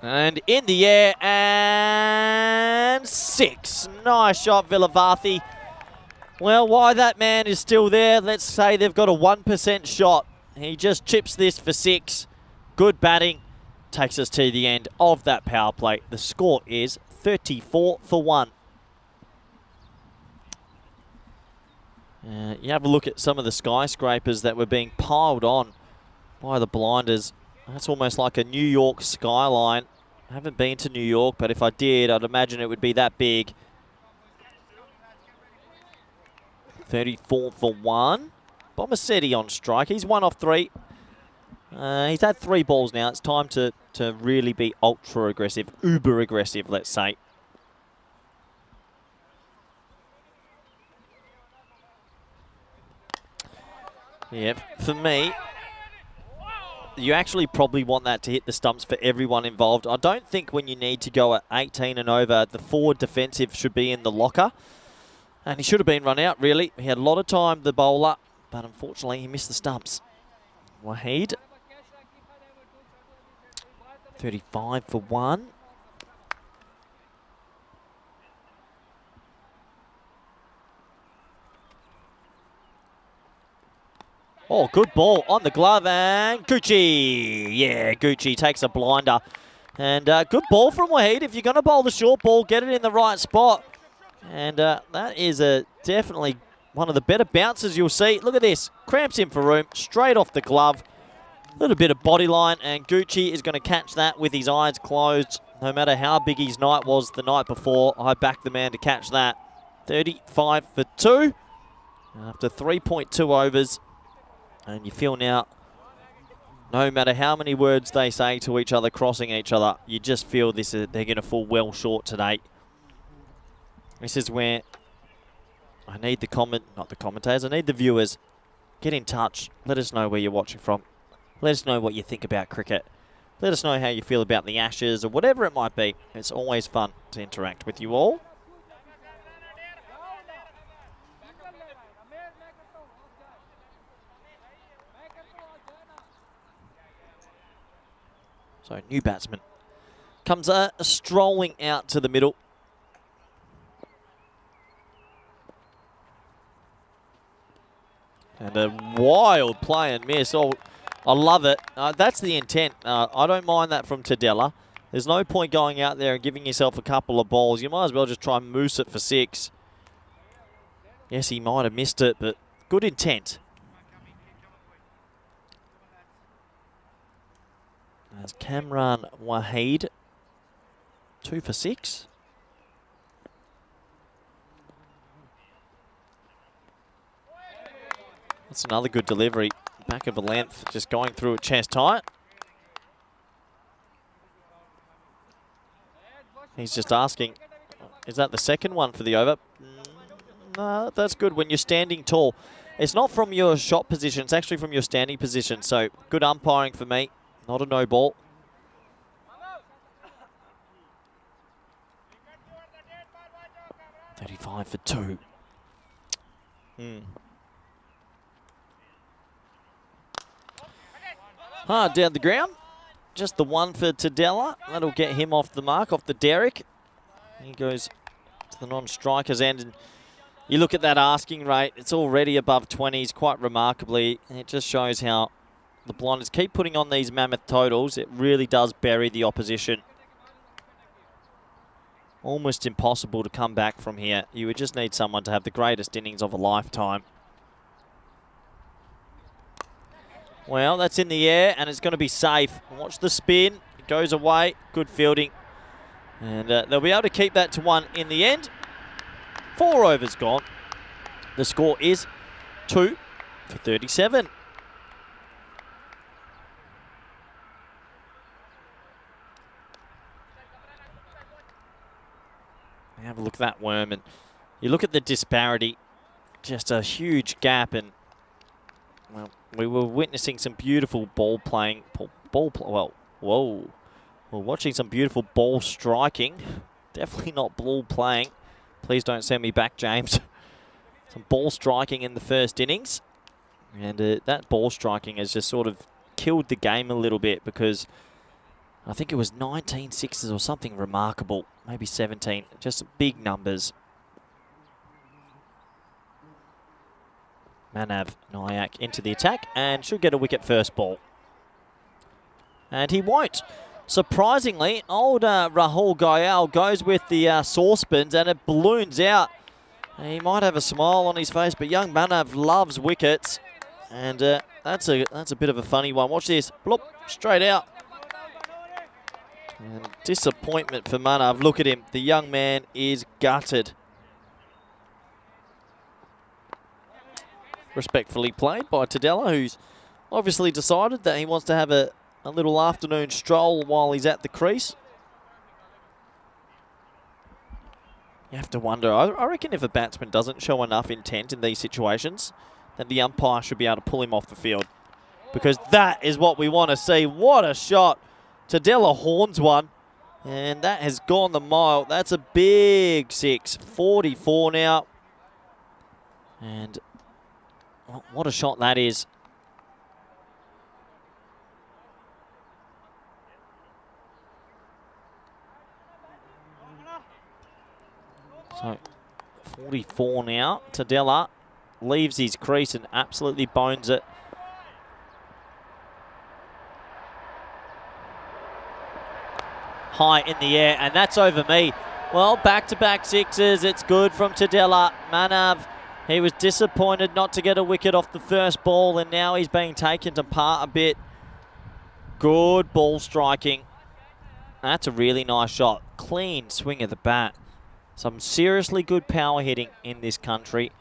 And in the air, and 6. Nice shot, Villavarthi. Well, why that man is still there, let's say they've got a 1% shot. He just chips this for 6. Good batting. Takes us to the end of that power play. The score is 34 for 1. You have a look at some of the skyscrapers that were being piled on by the blinders. That's almost like a New York skyline. I haven't been to New York, but if I did, I'd imagine it would be that big. 34 for 1. Bomasetti on strike. He's 1 off 3. He's had 3 balls now. It's time to really be ultra aggressive, uber aggressive, let's say. Yeah, for me, you actually probably want that to hit the stumps for everyone involved. I don't think when you need to go at 18 and over, the forward defensive should be in the locker. And he should have been run out, really. He had a lot of time, the bowler, but unfortunately he missed the stumps. Wahid. 35 for 1. Oh, good ball on the glove, and Gucci. Yeah, Gucci takes a blinder. And good ball from Wahid. If you're going to bowl the short ball, get it in the right spot. And that is definitely one of the better bounces you'll see. Look at this. Cramps in for room, straight off the glove. A little bit of body line, and Gucci is going to catch that with his eyes closed. No matter how big his night was the night before, I backed the man to catch that. 35 for 2 after 3.2 overs. And you feel now, no matter how many words they say to each other, crossing each other, you just feel they're going to fall well short today. This is where I need not the commentators, I need the viewers. Get in touch. Let us know where you're watching from. Let us know what you think about cricket. Let us know how you feel about the Ashes or whatever it might be. It's always fun to interact with you all. So, new batsman comes strolling out to the middle. And a wild play and miss. Oh, I love it. That's the intent. I don't mind that from Tadella. There's no point going out there and giving yourself a couple of balls. You might as well just try and moose it for 6. Yes, he might have missed it, but good intent. As Kamran Waheed, 2 for 6. That's another good delivery. Back of a length, just going through it chest height. He's just asking, is that the second one for the over? No, that's good when you're standing tall. It's not from your shot position, it's actually from your standing position. So good umpiring for me. Not a no ball. $35 for 2. Hard down the ground. Just the 1 for Tadella. That'll get him off the mark, off the derrick. He goes to the non-strikers end. And you look at that asking rate, it's already above 20s quite remarkably. And it just shows how the blinders keep putting on these mammoth totals. It really does bury the opposition. Almost impossible to come back from here. You would just need someone to have the greatest innings of a lifetime. Well, that's in the air, and it's going to be safe. Watch the spin. It goes away. Good fielding. And they'll be able to keep that to 1 in the end. 4 overs gone. The score is 2 for 37. Have a look at that worm, and you look at the disparity. Just a huge gap, and well, we were witnessing some beautiful ball playing. Well, whoa. We're watching some beautiful ball striking. Definitely not ball playing. Please don't send me back, James. Some ball striking in the first innings. And that ball striking has just sort of killed the game a little bit, because I think it was 19 sixes or something remarkable. Maybe 17. Just big numbers. Manav Nayak into the attack and should get a wicket first ball. And he won't. Surprisingly, old Rahul Gayal goes with the saucepans and it balloons out. He might have a smile on his face, but young Manav loves wickets. And that's a bit of a funny one. Watch this. Bloop, straight out. And disappointment for Manav. Look at him. The young man is gutted. Respectfully played by Tadella, who's obviously decided that he wants to have a little afternoon stroll while he's at the crease. You have to wonder, I reckon if a batsman doesn't show enough intent in these situations, then the umpire should be able to pull him off the field. Because that is what we want to see. What a shot. Tadella horns one, and that has gone the mile. That's a big 6. 44 now. And what a shot that is. So, 44 now. Tadella leaves his crease and absolutely bones it. High in the air, and that's over me. Well, back-to-back sixes. It's good from Tadella. Manav, he was disappointed not to get a wicket off the first ball, and now he's being taken to part a bit. Good ball striking. That's a really nice shot. Clean swing of the bat. Some seriously good power hitting in this country.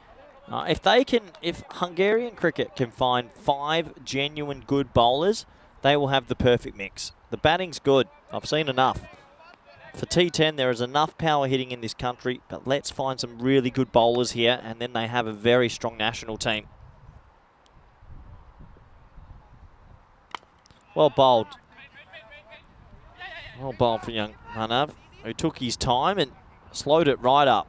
If Hungarian cricket can find 5 genuine good bowlers, they will have the perfect mix. The batting's good. I've seen enough. For T10, there is enough power hitting in this country, but let's find some really good bowlers here, and then they have a very strong national team. Well bowled. Well bowled for young Manav, who took his time and slowed it right up.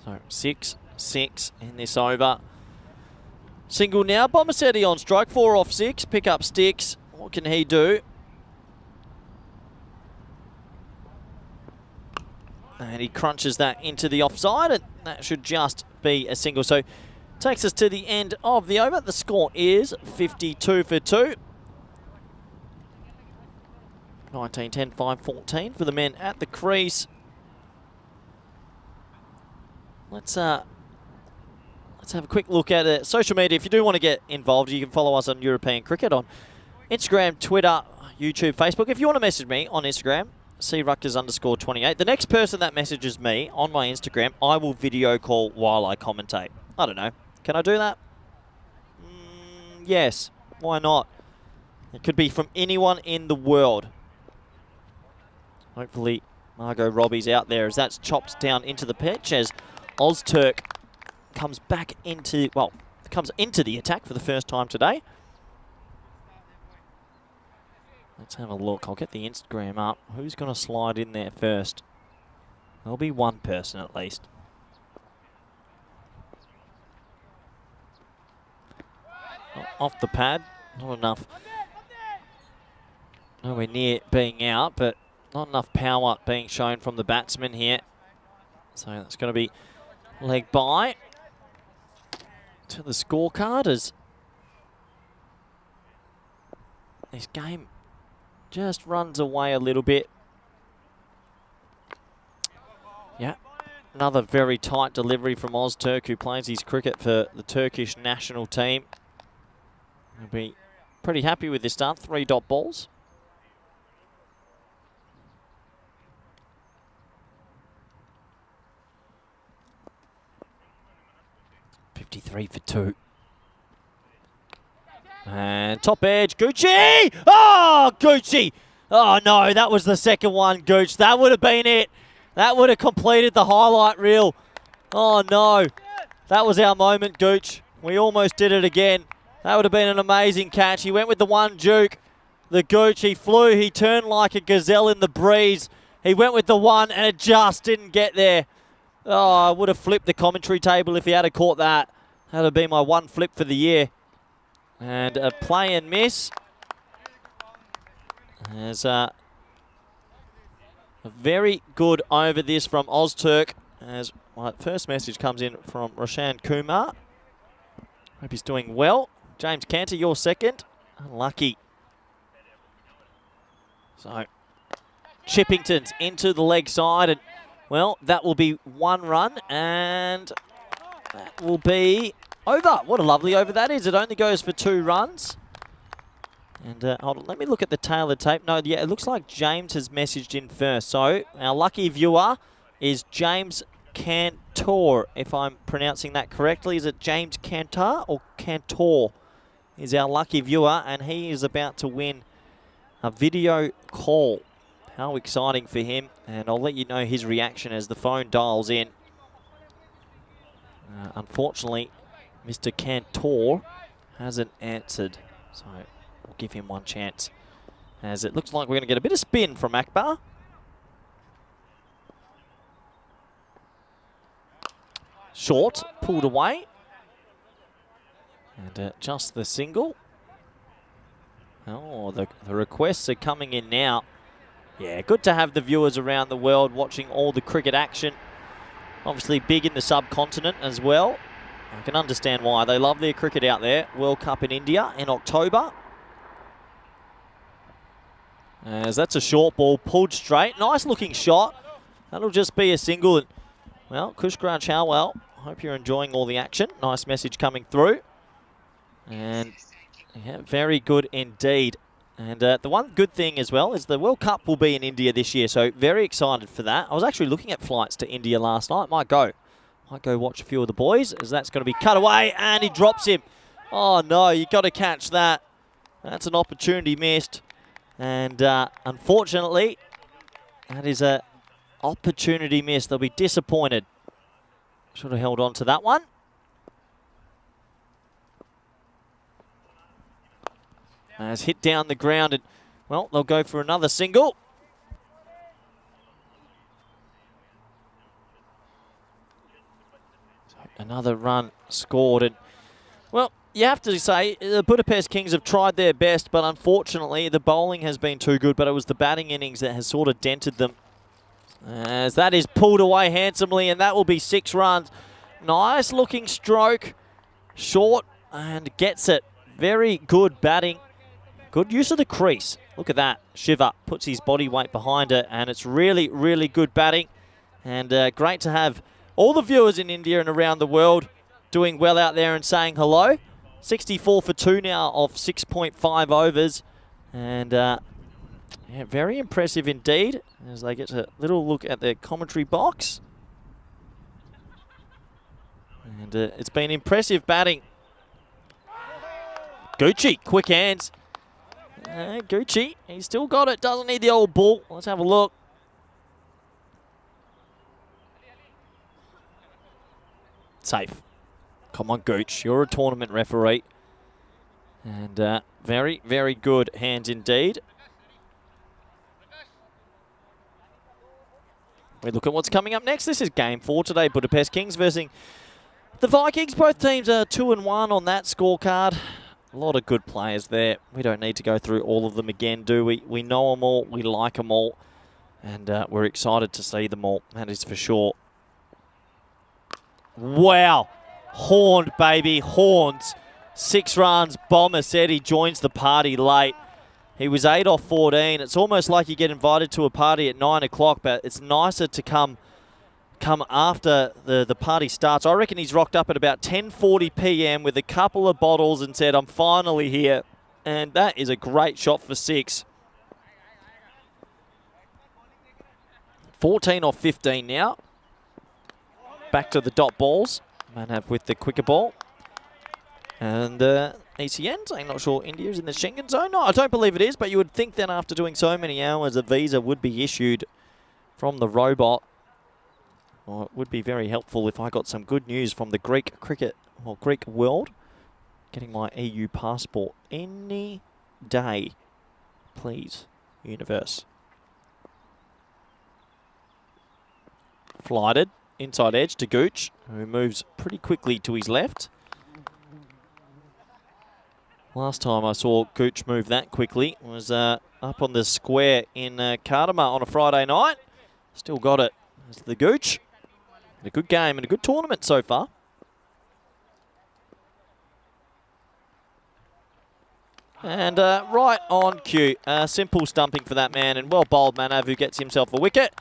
So 6-6 in this over. Single now. Bomasetti on strike. 4 off 6. Pick up sticks. What can he do? And he crunches that into the offside, and that should just be a single. So Takes us to the end of the over. The score is 52 for 2. 19-10, 5-14 for the men at the crease. Let's have a quick look at it. Social media, if you do want to get involved, you can follow us on European Cricket on Instagram, Twitter, YouTube, Facebook. If you want to message me on Instagram, cruckers_28. The next person that messages me on my Instagram, I will video call while I commentate. I don't know. Can I do that? Yes. Why not? It could be from anyone in the world. Hopefully Margot Robbie's out there as that's chopped down into the pitch as Ozturk comes back into, well, comes into the attack for the first time today. Let's have a look. I'll get the Instagram up. Who's going to slide in there first? There'll be one person at least. Off the pad. Not enough. Nowhere near being out, but not enough power being shown from the batsman here. So that's going to be leg by to the scorecard as this game just runs away a little bit. Yeah, another very tight delivery from Ozturk, who plays his cricket for the Turkish national team. He'll be pretty happy with this start. 3 dot balls. .53 for 2. And top edge, Gucci! Oh, Gucci! Oh no, that was the second one, Gooch. That would have been it. That would have completed the highlight reel. Oh no, that was our moment, Gooch. We almost did it again. That would have been an amazing catch. He went with the one juke. The Gooch, he flew, he turned like a gazelle in the breeze. He went with the one and it just didn't get there. Oh, I would have flipped the commentary table if he had caught that. That would have been my one flip for the year. And a play and miss. There's a very good over this from Ozturk. As my first message comes in from Roshan Kumar. Hope he's doing well. James Cantor, you're second. Unlucky. So, Chippington's into the leg side. And, well, that will be 1 run. And that will be over. What a lovely over that is. It only goes for 2 runs. And hold on, let me look at the tail of the tape. No, yeah, it looks like James has messaged in first. So our lucky viewer is James Cantor, if I'm pronouncing that correctly. Is it James Cantor or Cantor? Is our lucky viewer, and he is about to win a video call. How exciting for him. And I'll let you know his reaction as the phone dials in. Unfortunately, Mr. Cantor hasn't answered. So we'll give him one chance. As it looks like we're going to get a bit of spin from Akbar. Short, pulled away. And just the single. Oh, the requests are coming in now. Yeah, good to have the viewers around the world watching all the cricket action. Obviously big in the subcontinent as well. I can understand why. They love their cricket out there. World Cup in India in October. As that's a short ball pulled straight. Nice looking shot. That'll just be a single. And, well, Kushgraj Howell, hope you're enjoying all the action. Nice message coming through. And yeah, very good indeed. And the one good thing as well is the World Cup will be in India this year, so very excited for that. I was actually looking at flights to India last night. Might go watch a few of the boys, as that's going to be cut away, and he drops him. Oh no, you got to catch that. That's an opportunity missed. And unfortunately, that is a opportunity missed. They'll be disappointed. Should have held on to that one. As hit down the ground, and well, they'll go for another single. So another run scored, and well, you have to say the Budapest Kings have tried their best, but unfortunately the bowling has been too good, but it was the batting innings that has sort of dented them. As that is pulled away handsomely, and that will be 6 runs. Nice looking stroke. short and gets it. Very good batting. Good use of the crease. Look at that. Shiva puts his body weight behind it, and it's really, really good batting. And great to have all the viewers in India and around the world doing well out there and saying hello. 64 for 2 now off 6.5 overs. And yeah, very impressive indeed as they get a little look at their commentary box. And it's been impressive batting. Gucci, quick hands. Gucci, he's still got it. Doesn't need the old ball. Let's have a look. Safe. Come on, Gooch. You're a tournament referee. And very, very good hands indeed. We look at what's coming up next. This is game 4 today. Budapest Kings versus the Vikings. Both teams are 2-1 on that scorecard. A lot of good players there. We don't need to go through all of them again, do we? We know them all. We like them all. And we're excited to see them all. That is for sure. Wow. Horned, baby. Horns. 6 runs. Bomber said he joins the party late. He was 8 off 14. It's almost like you get invited to a party at 9 o'clock, but it's nicer to come after the party starts. I reckon he's rocked up at about 10:40 p.m. with a couple of bottles and said, I'm finally here. And that is a great shot for 6. 14 off 15 now. Back to the dot balls. Manav with the quicker ball. And ECN, I'm not sure India's in the Schengen zone. No, I don't believe it is, but you would think that after doing so many hours, a visa would be issued from the robot. Well, it would be very helpful if I got some good news from the Greek cricket, or Greek world. Getting my EU passport any day, please, universe. Flighted, inside edge to Gooch, who moves pretty quickly to his left. Last time I saw Gooch move that quickly was up on the square in Kardama on a Friday night. Still got it. There's the Gooch. A good game and a good tournament so far. And right on cue. Simple stumping for that man, and well bowled Manav, who gets himself a wicket.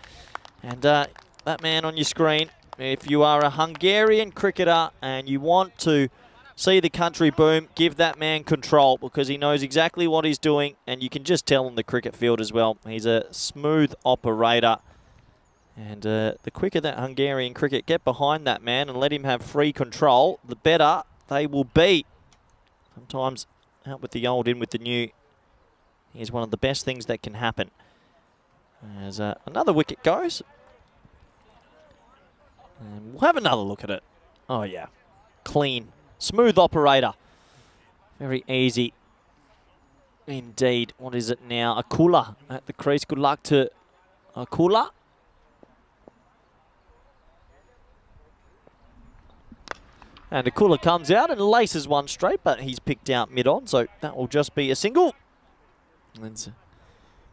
And that man on your screen, if you are a Hungarian cricketer and you want to see the country boom, give that man control, because he knows exactly what he's doing, and you can just tell on the cricket field as well. He's a smooth operator. And the quicker that Hungarian cricket get behind that man and let him have free control, the better they will be. Sometimes out with the old, in with the new is one of the best things that can happen. As another wicket goes. And we'll have another look at it. Oh, yeah. Clean. Smooth operator. Very easy. Indeed. What is it now? Akula at the crease. Good luck to Akula. And Akula comes out and laces one straight, but he's picked out mid-on, so that will just be a single. And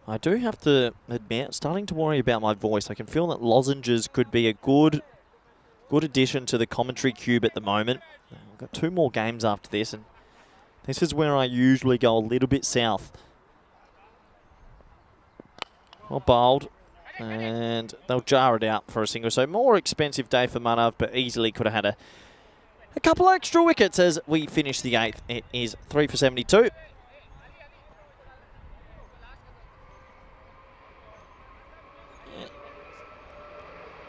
I do have to admit, starting to worry about my voice. I can feel that lozenges could be a good addition to the commentary cube at the moment. We've got 2 more games after this, and this is where I usually go a little bit south. Well bowled, and they'll jar it out for a single. So more expensive day for Manav, but easily could have had a couple of extra wickets as we finish the 8th. It is 3 for 72.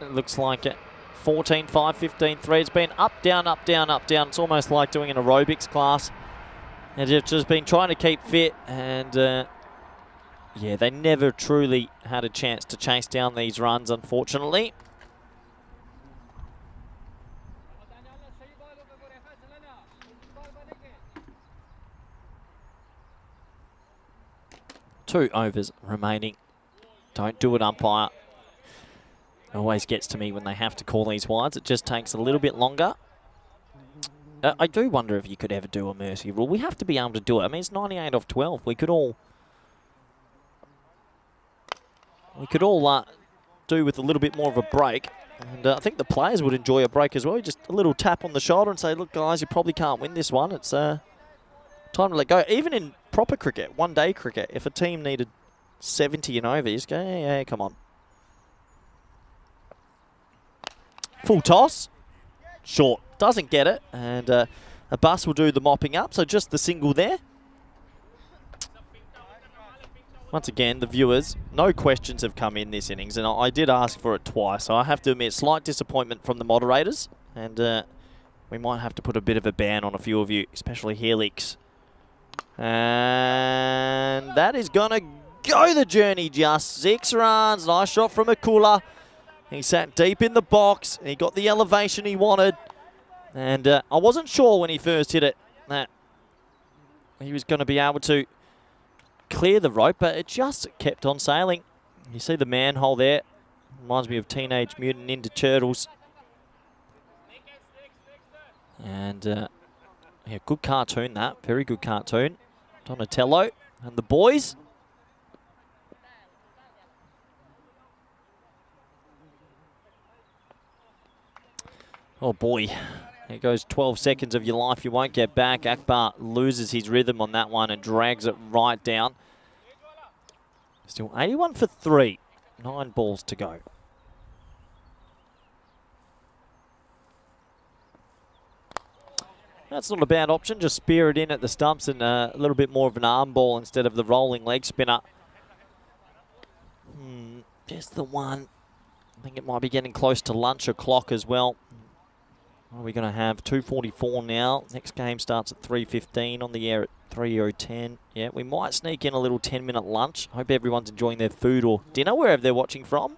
It looks like it. 14, 5, 15, 3. It's been up, down, up, down, up, down. It's almost like doing an aerobics class. And it's just been trying to keep fit. And yeah, they never truly had a chance to chase down these runs, unfortunately. Two overs remaining. Don't do it, umpire. It always gets to me when they have to call these wides. It just takes a little bit longer. I do wonder if you could ever do a mercy rule. We have to be able to do it. I mean, it's 98 off 12. We could all do with a little bit more of a break. And I think the players would enjoy a break as well. Just a little tap on the shoulder and say, look, guys, you probably can't win this one. It's time to let go. Even in proper cricket, one-day cricket, if a team needed 70 and over, you just go, hey, come on. Full toss. Short. Doesn't get it. And a bus will do the mopping up. So just the single there. Once again, the viewers, no questions have come in this innings, and I did ask for it twice, so I have to admit, slight disappointment from the moderators, and we might have to put a bit of a ban on a few of you, especially Helix. And that is going to go the journey, just 6 runs. Nice shot from Akula. He sat deep in the box. He got the elevation he wanted, and I wasn't sure when he first hit it that he was going to be able to clear the rope, but it just kept on sailing. You see the manhole there. Reminds me of Teenage Mutant Ninja Turtles. And yeah, good cartoon that. Very good cartoon. Donatello and the boys. Oh boy. There goes 12 seconds of your life you won't get back. Akbar loses his rhythm on that one and drags it right down. Still 81 for 3. 9 balls to go. That's not a bad option. Just spear it in at the stumps and a little bit more of an arm ball instead of the rolling leg spinner. Just the one. I think it might be getting close to lunch o'clock as well. What are we going to have? 2:44 now. Next game starts at 3:15 on the air at 3:10. Yeah, we might sneak in a little 10-minute lunch. Hope everyone's enjoying their food or dinner wherever they're watching from.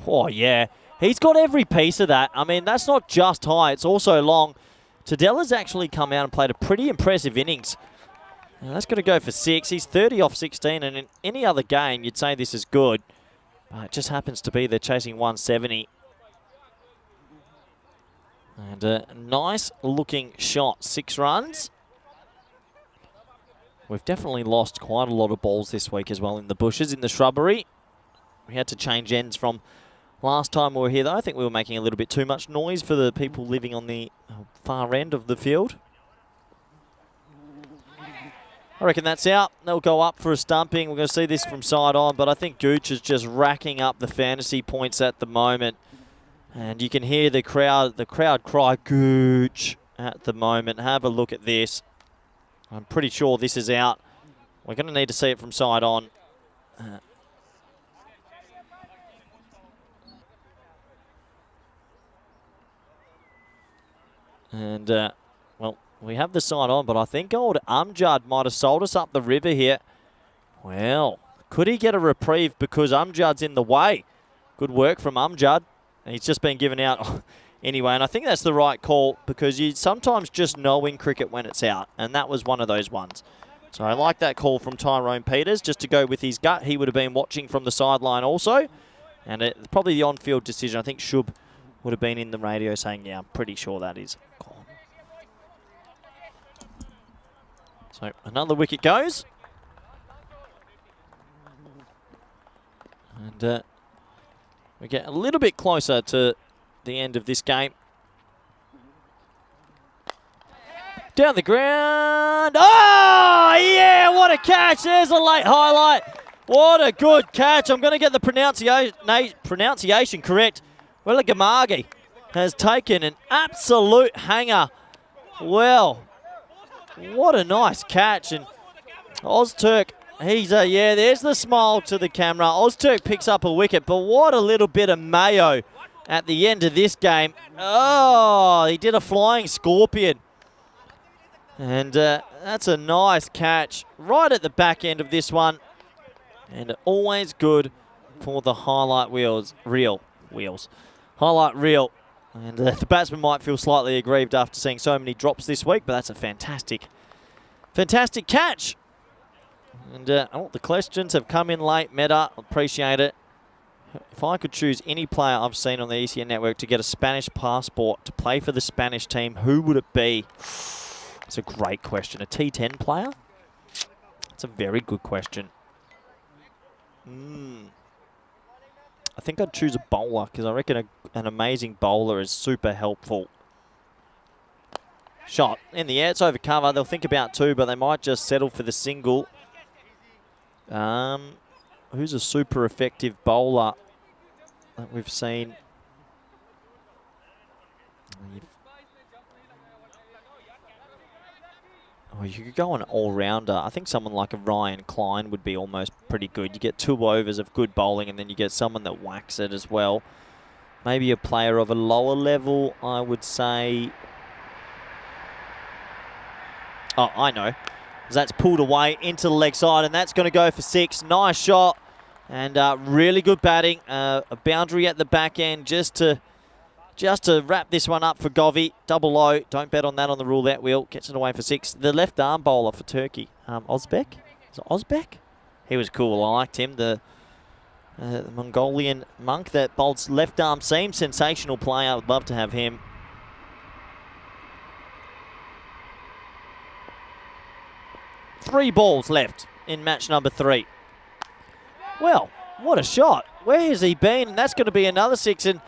Oh, yeah. He's got every piece of that. I mean, that's not just high. It's also long. Tadella's actually come out and played a pretty impressive innings. Now, that's going to go for 6. He's 30 off 16, and in any other game, you'd say this is good. But it just happens to be they're chasing 170. And a nice looking shot, 6 runs. We've definitely lost quite a lot of balls this week as well in the bushes, in the shrubbery. We had to change ends from last time we were here, though. I think we were making a little bit too much noise for the people living on the far end of the field. I reckon that's out. They'll go up for a stumping. We're going to see this from side on, but I think Gooch is just racking up the fantasy points at the moment. And you can hear the crowd cry, Gooch, at the moment. Have a look at this. I'm pretty sure this is out. We're going to need to see it from side on. Well, we have the side on, but I think old Amjad might have sold us up the river here. Well, could he get a reprieve because Amjad's in the way? Good work from Amjad. He's just been given out anyway, and I think that's the right call because you sometimes just know in cricket when it's out, and that was one of those ones. So I like that call from Tyrone Peters just to go with his gut. He would have been watching from the sideline also, and it's probably the on-field decision. I think Shub would have been in the radio saying, yeah, I'm pretty sure that is gone. So another wicket goes. And we get a little bit closer to the end of this game. Down the ground. Oh, yeah, what a catch. There's a late highlight. What a good catch. I'm going to get the pronunciation correct. Welligamagi has taken an absolute hanger. Well, what a nice catch. And Ozturk, yeah, there's the smile to the camera. Ozturk picks up a wicket, but what a little bit of mayo at the end of this game. Oh, he did a flying scorpion. And that's a nice catch right at the back end of this one. And always good for the highlight reel. Highlight reel. And the batsman might feel slightly aggrieved after seeing so many drops this week, but that's a fantastic catch. And the questions have come in late. Meta, appreciate it. If I could choose any player I've seen on the ECN network to get a Spanish passport to play for the Spanish team, who would it be? It's a great question. A T10 player? It's a very good question. I think I'd choose a bowler because I reckon an amazing bowler is super helpful. Shot in the air. It's over cover. They'll think about 2, but they might just settle for the single. Who's a super effective bowler that we've seen? Oh, you could go an all-rounder. I think someone like a Ryan Klein would be almost pretty good. You get 2 overs of good bowling, and then you get someone that whacks it as well. Maybe a player of a lower level, I would say. Oh, I know. That's pulled away into the leg side, and that's going to go for 6. Nice shot, and really good batting. A boundary at the back end just to wrap this one up for Govey. Double low. Don't bet on that on the roulette wheel. Gets it away for 6. The left arm bowler for Turkey, Ozbek. Is it Ozbek? He was cool. I liked him. The Mongolian monk that bowls left arm seam. Sensational player. I would love to have him. Three balls left in match number 3. Well, what a shot. Where has he been? And that's going to be another 6. And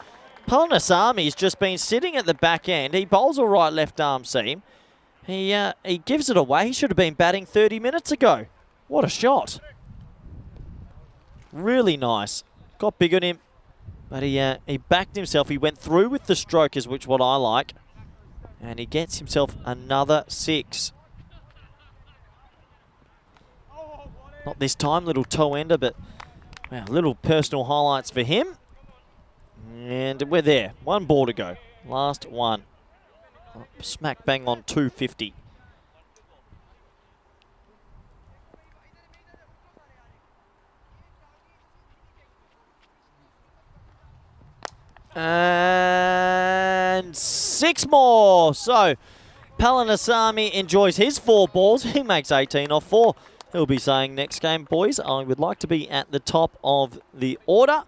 Palanasami's just been sitting at the back end. He bowls a right left arm seam. He gives it away. He should have been batting 30 minutes ago. What a shot. Really nice. Got big on him. But he backed himself. He went through with the strokers, which what I like. And he gets himself another 6. Not this time, little toe ender, but wow, little personal highlights for him. And we're there. 1 ball to go. Last one. Smack bang on 250. And 6 more. So Palanasami enjoys his 4 balls. He makes 18 off 4. He'll be saying next game, boys, I would like to be at the top of the order.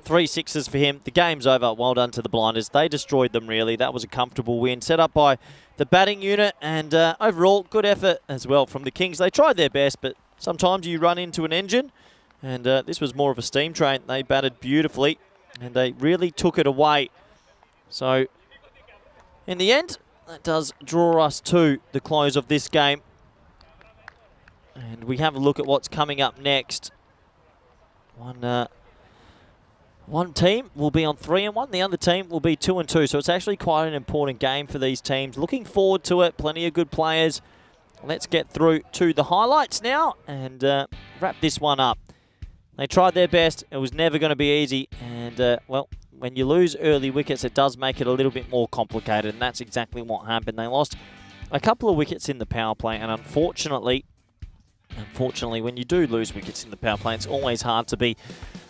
3 sixes for him. The game's over. Well done to the Blinders. They destroyed them, really. That was a comfortable win set up by the batting unit. And overall, good effort as well from the Kings. They tried their best, but sometimes you run into an engine. And this was more of a steam train. They batted beautifully, and they really took it away. So, in the end, that does draw us to the close of this game. And we have a look at what's coming up next. One team will be on 3-1. The other team will be 2-2. So it's actually quite an important game for these teams. Looking forward to it. Plenty of good players. Let's get through to the highlights now and wrap this one up. They tried their best. It was never going to be easy. And, well, when you lose early wickets, it does make it a little bit more complicated. And that's exactly what happened. They lost a couple of wickets in the power play. And unfortunately, when you do lose wickets in the power play, it's always hard to be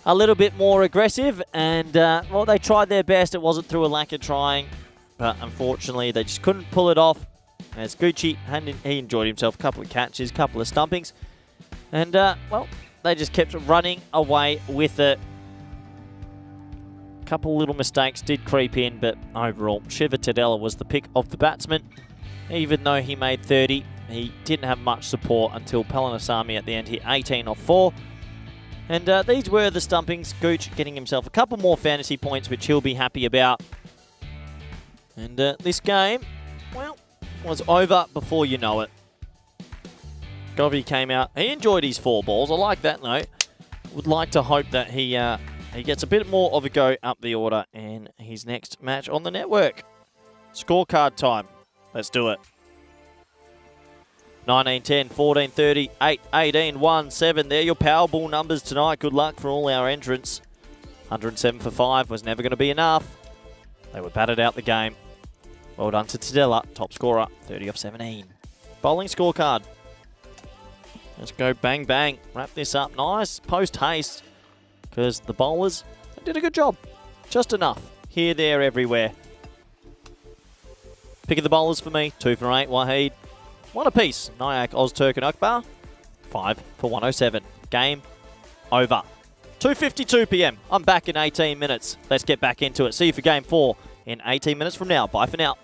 a little bit more aggressive. And, well, they tried their best. It wasn't through a lack of trying. But unfortunately, they just couldn't pull it off. As Gucci, he enjoyed himself. A couple of catches, a couple of stumpings. And, well, they just kept running away with it. A couple little mistakes did creep in, but overall, Shiva Tadella was the pick of the batsman. Even though he made 30, he didn't have much support until Palanasami at the end hit 18 off 4. And these were the stumpings. Gooch getting himself a couple more fantasy points, which he'll be happy about. And this game, well, was over before you know it. Govey came out. He enjoyed his 4 balls. I like that, though. Would like to hope that he gets a bit more of a go up the order in his next match on the network. Scorecard time. Let's do it. 19-10, 14-30, 8-18, 1-7. They're your Powerball numbers tonight. Good luck for all our entrants. 107 for 5 was never going to be enough. They were battered out the game. Well done to Tadella, top scorer, 30 off 17. Bowling scorecard. Let's go bang, bang. Wrap this up. Nice post-haste because the bowlers did a good job. Just enough. Here, there, everywhere. Pick of the bowlers for me. 2 for 8, Waheed. 1 apiece. Nayak, Ozturk and Akbar. 5 for 107. Game over. 2:52 p.m. I'm back in 18 minutes. Let's get back into it. See you for Game 4 in 18 minutes from now. Bye for now.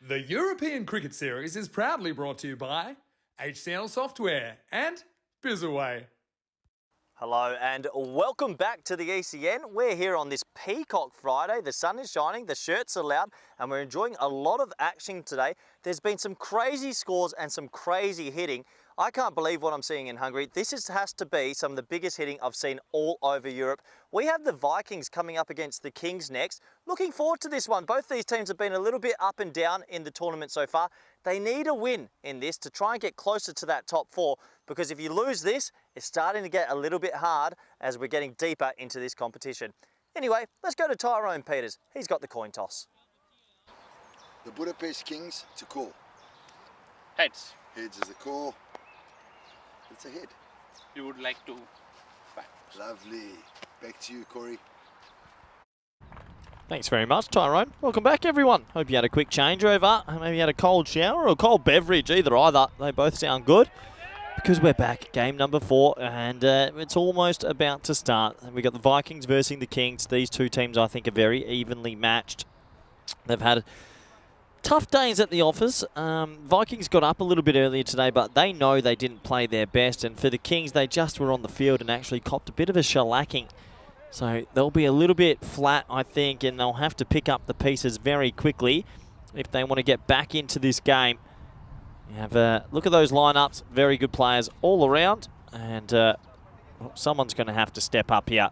The European Cricket Series is proudly brought to you by HCL Software and Bizaway. Hello and welcome back to the ECN. We're here on this Peacock Friday. The sun is shining, the shirts are loud, and we're enjoying a lot of action today. There's been some crazy scores and some crazy hitting. I can't believe what I'm seeing in Hungary. Has to be some of the biggest hitting I've seen all over Europe. We have the Vikings coming up against the Kings next. Looking forward to this one. Both these teams have been a little bit up and down in the tournament so far. They need a win in this to try and get closer to that top four, because if you lose this, it's starting to get a little bit hard as we're getting deeper into this competition. Anyway, let's go to Tyrone Peters. He's got the coin toss. The Budapest Kings to call. Heads. Heads is the call. It's a head. You would like to bat first. Lovely. Back to you, Corey. Thanks very much, Tyrone. Welcome back, everyone. Hope you had a quick changeover. Maybe you had a cold shower or a cold beverage, either. They both sound good. Because we're back, game number 4, and it's almost about to start. We've got the Vikings versus the Kings. These two teams, I think, are very evenly matched. They've had tough days at the office. Vikings got up a little bit earlier today, but they know they didn't play their best. And for the Kings, they just were on the field and actually copped a bit of a shellacking. So they'll be a little bit flat, I think, and they'll have to pick up the pieces very quickly if they want to get back into this game. You have a look at those lineups. Very good players all around. And someone's going to have to step up here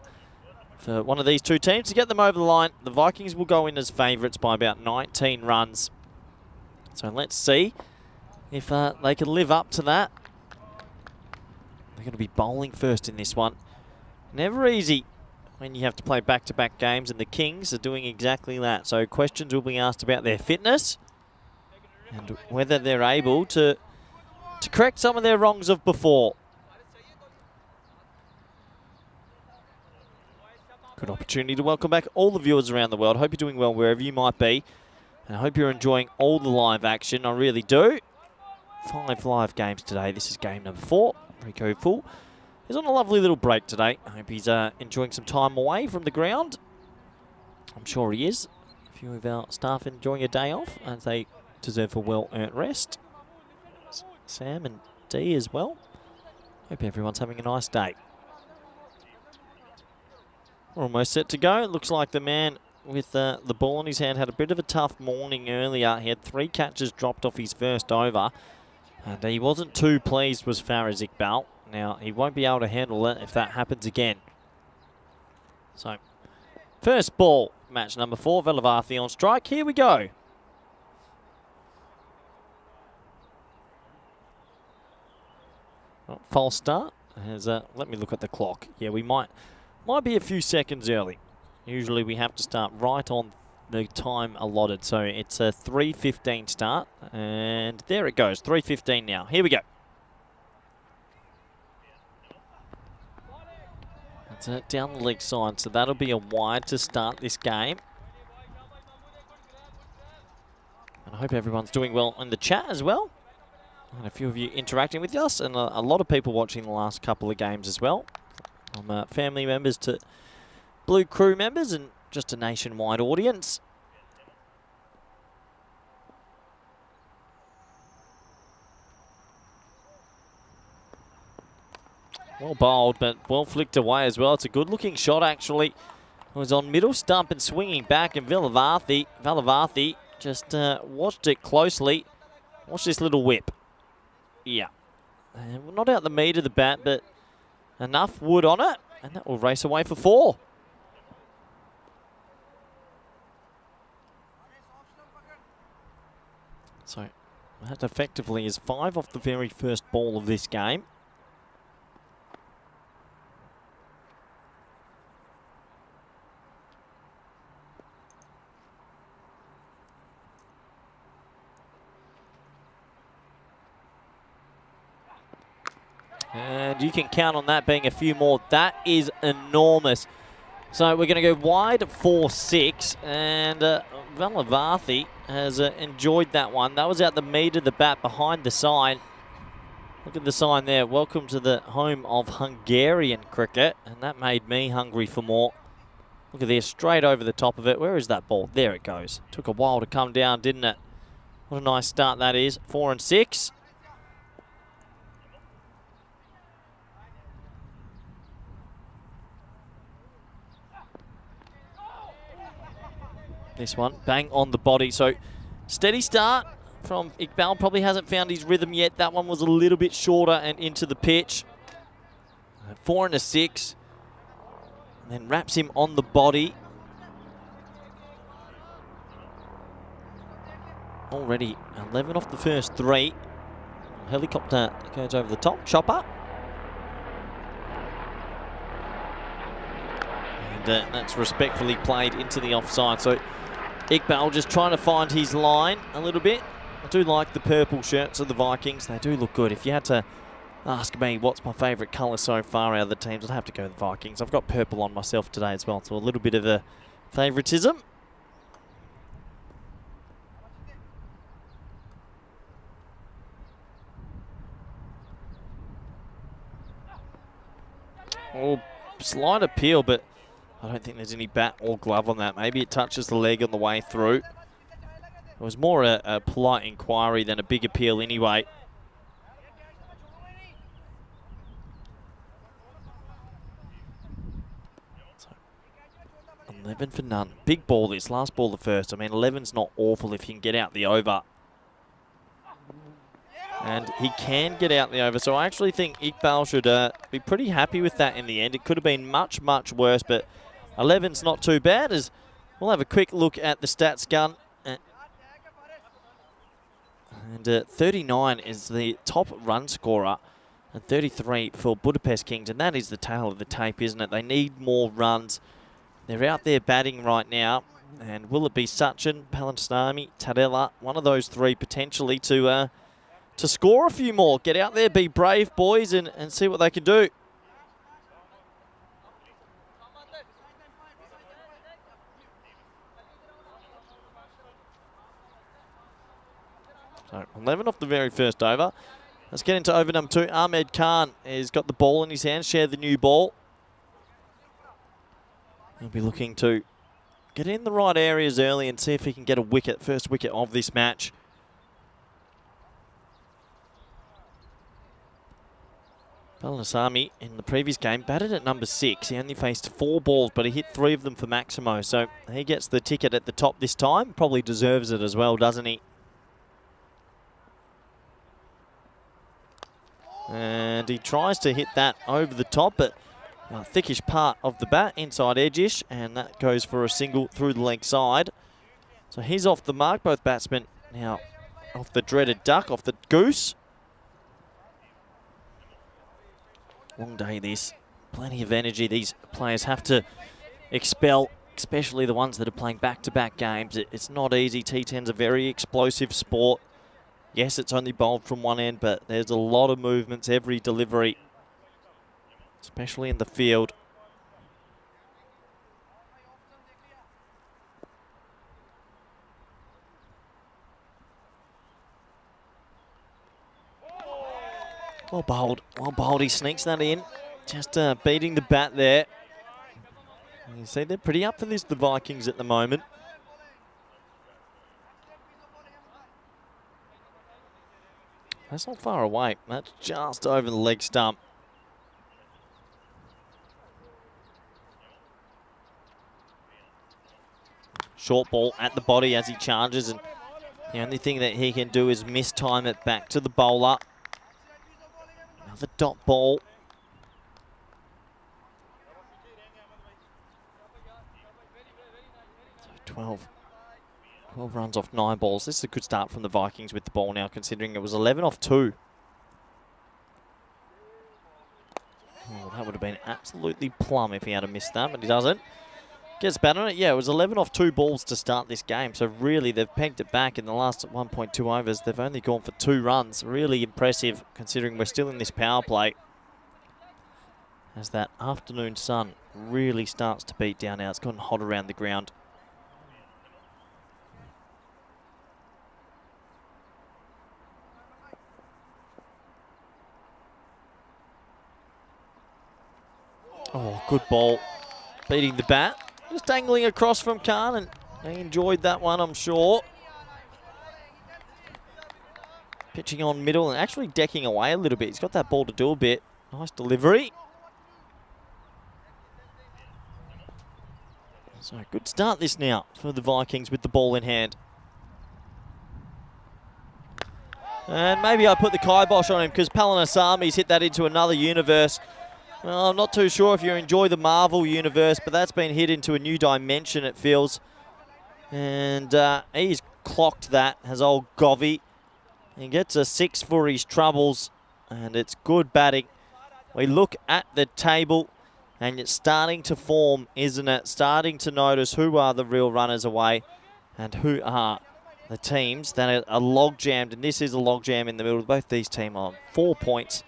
for one of these two teams to get them over the line. The Vikings will go in as favourites by about 19 runs. So let's see if they can live up to that. They're going to be bowling first in this one. Never easy when you have to play back-to-back games, and the Kings are doing exactly that. So questions will be asked about their fitness and whether they're able to correct some of their wrongs of before. Good opportunity to welcome back all the viewers around the world. Hope you're doing well wherever you might be. And I hope you're enjoying all the live action. I really do. 5 live games today. This is game number 4. Rico Full is on a lovely little break today. I hope he's enjoying some time away from the ground. I'm sure he is. A few of our staff enjoying a day off, as they deserve a well-earned rest. Sam and Dee as well. Hope everyone's having a nice day. We're almost set to go. It looks like the man with the ball in his hand had a bit of a tough morning earlier. He had 3 catches dropped off his first over, and he wasn't too pleased with Faraz Iqbal. Now, he won't be able to handle it if that happens again. So, first ball, match number 4, Velavathi on strike. Here we go. Oh, false start. Let me look at the clock. Yeah, we might be a few seconds early. Usually we have to start right on the time allotted. So it's a 3:15 start. And there it goes, 3:15 now. Here we go. That's it, down the leg side. So that'll be a wide to start this game. And I hope everyone's doing well in the chat as well. And a few of you interacting with us, and a lot of people watching the last couple of games as well. From family members to Blue Crew members, and just a nationwide audience. Well bowled, but well flicked away as well. It's a good-looking shot, actually. It was on middle stump and swinging back, and Velavathi just watched it closely. Watch this little whip. Yeah. Not out the meat of the bat, but enough wood on it, and that will race away for 4. So that effectively is 5 off the very first ball of this game. And you can count on that being a few more. That is enormous. So we're going to go wide 4-6, and Velavathi has enjoyed that one. That was out the meat of the bat behind the sign. Look at the sign there. Welcome to the home of Hungarian cricket, and that made me hungry for more. Look at this, straight over the top of it. Where is that ball? There it goes. Took a while to come down, didn't it? What a nice start that is. 4 and 6. This one, bang on the body. So steady start from Iqbal. Probably hasn't found his rhythm yet. That one was a little bit shorter and into the pitch. 4 and a 6. And then wraps him on the body. Already 11 off the first 3. Helicopter goes over the top. Chopper. And that's respectfully played into the offside. So Iqbal just trying to find his line a little bit. I do like the purple shirts of the Vikings. They do look good. If you had to ask me what's my favourite colour so far out of the teams, I'd have to go with the Vikings. I've got purple on myself today as well, so a little bit of a favouritism. Oh, slight appeal, but I don't think there's any bat or glove on that. Maybe it touches the leg on the way through. It was more a polite inquiry than a big appeal anyway. So, 11 for none. Big ball this. Last ball the first. I mean, 11's not awful if you can get out the over. And he can get out the over. So I actually think Iqbal should be pretty happy with that in the end. It could have been much, much worse, but 11's not too bad. As we'll have a quick look at the stats gun. And 39 is the top run scorer, and 33 for Budapest Kings. And that is the tail of the tape, isn't it? They need more runs. They're out there batting right now. And will it be Sachin, Palanastami, Tadella, one of those three potentially to score a few more? Get out there, be brave, boys, and see what they can do. So 11 off the very first over. Let's get into over number 2. Ahmed Khan has got the ball in his hand, share the new ball. He'll be looking to get in the right areas early and see if he can get a wicket, first wicket of this match. Palanastami in the previous game batted at number 6. He only faced 4 balls, but he hit 3 of them for Maximo. So he gets the ticket at the top this time. Probably deserves it as well, doesn't he? And he tries to hit that over the top, but a thickish part of the bat, inside edge-ish, and that goes for a single through the leg side. So he's off the mark, both batsmen now off the dreaded duck, off the goose. Long day this. Plenty of energy these players have to expel, especially the ones that are playing back-to-back games. It's not easy. T10's a very explosive sport. Yes, it's only bowled from one end, but there's a lot of movements every delivery, especially in the field. Well bowled, he sneaks that in. Just beating the bat there. And you see they're pretty up for this, the Vikings, at the moment. That's not far away. That's just over the leg stump. Short ball at the body as he charges, and the only thing that he can do is mistime it back to the bowler. Another dot ball. So 12 runs off 9 balls. This is a good start from the Vikings with the ball now, considering it was 11 off 2. Oh, that would have been absolutely plumb if he had missed that, but he doesn't. Gets bat on it. Yeah, it was 11 off 2 balls to start this game. So really, they've pegged it back in the last 1.2 overs. They've only gone for 2 runs. Really impressive, considering we're still in this power play. As that afternoon sun really starts to beat down now. It's gotten hot around the ground. Oh, good ball. Beating the bat. Just dangling across from Khan, and they enjoyed that one, I'm sure. Pitching on middle and actually decking away a little bit. He's got that ball to do a bit. Nice delivery. So good start this now for the Vikings with the ball in hand. And maybe I put the kibosh on him because Palanisami's hit that into another universe. Well, I'm not too sure if you enjoy the Marvel universe, but that's been hit into a new dimension, it feels. And he's clocked that, has old Govey. He gets a 6 for his troubles, and it's good batting. We look at the table, and it's starting to form, isn't it? Starting to notice who are the real runners away and who are the teams that are log-jammed, and this is a log-jam in the middle. Both these teams are on 4 points.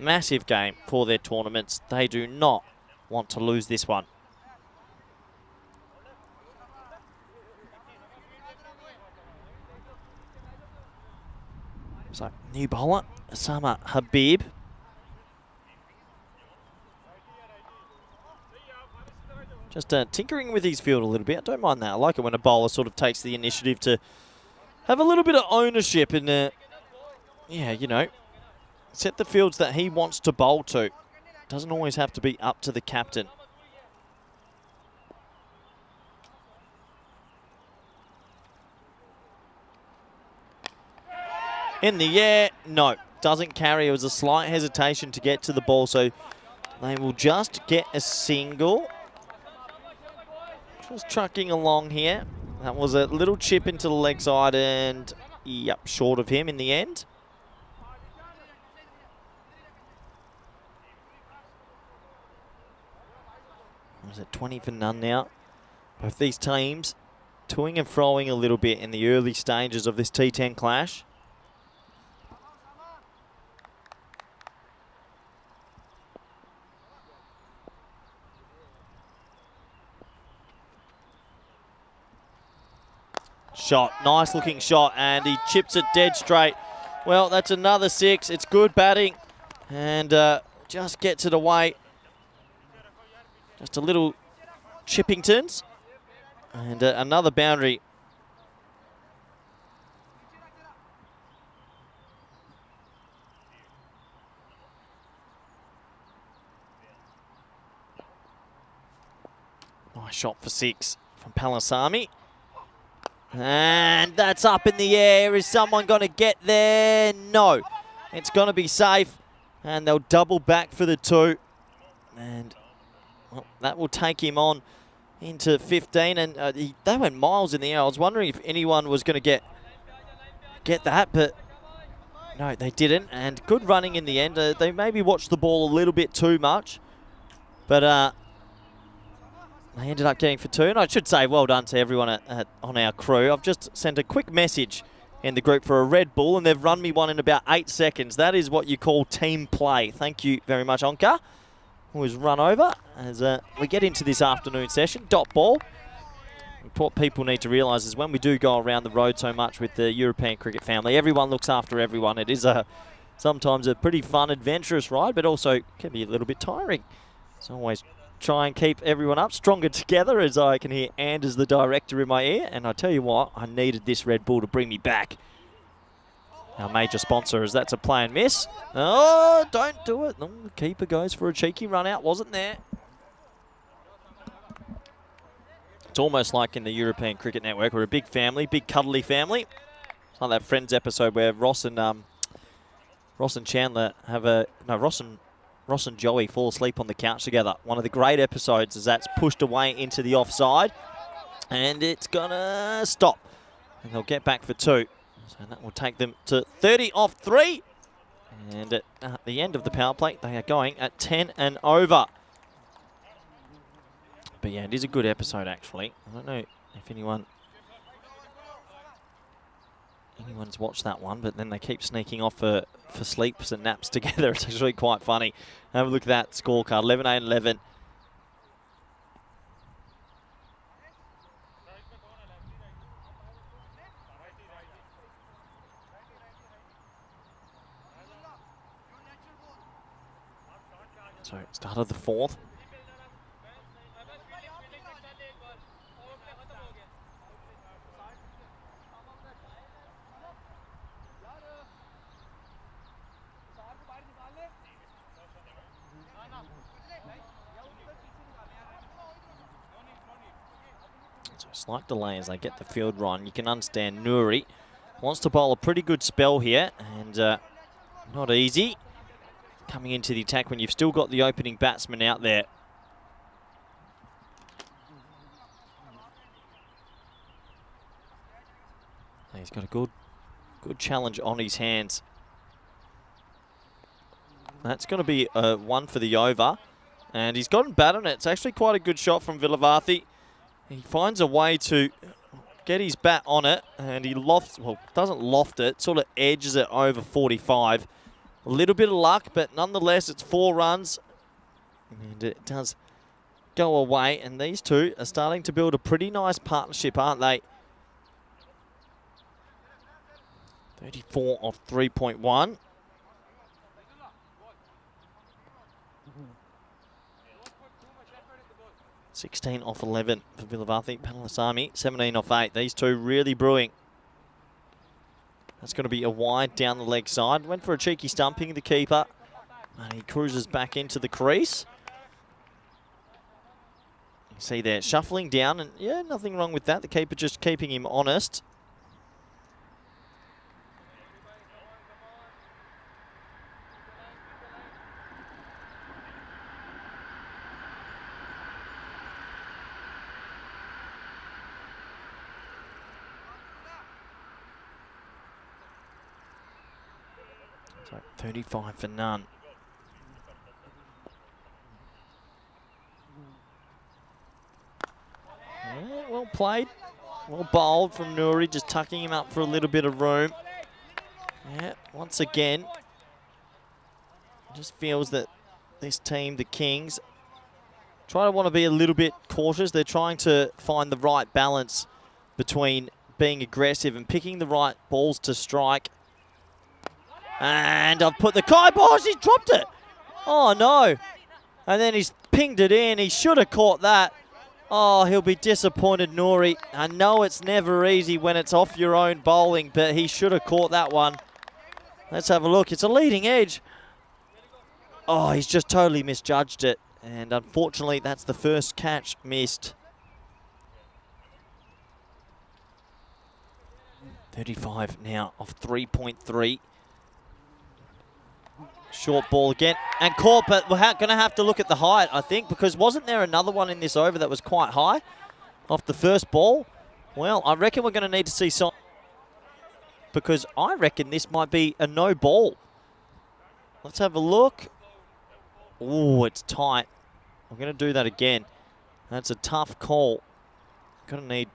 Massive game for their tournaments. They do not want to lose this one. So, new bowler, Osama Habib. Just tinkering with his field a little bit. I don't mind that. I like it when a bowler sort of takes the initiative to have a little bit of ownership and, yeah, you know, set the fields that he wants to bowl to. Doesn't always have to be up to the captain. In the air, no. Doesn't carry. It was a slight hesitation to get to the ball, so they will just get a single. Just trucking along here. That was a little chip into the leg side and, yep, short of him in the end. Was it 20 for none now? Both these teams toing and froing a little bit in the early stages of this T10 clash. Shot, nice looking shot, and he chips it dead straight. Well, that's another 6. It's good batting, and just gets it away. Just a little Chippingtons, and another boundary. Nice shot for 6 from Palasami. And that's up in the air. Is someone going to get there? No. It's going to be safe. And they'll double back for the 2. And well, that will take him on into 15. And they went miles in the air. I was wondering if anyone was going to get that. But no, they didn't. And good running in the end. They maybe watched the ball a little bit too much. But they ended up getting for 2, and I should say well done to everyone on our crew. I've just sent a quick message in the group for a Red Bull, and they've run me one in about 8 seconds. That is what you call team play. Thank you very much, Onka, who was run over as we get into this afternoon session. Dot ball. What people need to realise is when we do go around the road so much with the European cricket family, everyone looks after everyone. It is sometimes a pretty fun, adventurous ride, but also can be a little bit tiring. It's always try and keep everyone up stronger together, as I can hear Anders, the director, in my ear. And I tell you what, I needed this Red Bull to bring me back. Our major sponsor, as that's a play and miss. Oh, don't do it. No, the keeper goes for a cheeky run out. Wasn't there. It's almost like in the European Cricket Network. We're a big family, big cuddly family. It's like that Friends episode where Ross and Chandler have a... No, Ross and Joey fall asleep on the couch together. One of the great episodes as that's pushed away into the offside. And it's going to stop. And they'll get back for 2. So that will take them to 30 off 3. And at the end of the power play, they are going at 10 and over. But yeah, it is a good episode, actually. I don't know if anyone's watched that one, but then they keep sneaking off for sleeps and naps together. It's actually quite funny. Have a look at that scorecard, 11-8-11. So, start of the 4th. So slight delay as they get the field run. You can understand Nuri wants to bowl a pretty good spell here, and not easy coming into the attack when you've still got the opening batsman out there. He's got a good challenge on his hands. That's going to be one for the over. And he's gotten bat on it. It's actually quite a good shot from Villavarthi. He finds a way to get his bat on it, and he lofts, well, doesn't loft it, sort of edges it over 45. A little bit of luck, but nonetheless, it's 4 runs. And it does go away, and these two are starting to build a pretty nice partnership, aren't they? 34 off 3.1. $16 off 11 for Villavarthi. Panalasami, 17 off 8. These two really brewing. That's going to be a wide down the leg side. Went for a cheeky stumping, the keeper. And he cruises back into the crease. You see there, shuffling down. And yeah, nothing wrong with that. The keeper just keeping him honest. So 35 for none. Yeah, well played. Well bowled from Nuri, just tucking him up for a little bit of room. Yeah, once again, just feels that this team, the Kings, try to want to be a little bit cautious. They're trying to find the right balance between being aggressive and picking the right balls to strike. And I've put the kibosh, he's dropped it. Oh no. And then he's pinged it in. He should have caught that. Oh, he'll be disappointed, Nuri. I know it's never easy when it's off your own bowling, but he should have caught that one. Let's have a look. It's a leading edge. Oh, he's just totally misjudged it. And unfortunately, that's the first catch missed. 35 now off 3.3. Short ball again, and caught, but we're going to have to look at the height, I think, because wasn't there another one in this over that was quite high off the first ball? Well, I reckon we're going to need to see some, because I reckon this might be a no ball. Let's have a look. Oh, it's tight. I'm going to do that again. That's a tough call. Going to need,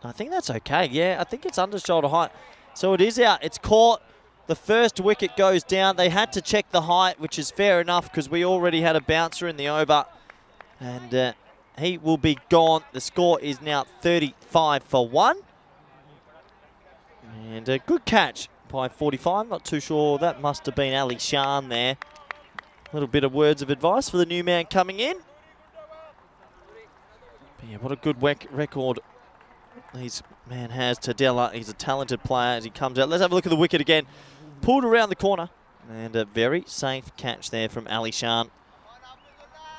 I think that's okay. Yeah, I think it's under shoulder height. So it is out. It's caught. The first wicket goes down. They had to check the height, which is fair enough because we already had a bouncer in the over. And he will be gone. The score is now 35 for 1. And a good catch by 45. Not too sure. That must have been Ali Shan there. A little bit of words of advice for the new man coming in. But yeah, what a good record this man has. Tadella, he's a talented player as he comes out. Let's have a look at the wicket again. Pulled around the corner. And a very safe catch there from Ali Shan.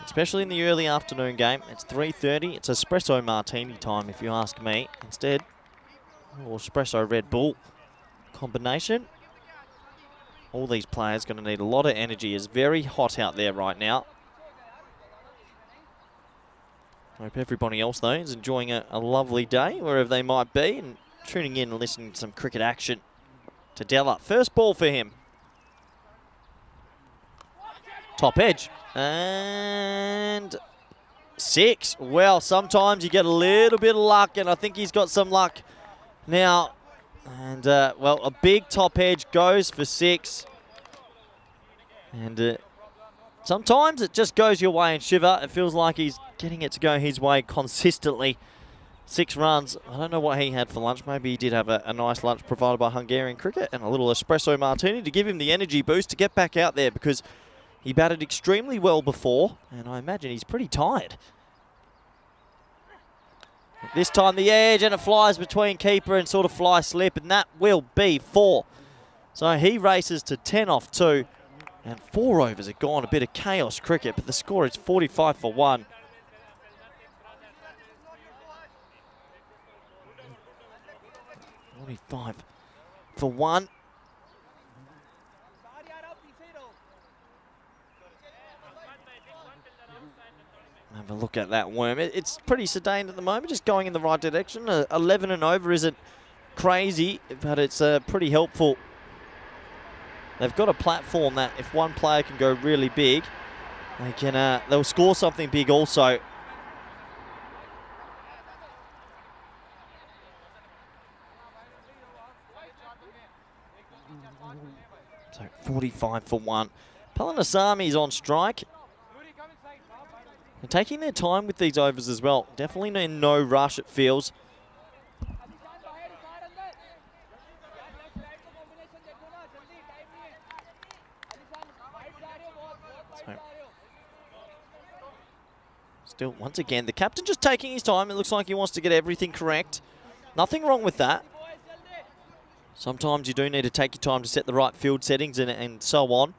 Especially in the early afternoon game. It's 3:30. It's espresso martini time, if you ask me. Instead, or espresso Red Bull combination. All these players going to need a lot of energy. It's very hot out there right now. Hope everybody else, though, is enjoying a lovely day, wherever they might be, and tuning in and listening to some cricket action. Tadella, first ball for him. Top edge. And 6. Well, sometimes you get a little bit of luck, and I think he's got some luck now. And, well, a big top edge goes for 6. And sometimes it just goes your way in Shiva. It feels like he's getting it to go his way consistently. 6 runs. I don't know what he had for lunch. Maybe he did have a nice lunch provided by Hungarian Cricket and a little espresso martini to give him the energy boost to get back out there, because he batted extremely well before, and I imagine he's pretty tired. This time the edge, and it flies between keeper and sort of fly slip, and that will be 4. So he races to 10 off 2, and 4 overs have gone. A bit of chaos cricket, but the score is 45 for 1. 45 for 1. Have a look at that worm. It's pretty sedate at the moment, just going in the right direction. 11 and over isn't crazy, but it's pretty helpful. They've got a platform that if one player can go really big, they'll score something big also. So 45 for 1. Palanasami's on strike. They're taking their time with these overs as well. Definitely in no rush, it feels. So, still, once again, the captain just taking his time. It looks like he wants to get everything correct. Nothing wrong with that. Sometimes you do need to take your time to set the right field settings and so on.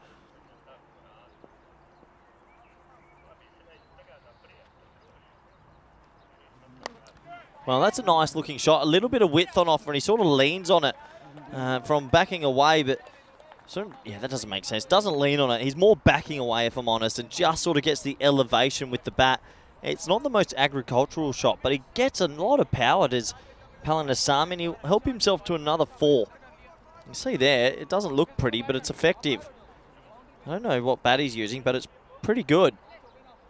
Well, that's a nice looking shot. A little bit of width on offer, and he sort of leans on it from backing away, but yeah, that doesn't make sense. Doesn't lean on it. He's more backing away, if I'm honest, and just sort of gets the elevation with the bat. It's not the most agricultural shot, but he gets a lot of power, does Palanasami, and he'll help himself to another 4. You see there, it doesn't look pretty, but it's effective. I don't know what bat he's using, but it's pretty good.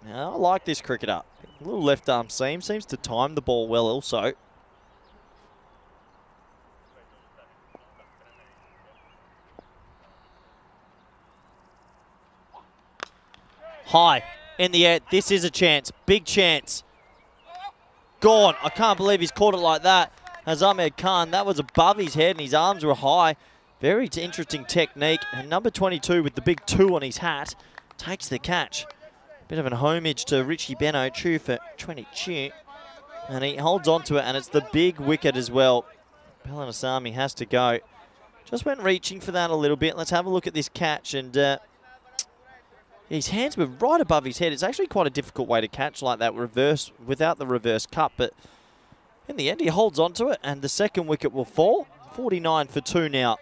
Now, I like this cricketer. A little left arm seam, seems to time the ball well also. High in the air. This is a chance. Big chance. Gone. I can't believe he's caught it like that. Ahmed Khan, that was above his head and his arms were high. Very interesting technique. And number 22 with the big 2 on his hat takes the catch. Bit of an homage to Richie Beno, true for 22. And he holds on to it, and it's the big wicket as well. Palanasami has to go. Just went reaching for that a little bit. Let's have a look at this catch. And his hands were right above his head. It's actually quite a difficult way to catch like that, reverse without the reverse cut. But in the end, he holds on to it, and the second wicket will fall. 49 for 2 now.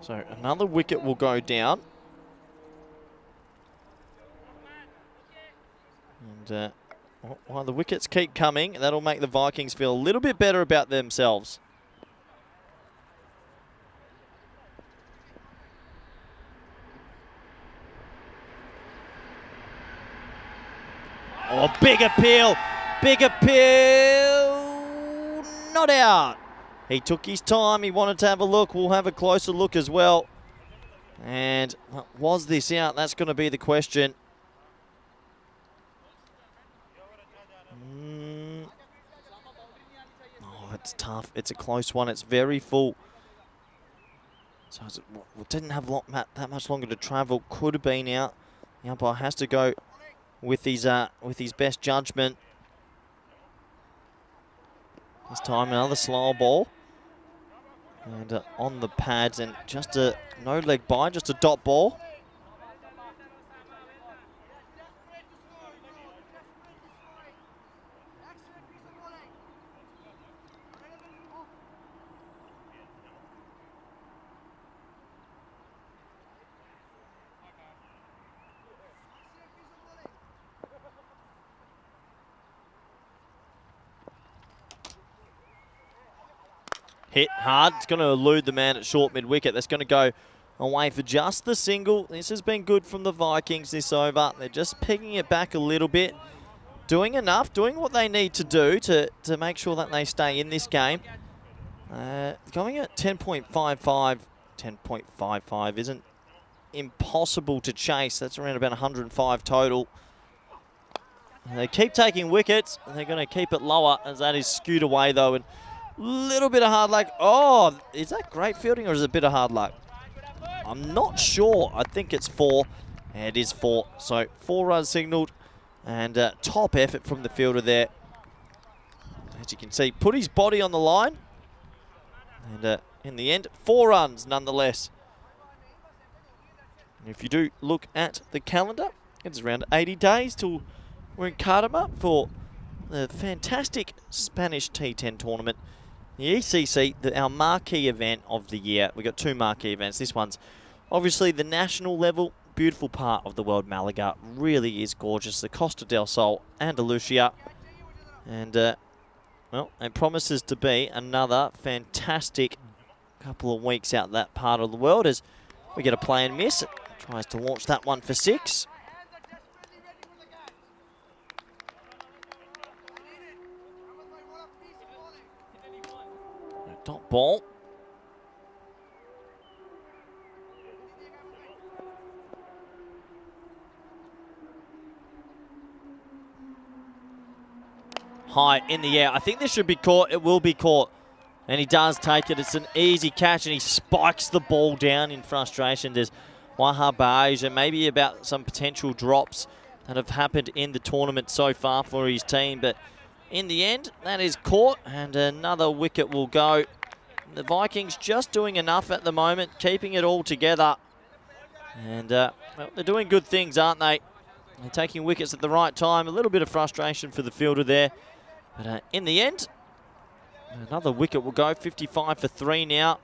So another wicket will go down. And while the wickets keep coming, that'll make the Vikings feel a little bit better about themselves. Oh, big appeal. Big appeal. Not out. He took his time. He wanted to have a look. We'll have a closer look as well. And was this out? That's going to be the question. Oh, it's tough. It's a close one. It's very full. So it didn't have that much longer to travel. Could have been out. The umpire has to go with his best judgment. This time another slower ball. And on the pads, and just a no leg by, just a dot ball. Hit hard. It's going to elude the man at short mid-wicket. That's going to go away for just the single. This has been good from the Vikings this over. They're just picking it back a little bit. Doing enough, doing what they need to do to make sure that they stay in this game. Going at 10.55. 10.55 isn't impossible to chase. That's around about 105 total. They keep taking wickets, and they're going to keep it lower as that is skewed away, though. And little bit of hard luck. Oh, is that great fielding or is it a bit of hard luck? I'm not sure. I think it's 4. It is 4. So 4 runs signalled, and top effort from the fielder there. as you can see, put his body on the line. And in the end, 4 runs nonetheless. And if you do look at the calendar, it's around 80 days till we're in Cardamom for the fantastic Spanish T10 tournament. The ECC, our marquee event of the year. We've got 2 marquee events. This one's obviously the national level. Beautiful part of the world, Malaga. Really is gorgeous. The Costa del Sol, Andalusia. And, well, it promises to be another fantastic couple of weeks out that part of the world as we get a play and miss. It tries to launch that one for 6. Dot ball. High in the air. I think this should be caught. It will be caught. And he does take it. It's an easy catch, and he spikes the ball down in frustration. There's Wahabaja, maybe about some potential drops that have happened in the tournament so far for his team. But in the end, that is caught, and another wicket will go. The Vikings just doing enough at the moment, keeping it all together. And, well, they're doing good things, aren't they? They're taking wickets at the right time. A little bit of frustration for the fielder there. But in the end, another wicket will go. 55 for 3 now.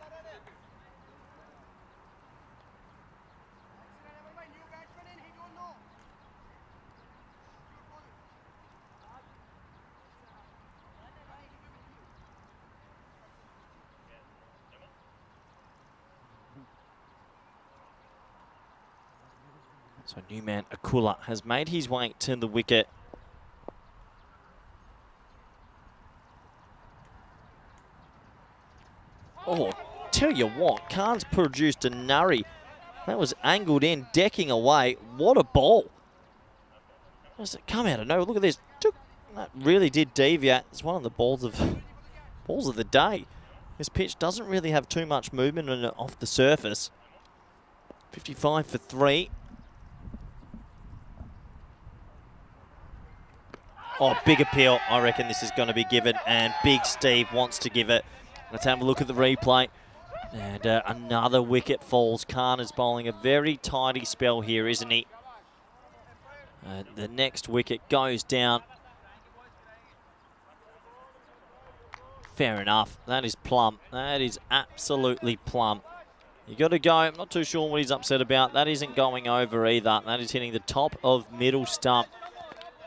So new man Akula has made his way to the wicket. Oh, tell you what, Khan's produced a nurry. That was angled in, decking away. What a ball. Does it come out of nowhere? Look at this. That really did deviate. It's one of the balls of the day. This pitch doesn't really have too much movement off the surface. 55 for 3. Oh, big appeal. I reckon this is going to be given, and Big Steve wants to give it. Let's have a look at the replay. And another wicket falls. Khan is bowling a very tidy spell here, isn't he? The next wicket goes down. Fair enough. That is plumb. That is absolutely plumb. You got to go. I'm not too sure what he's upset about. That isn't going over either. That is hitting the top of middle stump.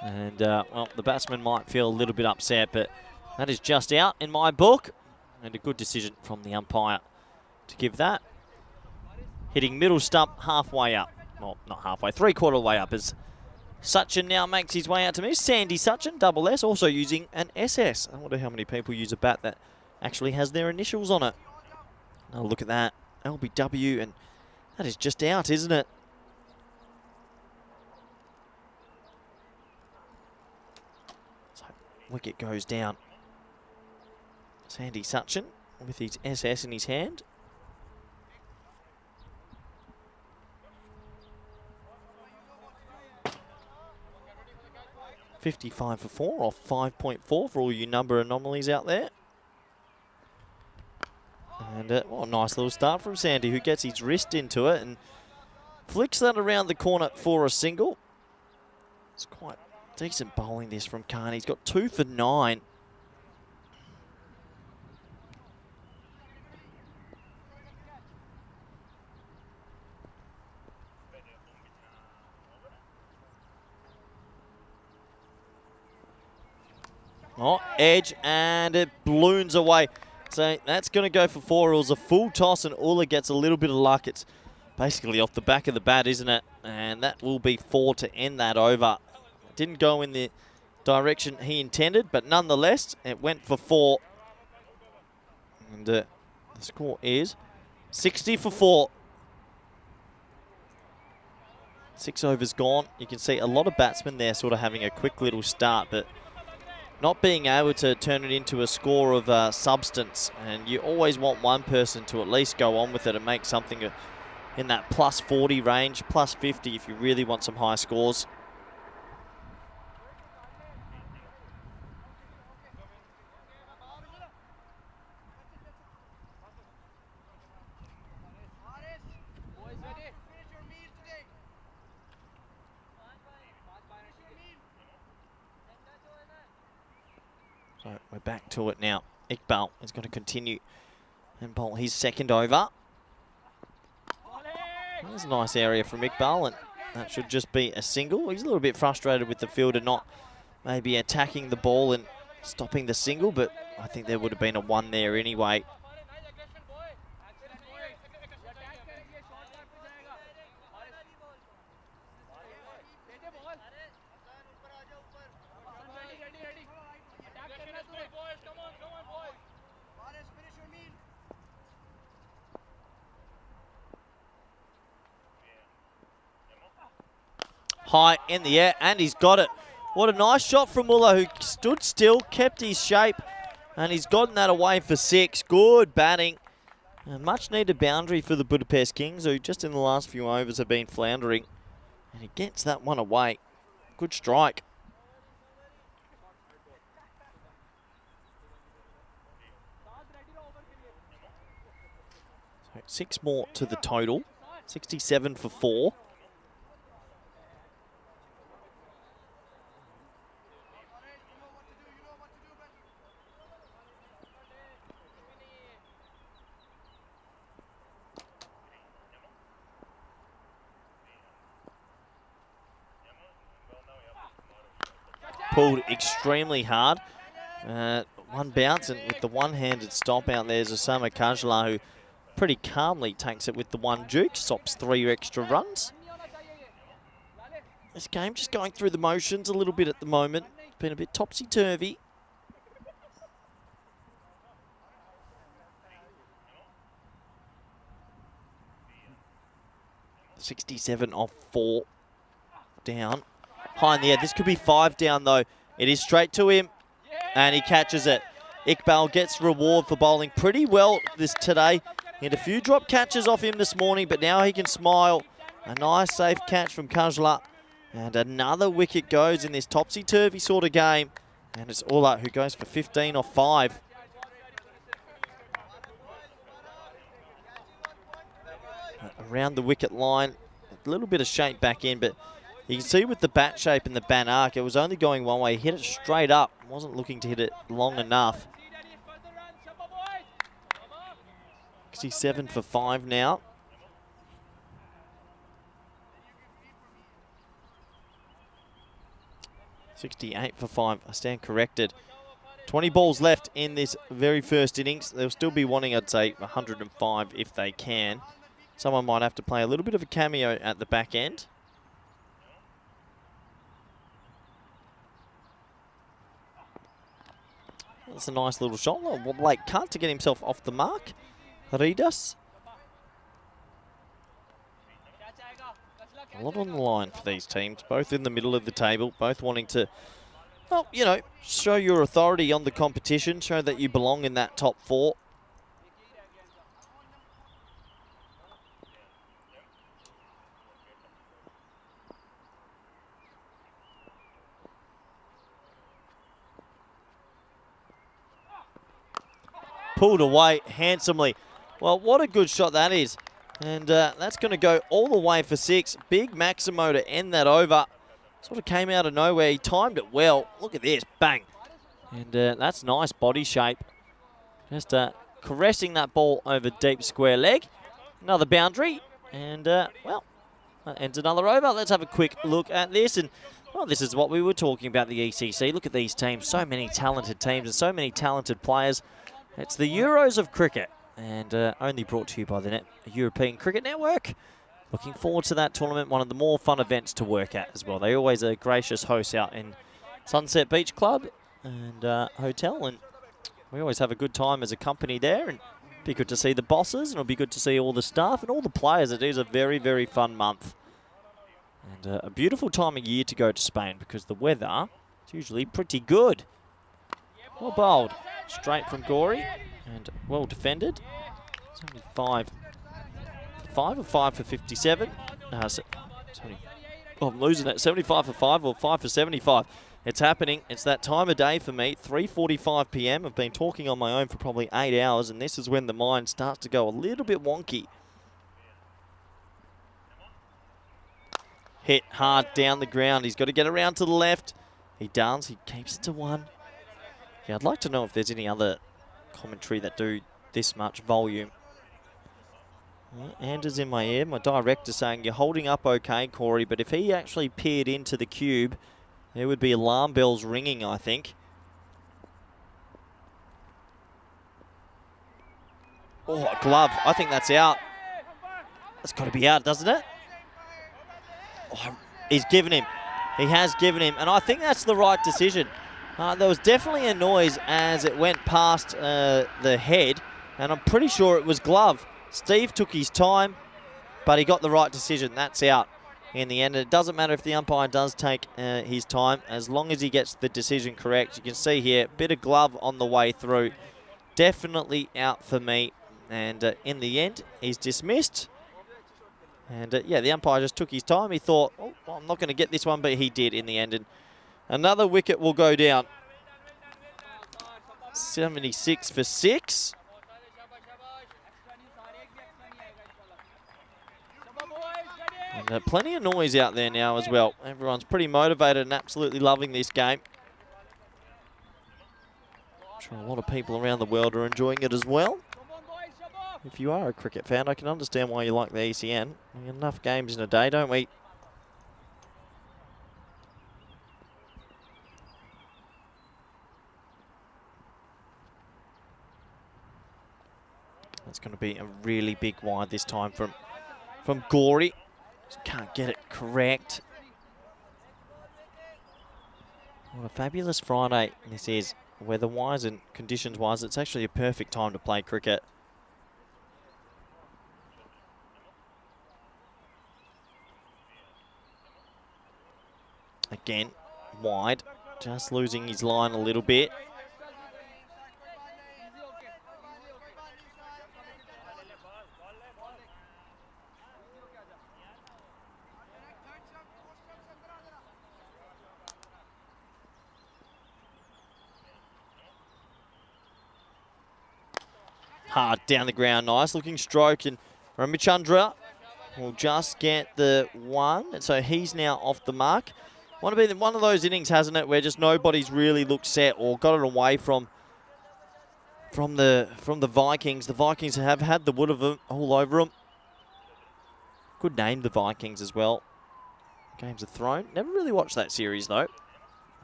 And, well, the batsman might feel a little bit upset, but that is just out in my book. And a good decision from the umpire to give that. Hitting middle stump halfway up. Well, not halfway, 3/4 way up as Sachin now makes his way out to me. Sandy Sachin, double S, also using an SS. I wonder how many people use a bat that actually has their initials on it. Oh, look at that. LBW, and that is just out, isn't it? So, wicket goes down. Sandy Sachin with his SS in his hand. .55 for 4 off 5.4 for all you number anomalies out there. And well, a nice little start from Sandy, who gets his wrist into it and flicks that around the corner for a single. It's quite decent bowling this from Khan. He's got 2 for 9. Oh, edge, and it balloons away. So that's going to go for 4. It was a full toss, and Ulla gets a little bit of luck. It's basically off the back of the bat, isn't it? And that will be 4 to end that over. Didn't go in the direction he intended, but nonetheless, it went for 4. And the score is 60 for 4. 6 overs gone. You can see a lot of batsmen there sort of having a quick little start, but not being able to turn it into a score of substance. And you always want one person to at least go on with it and make something in that plus 40 range, plus 50 if you really want some high scores. So we're back to it now. Iqbal is going to continue and bowl his second over. There's a nice area from Iqbal, and that should just be a single. He's a little bit frustrated with the fielder not maybe attacking the ball and stopping the single, but I think there would have been a one there anyway. High in the air, and he's got it. What a nice shot from Muller, who stood still, kept his shape, and he's gotten that away for 6. Good batting. A much needed boundary for the Budapest Kings, who just in the last few overs have been floundering. And he gets that one away. Good strike. So 6 more to the total. 67 for 4. Pulled extremely hard. One bounce, and with the one-handed stop out there is Osama Kajla, who pretty calmly takes it with the one juke, stops 3 extra runs. This game just going through the motions a little bit at the moment. Been a bit topsy-turvy. .67 off 4 down. High in the air. This could be 5 down, though. It is straight to him, and he catches it. Iqbal gets reward for bowling pretty well today. He had a few drop catches off him this morning, but now he can smile. A nice, safe catch from Kajla. And another wicket goes in this topsy-turvy sort of game. And it's Ullah who goes for 15 off 5. Around the wicket line. A little bit of shape back in, but you can see with the bat shape and the ban arc, it was only going one way. He hit it straight up. Wasn't looking to hit it long enough. 67 for 5 now. .68 for 5. I stand corrected. 20 balls left in this very first innings. They'll still be wanting, I'd say, 105 if they can. Someone might have to play a little bit of a cameo at the back end. That's a nice little shot. Well, Blake cut to get himself off the mark. Ridas. A lot on the line for these teams, both in the middle of the table, both wanting to, well, you know, show your authority on the competition, show that you belong in that top 4. Pulled away handsomely. Well, what a good shot that is. And that's going to go all the way for 6. Big Maximo to end that over. Sort of came out of nowhere. He timed it well. Look at this. Bang. And that's nice body shape. Just caressing that ball over deep square leg. Another boundary. And, well, that ends another over. Let's have a quick look at this. And, well, this is what we were talking about, the ECC. Look at these teams. So many talented teams and so many talented players. It's the Euros of cricket, and only brought to you by the European Cricket Network. Looking forward to that tournament, one of the more fun events to work at as well. They always are gracious hosts out in Sunset Beach Club and Hotel, and we always have a good time as a company there, and be good to see the bosses, and it'll be good to see all the staff and all the players. It is a very, very fun month. And a beautiful time of year to go to Spain because the weather is usually pretty good. Well bowled. Straight from Gory and well defended. 75 for 5 or 5 for 57. No, I'm losing it. 75 for 5 or 5 for 75. It's happening. It's that time of day for me. 3:45 p.m. I've been talking on my own for probably 8 hours, and this is when the mind starts to go a little bit wonky. Hit hard down the ground. He's got to get around to the left. He does. He keeps it to 1. Yeah, I'd like to know if there's any other commentary that do this much volume. Well, Anders in my ear, my director saying, you're holding up okay, Corey, but if he actually peered into the cube, there would be alarm bells ringing, I think. Oh, a glove. I think that's out. That's got to be out, doesn't it? Oh, he's given him. He has given him, and I think that's the right decision. There was definitely a noise as it went past the head, and I'm pretty sure it was glove. Steve took his time, but he got the right decision. That's out in the end. It doesn't matter if the umpire does take his time, as long as he gets the decision correct. You can see here, bit of glove on the way through. Definitely out for me. And in the end, he's dismissed. And yeah, the umpire just took his time. He thought, oh, well, I'm not going to get this one, but he did in the end. And another wicket will go down. 76 for 6. And plenty of noise out there now as well. Everyone's pretty motivated and absolutely loving this game. I'm sure a lot of people around the world are enjoying it as well. If you are a cricket fan, I can understand why you like the ECN. We get enough games in a day, don't we? That's going to be a really big wide this time from Gory. Just can't get it correct. What a fabulous Friday this is. Weather-wise and conditions-wise, it's actually a perfect time to play cricket. Again, wide, just losing his line a little bit. Hard down the ground, nice looking stroke, and Ramachandra will just get the one, so he's now off the mark. Want to be one of those innings, hasn't it, where just nobody's really looked set or got it away from the Vikings. The Vikings have had the wood of them all over them. Good name, the Vikings as well. Games of Thrones. Never really watched that series though.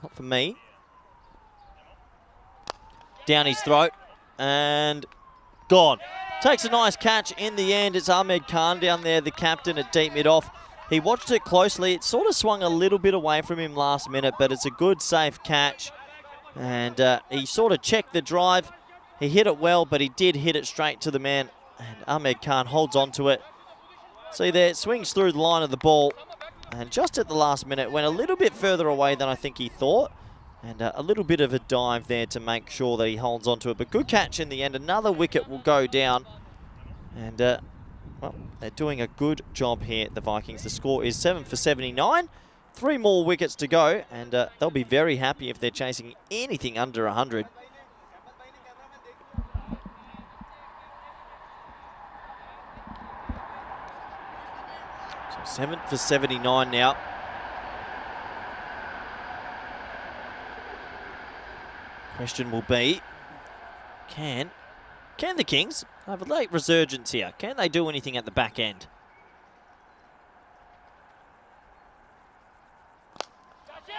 Not for me. Down his throat and gone. Takes a nice catch in the end. It's Ahmed Khan down there, the captain at deep mid-off. He watched it closely. It sort of swung a little bit away from him last minute, but it's a good, safe catch. And he sort of checked the drive. He hit it well, but he did hit it straight to the man. And Ahmed Khan holds on to it. See there, it swings through the line of the ball. And just at the last minute, went a little bit further away than I think he thought. And a little bit of a dive there to make sure that he holds on to it. But good catch in the end. Another wicket will go down. And, well, they're doing a good job here, the Vikings. The score is 7 for 79. 3 more wickets to go. And they'll be very happy if they're chasing anything under 100. So 7 for 79 now. Question will be, can the Kings have a late resurgence here? Can they do anything at the back end?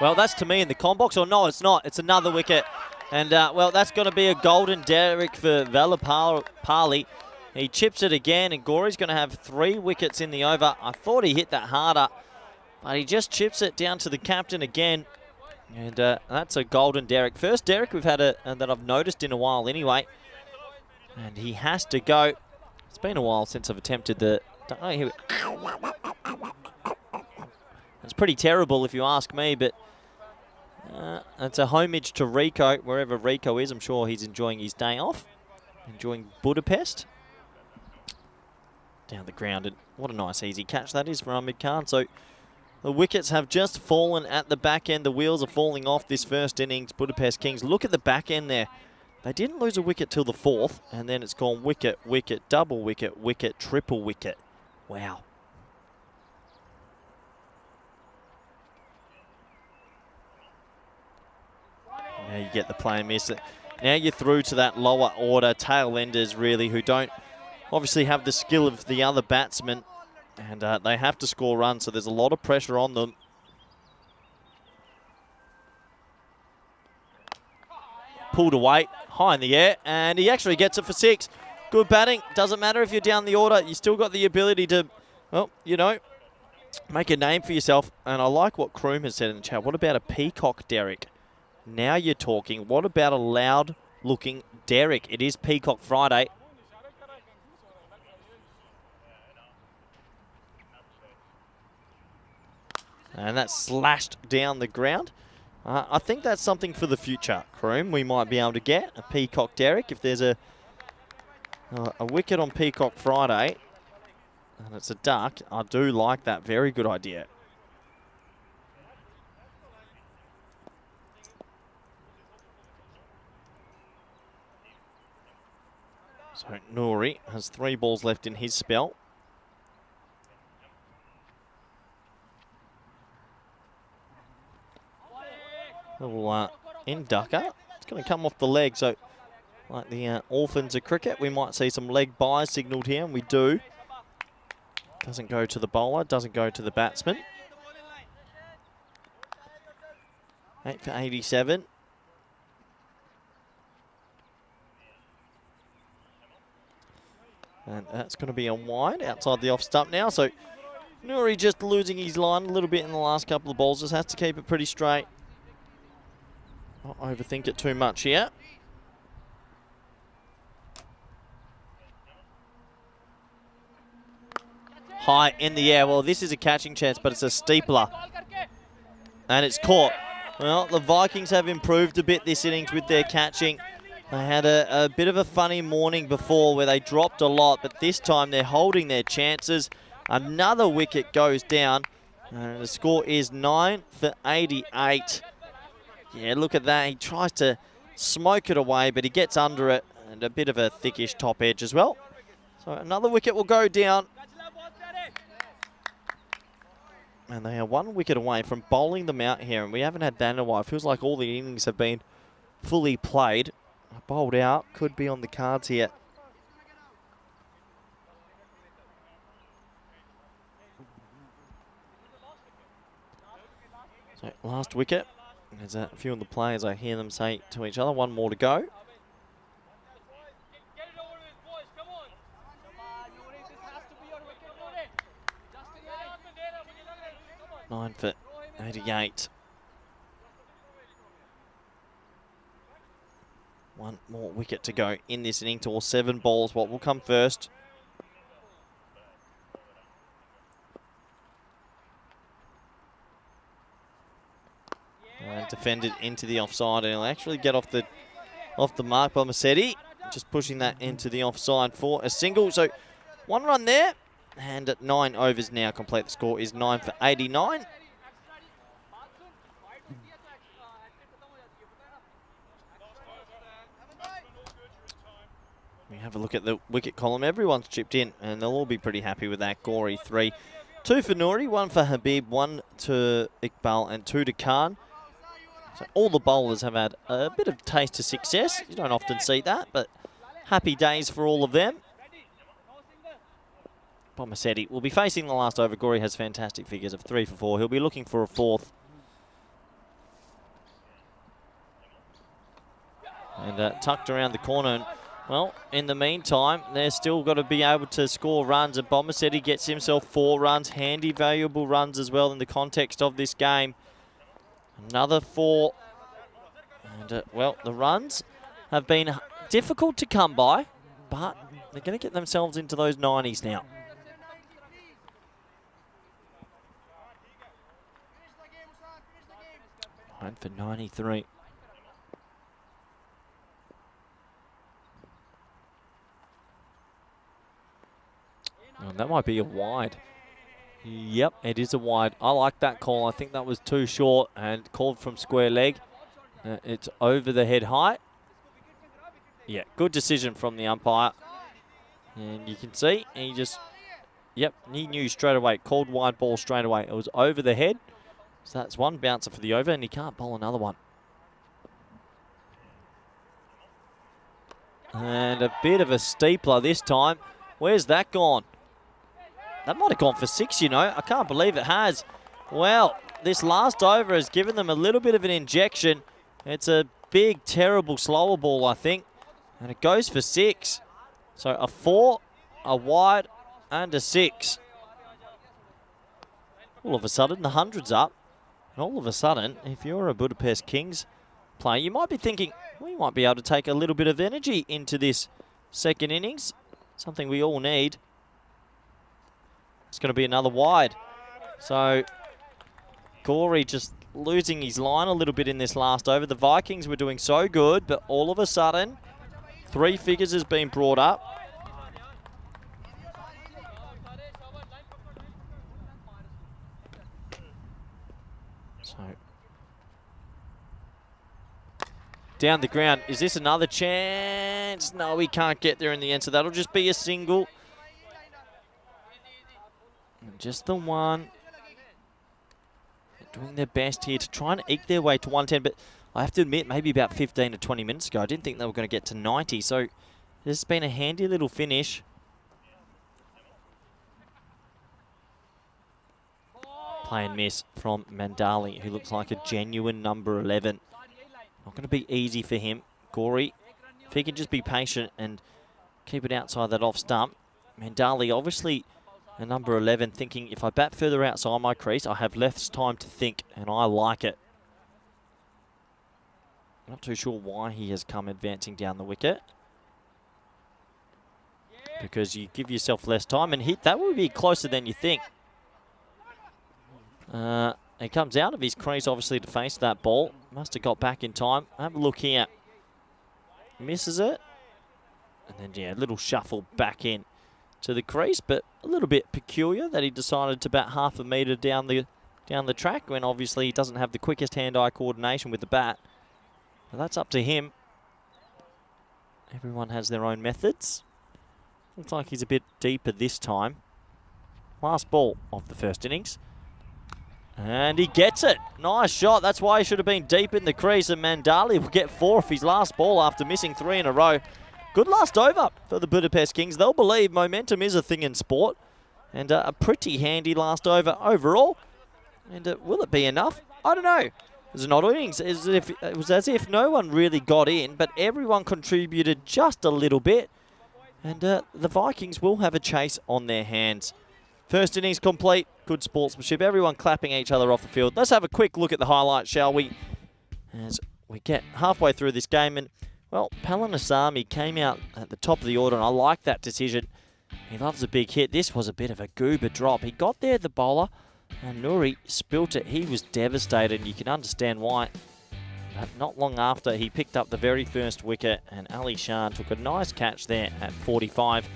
Well, that's to me in the con box, or no, it's not. It's another wicket. And, well, that's going to be a golden derrick for Valapali. He chips it again, and Gory's going to have 3 wickets in the over. I thought he hit that harder, but he just chips it down to the captain again. And that's a golden derrick. First derrick we've had that I've noticed in a while anyway. And he has to go. It's been a while since I've attempted the... Oh, here it's pretty terrible if you ask me, but it's a homage to Rico, wherever Rico is. I'm sure he's enjoying his day off. Enjoying Budapest. Down the ground, and what a nice easy catch that is for Ahmed Khan. So the wickets have just fallen at the back end. The wheels are falling off this first innings. Budapest Kings, look at the back end there. They didn't lose a wicket till the 4th, and then it's gone wicket, wicket, double wicket, wicket, triple wicket. Wow. Now you get the play and miss it. Now you're through to that lower order tail enders, really, who don't obviously have the skill of the other batsmen. And they have to score runs, so there's a lot of pressure on them. Pulled away, high in the air, and he actually gets it for 6. Good batting. Doesn't matter if you're down the order. You still got the ability to, well, you know, make a name for yourself. And I like what Kroom has said in the chat. What about a peacock Derek? Now you're talking. What about a loud-looking Derek? It is Peacock Friday. And that's slashed down the ground. I think that's something for the future, Kroom. We might be able to get a Peacock Derek if there's a wicket on Peacock Friday. And it's a duck. I do like that. Very good idea. So Nouri has 3 balls left in his spell. Little inducker. It's going to come off the leg. So like the orphans of cricket, we might see some leg buys signalled here, and we do. Doesn't go to the bowler, doesn't go to the batsman. 8 for 87. And that's going to be a wide outside the off stump now. So Nouri just losing his line a little bit in the last couple of balls. Just has to keep it pretty straight. Not overthink it too much here. High in the air. Well, this is a catching chance, but it's a steepler. And it's caught. Well, the Vikings have improved a bit this innings with their catching. They had a bit of a funny morning before where they dropped a lot, but this time they're holding their chances. Another wicket goes down. And the score is 9 for 88. Yeah, look at that. He tries to smoke it away, but he gets under it. And a bit of a thickish top edge as well. So another wicket will go down. And they are 1 wicket away from bowling them out here. And we haven't had that in a while. It feels like all the innings have been fully played. Bowled out. Could be on the cards here. So last wicket. There's a few of the players, I hear them say to each other, 1 more to go. Nine for 88. 1 more wicket to go in this inning to all 7 balls. What will come first? And defended into the offside, and he'll actually get off the mark by Massetti. Just pushing that into the offside for a single. So 1 run there. And at 9 overs now complete, the score is 9 for 89. We have a look at the wicket column. Everyone's chipped in, and they'll all be pretty happy with that. Gori 3. 2 for Nouri, 1 for Habib, 1 to Iqbal, and 2 to Khan. So all the bowlers have had a bit of taste of success. You don't often see that, but happy days for all of them. Bomasetti will be facing the last over. Gori has fantastic figures of 3 for 4. He'll be looking for a 4th. And tucked around the corner. And, well, in the meantime, they're still got to be able to score runs. And Bomasetti gets himself 4 runs. Handy, valuable runs as well in the context of this game. Another 4. And, well, the runs have been difficult to come by. But they're going to get themselves into those 90s now. 9 for 93. Oh, that might be a wide. Yep, it is a wide. I like that call. I think that was too short and called from square leg. It's over the head height. Yeah, good decision from the umpire. And you can see he just, yep, he knew straight away. Called wide ball straight away. It was over the head. So that's 1 bouncer for the over, and he can't bowl another one. And a bit of a steepler this time. Where's that gone? That might have gone for 6, you know. I can't believe it has. Well, this last over has given them a little bit of an injection. It's a big, terrible slower ball, I think. And it goes for 6. So a 4, a wide, and a 6. All of a sudden, the 100's up. And all of a sudden, if you're a Budapest Kings player, you might be thinking, we might be able to take a little bit of energy into this second innings. Something we all need. It's going to be another wide. So, Corey just losing his line a little bit in this last over. The Vikings were doing so good, but all of a sudden, 3 figures has been brought up. So, down the ground. Is this another chance? No, we can't get there in the end, so that'll just be a single. Just the one. They're doing their best here to try and eke their way to 110, but I have to admit, maybe about 15 to 20 minutes ago, I didn't think they were going to get to 90, so this has been a handy little finish. Play and miss from Mandali, who looks like a genuine number 11. Not going to be easy for him. Corey, if he can just be patient and keep it outside that off stump. Mandali, obviously a number 11, thinking if I bat further outside my crease, I have less time to think, and I like it. Not too sure why he has come advancing down the wicket. Because you give yourself less time, and that would be closer than you think. He comes out of his crease, obviously, to face that ball. Must have got back in time. Have a look here. Misses it. And then, yeah, a little shuffle back in to the crease, but a little bit peculiar that he decided to bat half a metre down the track when obviously he doesn't have the quickest hand-eye coordination with the bat. But that's up to him. Everyone has their own methods. Looks like he's a bit deeper this time. Last ball of the first innings. And he gets it. Nice shot. That's why he should have been deep in the crease. And Mandali will get 4 off his last ball after missing 3 in a row. Good last over for the Budapest Kings. They'll believe momentum is a thing in sport. And a pretty handy last over overall. And will it be enough? I don't know. It was an odd innings. It was as if no one really got in, but everyone contributed just a little bit. And the Vikings will have a chase on their hands. First innings complete. Good sportsmanship. Everyone clapping each other off the field. Let's have a quick look at the highlights, shall we? As we get halfway through this game. And, well, Palanisamy came out at the top of the order, and I like that decision. He loves a big hit. This was a bit of a goober drop. He got there, the bowler, and Nuri spilt it. He was devastated, and you can understand why. But not long after, he picked up the very first wicket, and Ali Shan took a nice catch there at 45.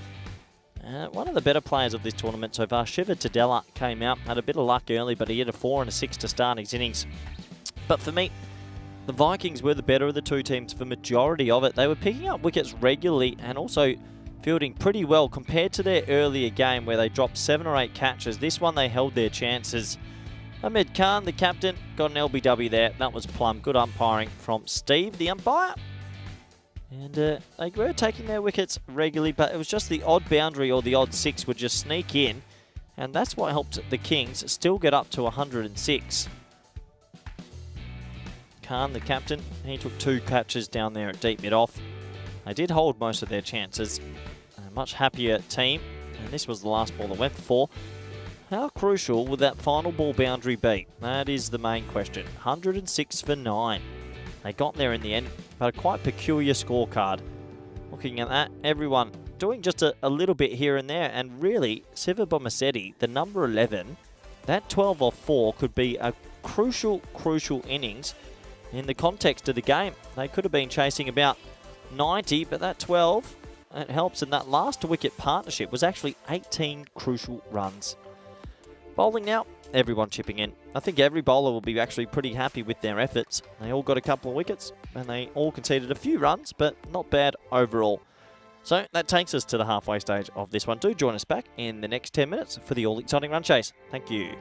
One of the better players of this tournament so far, Shiva Tadella, came out, had a bit of luck early, but he hit a 4 and a 6 to start his innings. But for me, the Vikings were the better of the two teams for majority of it. They were picking up wickets regularly and also fielding pretty well compared to their earlier game where they dropped 7 or 8 catches. This one they held their chances. Ahmed Khan, the captain, got an LBW there. That was plumb. Good umpiring from Steve, the umpire. And they were taking their wickets regularly, but it was just the odd boundary or the odd 6 would just sneak in. And that's what helped the Kings still get up to 106. Khan, the captain, he took 2 catches down there at deep mid-off. They did hold most of their chances. A much happier team. And this was the last ball that went for 4. How crucial would that final ball boundary be? That is the main question. 106 for 9. They got there in the end, but a quite peculiar scorecard. Looking at that, everyone doing just a little bit here and there, and really, Siva Bomasetti, the number 11, that 12 off 4 could be a crucial innings in the context of the game. They could have been chasing about 90, but that 12, it helps, and that last wicket partnership was actually 18 crucial runs. Bowling now, everyone chipping in. I think every bowler will be actually pretty happy with their efforts. They all got a couple of wickets and they all conceded a few runs, but not bad overall. So that takes us to the halfway stage of this one. Do join us back in the next 10 minutes for the all-exciting run chase. Thank you.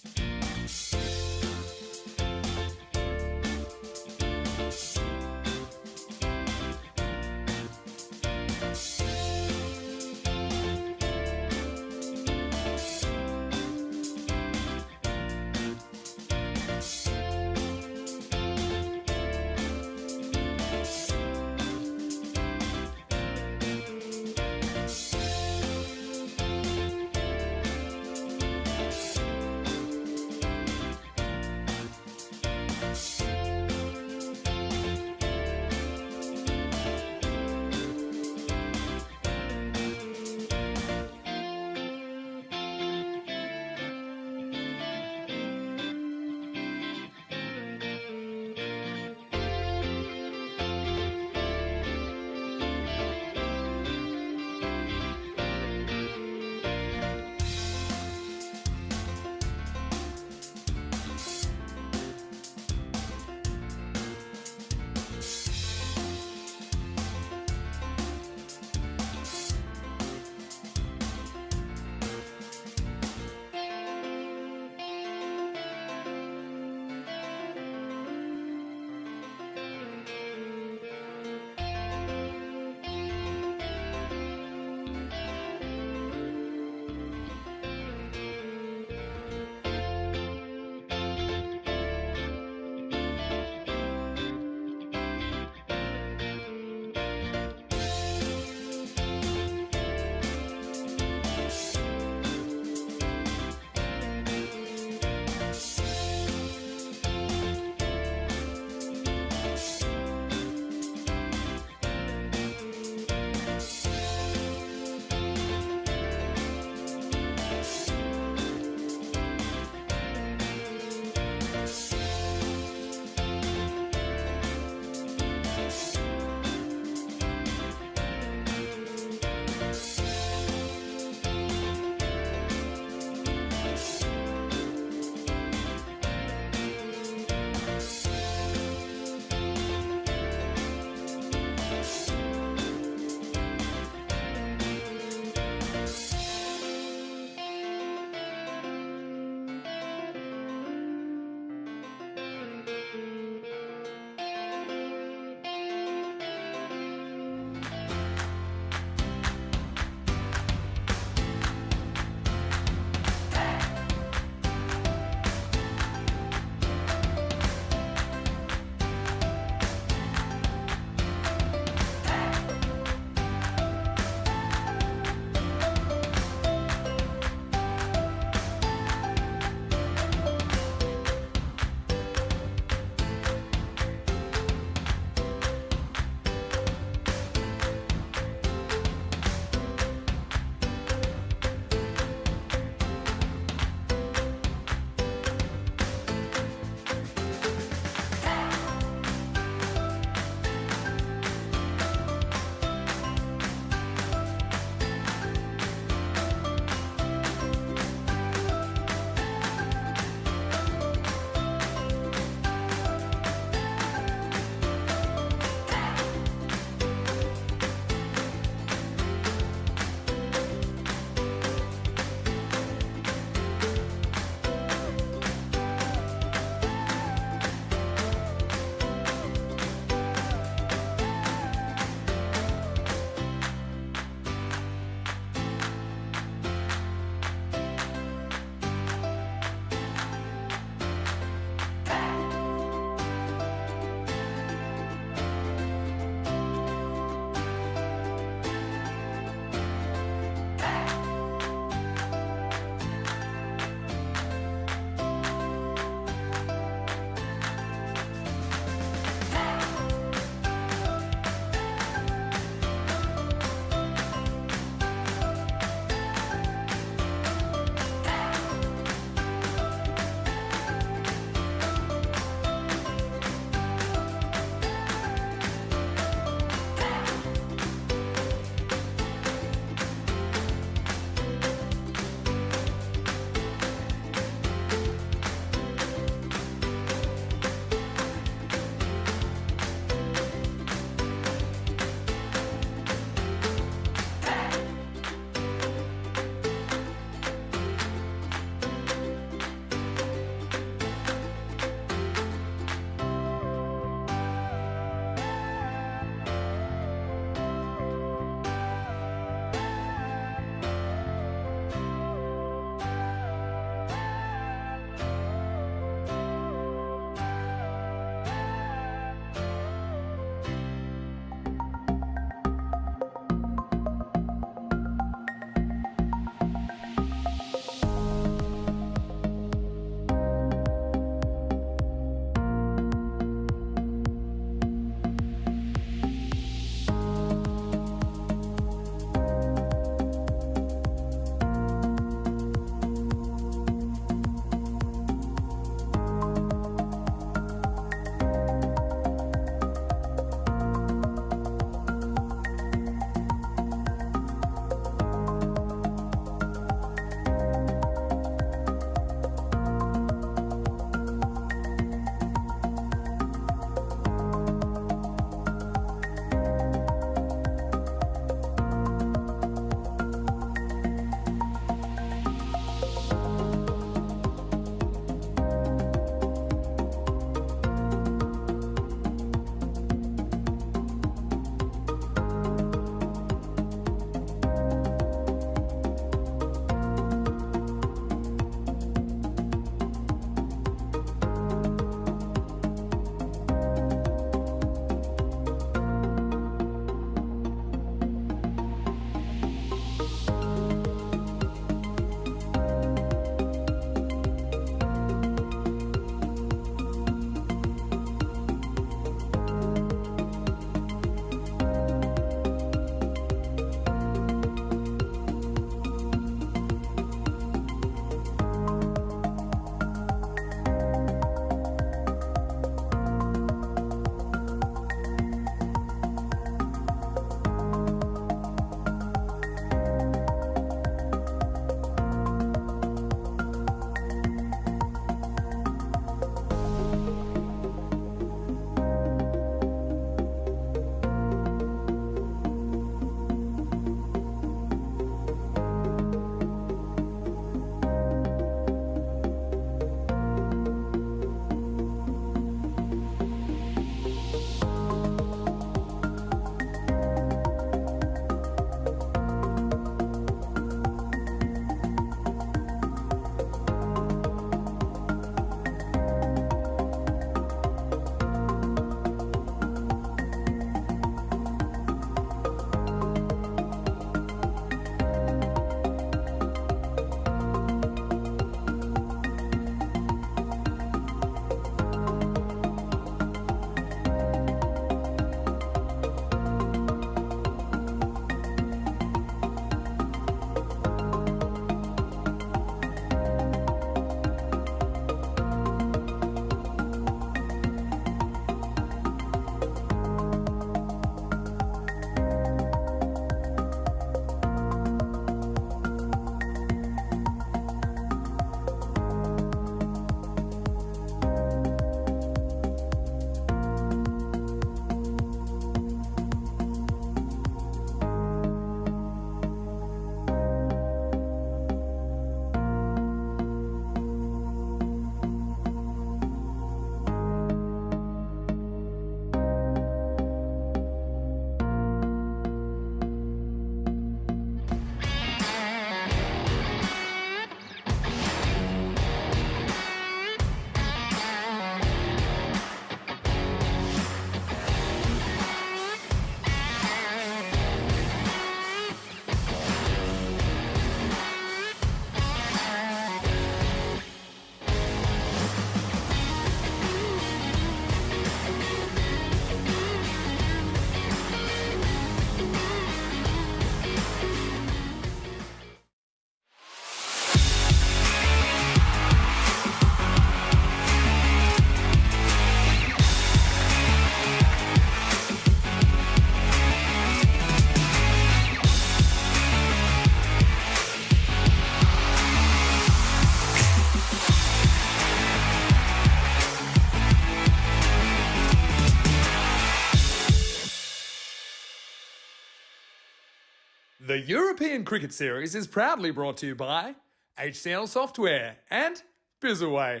The European Cricket Series is proudly brought to you by HCL Software and Bizaway.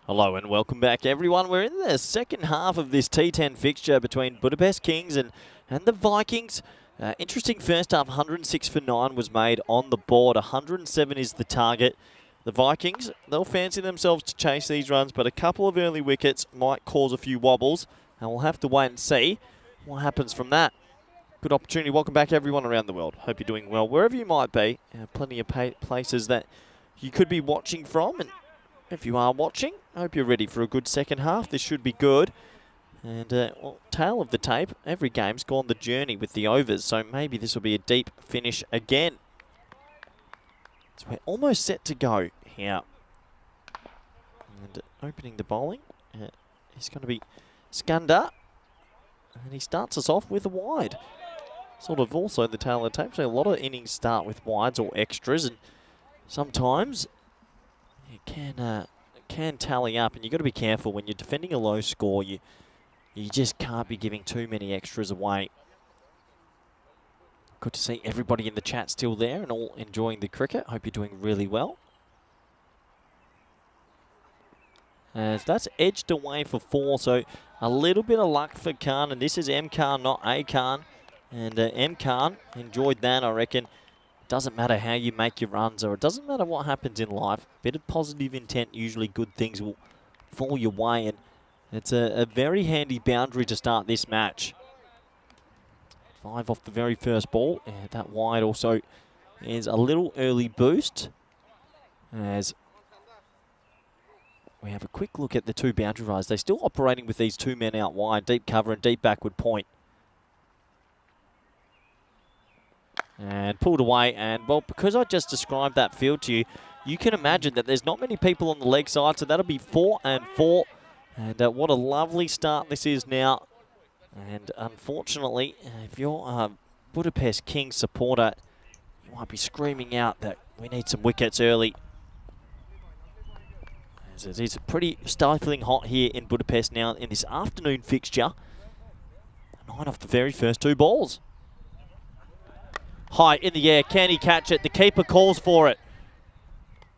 Hello and welcome back, everyone. We're in the second half of this T10 fixture between Budapest Kings and the Vikings. Interesting first half, 106 for 9 was made on the board. 107 is the target. The Vikings, they'll fancy themselves to chase these runs, but a couple of early wickets might cause a few wobbles, and we'll have to wait and see what happens from that. Good opportunity. Welcome back, everyone around the world. Hope you're doing well wherever you might be. Plenty of places that you could be watching from, and if you are watching, I hope you're ready for a good second half. This should be good. And tail of the tape, every game's gone the journey with the overs, so maybe this will be a deep finish again. So we're almost set to go here. And opening the bowling, he's going to be Skanda. And he starts us off with a wide. Sort of also the tail of the tape. So a lot of innings start with wides or extras, and sometimes it can tally up, and you've got to be careful when you're defending a low score. You just can't be giving too many extras away. Good to see everybody in the chat still there and all enjoying the cricket. Hope you're doing really well. As that's edged away for 4, so a little bit of luck for Khan, and this is M Khan, not A Khan. And M Khan enjoyed that, I reckon. Doesn't matter how you make your runs, or it doesn't matter what happens in life. A bit of positive intent, usually good things will fall your way, and it's a very handy boundary to start this match. 5 off the very first ball, and that wide also is a little early boost. As we have a quick look at the two boundary rides. They're still operating with these 2 men out wide, deep cover and deep backward point. And pulled away, and well, because I just described that field to you, you can imagine that there's not many people on the leg side, so that'll be 4 and 4. And what a lovely start this is now. And unfortunately, if you're a Budapest Kings supporter, you might be screaming out that we need some wickets early. As it is pretty stifling hot here in Budapest now in this afternoon fixture. 9 off the very first 2 balls. High in the air, can he catch it? The keeper calls for it.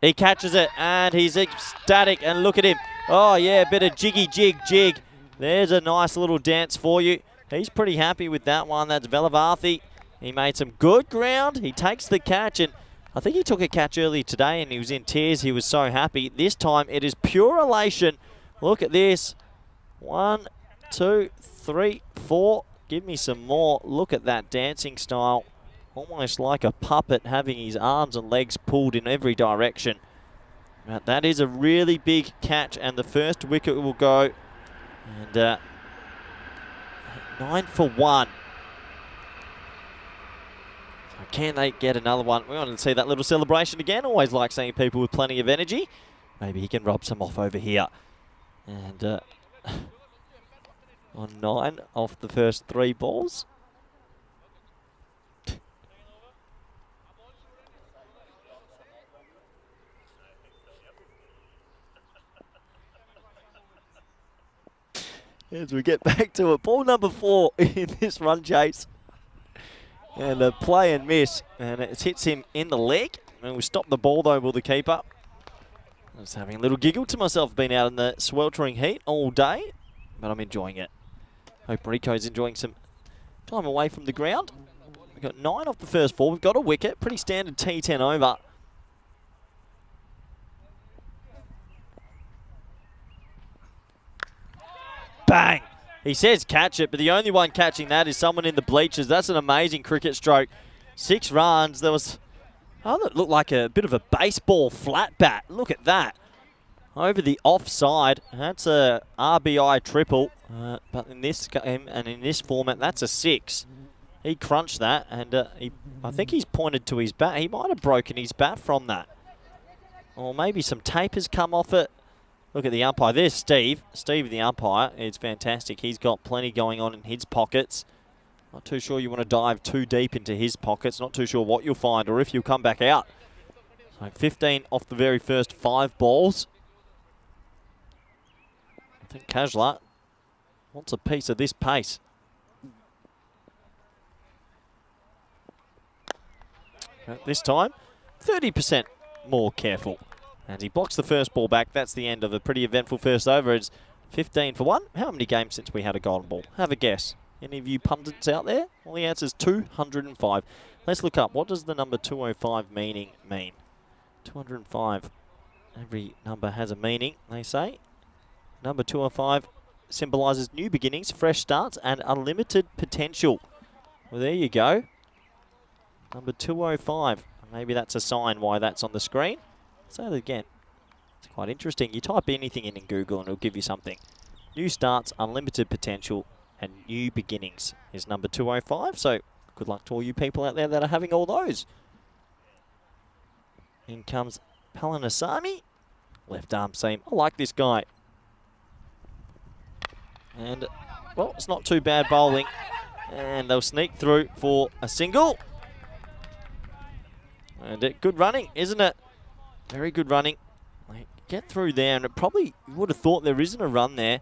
He catches it and he's ecstatic, and look at him. Oh yeah, bit of jiggy jig. There's a nice little dance for you. He's pretty happy with that one. That's Velavarthi. He made some good ground. He takes the catch, and I think he took a catch earlier today and he was in tears. He was so happy. This time it is pure elation. Look at this. 1, 2, 3, 4. Give me some more. Look at that dancing style. Almost like a puppet, having his arms and legs pulled in every direction. But that is a really big catch, and the first wicket will go. And 9 for 1. So can they get another one? We want to see that little celebration again. Always like seeing people with plenty of energy. Maybe he can rub some off over here. And on 9 off the first 3 balls. As we get back to it, ball number 4 in this run chase. And a play and miss. And it hits him in the leg. And we stop the ball though, will the keeper. I was having a little giggle to myself, been out in the sweltering heat all day. But I'm enjoying it. Hope Rico's enjoying some time away from the ground. We've got 9 off the first 4. We've got a wicket. Pretty standard T10 over. Bang! He says catch it, but the only one catching that is someone in the bleachers. That's an amazing cricket stroke. 6 runs. There was, it looked like a bit of a baseball flat bat. Look at that. Over the offside. That's a RBI triple. But in this game and in this format, that's a 6. He crunched that, and I think he's pointed to his bat. He might have broken his bat from that. Or maybe some tape has come off it. Look at the umpire. There's Steve. Steve, the umpire, is fantastic. He's got plenty going on in his pockets. Not too sure you want to dive too deep into his pockets. Not too sure what you'll find or if you'll come back out. So 15 off the very first 5 balls. I think Kajla wants a piece of this pace. This time, 30% more careful. And he blocks the first ball back. That's the end of a pretty eventful first over. It's 15 for 1. How many games since we had a golden ball? Have a guess. Any of you pundits out there? Well, the answer is 205. Let's look up. What does the number 205 mean? 205. Every number has a meaning, they say. Number 205 symbolises new beginnings, fresh starts, and unlimited potential. Well, there you go. Number 205. Maybe that's a sign why that's on the screen. Say that again. It's quite interesting. You type anything in Google and it'll give you something. New starts, unlimited potential, and new beginnings is number 205. So good luck to all you people out there that are having all those. In comes Palanasami. Left arm seam. I like this guy. And, well, it's not too bad bowling. And they'll sneak through for a single. And good running, isn't it? Very good running. They get through there, and it probably, you would have thought there isn't a run there.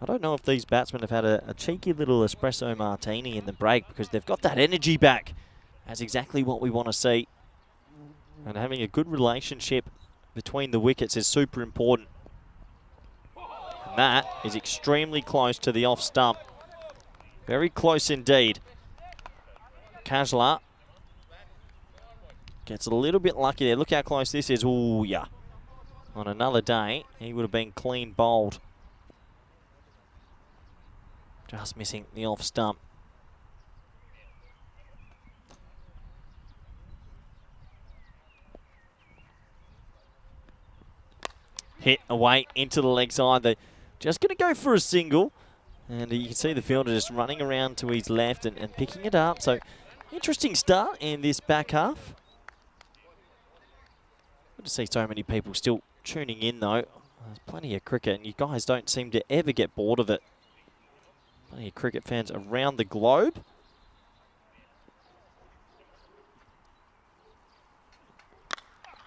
I don't know if these batsmen have had a cheeky little espresso martini in the break, because they've got that energy back. That's exactly what we want to see. And having a good relationship between the wickets is super important. And that is extremely close to the off stump. Very close indeed. Kajla gets a little bit lucky there. Look how close this is. Ooh, yeah. On another day, he would have been clean bowled. Just missing the off stump. Hit away into the leg side. They're just going to go for a single. And you can see the fielder just running around to his left and picking it up. So, interesting start in this back half. Good to see so many people still tuning in, though. There's plenty of cricket, and you guys don't seem to ever get bored of it. Plenty of cricket fans around the globe.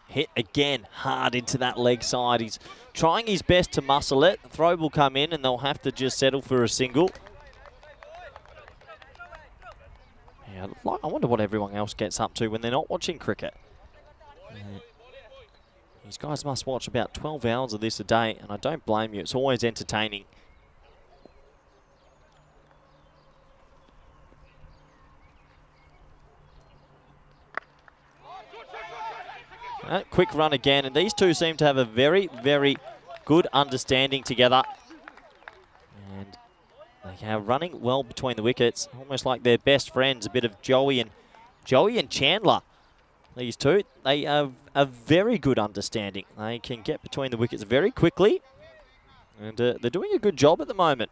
Hit again hard into that leg side. He's trying his best to muscle it. The throw will come in and they'll have to just settle for a single. Yeah, I wonder what everyone else gets up to when they're not watching cricket. These guys must watch about 12 hours of this a day, and I don't blame you. It's always entertaining. Quick run again, and these two seem to have a very, very good understanding together. And they are running well between the wickets, almost like they're best friends. A bit of Joey and Chandler. These two, they have a very good understanding. They can get between the wickets very quickly, and they're doing a good job at the moment.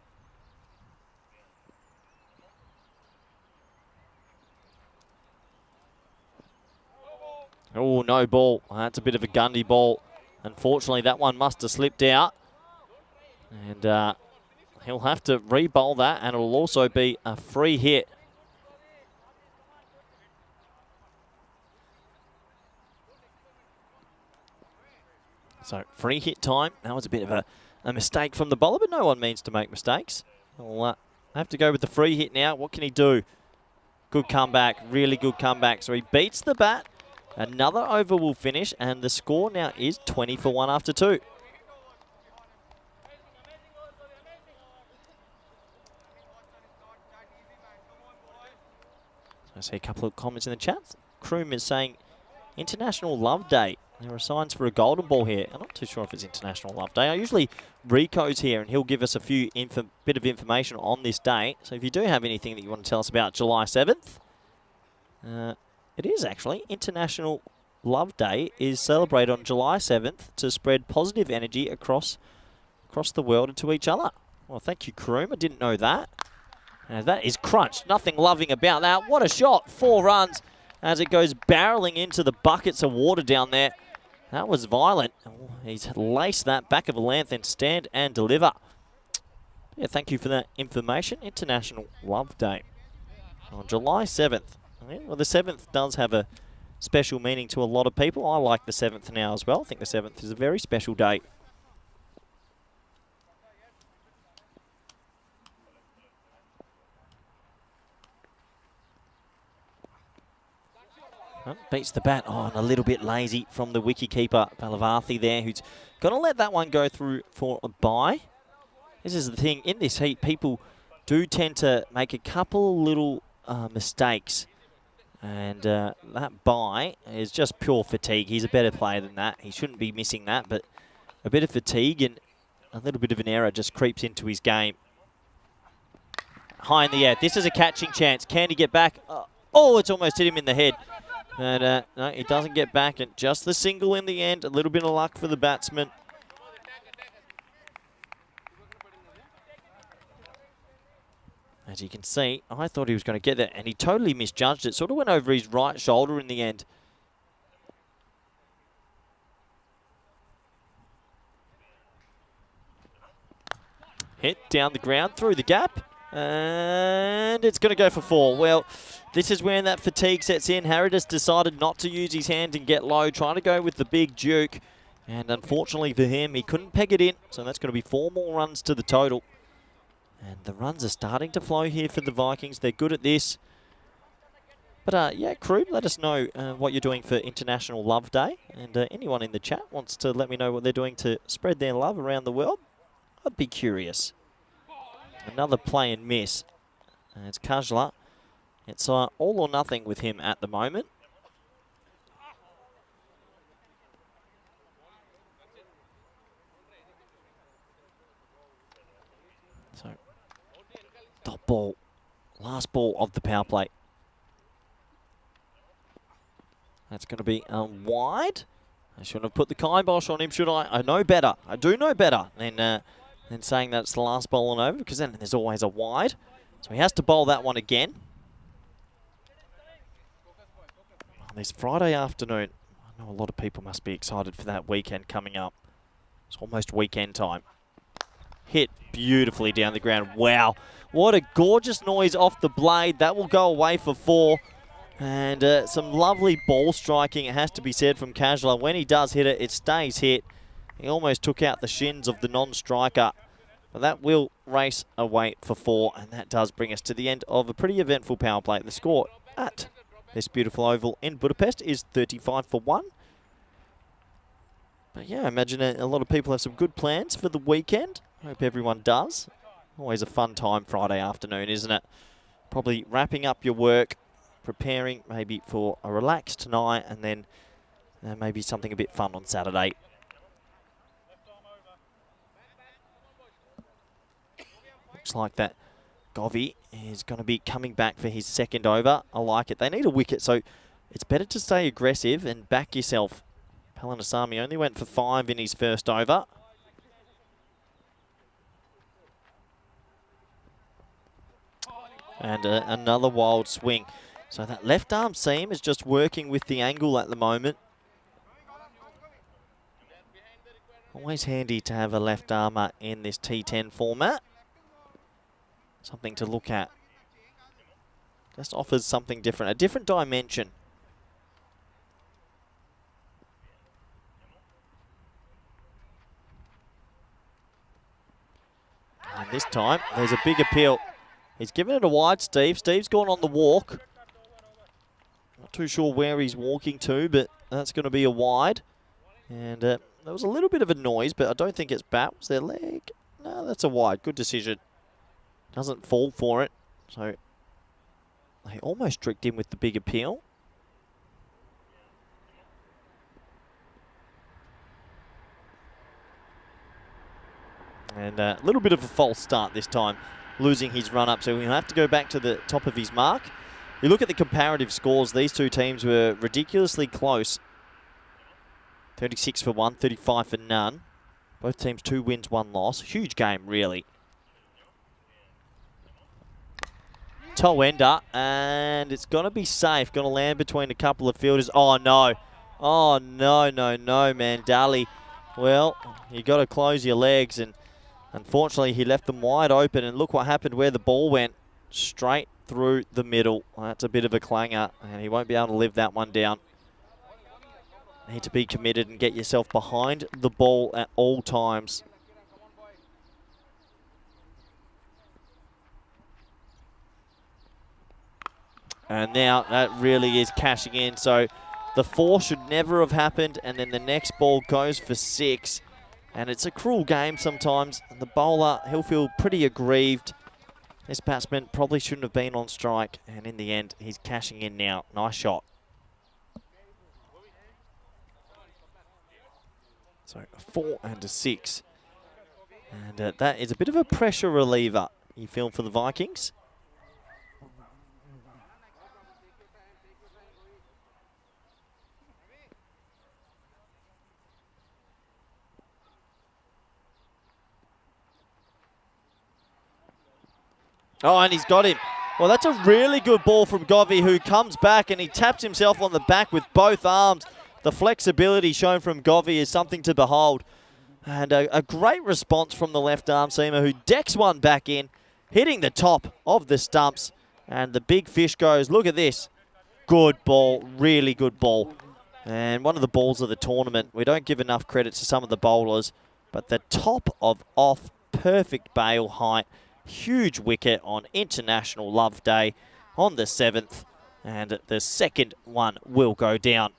Oh, no ball. That's a bit of a Gundy ball. Unfortunately, that one must have slipped out. And he'll have to re-bowl that, and it'll also be a free hit. So, free hit time. That was a bit of a mistake from the bowler, but no one means to make mistakes. We'll have to go with the free hit now. What can he do? Good comeback. Really good comeback. So, he beats the bat. Another over will finish, and the score now is 20 for 1 after 2. I see a couple of comments in the chat. Kroom is saying, International Love Day. There are signs for a golden ball here. I'm not too sure if it's International Love Day. I usually Rico's here, and he'll give us a bit of information on this day. So if you do have anything that you want to tell us about July 7th, it is actually International Love Day is celebrated on July 7th to spread positive energy across the world and to each other. Well, thank you, Kroom. I didn't know that. And that is crunched. Nothing loving about that. What a shot. 4 runs as it goes barreling into the buckets of water down there. That was violent. Oh, he's laced that back of a length and stand and deliver. Yeah, thank you for that information. International Love Day on July 7th. Yeah, well, the 7th does have a special meaning to a lot of people. I like the 7th now as well. I think the 7th is a very special day. Beats the bat. Oh, and a little bit lazy from the wicketkeeper, Palavarthi there, who's going to let that one go through for a bye. This is the thing. In this heat, people do tend to make a couple little mistakes. And that bye is just pure fatigue. He's a better player than that. He shouldn't be missing that, but a bit of fatigue and a little bit of an error just creeps into his game. High in the air. This is a catching chance. Can he get back? Oh, it's almost hit him in the head. And no, he doesn't get back. And just the single in the end. A little bit of luck for the batsman. As you can see, I thought he was going to get there, and he totally misjudged it. Sort of went over his right shoulder in the end. Hit down the ground, through the gap, and it's going to go for 4. Well, this is when that fatigue sets in. Harry just decided not to use his hand and get low, trying to go with the big juke. And unfortunately for him, he couldn't peg it in, so that's going to be 4 more runs to the total. And the runs are starting to flow here for the Vikings. They're good at this. But yeah, crew, let us know what you're doing for International Love Day. And anyone in the chat wants to let me know what they're doing to spread their love around the world, I'd be curious. Another play and miss. And it's Kajla. It's all or nothing with him at the moment. So, dot ball. Last ball of the power play. That's going to be wide. I shouldn't have put the kibosh on him, should I? I know better. I do know better than saying that it's the last bowl and over, because then there's always a wide. So he has to bowl that one again. On this Friday afternoon, I know a lot of people must be excited for that weekend coming up. It's almost weekend time. Hit beautifully down the ground. Wow, what a gorgeous noise off the blade. That will go away for 4. And some lovely ball striking, it has to be said, from Kajla. When he does hit it, it stays hit. He almost took out the shins of the non-striker. But that will race away for 4, and that does bring us to the end of a pretty eventful power play. The score at this beautiful oval in Budapest is 35 for 1. But yeah, I imagine a lot of people have some good plans for the weekend. Hope everyone does. Always a fun time Friday afternoon, isn't it? Probably wrapping up your work, preparing maybe for a relaxed night, and then maybe something a bit fun on Saturday. Looks like that Govey is going to be coming back for his second over. I like it. They need a wicket, so it's better to stay aggressive and back yourself. Palanasamy only went for 5 in his first over. And another wild swing. So that left arm seam is just working with the angle at the moment. Always handy to have a left armer in this T10 format. Something to look at. Just offers something different, a different dimension. And this time, there's a big appeal. He's given it a wide, Steve. Steve's gone on the walk. Not too sure where he's walking to, but that's going to be a wide. And there was a little bit of a noise, but I don't think it's bat. Was their leg? No, that's a wide. Good decision. Doesn't fall for it. So they almost tricked him with the big appeal. And a little bit of a false start this time, losing his run up. So he'll have to go back to the top of his mark. You look at the comparative scores, these two teams were ridiculously close. 36 for 1, 35 for none. Both teams 2 wins, 1 loss. Huge game, really. Toe ender, and it's going to be safe. Going to land between a couple of fielders. Oh, no. Oh, no, no, no, Mandali. Well, you got to close your legs, and unfortunately, he left them wide open, and look what happened where the ball went. Straight through the middle. Well, that's a bit of a clanger, and he won't be able to live that one down. Need to be committed and get yourself behind the ball at all times. And now that really is cashing in. So the 4 should never have happened. And then the next ball goes for 6. And it's a cruel game sometimes. And the bowler, he'll feel pretty aggrieved. This batsman probably shouldn't have been on strike. And in the end, he's cashing in now. Nice shot. So a 4 and a 6. And that is a bit of a pressure reliever, you feel, for the Vikings. Oh, and he's got him. Well, that's a really good ball from Govey, who comes back and he taps himself on the back with both arms. The flexibility shown from Govey is something to behold. And a great response from the left arm seamer, who decks one back in, hitting the top of the stumps. And the big fish goes, look at this. Good ball, really good ball. And one of the balls of the tournament. We don't give enough credit to some of the bowlers, but the top of off, perfect bail height. Huge wicket on International Love Day on the 7th. And the second one will go down.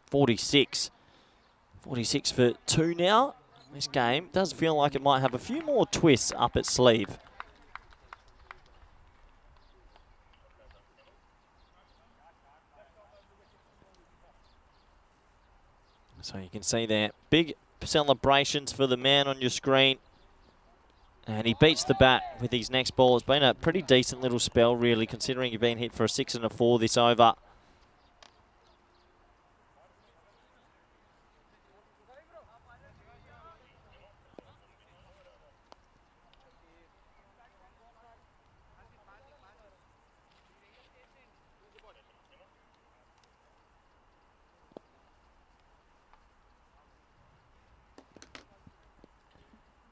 46. 46 for 2 now. This game does feel like it might have a few more twists up its sleeve. So you can see there, big celebrations for the man on your screen. And he beats the bat with his next ball. It's been a pretty decent little spell, really, considering you've been hit for a 6 and a 4 this over.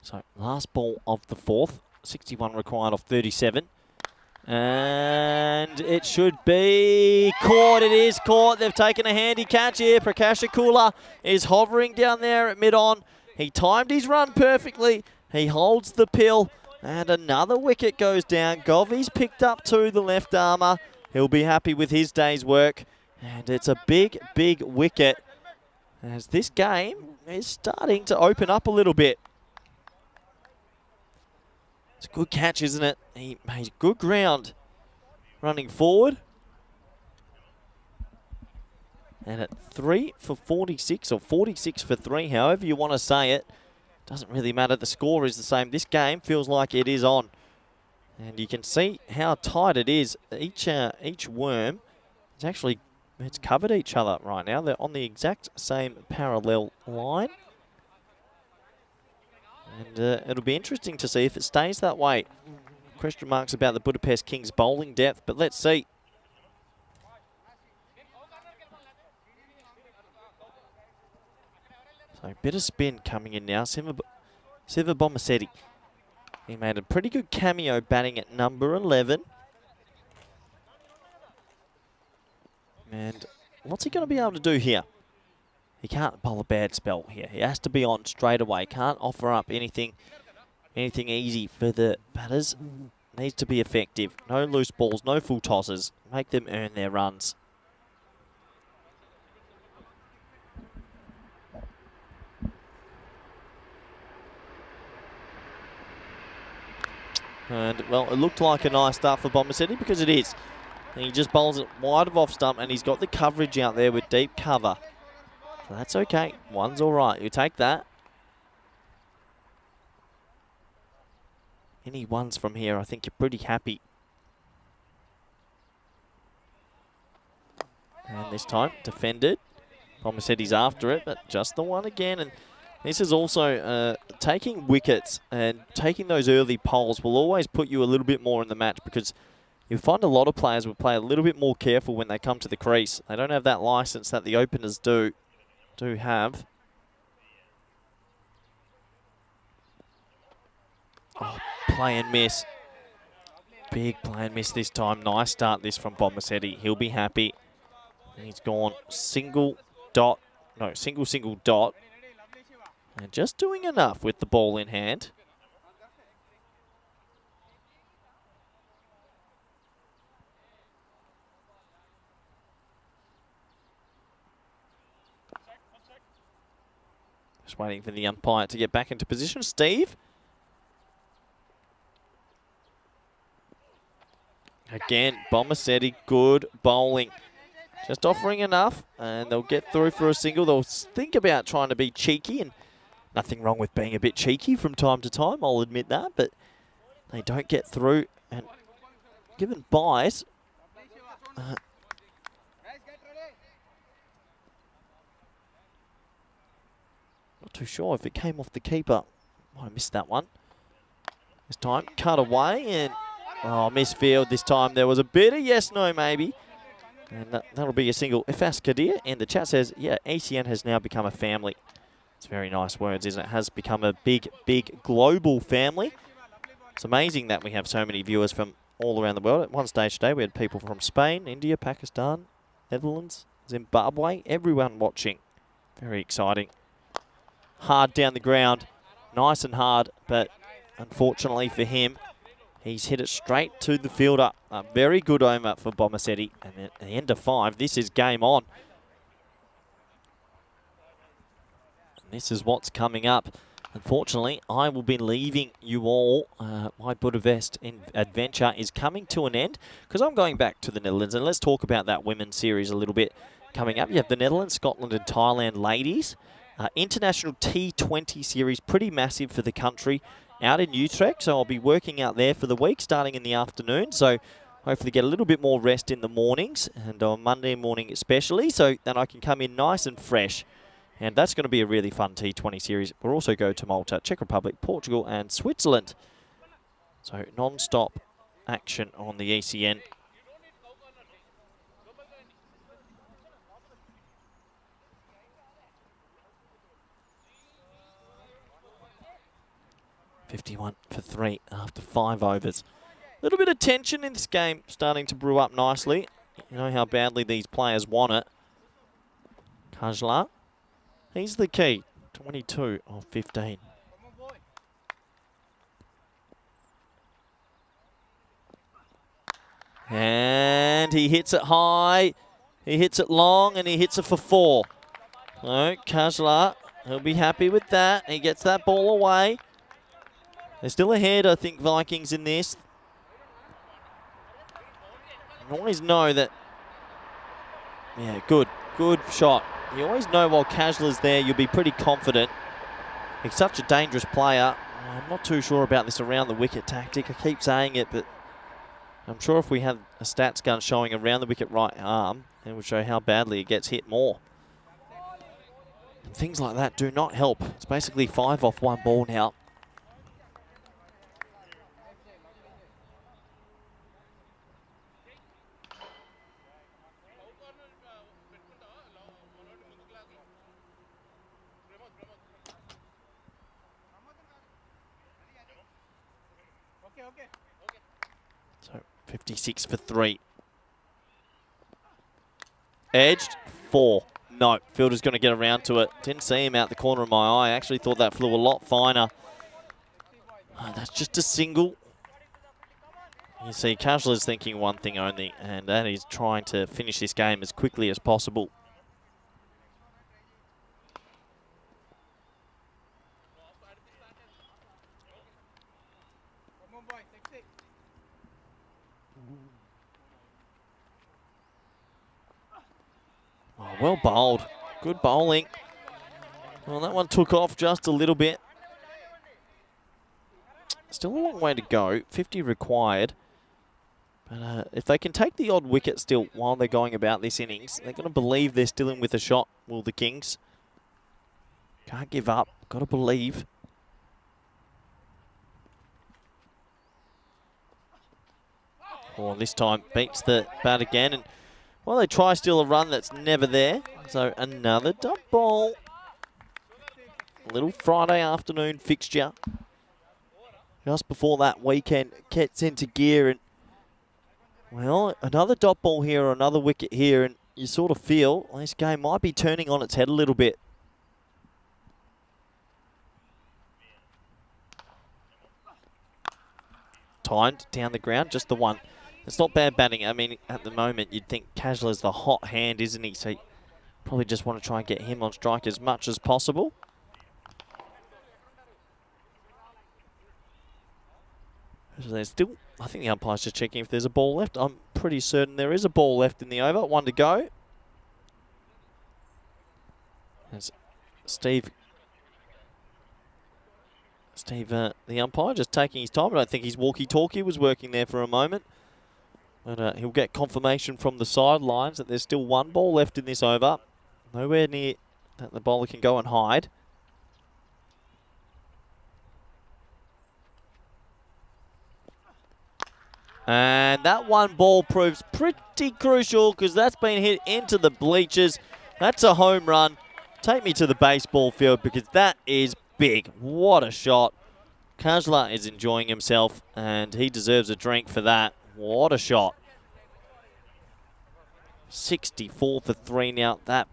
So last ball of the 4th, 61 required off 37. And it should be caught. It is caught. They've taken a handy catch here. Prakash Akula is hovering down there at mid-on. He timed his run perfectly. He holds the pill. And another wicket goes down. Govey's picked up to the left armour. He'll be happy with his day's work. And it's a big, big wicket, as this game is starting to open up a little bit. It's a good catch, isn't it? He made good ground running forward. And at 3 for 46, or 46 for 3, however you want to say it, doesn't really matter. The score is the same. This game feels like it is on. And you can see how tight it is. Each worm is actually, it's covered each other right now. They're on the exact same parallel line. And it'll be interesting to see if it stays that way. Question marks about the Budapest Kings bowling depth, but let's see. So a bit of spin coming in now. Siva Bomasetti. He made a pretty good cameo batting at number 11. And what's he going to be able to do here? He can't bowl a bad spell here. He has to be on straight away. Can't offer up anything easy for the batters. Needs to be effective. No loose balls, no full tosses. Make them earn their runs. And, well, it looked like a nice start for Bomasetti, because it is. And he just bowls it wide of off stump, and he's got the coverage out there with deep cover. So that's okay. One's all right. You take that. Any ones from here, I think you're pretty happy. And this time, defended. Bomasetti's after it, but just the one again. And this is also taking wickets and taking those early poles will always put you a little bit more in the match, because you find a lot of players will play a little bit more careful when they come to the crease. They don't have that license that the openers do have. Oh, play and miss. Big play and miss this time. Nice start this from Bomasetti. He'll be happy. He's gone single dot. And just doing enough with the ball in hand. Just waiting for the umpire to get back into position. Steve. Again, Bomasetti, good bowling. Just offering enough, and they'll get through for a single. They'll think about trying to be cheeky, and nothing wrong with being a bit cheeky from time to time, I'll admit that, but they don't get through. And given bite, not too sure if it came off the keeper. Might have missed that one. This time, cut away, and misfield this time. There was a bit of yes-no maybe. And that'll be a single. Ifas Kadir, and the chat says, yeah, ECN has now become a family. It's very nice words, isn't it? It has become a big, big global family. It's amazing that we have so many viewers from all around the world. At one stage today, we had people from Spain, India, Pakistan, Netherlands, Zimbabwe, everyone watching. Very exciting. Hard down the ground, nice and hard, but unfortunately for him, he's hit it straight to the fielder. A very good over for Bomasetti. And at the end of 5, this is game on. And this is what's coming up. Unfortunately, I will be leaving you all. My Budapest adventure is coming to an end because I'm going back to the Netherlands. And let's talk about that women's series a little bit coming up. You have the Netherlands, Scotland and Thailand ladies. International T20 series, pretty massive for the country, out in Utrecht. So I'll be working out there for the week, starting in the afternoon. So hopefully get a little bit more rest in the mornings, and on Monday morning especially, so that I can come in nice and fresh. And that's going to be a really fun T20 series. We'll also go to Malta, Czech Republic, Portugal and Switzerland. So non-stop action on the ECN. $51 for 3 after 5 overs. A little bit of tension in this game starting to brew up nicely. You know how badly these players want it. Kajla, he's the key. 22 of 15. And he hits it high, he hits it long, and he hits it for 4. So Kajla, he'll be happy with that. He gets that ball away. They're still ahead, I think, Vikings in this. You always know that, yeah, good shot. You always know while Kajla's there, you'll be pretty confident. He's such a dangerous player. I'm not too sure about this around the wicket tactic. I keep saying it, but I'm sure if we had a stats gun showing around the wicket right arm, it would show how badly it gets hit more. And things like that do not help. It's basically 5 off 1 ball now. So 56 for 3. Edged 4. No, fielder's going to get around to it. Didn't see him out the corner of my eye. I actually thought that flew a lot finer. That's just a single. You see, Kajla's thinking one thing only, and that is trying to finish this game as quickly as possible. Oh, well bowled. Good bowling. Well, that one took off just a little bit. Still a long way to go. 50 required. But if they can take the odd wicket still while they're going about this innings, they're going to believe they're still in with a shot, will the Kings. Can't give up. Got to believe. Oh, this time beats the bat again. And well, they try steal a run that's never there. So another dot ball. A little Friday afternoon fixture. Just before that weekend gets into gear. And well, another dot ball here or another wicket here. And you sort of feel this game might be turning on its head a little bit. Timed down the ground, just the one. It's not bad batting. I mean, at the moment, you'd think Kajla's the hot hand, isn't he? So you probably just want to try and get him on strike as much as possible. There's still, I think the umpire's just checking if there's a ball left. I'm pretty certain there is a ball left in the over. 1 to go. There's Steve, the umpire, just taking his time. I don't think his walkie-talkie was working there for a moment. But he'll get confirmation from the sidelines that there's still 1 ball left in this over. Nowhere near that the bowler can go and hide. And that 1 ball proves pretty crucial because that's been hit into the bleachers. That's a home run. Take me to the baseball field because that is big. What a shot. Kajla is enjoying himself and he deserves a drink for that. What a shot. 64 for 3 now. That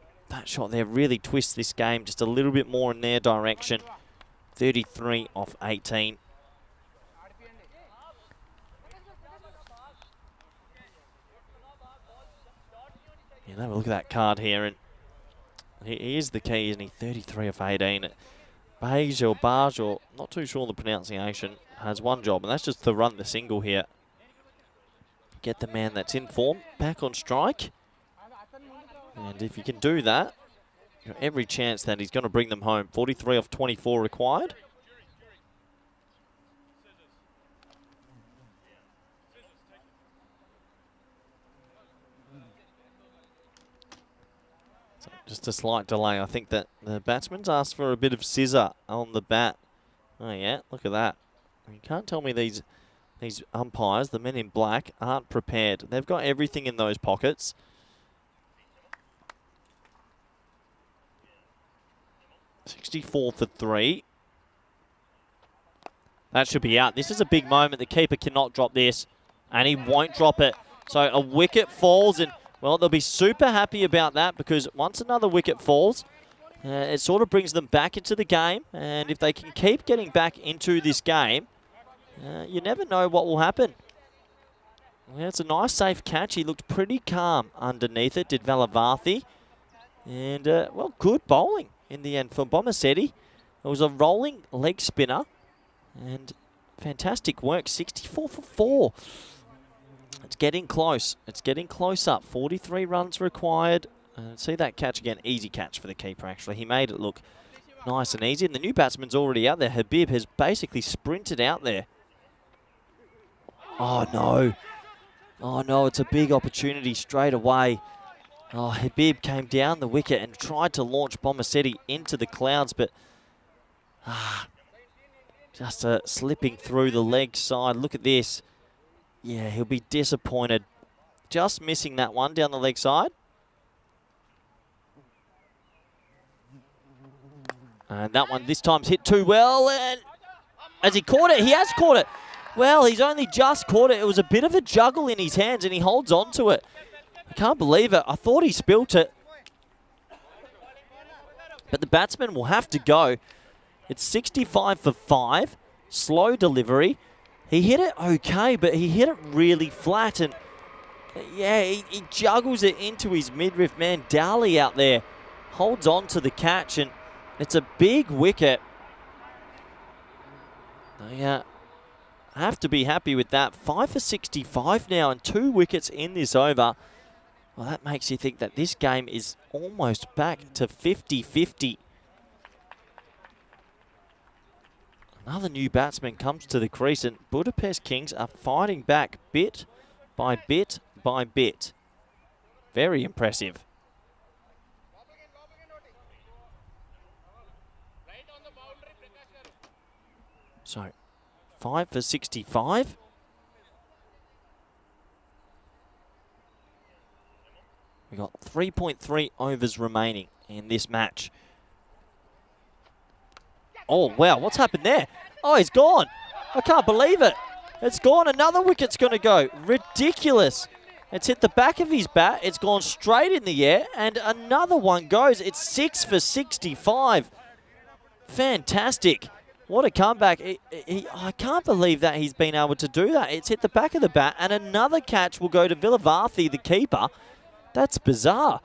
shot there really twists this game just a little bit more in their direction. 33 off 18. Yeah, have a look at that card here, and he is the key, isn't he? 33 of 18. Beige or Barge, or not too sure the pronunciation, has 1 job, and that's just to run the single here. Get the man that's in form back on strike. And if you can do that, you've got every chance that he's going to bring them home. 43 off 24 required. Just a slight delay. I think that the batsman's asked for a bit of scissor on the bat. Oh yeah, look at that. You can't tell me these umpires, the men in black, aren't prepared. They've got everything in those pockets. .64 for 3. That should be out. This is a big moment. The keeper cannot drop this, and he won't drop it. So a wicket falls, and well, they'll be super happy about that because once another wicket falls, it sort of brings them back into the game. And if they can keep getting back into this game, you never know what will happen. Well, it's a nice, safe catch. He looked pretty calm underneath it, did Valavarthi. And, well, good bowling in the end for Bomasetti. It was a rolling leg spinner. And fantastic work, 64 for 4. It's getting close. It's getting close up. 43 runs required. See that catch again. Easy catch for the keeper, actually. He made it look nice and easy. And the new batsman's already out there. Habib has basically sprinted out there. Oh, no. Oh, no. It's a big opportunity straight away. Oh, Habib came down the wicket and tried to launch Bomasetti into the clouds, but just slipping through the leg side. Look at this. Yeah, he'll be disappointed. Just missing that one down the leg side. And that one this time's hit too well. And has he caught it? He has caught it. Well, he's only just caught it. It was a bit of a juggle in his hands and he holds on to it. I can't believe it. I thought he spilt it. But the batsman will have to go. It's 65 for 5. Slow delivery. He hit it okay, but he hit it really flat. And yeah, he juggles it into his midriff. Man, Dali out there holds on to the catch, and it's a big wicket. They have to be happy with that. 5 for 65 now and 2 wickets in this over. Well, that makes you think that this game is almost back to 50-50. Another new batsman comes to the crease, and Budapest Kings are fighting back bit by bit by bit. Very impressive. So, 5 for 65. We've got 3.3 overs remaining in this match. Oh, wow, what's happened there? Oh, he's gone. I can't believe it. It's gone. Another wicket's going to go. Ridiculous. It's hit the back of his bat. It's gone straight in the air, and another one goes. It's 6 for 65. Fantastic. What a comeback. I can't believe that he's been able to do that. It's hit the back of the bat, and another catch will go to Villavarthi, the keeper. That's bizarre.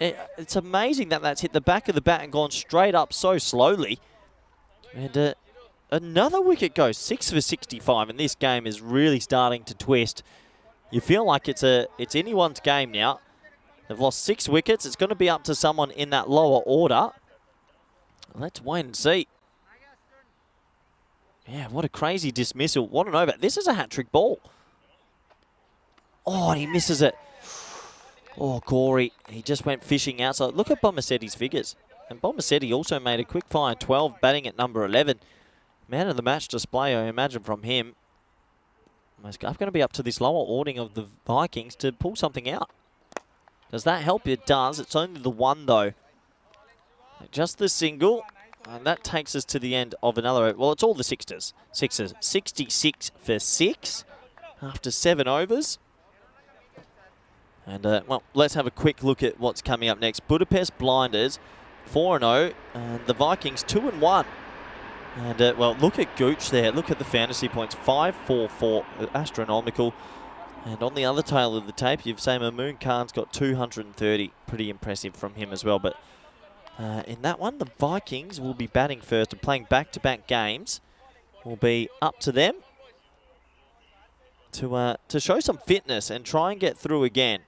It's amazing that that's hit the back of the bat and gone straight up so slowly. And a another wicket goes. 6 for 65, and this game is really starting to twist. You feel like it's anyone's game now. They've lost 6 wickets. It's going to be up to someone in that lower order. Let's wait and see. Yeah, what a crazy dismissal. What an over. This is a hat-trick ball. Oh, and he misses it. Oh, Corey, he just went fishing outside. Look at Bomasetti's figures. And Bomasetti also made a quick fire 12, batting at number 11. Man of the match display, I imagine, from him. It's going to be up to this lower ordering of the Vikings to pull something out. Does that help? It does. It's only the one, though. Just the single. And that takes us to the end of another. Well, it's all the sixes. 66 for 6 after 7 overs. And, well, let's have a quick look at what's coming up next. Budapest Blinders, 4-0. And the Vikings, 2-1. And, well, look at Gooch there. Look at the fantasy points. 544, astronomical. And on the other tail of the tape, you've seen Mamoon Khan's got 230. Pretty impressive from him as well. But in that one, the Vikings will be batting first and playing back-to-back games. Will be up to them to show some fitness and try and get through again.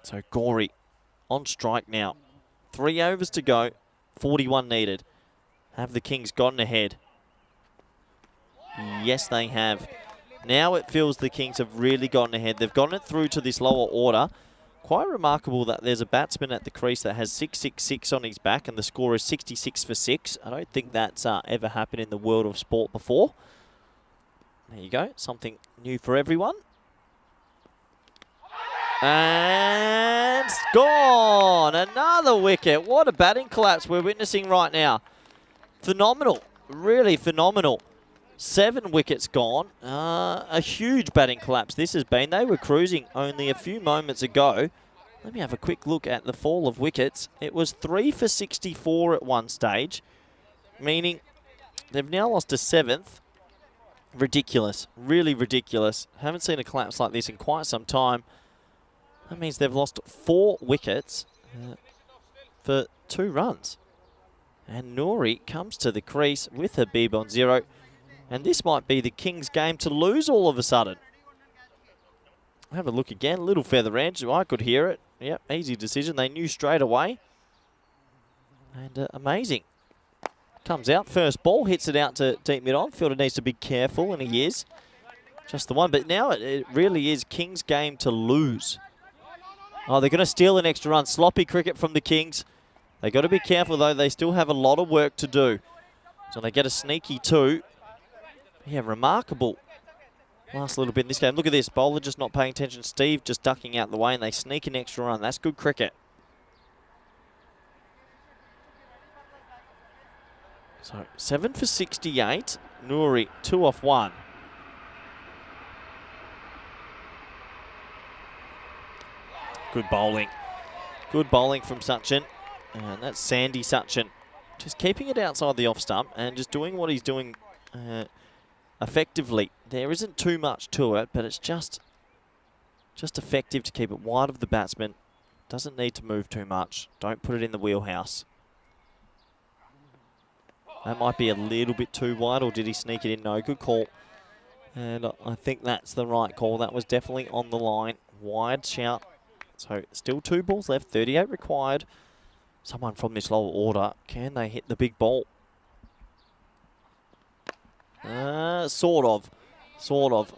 So Gorey on strike now. 3 overs to go, 41 needed. Have the Kings gotten ahead? Yes, they have. Now it feels the Kings have really gotten ahead. They've gotten it through to this lower order. Quite remarkable that there's a batsman at the crease that has 666 on his back and the score is 66 for 6. I don't think that's ever happened in the world of sport before. There you go. Something new for everyone. And it's gone. Another wicket. What a batting collapse we're witnessing right now. Phenomenal. Really phenomenal. 7 wickets gone. A huge batting collapse this has been. They were cruising only a few moments ago. Let me have a quick look at the fall of wickets. It was 3 for 64 at one stage, meaning they've now lost a 7th. Ridiculous. Really ridiculous. Haven't seen a collapse like this in quite some time. That means they've lost 4 wickets for 2 runs. And Nouri comes to the crease with Habib on 0. And this might be the Kings' game to lose all of a sudden. Have a look again. Little feather edge. I could hear it. Yep, easy decision. They knew straight away. And amazing. Comes out. First ball. Hits it out to deep mid-on. Fielder needs to be careful, and he is. Just the one. But now it really is Kings' game to lose. Oh, they're going to steal an extra run. Sloppy cricket from the Kings. They've got to be careful, though. They still have a lot of work to do. So they get a sneaky 2. Yeah, remarkable last little bit in this game. Look at this. Bowler just not paying attention. Steve just ducking out the way, and they sneak an extra run. That's good cricket. So 7 for 68. Nouri 2 off 1. Good bowling. Good bowling from Sachin. And that's Sandy Sachin. Just keeping it outside the off stump and just doing what he's doing effectively. There isn't too much to it, but it's just effective to keep it wide of the batsman. Doesn't need to move too much. Don't put it in the wheelhouse. That might be a little bit too wide, or did he sneak it in? No, good call. And I think that's the right call. That was definitely on the line. Wide shout. So still 2 balls left, 38 required. Someone from this lower order, can they hit the big ball? Sort of.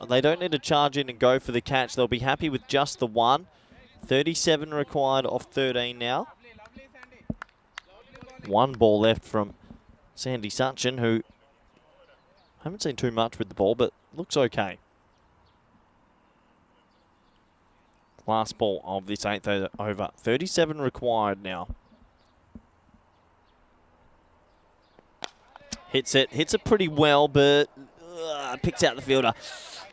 They don't need to charge in and go for the catch. They'll be happy with just the 1. 37 required off 13 now. 1 ball left from Sandy Sachin, who haven't seen too much with the ball, but looks okay. Last ball of this 8th over. 37 required now. Hits it pretty well, but picks out the fielder.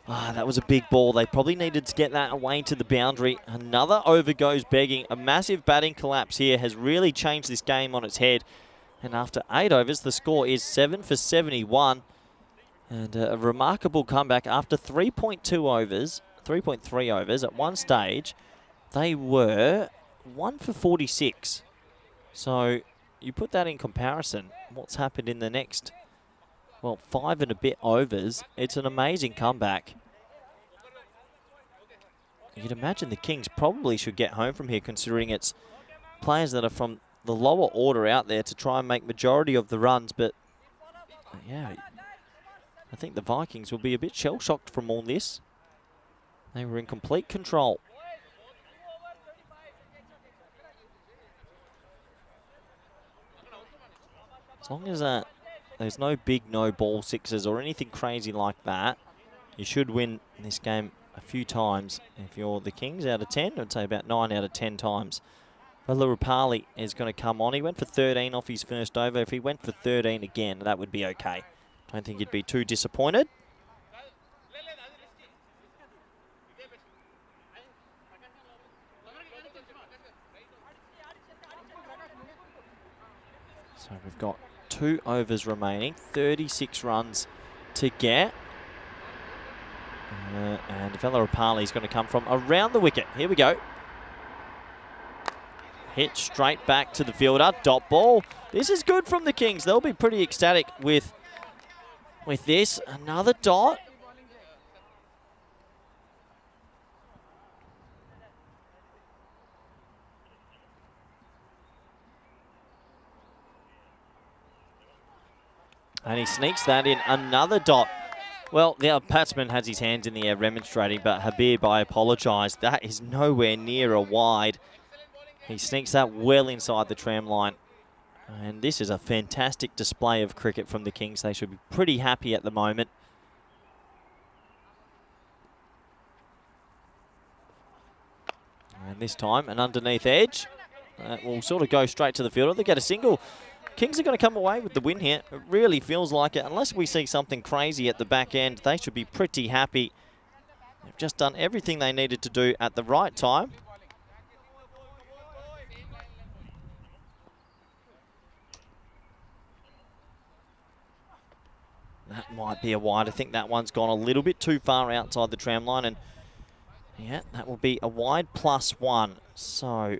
That was a big ball. They probably needed to get that away to the boundary. Another over goes begging. A massive batting collapse here has really changed this game on its head. And after 8 overs, the score is 7 for 71. And a remarkable comeback after 3.2 overs, 3.3 overs. At one stage, they were 1 for 46. So you put that in comparison, what's happened in the next, well, 5 and a bit overs. It's an amazing comeback. You'd imagine the Kings probably should get home from here, considering it's players that are from the lower order out there to try and make majority of the runs. But yeah, I think the Vikings will be a bit shell-shocked from all this. They were in complete control. As long as there's no big no-ball sixes or anything crazy like that, you should win this game a few times. If you're the Kings out of 10, I'd say about 9 out of 10 times. Rapali is going to come on. He went for 13 off his first over. If he went for 13 again, that would be okay. Don't think he'd be too disappointed. So we've got 2 overs remaining, 36 runs to get. And Rapali is going to come from around the wicket. Here we go. Hit straight back to the fielder. Dot ball. This is good from the Kings. They'll be pretty ecstatic with this. Another dot. And he sneaks that in. Another dot. Well, the batsman has his hands in the air remonstrating, but Habib, I apologise. That is nowhere near a wide. He sneaks that well inside the tram line. And this is a fantastic display of cricket from the Kings. They should be pretty happy at the moment. And this time, an underneath edge. That will sort of go straight to the fielder. They get a single. Kings are going to come away with the win here. It really feels like it. Unless we see something crazy at the back end, they should be pretty happy. They've just done everything they needed to do at the right time. That might be a wide. I think that one's gone a little bit too far outside the tram line. And yeah, that will be a wide +1. So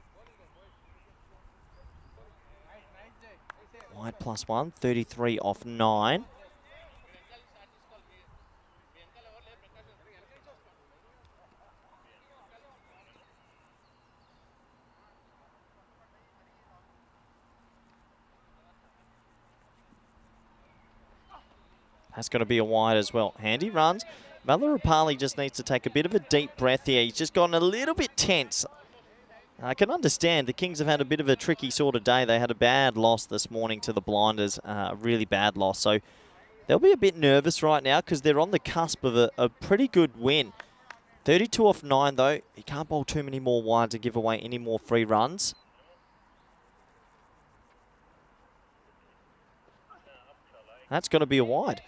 wide +1, 33 off 9. That's going to be a wide as well. Handy runs. Rapali just needs to take a bit of a deep breath here. He's just gotten a little bit tense. I can understand the Kings have had a bit of a tricky sort of day. They had a bad loss this morning to the Blinders, a really bad loss. So they'll be a bit nervous right now because they're on the cusp of a pretty good win. 32 off 9 though. You can't bowl too many more wides to give away any more free runs. That's going to be a wide.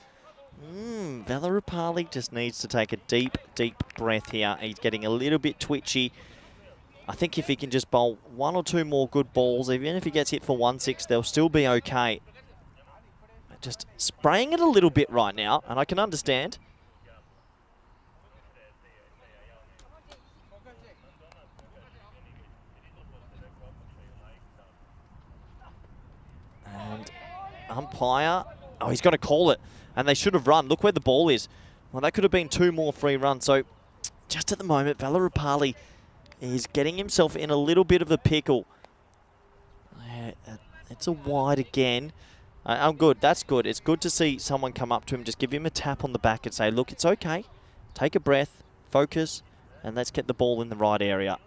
Rapali just needs to take a deep, deep breath here. He's getting a little bit twitchy. I think if he can just bowl 1 or 2 more good balls, even if he gets hit for 1-6, they'll still be okay. Just spraying it a little bit right now, and I can understand. And umpire, oh, he's going to call it. And they should have run. Look where the ball is. Well, that could have been 2 more free runs. So just at the moment, Rapali is getting himself in a little bit of a pickle. It's a wide again. I'm good. That's good. It's good to see someone come up to him, just give him a tap on the back and say, look, it's okay. Take a breath, focus, and let's get the ball in the right area.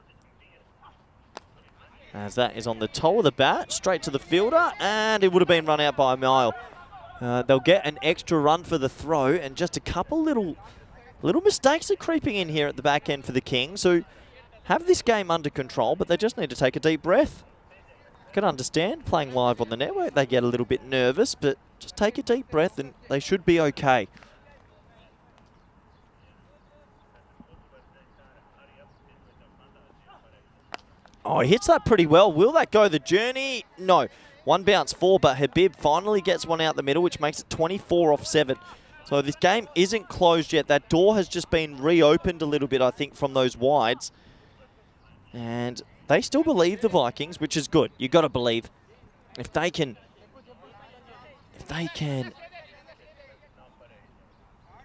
As that is on the toe of the bat, straight to the fielder, and it would have been run out by a mile. They'll get an extra run for the throw, and just a couple little mistakes are creeping in here at the back end for the Kings, who have this game under control, but they just need to take a deep breath. I can understand, playing live on the network, they get a little bit nervous, but just take a deep breath and they should be okay. Oh, he hits that pretty well. Will that go the journey? No. 1 bounce 4, but Habib finally gets one out the middle, which makes it 24 off 7. So this game isn't closed yet. That door has just been reopened a little bit, I think, from those wides. And they still believe the Vikings, which is good. You've got to believe. If they can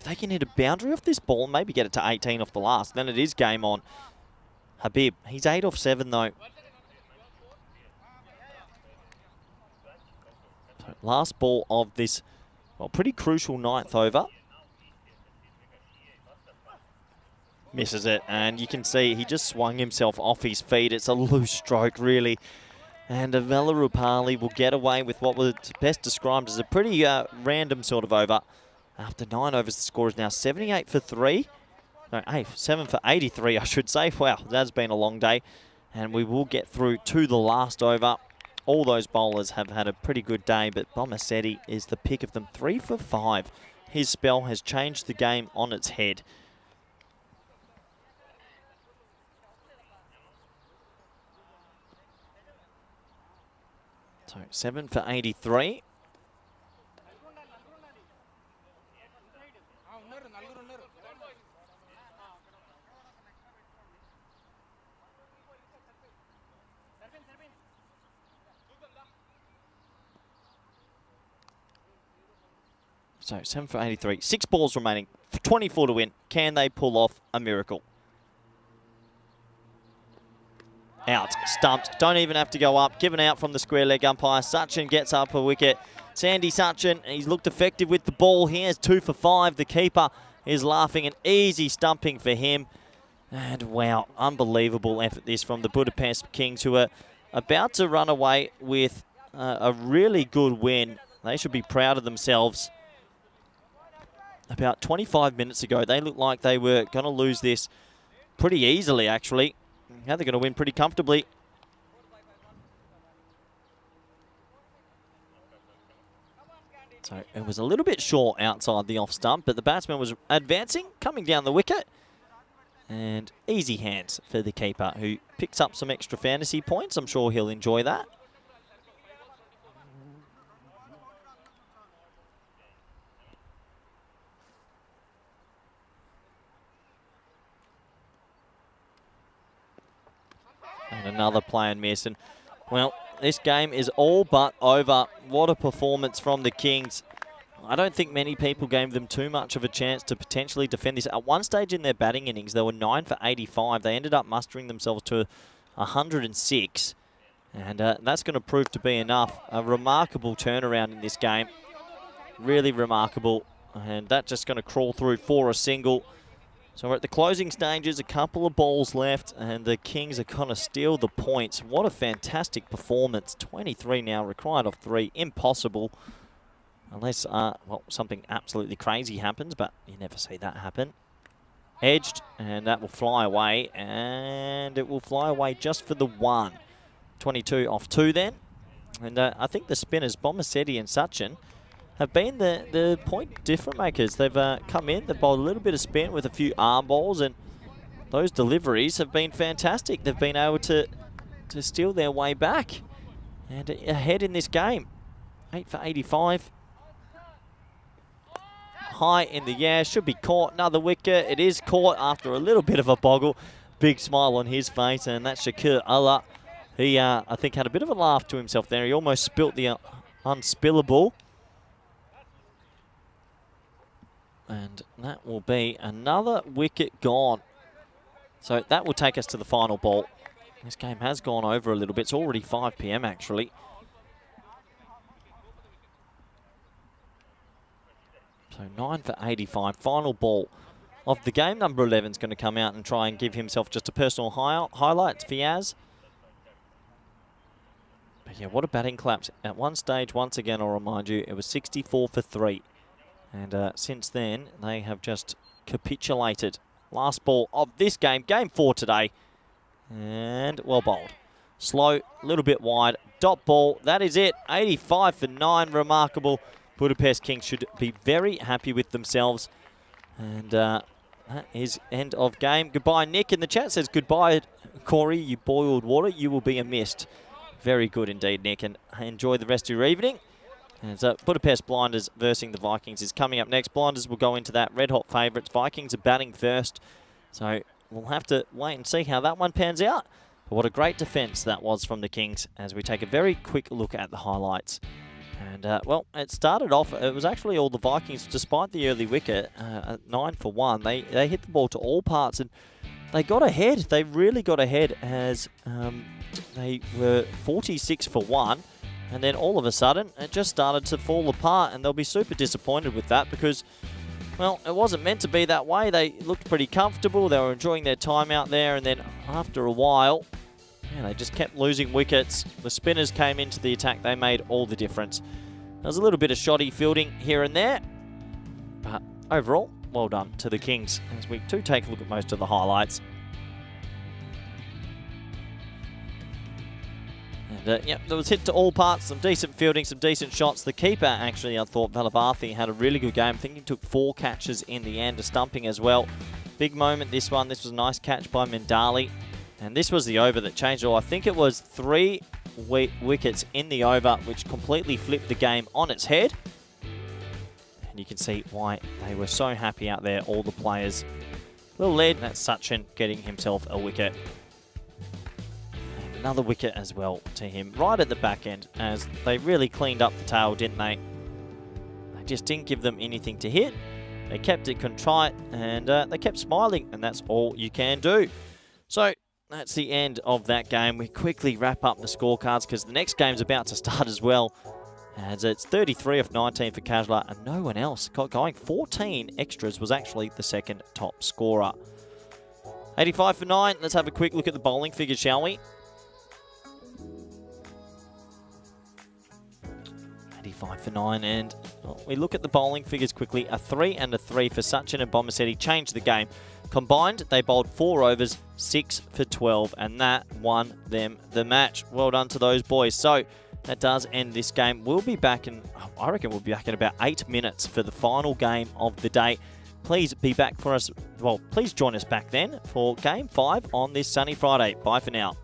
hit a boundary off this ball and maybe get it to 18 off the last, then it is game on. Habib, he's 8 off 7 though. So last ball of this, well, pretty crucial 9th over. Misses it, and you can see he just swung himself off his feet. It's a loose stroke, really. And Vela Rupali will get away with what was best described as a pretty random sort of over. After 9 overs, the score is now 78 for 3. No, 7 for 83, I should say. Wow, that's been a long day. And we will get through to the last over. All those bowlers have had a pretty good day, but Bomasetti is the pick of them. 3 for 5. His spell has changed the game on its head. So 7 for 83. So 7 for 83. 6 balls remaining. 24 to win. Can they pull off a miracle? Out. Stumped. Don't even have to go up. Given out from the square leg umpire. Sachin gets up a wicket. Sandy Sachin, he's looked effective with the ball. He has 2 for 5. The keeper is laughing. An easy stumping for him. And wow, unbelievable effort this from the Budapest Kings, who are about to run away with a really good win. They should be proud of themselves. About 25 minutes ago, they looked like they were going to lose this pretty easily, actually. Now they're going to win pretty comfortably. So it was a little bit short outside the off stump, but the batsman was advancing, coming down the wicket. And easy hands for the keeper, who picks up some extra fantasy points. I'm sure he'll enjoy that. And another play and miss. And, well, this game is all but over. What a performance from the Kings. I don't think many people gave them too much of a chance to potentially defend this. At one stage in their batting innings, they were 9 for 85. They ended up mustering themselves to 106. And that's going to prove to be enough. A remarkable turnaround in this game. Really remarkable. And that's just going to crawl through for a single. So we're at the closing stages, a couple of balls left, and the Kings are going to steal the points. What a fantastic performance. 23 now, required of 3. Impossible. Unless, well, something absolutely crazy happens, but you never see that happen. Edged, and that will fly away, and it will fly away just for the 1. 22 off 2 then. And I think the spinners, Bomasetti and Sachin, have been the point difference makers. They've come in, they've bowled a little bit of spin with a few arm balls, and those deliveries have been fantastic. They've been able to steal their way back and ahead in this game. 8 for 85. High in the air, should be caught. Another wicket. It is caught after a little bit of a boggle. Big smile on his face, and that's Shakir Allah. He, I think, had a bit of a laugh to himself there. He almost spilt the unspillable. And that will be another wicket gone. So that will take us to the final ball. This game has gone over a little bit. It's already 5 p.m. actually. So 9 for 85. Final ball of the game. Number 11 is going to come out and try and give himself just a personal highlight. It's Fiaz. But yeah, what a batting collapse. At one stage, once again, I'll remind you, it was 64 for 3. And since then, they have just capitulated. Last ball of this game. Game 4 today. And well bowled. Slow, a little bit wide. Dot ball. That is it. 85 for 9. Remarkable. Budapest Kings should be very happy with themselves. And that is end of game. Goodbye, Nick. In the chat says, goodbye, Corey. You boiled water. You will be missed. Very good indeed, Nick. And enjoy the rest of your evening. And so Budapest Blinders versus the Vikings is coming up next. Blinders will go into that. Red hot favourites. Vikings are batting first. So we'll have to wait and see how that one pans out. But what a great defence that was from the Kings as we take a very quick look at the highlights. And, well, it started off, it was actually all the Vikings, despite the early wicket, at 9 for 1. They hit the ball to all parts and they got ahead. They really got ahead as they were 46 for 1. And then all of a sudden, it just started to fall apart. And they'll be super disappointed with that because, well, it wasn't meant to be that way. They looked pretty comfortable. They were enjoying their time out there. And then after a while, yeah, they just kept losing wickets. The spinners came into the attack. They made all the difference. There was a little bit of shoddy fielding here and there. But overall, well done to the Kings as we do take a look at most of the highlights. And, yeah, there was hit to all parts, some decent fielding, some decent shots. The keeper, actually, I thought Valavarthi had a really good game. I think he took 4 catches in the end, a stumping as well. Big moment, this one. This was a nice catch by Mendali. And this was the over that changed it all. I think it was 3 wickets in the over, which completely flipped the game on its head. And you can see why they were so happy out there, all the players. Little lead, that's Sachin getting himself a wicket. And another wicket as well to him, right at the back end, as they really cleaned up the tail, didn't they? They just didn't give them anything to hit. They kept it contrite, and they kept smiling, and that's all you can do. So, that's the end of that game. We quickly wrap up the scorecards because the next game's about to start as well. As it's 33 of 19 for Kajla and no one else got going. 14 extras was actually the second top scorer. 85 for 9. Let's have a quick look at the bowling figures, shall we? 85 for 9, and we look at the bowling figures quickly. A 3 and a 3 for Sachin and Bomasetti changed the game. Combined, they bowled 4 overs, 6 for 12, and that won them the match. Well done to those boys. So that does end this game. We'll be back in, I reckon we'll be back in about 8 minutes for the final game of the day. Please be back for us. Well, please join us back then for Game 5 on this sunny Friday. Bye for now.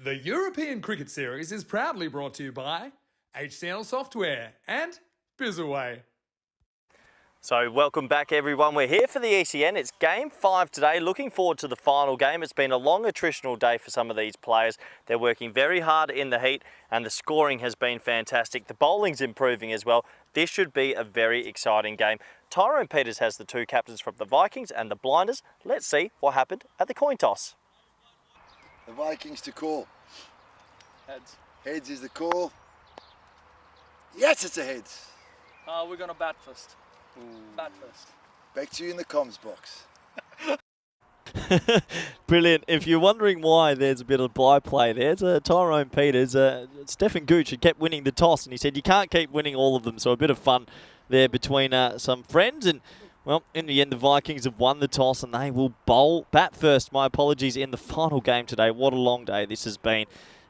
The European Cricket Series is proudly brought to you by HCL Software and Bizaway. So welcome back everyone, we're here for the ECN, it's game 5 today, looking forward to the final game. It's been a long attritional day for some of these players, they're working very hard in the heat and the scoring has been fantastic, the bowling's improving as well. This should be a very exciting game. Tyrone Peters has the 2 captains from the Vikings and the Blinders. Let's see what happened at the coin toss. The Vikings to call. Heads. Heads is the call. Yes, it's a heads. We're gonna bat first. Bat first. Back to you in the comms box. Brilliant. If you're wondering why there's a bit of byplay there, it's Tyrone Peters. Stefan Gooch had kept winning the toss and he said you can't keep winning all of them, so a bit of fun there between some friends. And well, in the end, the Vikings have won the toss and they will bat first. My apologies, in the final game today. What a long day this has been.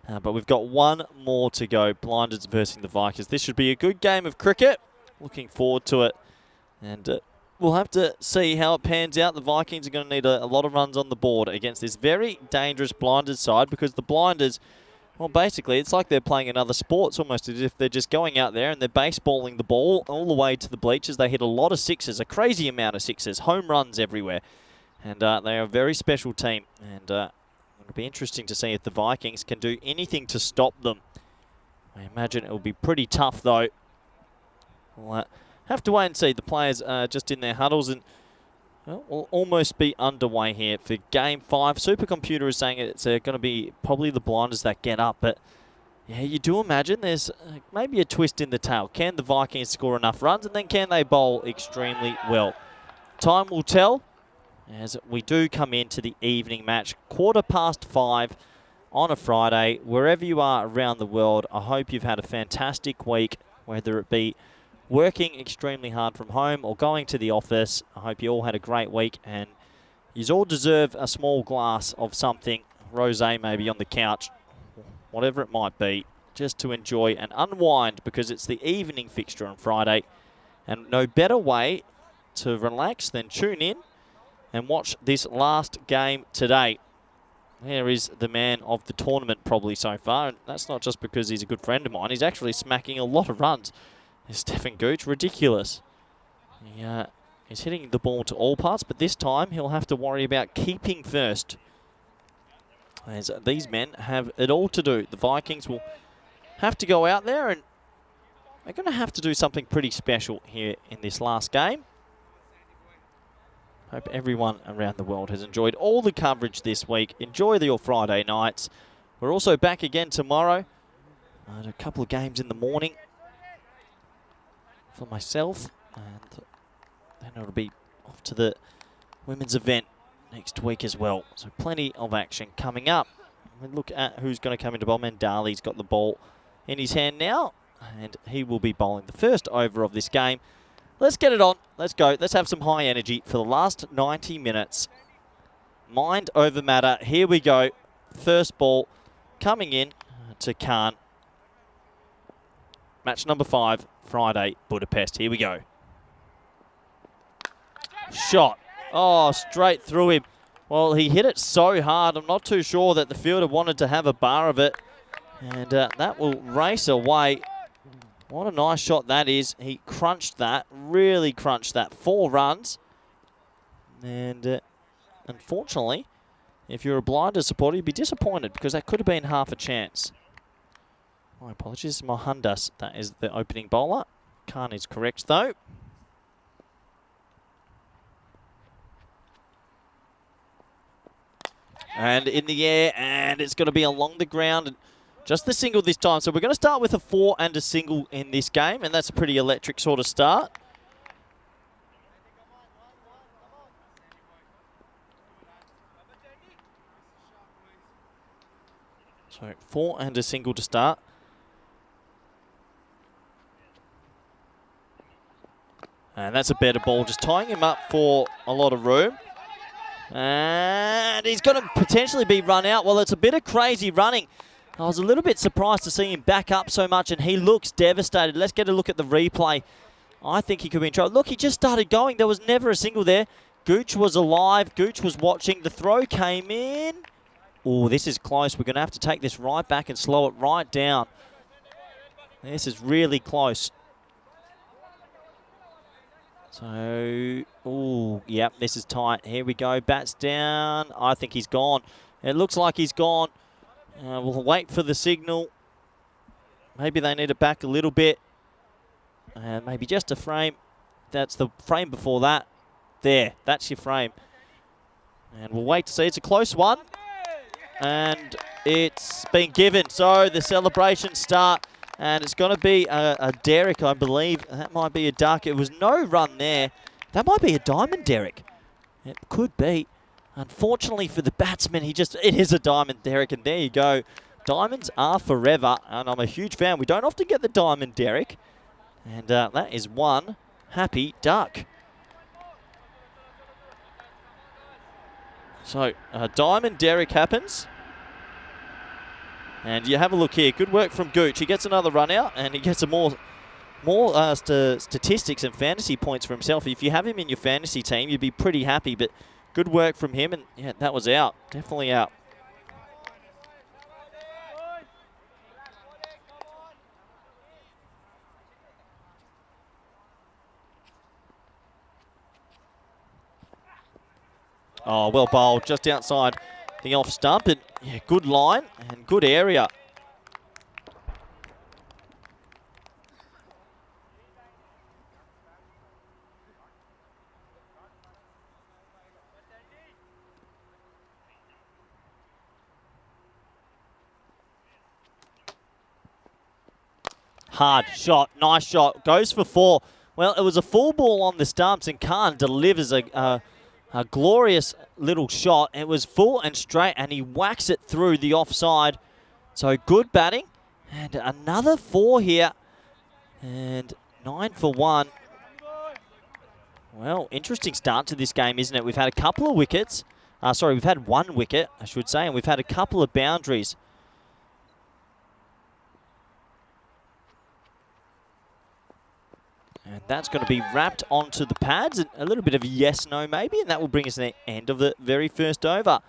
But we've got one more to go. Blinders versus the Vikings. This should be a good game of cricket. Looking forward to it. And we'll have to see how it pans out. The Vikings are going to need a lot of runs on the board against this very dangerous Blinders side, because the Blinders, well, basically, it's like they're playing another sport. It's almost as if they're just going out there and they're baseballing the ball all the way to the bleachers. They hit a lot of sixes, a crazy amount of sixes, home runs everywhere. And they are a very special team. And it'll be interesting to see if the Vikings can do anything to stop them. I imagine it will be pretty tough, though. We'll have to wait and see. The players are just in their huddles and we'll almost be underway here for game 5. Supercomputer is saying it's going to be probably the Blinders that get up, but yeah, you do imagine there's maybe a twist in the tail. Can the Vikings score enough runs, and then can they bowl extremely well? Time will tell as we do come into the evening match, 5:15 on a Friday. Wherever you are around the world, I hope you've had a fantastic week, whether it be working extremely hard from home or going to the office. I hope you all had a great week and you all deserve a small glass of something, rosé maybe on the couch, whatever it might be, just to enjoy and unwind, because it's the evening fixture on Friday and no better way to relax than tune in and watch this last game today. There is the man of the tournament probably so far, and that's not just because he's a good friend of mine, he's actually smacking a lot of runs. Stefan Gooch, ridiculous. He's hitting the ball to all parts, but this time he'll have to worry about keeping first, as these men have it all to do. The Vikings will have to go out there and they're going to have to do something pretty special here in this last game. Hope everyone around the world has enjoyed all the coverage this week. Enjoy your Friday nights. We're also back again tomorrow. A couple of games in the morning for myself, and then it'll be off to the women's event next week as well. So plenty of action coming up. We look at who's going to come into bowl. Mandali's got the ball in his hand now, and he will be bowling the first over of this game. Let's get it on. Let's go. Let's have some high energy for the last 90 minutes. Mind over matter. Here we go. First ball coming in to Khan. Match number 5, Friday, Budapest. Here we go. Shot. Oh, straight through him. Well, he hit it so hard, I'm not too sure that the fielder wanted to have a bar of it. And that will race away. What a nice shot that is. He crunched that, really crunched that. 4 runs. And unfortunately, if you're a Blinders supporter, you'd be disappointed because that could have been half a chance. My apologies, Mohandas, that is the opening bowler. Khan is correct though. And in the air, and it's going to be along the ground. And just the single this time. So we're going to start with a 4 and a single in this game, and that's a pretty electric sort of start. So 4 and a single to start. And that's a better ball, just tying him up for a lot of room. And he's going to potentially be run out. Well, it's a bit of crazy running. I was a little bit surprised to see him back up so much, and he looks devastated. Let's get a look at the replay. I think he could be in trouble. Look, he just started going. There was never a single there. Gooch was alive. Gooch was watching. The throw came in. Oh, this is close. We're going to have to take this right back and slow it right down. This is really close. So, oh, yep, this is tight. Here we go. Bats down. I think he's gone. It looks like he's gone. We'll wait for the signal. Maybe they need it back a little bit. Maybe just a frame. That's the frame before that. There, that's your frame. And we'll wait to see. It's a close one. And it's been given. So the celebrations start. And it's going to be a derrick, I believe. That might be a duck. It was no run there. That might be a diamond derrick. It could be. Unfortunately for the batsman, it is a diamond derrick. And there you go. Diamonds are forever. And I'm a huge fan. We don't often get the diamond derrick. And that is one happy duck. So a diamond derrick happens. And you have a look here. Good work from Gooch. He gets another run out, and he gets a more statistics and fantasy points for himself. If you have him in your fantasy team, you'd be pretty happy. But good work from him, and yeah, that was out. Definitely out. Oh, well bowled, just outside the off stump, and yeah, good line and good area. Hard shot, nice shot, goes for 4. Well, it was a full ball on the stumps, and Khan delivers a glorious little shot. It was full and straight, and he whacks it through the offside. So good batting, and another 4 here, and 9 for 1. Well, interesting start to this game, isn't it? We've had a couple of wickets. We've had 1 wicket, I should say, and we've had a couple of boundaries. And that's going to be wrapped onto the pads. A little bit of a yes-no maybe, and that will bring us to the end of the very first over.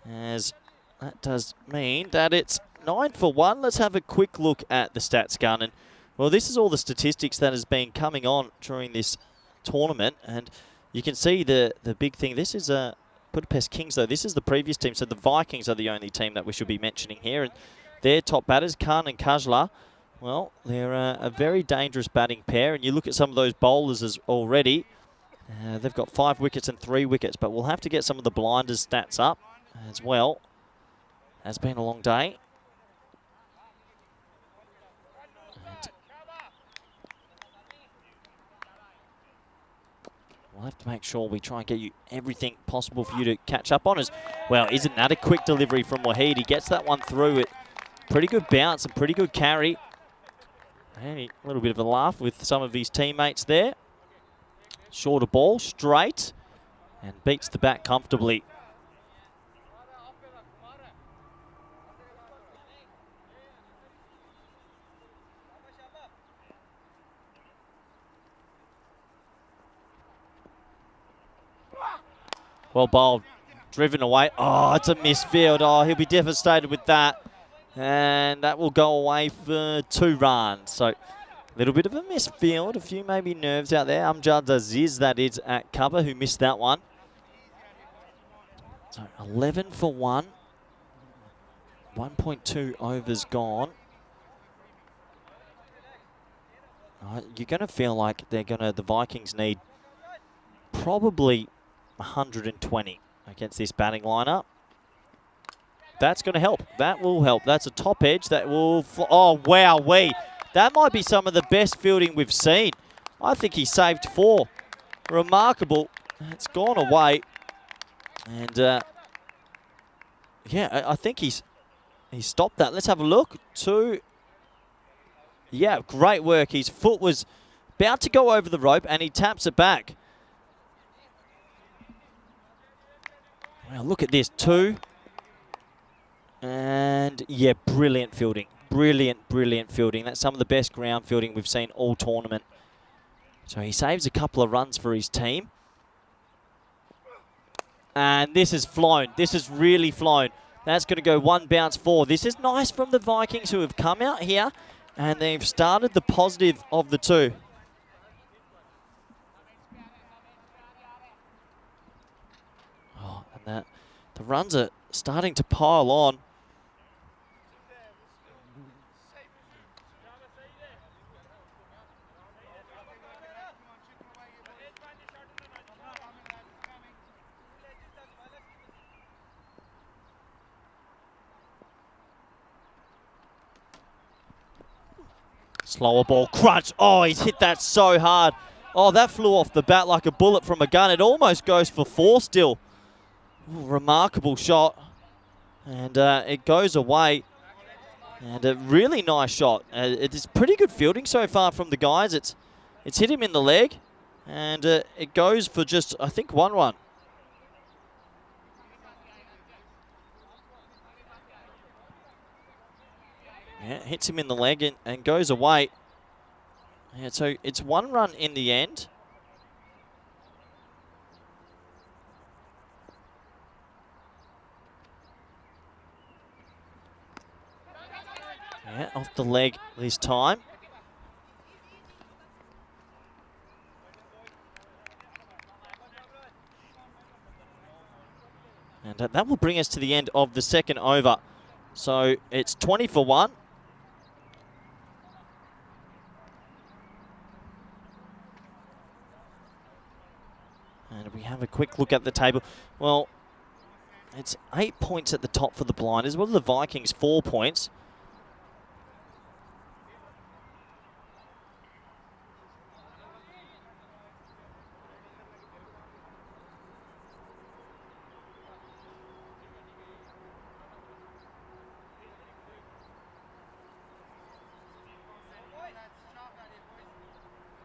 As that does mean that it's 9 for 1. Let's have a quick look at the stats gun. And, well, this is all the statistics that has been coming on during this tournament. And you can see the big thing. This is Budapest Kings, though. This is the previous team. So the Vikings are the only team that we should be mentioning here. And their top batters, Khan and Kajla. Well, they're a very dangerous batting pair, and you look at some of those bowlers as already. They've got 5 wickets and 3 wickets, but we'll have to get some of the blinders stats up as well. It's been a long day. And we'll have to make sure we try and get you everything possible for you to catch up on. As well, isn't that a quick delivery from Wahid? He gets that one through it. Pretty good bounce and pretty good carry. And a little bit of a laugh with some of his teammates there. Shorter ball, straight, and beats the bat comfortably. Well bowled, driven away. Oh, it's a misfield. Oh, he'll be devastated with that. And that will go away for 2 runs. So a little bit of a misfield. A few maybe nerves out there. Amjad Aziz, that is, at cover, who missed that one. So 11 for 1. 1.2 overs gone. You're going to feel like the Vikings need probably 120 against this batting lineup. That's going to help. That will help. That's a top edge that will... Oh, wow, that might be some of the best fielding we've seen. I think he saved 4. Remarkable. It's gone away. And, yeah, I think he stopped that. Let's have a look. 2. Yeah, great work. His foot was about to go over the rope, and he taps it back. Well, look at this. 2. And, yeah, brilliant fielding. Brilliant fielding. That's some of the best ground fielding we've seen all tournament. So he saves a couple of runs for his team. And this has flown. This has really flown. That's going to go one bounce forward. This is nice from the Vikings, who have come out here and they've started the positive of the two. Oh, and the runs are starting to pile on. Slower ball, crunch. Oh, he's hit that so hard. Oh, that flew off the bat like a bullet from a gun. It almost goes for 4 still. Ooh, remarkable shot. And it goes away. And a really nice shot. It is pretty good fielding so far from the guys. It's hit him in the leg. And it goes for just, I think, 1 run. Yeah, hits him in the leg and goes away. Yeah, so it's 1 run in the end. Yeah, off the leg this time. And that will bring us to the end of the second over. So it's 20 for 1. And we have a quick look at the table. Well, it's 8 points at the top for the Blinders. What are the Vikings? 4 points.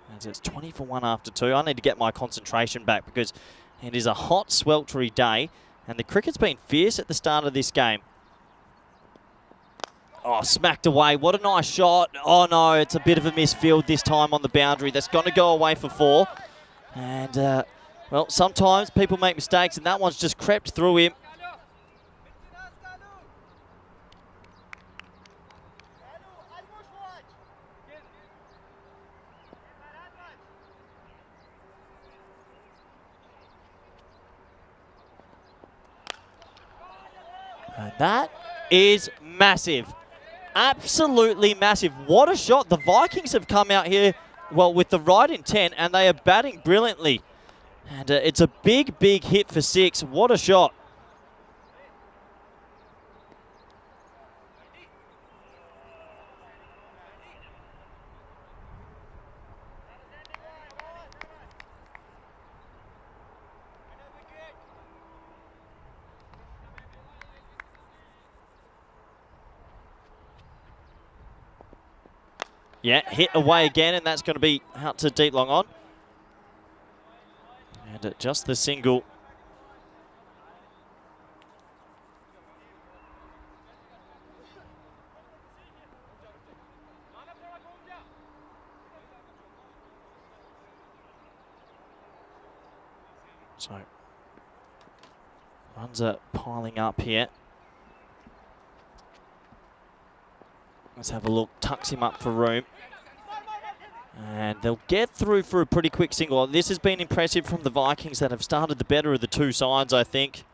And it's 20 for 1 after 2. I need to get my concentration back because it is a hot, sweltery day. And the cricket's been fierce at the start of this game. Oh, smacked away. What a nice shot. Oh, no, it's a bit of a misfield this time on the boundary. That's going to go away for 4. And, well, sometimes people make mistakes, and that one's just crept through him. And that is massive. Absolutely massive. What a shot. The Vikings have come out here, well, with the right intent, and they are batting brilliantly. And it's a big, big hit for 6. What a shot. Yeah, hit away again, and that's going to be out to deep long on. And just the single. So, runs are piling up here. Let's have a look. Tucks him up for room. And they'll get through for a pretty quick single. This has been impressive from the Vikings that have started the better of the two sides, I think.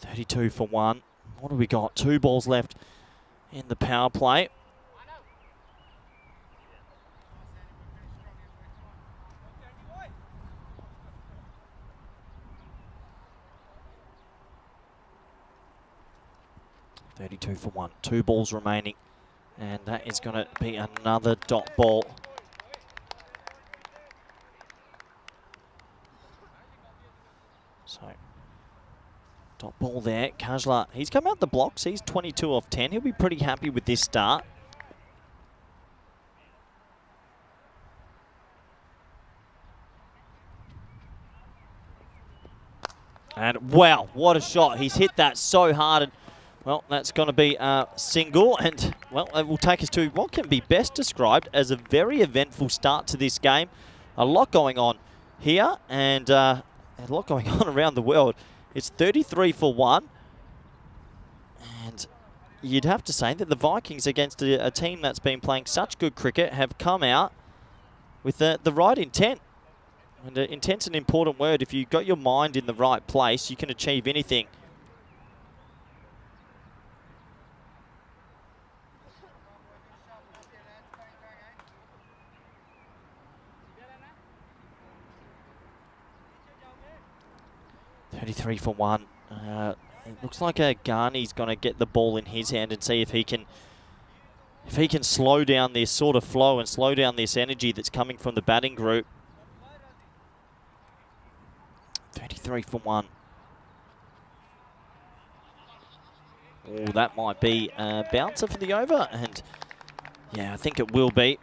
$32 for 1. What do we got? 2 balls left in the power play. $32 for 1. 2 balls remaining. And that is going to be another dot ball. So, dot ball there. Kajla, he's come out the blocks. He's 22 off 10. He'll be pretty happy with this start. And wow, what a shot. He's hit that so hard. And Well, that's going to be a single, and, well, it will take us to what can be best described as a very eventful start to this game. A lot going on here, and a lot going on around the world. It's 33 for 1, and you'd have to say that the Vikings, against a team that's been playing such good cricket, have come out with the right intent. And intent's an important word. If you've got your mind in the right place, you can achieve anything. .33 for 1. It looks like Ghani's going to get the ball in his hand and see if he can slow down this sort of flow and slow down this energy that's coming from the batting group. 33 for 1. Oh, that might be a bouncer for the over, and yeah, I think it will be.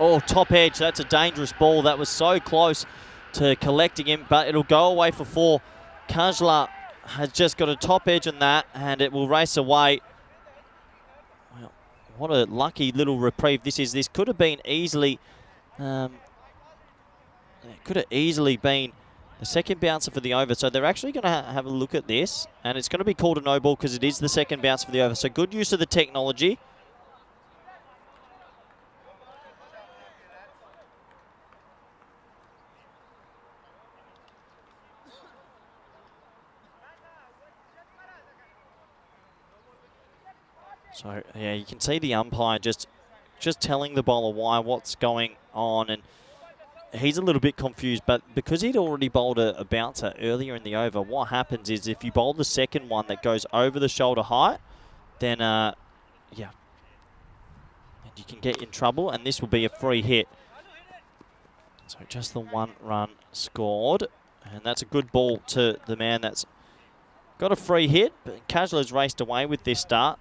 Oh, top edge. That's a dangerous ball. That was so close to collecting him, but it'll go away for 4. Kajla has just got a top edge on that, and it will race away. Well, what a lucky little reprieve this is. This could have been easily... it could have easily been the second bouncer for the over. So they're actually going to have a look at this, and it's going to be called a no ball because it is the second bounce for the over. So good use of the technology. So, yeah, you can see the umpire just telling the bowler what's going on, and he's a little bit confused, but because he'd already bowled a bouncer earlier in the over, what happens is if you bowl the second one that goes over the shoulder height, then, yeah, and you can get in trouble, and this will be a free hit. So just the 1 run scored, and that's a good ball to the man that's got a free hit, but Kajla's raced away with this start.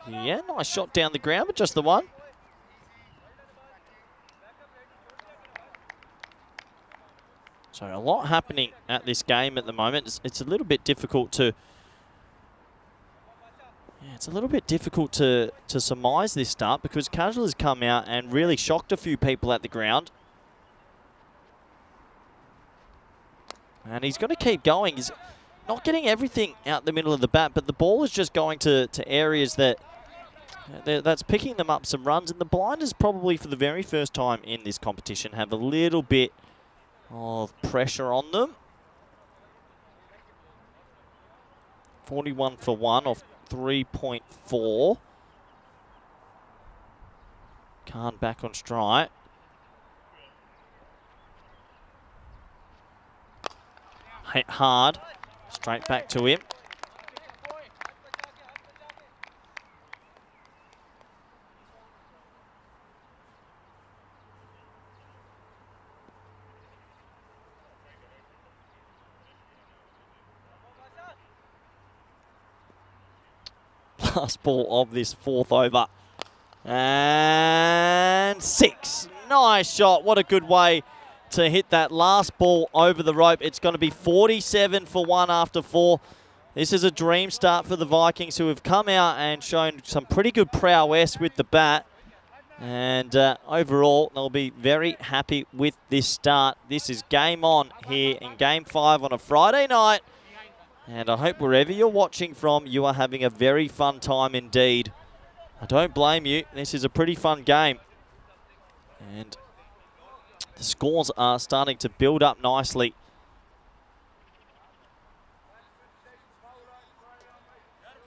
Yeah, nice shot down the ground, but just the one. So a lot happening at this game at the moment. It's a little bit difficult to... Yeah, it's a little bit difficult to surmise this start because Kajla has come out and really shocked a few people at the ground. And he's going to keep going. He's not getting everything out the middle of the bat, but the ball is just going to areas that's picking them up some runs. And the Blinders probably for the very first time in this competition have a little bit of pressure on them. 41 for 1 off 3.4. Khan back on strike. Hit hard. Straight back to him. Last ball of this 4th over. And 6. Nice shot. What a good way to hit that last ball over the rope. It's going to be 47 for 1 after 4. This is a dream start for the Vikings, who have come out and shown some pretty good prowess with the bat. And overall, they'll be very happy with this start. This is game on here in Game 5 on a Friday night. And I hope wherever you're watching from, you are having a very fun time indeed. I don't blame you. This is a pretty fun game. And the scores are starting to build up nicely.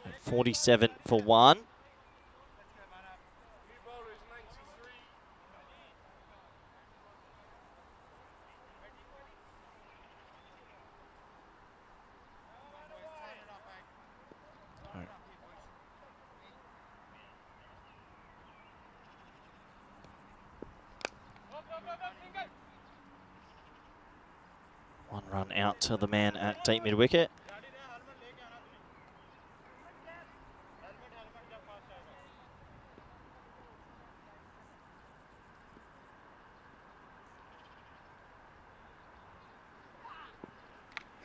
At 47 for 1. Run out to the man at deep mid-wicket.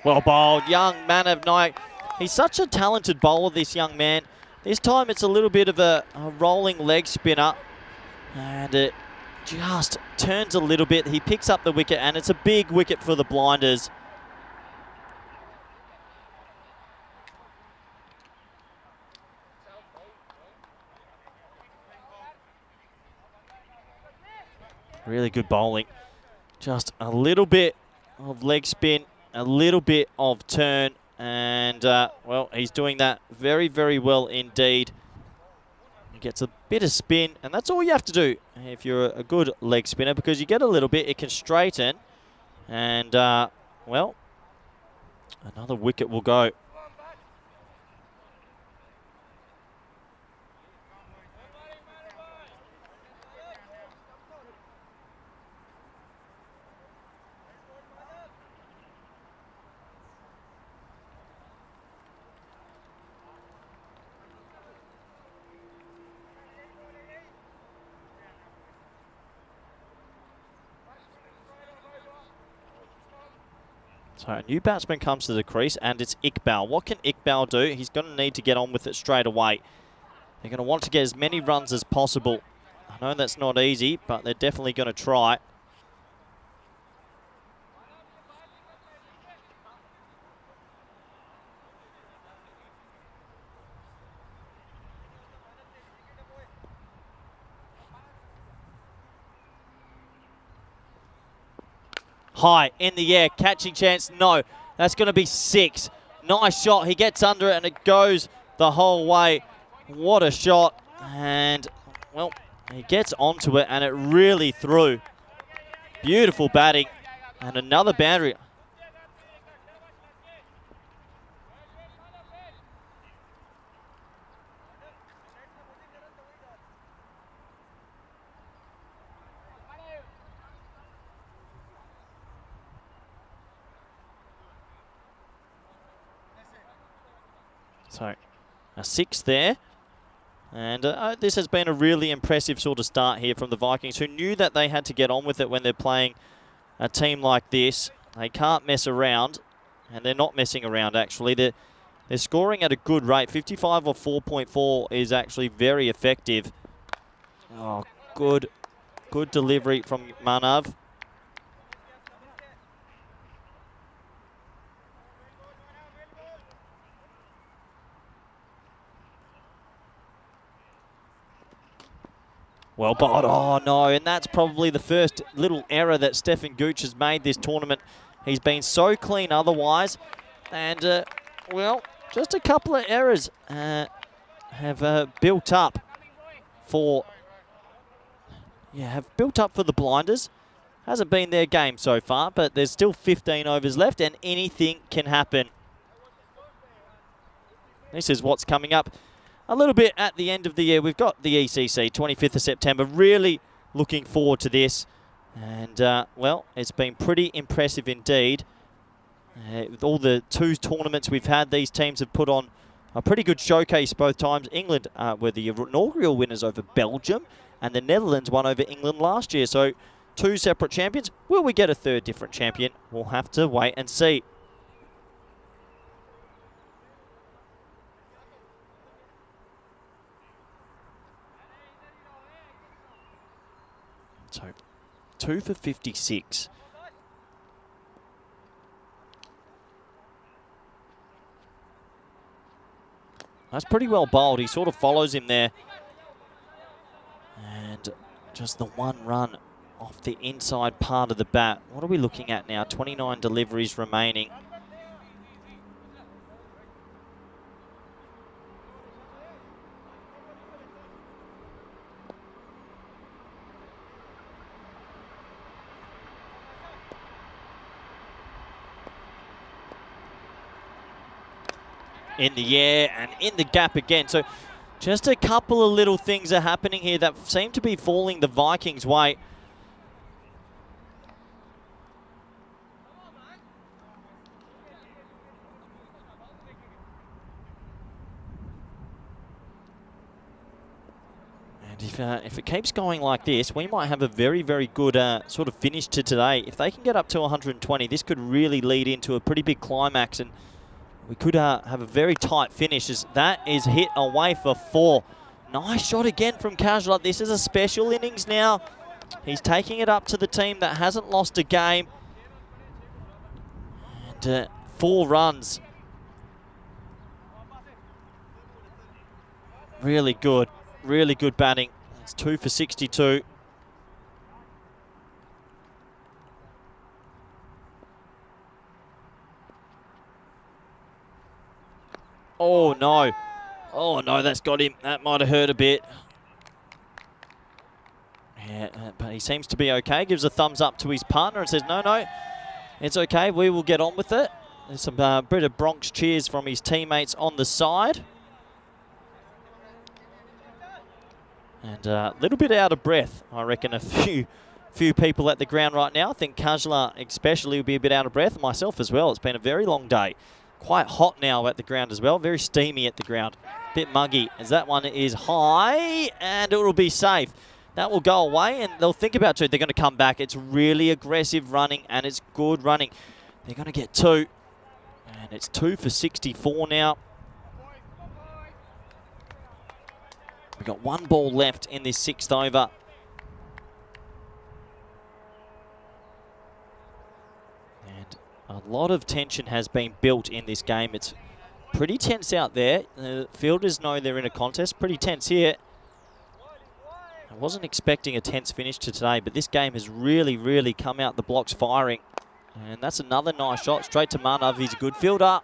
Well bowled, young Manav Naik. He's such a talented bowler, this young man. This time it's a little bit of a rolling leg spinner. And it just turns a little bit. He picks up the wicket, and it's a big wicket for the Blinders. Really good bowling. Just a little bit of leg spin, a little bit of turn, and, well, he's doing that very, very well indeed. He gets a bit of spin, and that's all you have to do if you're a good leg spinner, because you get a little bit, it can straighten, and, well, another wicket will go. So a new batsman comes to the crease, and it's Iqbal. What can Iqbal do? He's going to need to get on with it straight away. They're going to want to get as many runs as possible. I know that's not easy, but they're definitely going to try. High, in the air, catching chance, no. That's going to be 6. Nice shot, he gets under it and it goes the whole way. What a shot, and, well, he gets onto it and it really threw. Beautiful batting, and another boundary. So, a 6 there. And this has been a really impressive sort of start here from the Vikings, who knew that they had to get on with it when they're playing a team like this. They can't mess around, and they're not messing around, actually. They're scoring at a good rate. 55 or 4.4 is actually very effective. Oh, good delivery from Manav. Well bowled, oh no, and that's probably the first little error that Stefan Gooch has made this tournament. He's been so clean otherwise, and well, just a couple of errors have built up for the Blinders. Hasn't been their game so far, but there's still 15 overs left, and anything can happen. This is what's coming up a little bit at the end of the year. We've got the ECC, 25th of September. Really looking forward to this. And, well, it's been pretty impressive indeed. With all the 2 tournaments we've had, these teams have put on a pretty good showcase both times. England were the inaugural winners over Belgium, and the Netherlands won over England last year. So 2 separate champions. Will we get a 3rd different champion? We'll have to wait and see. So 2 for 56. That's pretty well bowled. He sort of follows him there. And just the 1 run off the inside part of the bat. What are we looking at now? 29 deliveries remaining. In the air and in the gap again. So just a couple of little things are happening here that seem to be falling the Vikings' way. And if it keeps going like this, we might have a very, very good sort of finish to today. If they can get up to 120, this could really lead into a pretty big climax, and we could have a very tight finish. As that is hit away for 4. Nice shot again from Casual. This is a special innings now. He's taking it up to the team that hasn't lost a game. And 4 runs. Really good batting. It's 2 for 62. Oh no. Oh no, that's got him. That might have hurt a bit. Yeah, but he seems to be okay. Gives a thumbs up to his partner and says, no, it's okay. We will get on with it. There's some bit of Bronx cheers from his teammates on the side. And a little bit out of breath. I reckon a few people at the ground right now. I think Kajla especially will be a bit out of breath. Myself as well. It's been a very long day. Quite hot now at the ground as well. Very steamy at the ground. Bit muggy as that one is high, and it will be safe. That will go away, and they'll think about it. They're going to come back. It's really aggressive running, and it's good running. They're going to get 2, and it's 2 for 64 now. We've got 1 ball left in this 6th over. And a lot of tension has been built in this game. It's pretty tense out there. The fielders know they're in a contest. Pretty tense here. I wasn't expecting a tense finish to today, but this game has really come out the blocks firing. And that's another nice shot straight to Manav. He's a good fielder.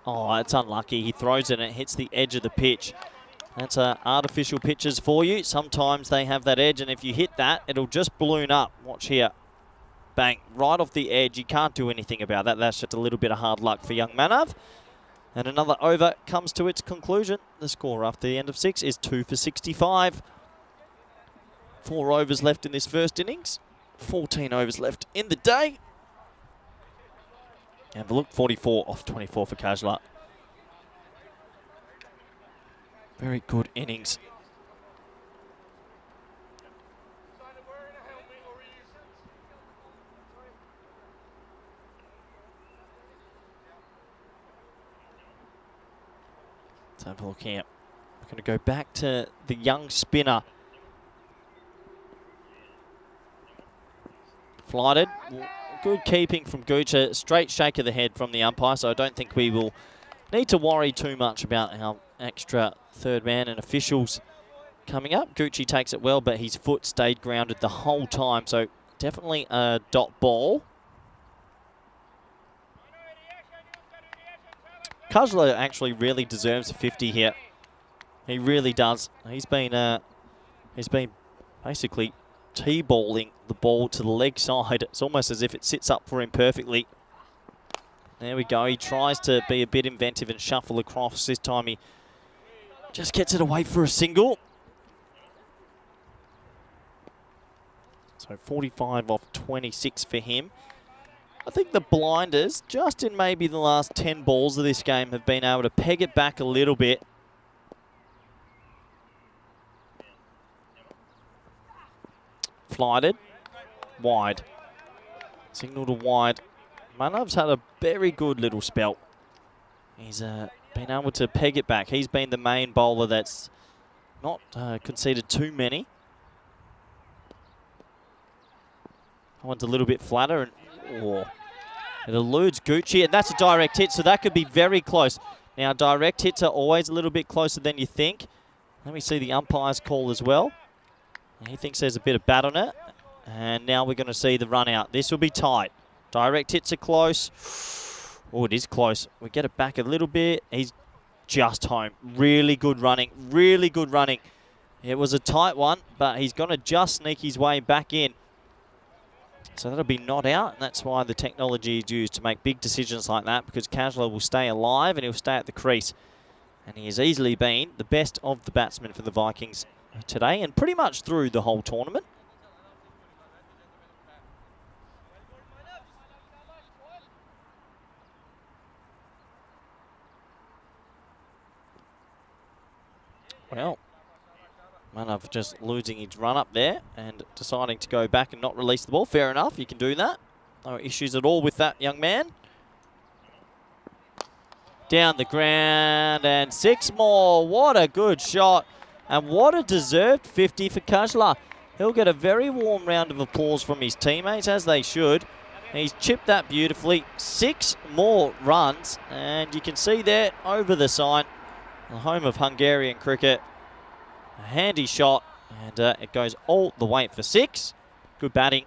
Oh, it's unlucky. He throws it and it hits the edge of the pitch. That's artificial pitches for you. Sometimes they have that edge, and if you hit that, it'll just balloon up. Watch here. Bang. Right off the edge. You can't do anything about that. That's just a little bit of hard luck for young Manav. And another over comes to its conclusion. The score after the end of 6 is 2 for 65. 4 overs left in this first innings. 14 overs left in the day. And the look, 44 off 24 for Kajla. Very good innings. Let's have a look here. We're going to go back to the young spinner. Flighted. Good keeping from Gooch. A straight shake of the head from the umpire, so I don't think we will need to worry too much about our extra third man and officials coming up. Gucci takes it well, but his foot stayed grounded the whole time, so definitely a dot ball. Kajla actually really deserves a 50 here. He really does. He's been basically T-balling the ball to the leg side. It's almost as if it sits up for him perfectly. There we go. He tries to be a bit inventive and shuffle across. This time he just gets it away for a single. So 45 off 26 for him. I think the blinders, just in maybe the last 10 balls of this game, have been able to peg it back a little bit. Flighted. Wide. Signal to wide. Manav's had a very good little spell. He's been able to peg it back. He's been the main bowler that's not conceded too many. That one's a little bit flatter, and it eludes Gucci, and that's a direct hit, so that could be very close. Now, direct hits are always a little bit closer than you think. Let me see the umpire's call as well. He thinks there's a bit of bat on it. And now we're going to see the run out. This will be tight. Direct hits are close. Oh, it is close. We get it back a little bit. He's just home. Really good running. Really good running. It was a tight one, but he's going to just sneak his way back in. So that'll be not out, and that's why the technology is used to make big decisions like that, because Kasler will stay alive and he'll stay at the crease. And he has easily been the best of the batsmen for the Vikings today and pretty much through the whole tournament. Well, Manav just losing his run up there and deciding to go back and not release the ball. Fair enough, you can do that. No issues at all with that young man. Down the ground and 6 more. What a good shot. And what a deserved 50 for Kajla. He'll get a very warm round of applause from his teammates, as they should. He's chipped that beautifully. 6 more runs. And you can see there over the sign, the home of Hungarian cricket. A handy shot, and it goes all the way for 6. Good batting.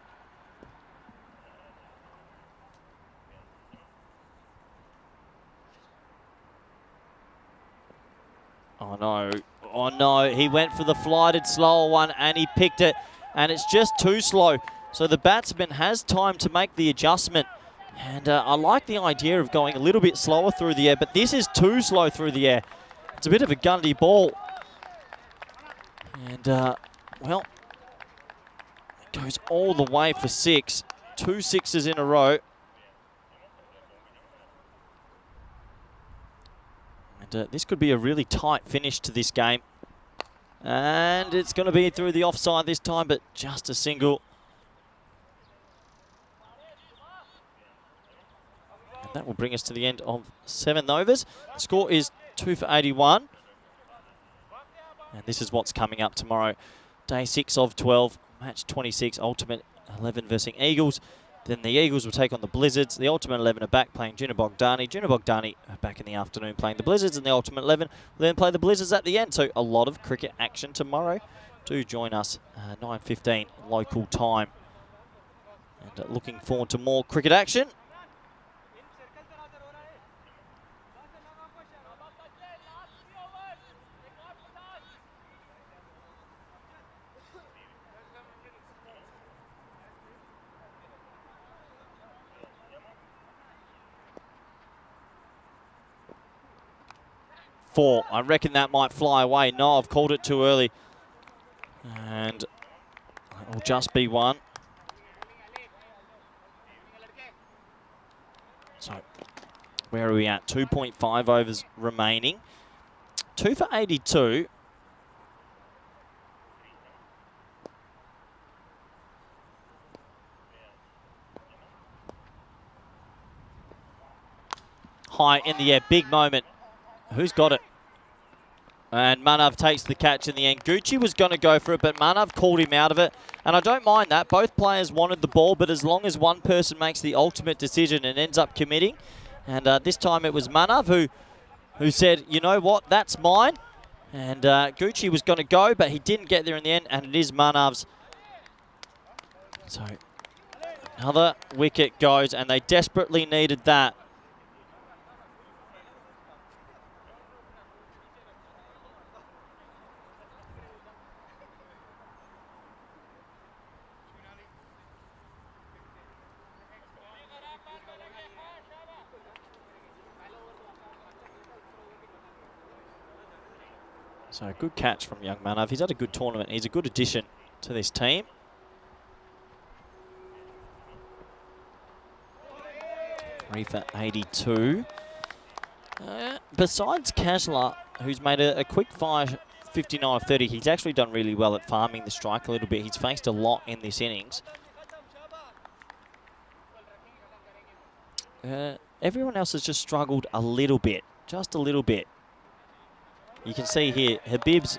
Oh no, he went for the flighted slower one and he picked it, and it's just too slow. So the batsman has time to make the adjustment. And I like the idea of going a little bit slower through the air, but this is too slow through the air. It's a bit of a gundy ball. And, well, it goes all the way for 6. 2 6s in a row. And this could be a really tight finish to this game. And it's going to be through the offside this time, but just a single. And that will bring us to the end of 7 overs. The score is 2 for 81. And this is what's coming up tomorrow. Day 6 of 12, match 26, Ultimate 11 versus Eagles. Then the Eagles will take on the Blizzards. The Ultimate 11 are back playing Junior Bogdani. Junior Bogdani are back in the afternoon playing the Blizzards, and the Ultimate 11 will then play the Blizzards at the end. So a lot of cricket action tomorrow. Do join us 9:15 local time. And looking forward to more cricket action. Four. I reckon that might fly away. No, I've called it too early. And it'll just be 1. So, where are we at? 2.5 overs remaining. 2 for 82. High in the air, big moment. Who's got it? And Manav takes the catch in the end. Gucci was going to go for it, but Manav called him out of it. And I don't mind that. Both players wanted the ball, but as long as one person makes the ultimate decision and ends up committing. And this time it was Manav who said, you know what, that's mine. And Gucci was going to go, but he didn't get there in the end, and it is Manav's. So another wicket goes, and they desperately needed that. So a good catch from young Manav. He's had a good tournament. He's a good addition to this team. Three for 82. Besides Kasla, who's made a quick fire 59 of 30, he's actually done really well at farming the strike a little bit. He's faced a lot in this innings. Everyone else has just struggled a little bit, just a little bit. You can see here, Habib's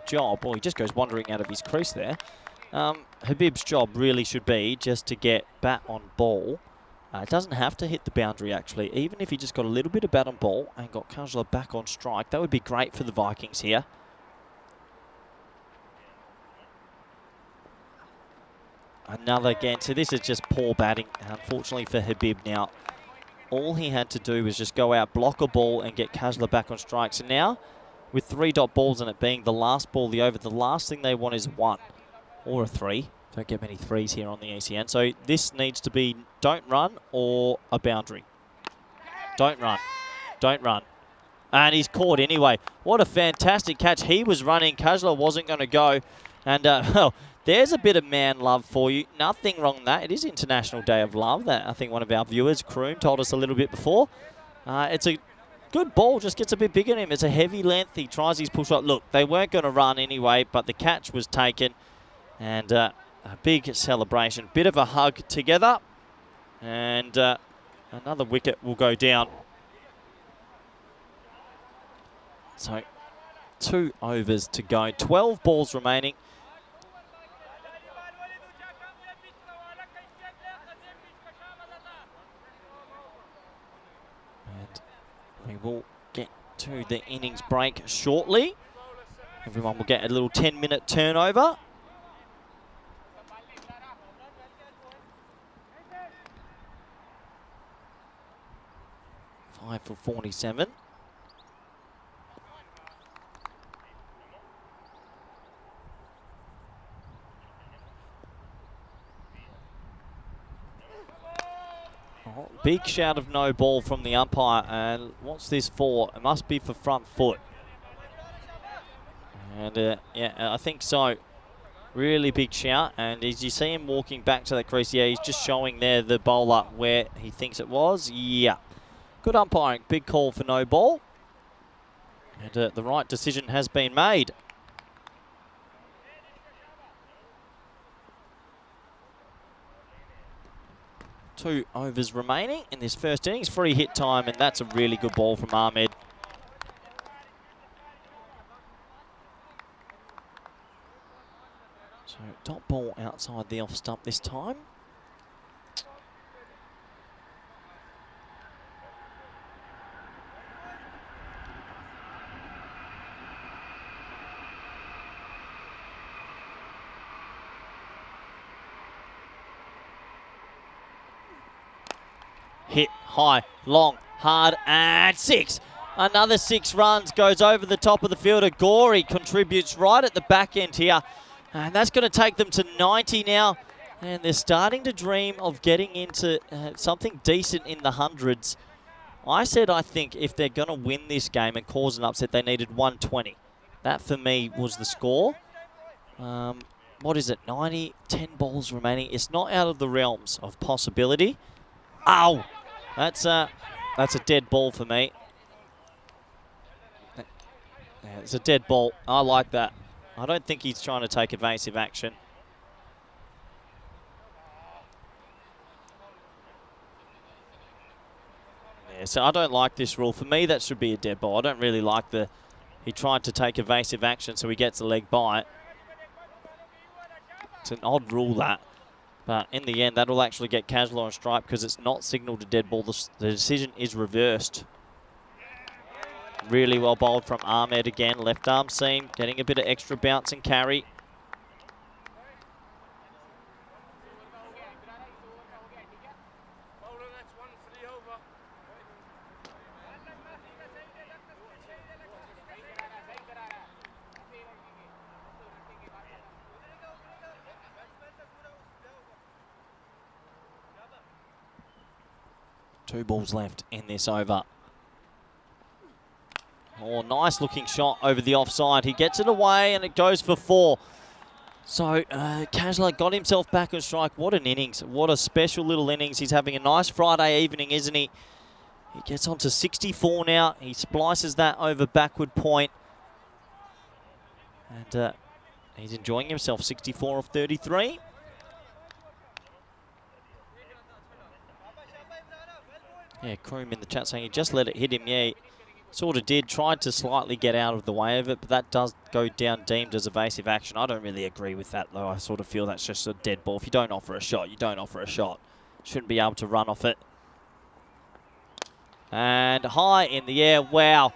job, well, he just goes wandering out of his crease there. Habib's job really should be just to get bat on ball. It doesn't have to hit the boundary, actually. Even if he just got a little bit of bat on ball and got Kajla back on strike, that would be great for the Vikings here. Another again. So this is just poor batting, unfortunately, for Habib now. All he had to do was just go out, block a ball, and get Kajla back on strike. So now, with 3 dot balls and it being the last ball of the over, the last thing they want is 1 or a 3. Don't get many 3s here on the ECN. So this needs to be don't run or a boundary. Don't run. Don't run. And he's caught anyway. What a fantastic catch. He was running. Kajla wasn't going to go. And, well, there's a bit of man love for you. Nothing wrong with that. It is International Day of Love. That I think one of our viewers, Kroom, told us a little bit before. It's a good ball, just gets a bit bigger than him. It's a heavy length. He tries his push-up. Look, they weren't going to run anyway, but the catch was taken. And a big celebration. Bit of a hug together. And another wicket will go down. So 2 overs to go. 12 balls remaining. And we will get to the innings break shortly. Everyone will get a little 10-minute turnover. Five for 47. Oh, big shout of no ball from the umpire. And what's this for? It must be for front foot. And yeah, I think so. Really big shout. And as you see him walking back to the crease, yeah, he's just showing there the bowler where he thinks it was. Yeah. Good umpiring. Big call for no ball. And the right decision has been made. Two overs remaining in this first innings. Free hit time, and that's a really good ball from Ahmed. So dot ball outside the off stump this time. Hit high, long, hard, and 6. Another 6 runs, goes over the top of the fielder. Gorey contributes right at the back end here. And that's going to take them to 90 now. And they're starting to dream of getting into something decent in the hundreds. I said I think if they're going to win this game and cause an upset, they needed 120. That, for me, was the score. What is it? 90, 10 balls remaining. It's not out of the realms of possibility. Ow! That's a dead ball for me. Yeah, it's a dead ball. I like that. I don't think he's trying to take evasive action. Yeah, so I don't like this rule. For me, that should be a dead ball. I don't really like he tried to take evasive action, so he gets a leg bite. It's an odd rule, that. But in the end, that'll actually get casual on strike because it's not signalled a dead ball. The decision is reversed. Really well bowled from Ahmed again. Left arm seam, getting a bit of extra bounce and carry. Two balls left in this over. Oh, nice looking shot over the offside. He gets it away and it goes for 4. So Kajla got himself back on strike. What an innings. What a special little innings. He's having a nice Friday evening, isn't he? He gets on to 64 now. He splices that over backward point. And he's enjoying himself. 64 of 33. Yeah, Kroom in the chat saying he just let it hit him. Yeah, he sort of did. Tried to slightly get out of the way of it, but that does go down deemed as evasive action. I don't really agree with that, though. I sort of feel that's just a dead ball. If you don't offer a shot, you don't offer a shot. Shouldn't be able to run off it. And high in the air. Wow.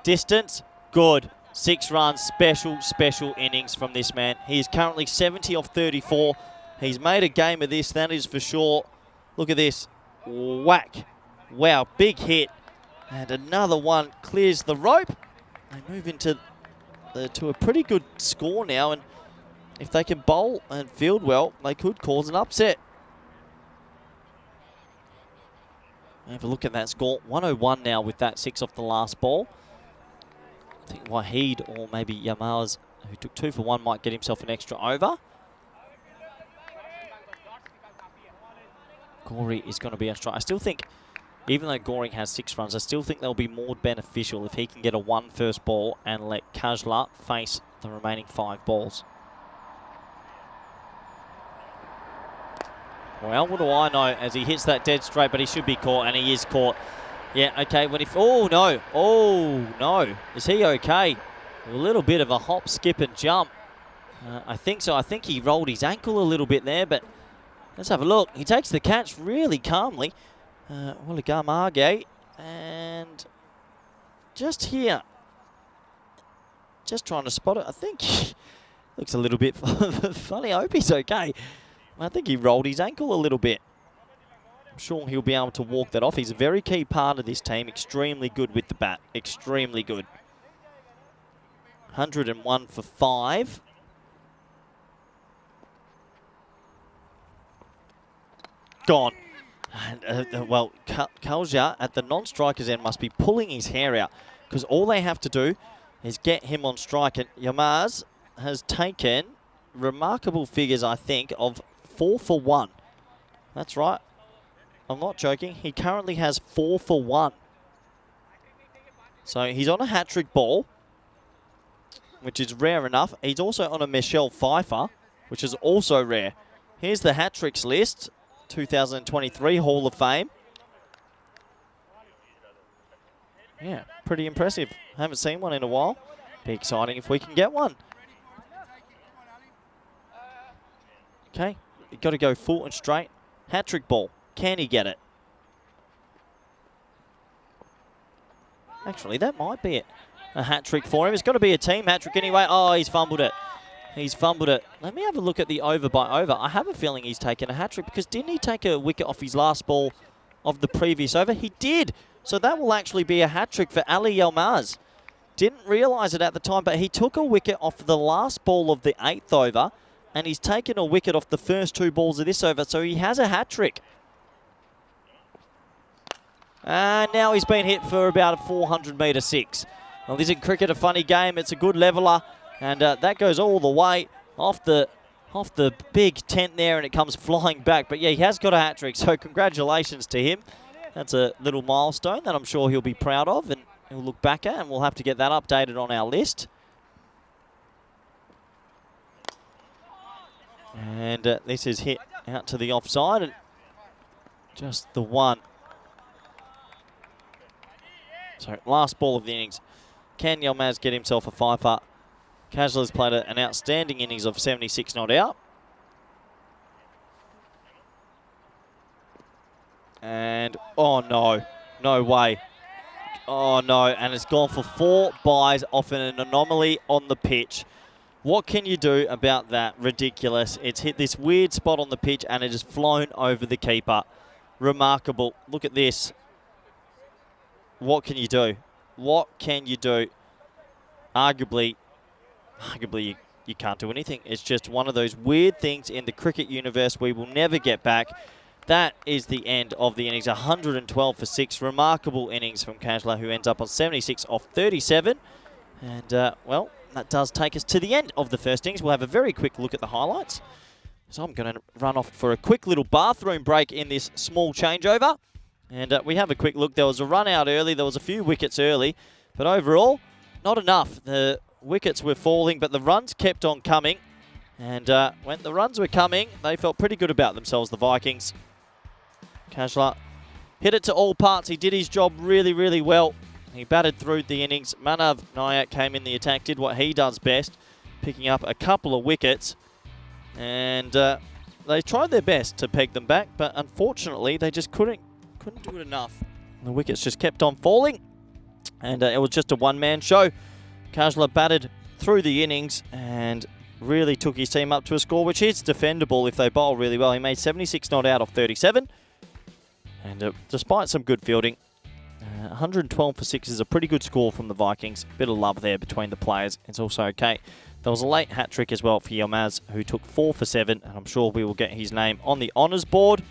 Distance, good. 6 runs, special innings from this man. He is currently 70 off 34. He's made a game of this, that is for sure. Look at this. Whack. Wow, big hit. And another one clears the rope. They move into to a pretty good score now. And if they can bowl and field well, they could cause an upset. Have a look at that score. 101 now with that 6 off the last ball. I think Waheed or maybe Yamaz, who took 2 for 1, might get himself an extra over. Gorey is going to be on strike. I still think even though Goring has 6 runs, I still think they'll be more beneficial if he can get a 1 first ball and let Kajla face the remaining 5 balls. Well, what do I know as he hits that dead straight, but he should be caught, and he is caught. Yeah, okay, oh no, is he okay? A little bit of a hop, skip and jump. I think so. I think he rolled his ankle a little bit there, but let's have a look. He takes the catch really calmly. Walagamage, and just here, just trying to spot it. I think he looks a little bit funny. I hope he's okay. I think he rolled his ankle a little bit. I'm sure he'll be able to walk that off. He's a very key part of this team. Extremely good with the bat. Extremely good. 101 for 5. Gone. And, well, Kalja at the non-striker's end must be pulling his hair out, because all they have to do is get him on strike. And Yamaz has taken remarkable figures, I think, of 4 for 1. That's right. I'm not joking. He currently has 4 for 1. So he's on a hat-trick ball, which is rare enough. He's also on a Michelle Pfeiffer, which is also rare. Here's the hat-tricks list. 2023 Hall of Fame. Yeah, pretty impressive. Haven't seen one in a while. Be exciting if we can get one. Okay, you've got to go full and straight. Hat-trick ball. Can he get it? Actually, that might be it. A hat-trick for him. It's got to be a team hat-trick anyway. Oh, he's fumbled it. He's fumbled it. Let me have a look at the over by over. I have a feeling he's taken a hat-trick, because didn't he take a wicket off his last ball of the previous over? He did. So that will actually be a hat-trick for Ali Yilmaz. Didn't realise it at the time, but he took a wicket off the last ball of the 8th over, and he's taken a wicket off the first 2 balls of this over, so he has a hat-trick. And now he's been hit for about a 400-metre 6. Well, isn't cricket a funny game? It's a good leveller. And that goes all the way off the big tent there, and it comes flying back. But yeah, he has got a hat-trick, so congratulations to him. That's a little milestone that I'm sure he'll be proud of, and he'll look back at, and we'll have to get that updated on our list. And this is hit out to the offside, and just the one. So last ball of the innings. Can Yilmaz get himself a fifer? Kajla's played an outstanding innings of 76 not out. And, oh no, no way. Oh no, and it's gone for 4 byes off an anomaly on the pitch. What can you do about that? Ridiculous. It's hit this weird spot on the pitch and it has flown over the keeper. Remarkable. Look at this. What can you do? What can you do? Arguably you can't do anything. It's just one of those weird things in the cricket universe we will never get back. That is the end of the innings. 112 for 6. Remarkable innings from Kajla, who ends up on 76 off 37. And, well, that does take us to the end of the first innings. We'll have a very quick look at the highlights. So I'm going to run off for a quick little bathroom break in this small changeover. And we have a quick look. There was a run out early. There was a few wickets early. But overall, not enough. The wickets were falling, but the runs kept on coming. And when the runs were coming, they felt pretty good about themselves, the Vikings. Kajla hit it to all parts. He did his job really, really well. He batted through the innings. Manav Nayak came in the attack, did what he does best, picking up a couple of wickets. And they tried their best to peg them back, but unfortunately they just couldn't do it enough. The wickets just kept on falling, and it was just a one-man show. Kajla batted through the innings and really took his team up to a score which is defendable if they bowl really well. He made 76 not out of 37. And despite some good fielding, 112 for 6 is a pretty good score from the Vikings. Bit of love there between the players. It's also okay. There was a late hat-trick as well for Yilmaz, who took 4 for 7. And I'm sure we will get his name on the honours board.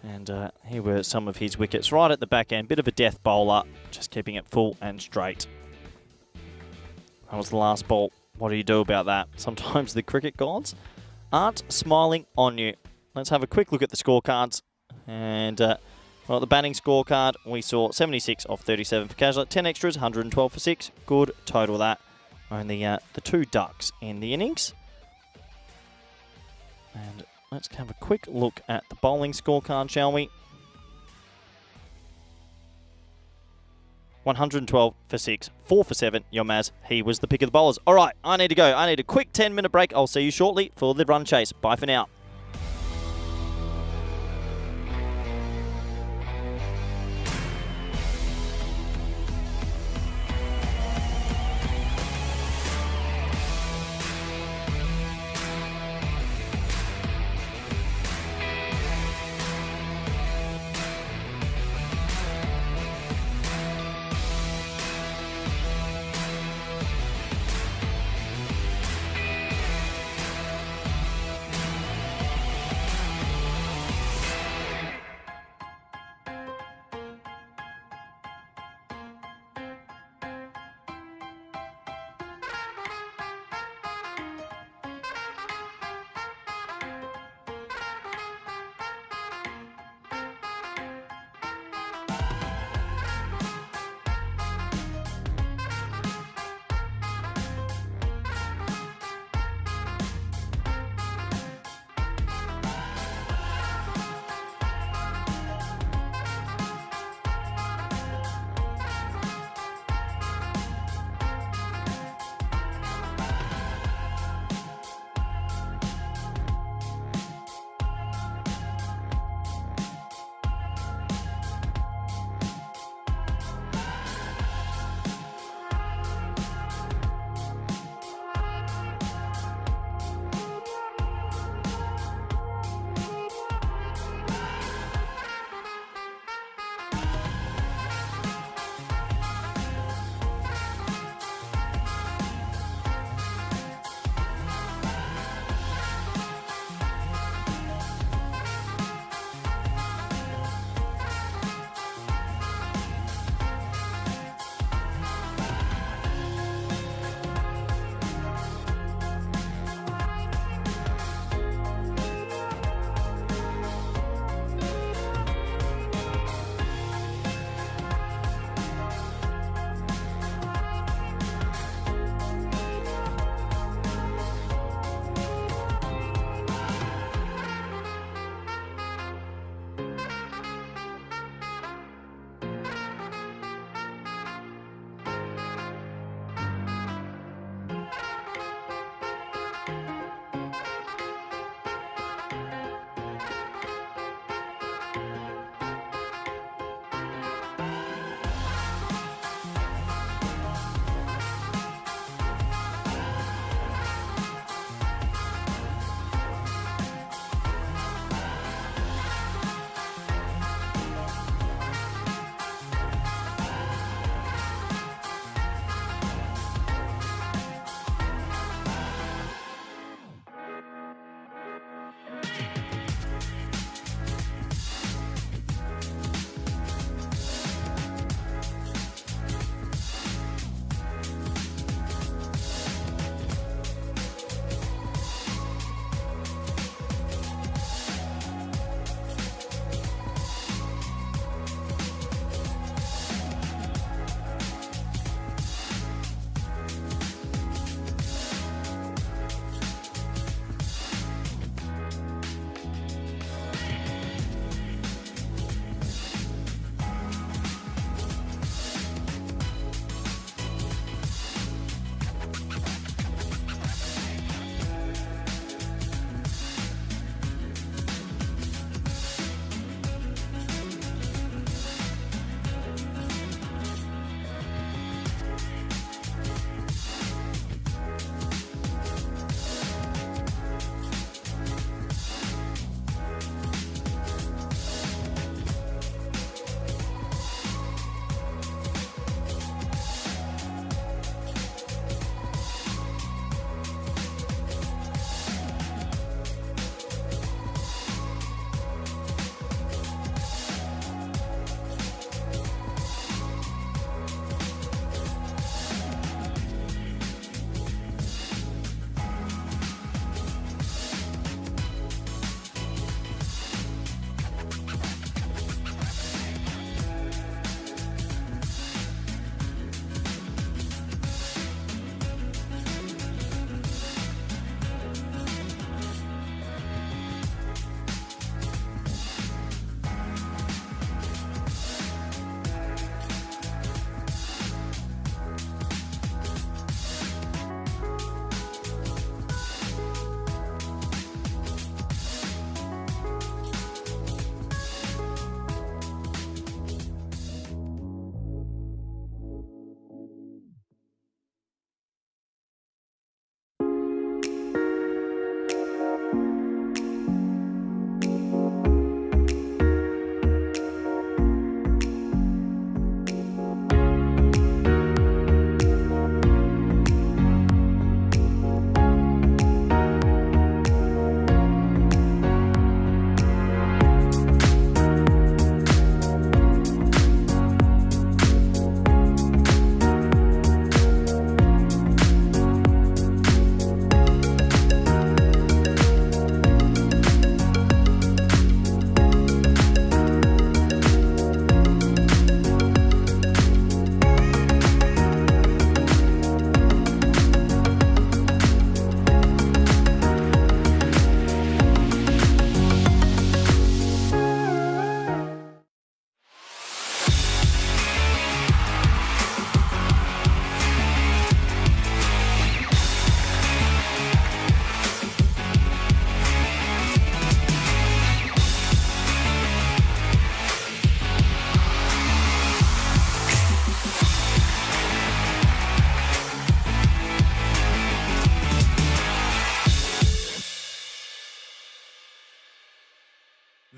And here were some of his wickets right at the back end. Bit of a death bowler, just keeping it full and straight. That was the last ball. What do you do about that? Sometimes the cricket gods aren't smiling on you. Let's have a quick look at the scorecards. And Well, the batting scorecard, we saw 76 off 37 for Casual, 10 extras, 112 for 6. Good total that. Only the 2 ducks in the innings. And let's have a quick look at the bowling scorecard, shall we? 112 for 6, 4 for 7. Yomaz, he was the pick of the bowlers. All right, I need to go. I need a quick 10-minute break. I'll see you shortly for the run chase. Bye for now.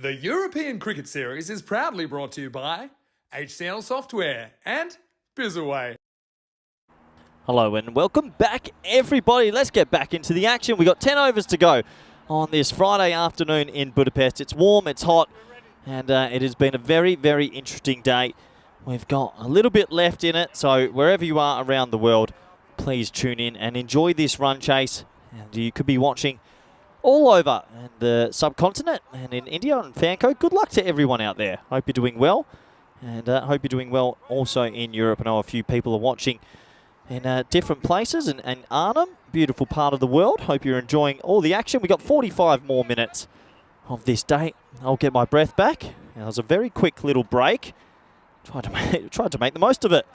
The European Cricket Series is proudly brought to you by HCL Software and Bizaway. Hello and welcome back, everybody. Let's get back into the action. We've got 10 overs to go on this Friday afternoon in Budapest. It's warm, it's hot, and it has been a very, very interesting day. We've got a little bit left in it, so wherever you are around the world, please tune in and enjoy this run chase. And you could be watching all over the subcontinent and in India and Fanco. Good luck to everyone out there. Hope you're doing well, and hope you're doing well also in Europe. I know a few people are watching in different places, and Arnhem, beautiful part of the world. Hope you're enjoying all the action. We've got 45 more minutes of this day. I'll get my breath back. Now, it was a very quick little break. Tried to make the most of it.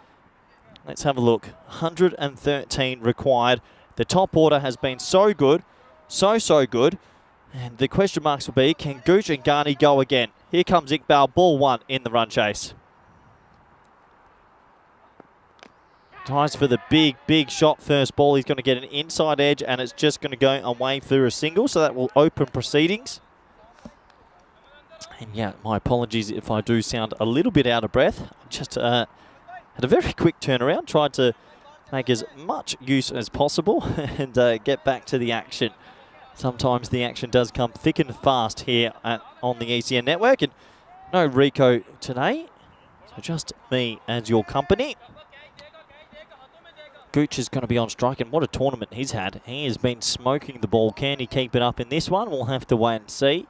Let's have a look. 113 required. The top order has been so good. So good. And the question marks will be, can Gooch and Ghani go again? Here comes Iqbal, ball one in the run chase. Tries for the big shot first ball. He's going to get an inside edge, and it's just going to go away for a single, so that will open proceedings. And yeah, my apologies if I do sound a little bit out of breath. Just had a very quick turnaround, tried to make as much use as possible and get back to the action. Sometimes the action does come thick and fast here on the ECN network, and no Rico today, so just me as your company. Gooch is going to be on strike, and what a tournament he's had. He has been smoking the ball. Can he keep it up in this one? We'll have to wait and see.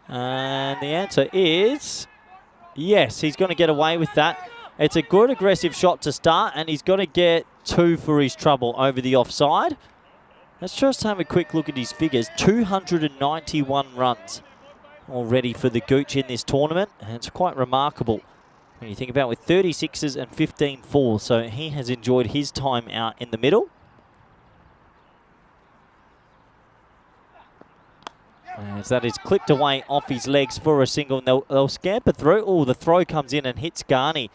And the answer is yes, he's going to get away with that. It's a good aggressive shot to start, and he's got to get 2 for his trouble over the offside. Let's just have a quick look at his figures. 291 runs already for the Gooch in this tournament, and it's quite remarkable when you think about, with 36s and 15 fours. So he has enjoyed his time out in the middle. As that is clipped away off his legs for a single, and they'll scamper through. Oh, the throw comes in and hits Ghani.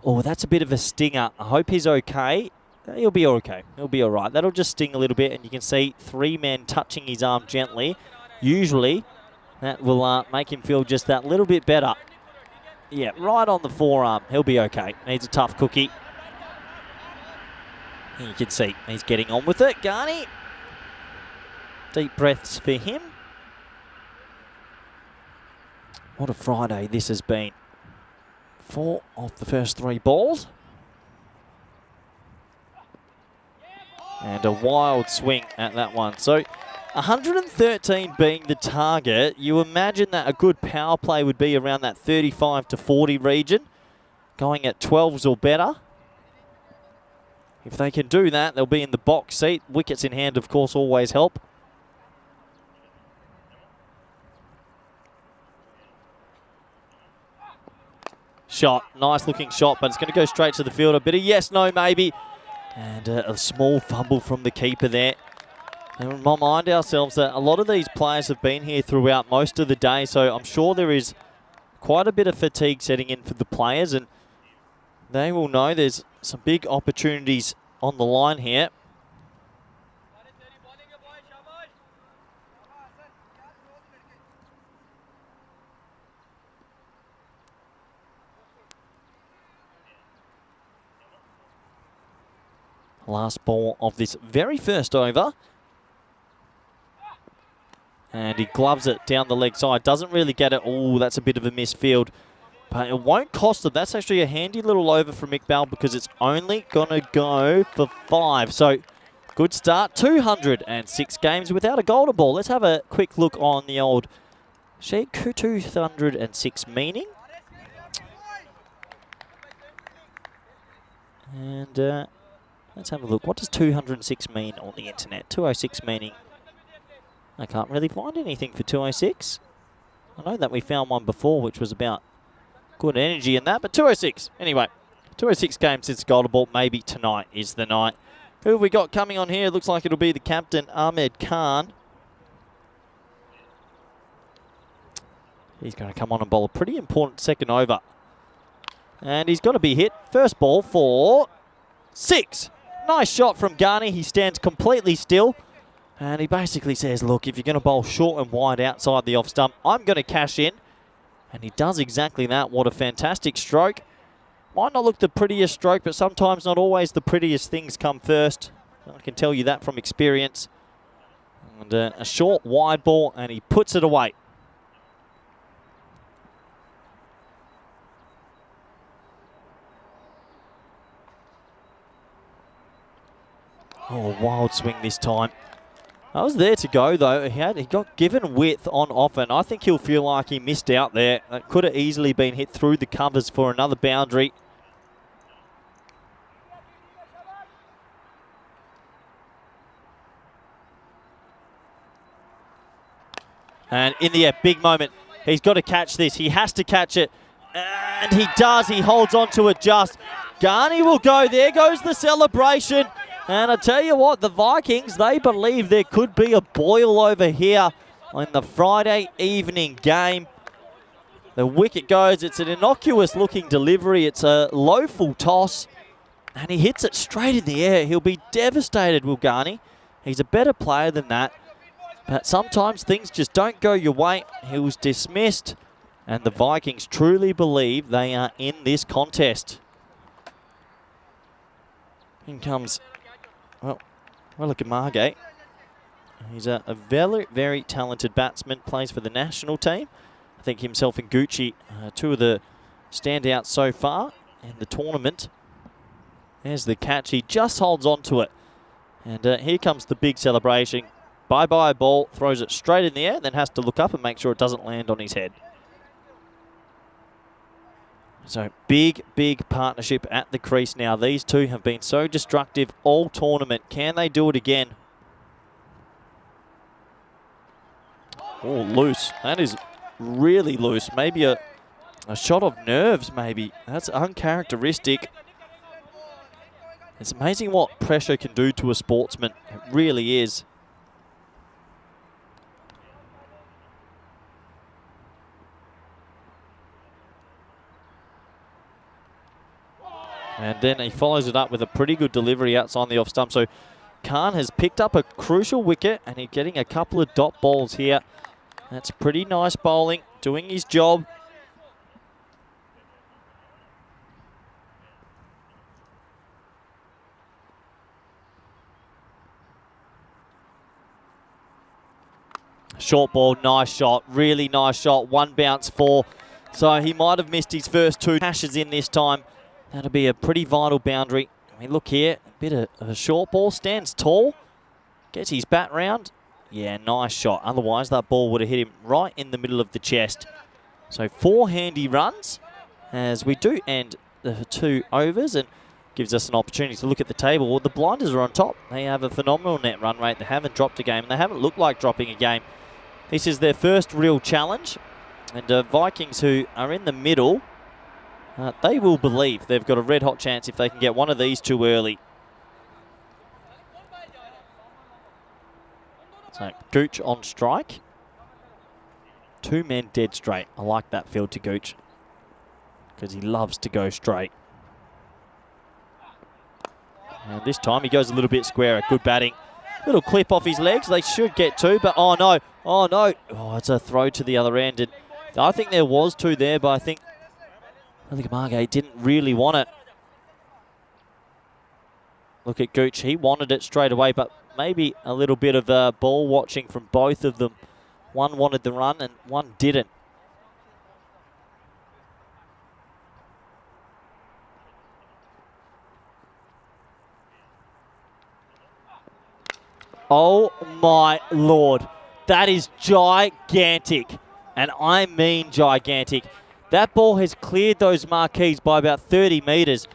Oh, that's a bit of a stinger. I hope he's okay. He'll be okay. He'll be all right. That'll just sting a little bit, and you can see 3 men touching his arm gently. Usually, that will make him feel just that little bit better. Yeah, right on the forearm. He'll be okay. Needs a tough cookie. And you can see he's getting on with it. Ghani. Deep breaths for him. What a Friday this has been. 4 off the first 3 balls. And a wild swing at that one. So 113 being the target. You imagine that a good power play would be around that 35 to 40 region. Going at 12s or better. If they can do that, they'll be in the box seat. Wickets in hand, of course, always help. Shot, nice looking shot, but it's going to go straight to the fielder. Bit of yes, no, maybe. And a small fumble from the keeper there. And remind ourselves that a lot of these players have been here throughout most of the day, so I'm sure there is quite a bit of fatigue setting in for the players, and they will know there's some big opportunities on the line here. Last ball of this very first over. And he gloves it down the leg side. Doesn't really get it. Oh, that's a bit of a misfield. But it won't cost it. That's actually a handy little over from Iqbal, because it's only going to go for 5. So, good start. 206 games without a golden ball. Let's have a quick look on the old sheet. 206 meaning. And let's have a look. What does 206 mean on the internet? 206 meaning, I can't really find anything for 206. I know that we found one before, which was about good energy in that, but 206. Anyway, 206 games since Golden Ball. Maybe tonight is the night. Who have we got coming on here? Looks like it'll be the captain, Ahmed Khan. He's going to come on and bowl a pretty important second over. And he's got to be hit. First ball for 6. Nice shot from Garney. He stands completely still. And he basically says, look, if you're going to bowl short and wide outside the off stump, I'm going to cash in. And he does exactly that. What a fantastic stroke. Might not look the prettiest stroke, but sometimes not always the prettiest things come first. I can tell you that from experience. And a short, wide ball, and he puts it away. Oh, a wild swing this time. I was there to go, though. He got given width on off, and I think he'll feel like he missed out there. It could have easily been hit through the covers for another boundary. And in the big moment, he's got to catch this. He has to catch it. And he does. He holds on to it just. Garney will go. There goes the celebration. And I tell you what, the Vikings, they believe there could be a boil over here in the Friday evening game. The wicket goes. It's an innocuous-looking delivery. It's a low full toss. And he hits it straight in the air. He'll be devastated, Will Garney. He's a better player than that. But sometimes things just don't go your way. He was dismissed. And the Vikings truly believe they are in this contest. In comes... Well, look at Margate. He's a very, very talented batsman, plays for the national team. I think himself and Gucci, two of the standouts so far in the tournament. There's the catch. He just holds on to it. And here comes the big celebration. Bye-bye ball, throws it straight in the air, then has to look up and make sure it doesn't land on his head. So big, big partnership at the crease now. These two have been so destructive all tournament. Can they do it again? Oh, loose. That is really loose. Maybe a shot of nerves, maybe. That's uncharacteristic. It's amazing what pressure can do to a sportsman. It really is. And then he follows it up with a pretty good delivery outside the off stump. So Khan has picked up a crucial wicket and he's getting a couple of dot balls here. That's pretty nice bowling, doing his job. Short ball, nice shot, really nice shot. One bounce four. So he might have missed his first two. Cashes in this time. That'll be a pretty vital boundary. I mean, look here, a bit of a short ball, stands tall, gets his bat round. Yeah, nice shot. Otherwise, that ball would have hit him right in the middle of the chest. So 4 handy runs as we do end the 2 overs and gives us an opportunity to look at the table. Well, the Blinders are on top. They have a phenomenal net run rate. They haven't dropped a game and they haven't looked like dropping a game. This is their first real challenge. And Vikings, who are in the middle, they will believe they've got a red-hot chance if they can get one of these two early. So, Gooch on strike. 2 men dead straight. I like that field to Gooch because he loves to go straight. And this time he goes a little bit squarer. Good batting. Little clip off his legs. They should get 2, but oh no. Oh no. Oh, it's a throw to the other end. And I think there was 2 there, but I think Margate didn't really want it. Look at Gooch. He wanted it straight away, but maybe a little bit of ball watching from both of them. One wanted the run and one didn't. Oh my Lord. That is gigantic. And I mean gigantic. That ball has cleared those marquees by about 30 metres.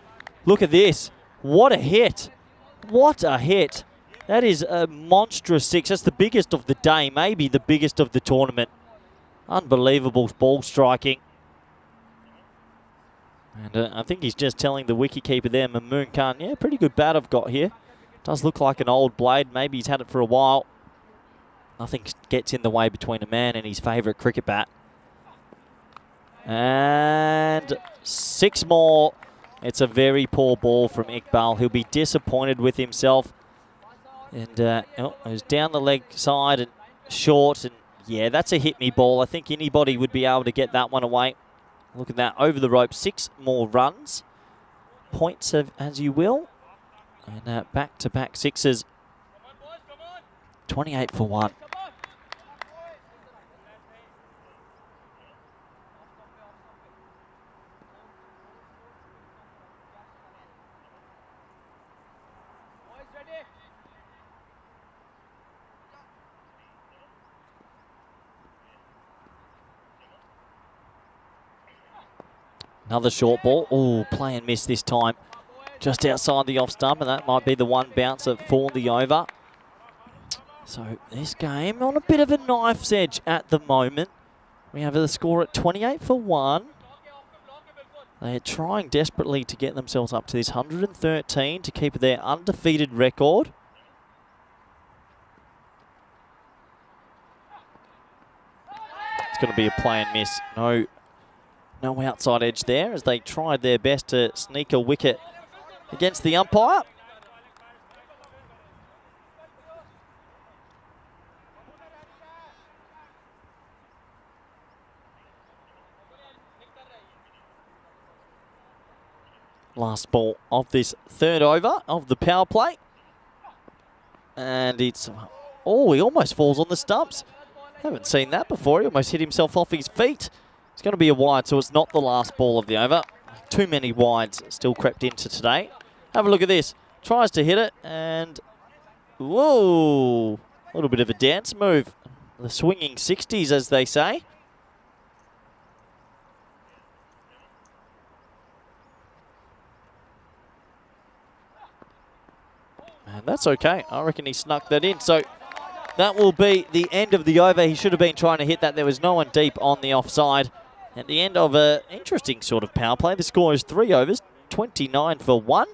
Look at this. What a hit. What a hit. That is a monstrous 6. That's the biggest of the day, maybe the biggest of the tournament. Unbelievable ball striking. And I think he's just telling the wicketkeeper there, Mamoon Khan, yeah, pretty good bat I've got here. Does look like an old blade. Maybe he's had it for a while. Nothing gets in the way between a man and his favourite cricket bat. And 6 more. It's a very poor ball from Iqbal. He'll be disappointed with himself. And it was down the leg side and short. And yeah, that's a hit me ball. I think anybody would be able to get that one away. Look at that, over the rope, 6 more runs. Points as you will. And back-to-back sixes. 28 for 1. Another short ball. Oh, play and miss this time. Just outside the off stump, and that might be the one bouncer for the over. So this game on a bit of a knife's edge at the moment. We have the score at 28 for 1. They're trying desperately to get themselves up to this 113 to keep their undefeated record. It's going to be a play and miss. No outside edge there as they tried their best to sneak a wicket against the umpire. Last ball of this third over of the power play. And it's, oh, he almost falls on the stumps. Haven't seen that before. He almost hit himself off his feet. It's going to be a wide, so it's not the last ball of the over. Too many wides still crept into today. Have a look at this. Tries to hit it, and whoa, a little bit of a dance move. The swinging 60s, as they say. And that's okay. I reckon he snuck that in. So that will be the end of the over. He should have been trying to hit that. There was no one deep on the offside. At the end of an interesting sort of power play. The score is 3 overs, 29 for 1.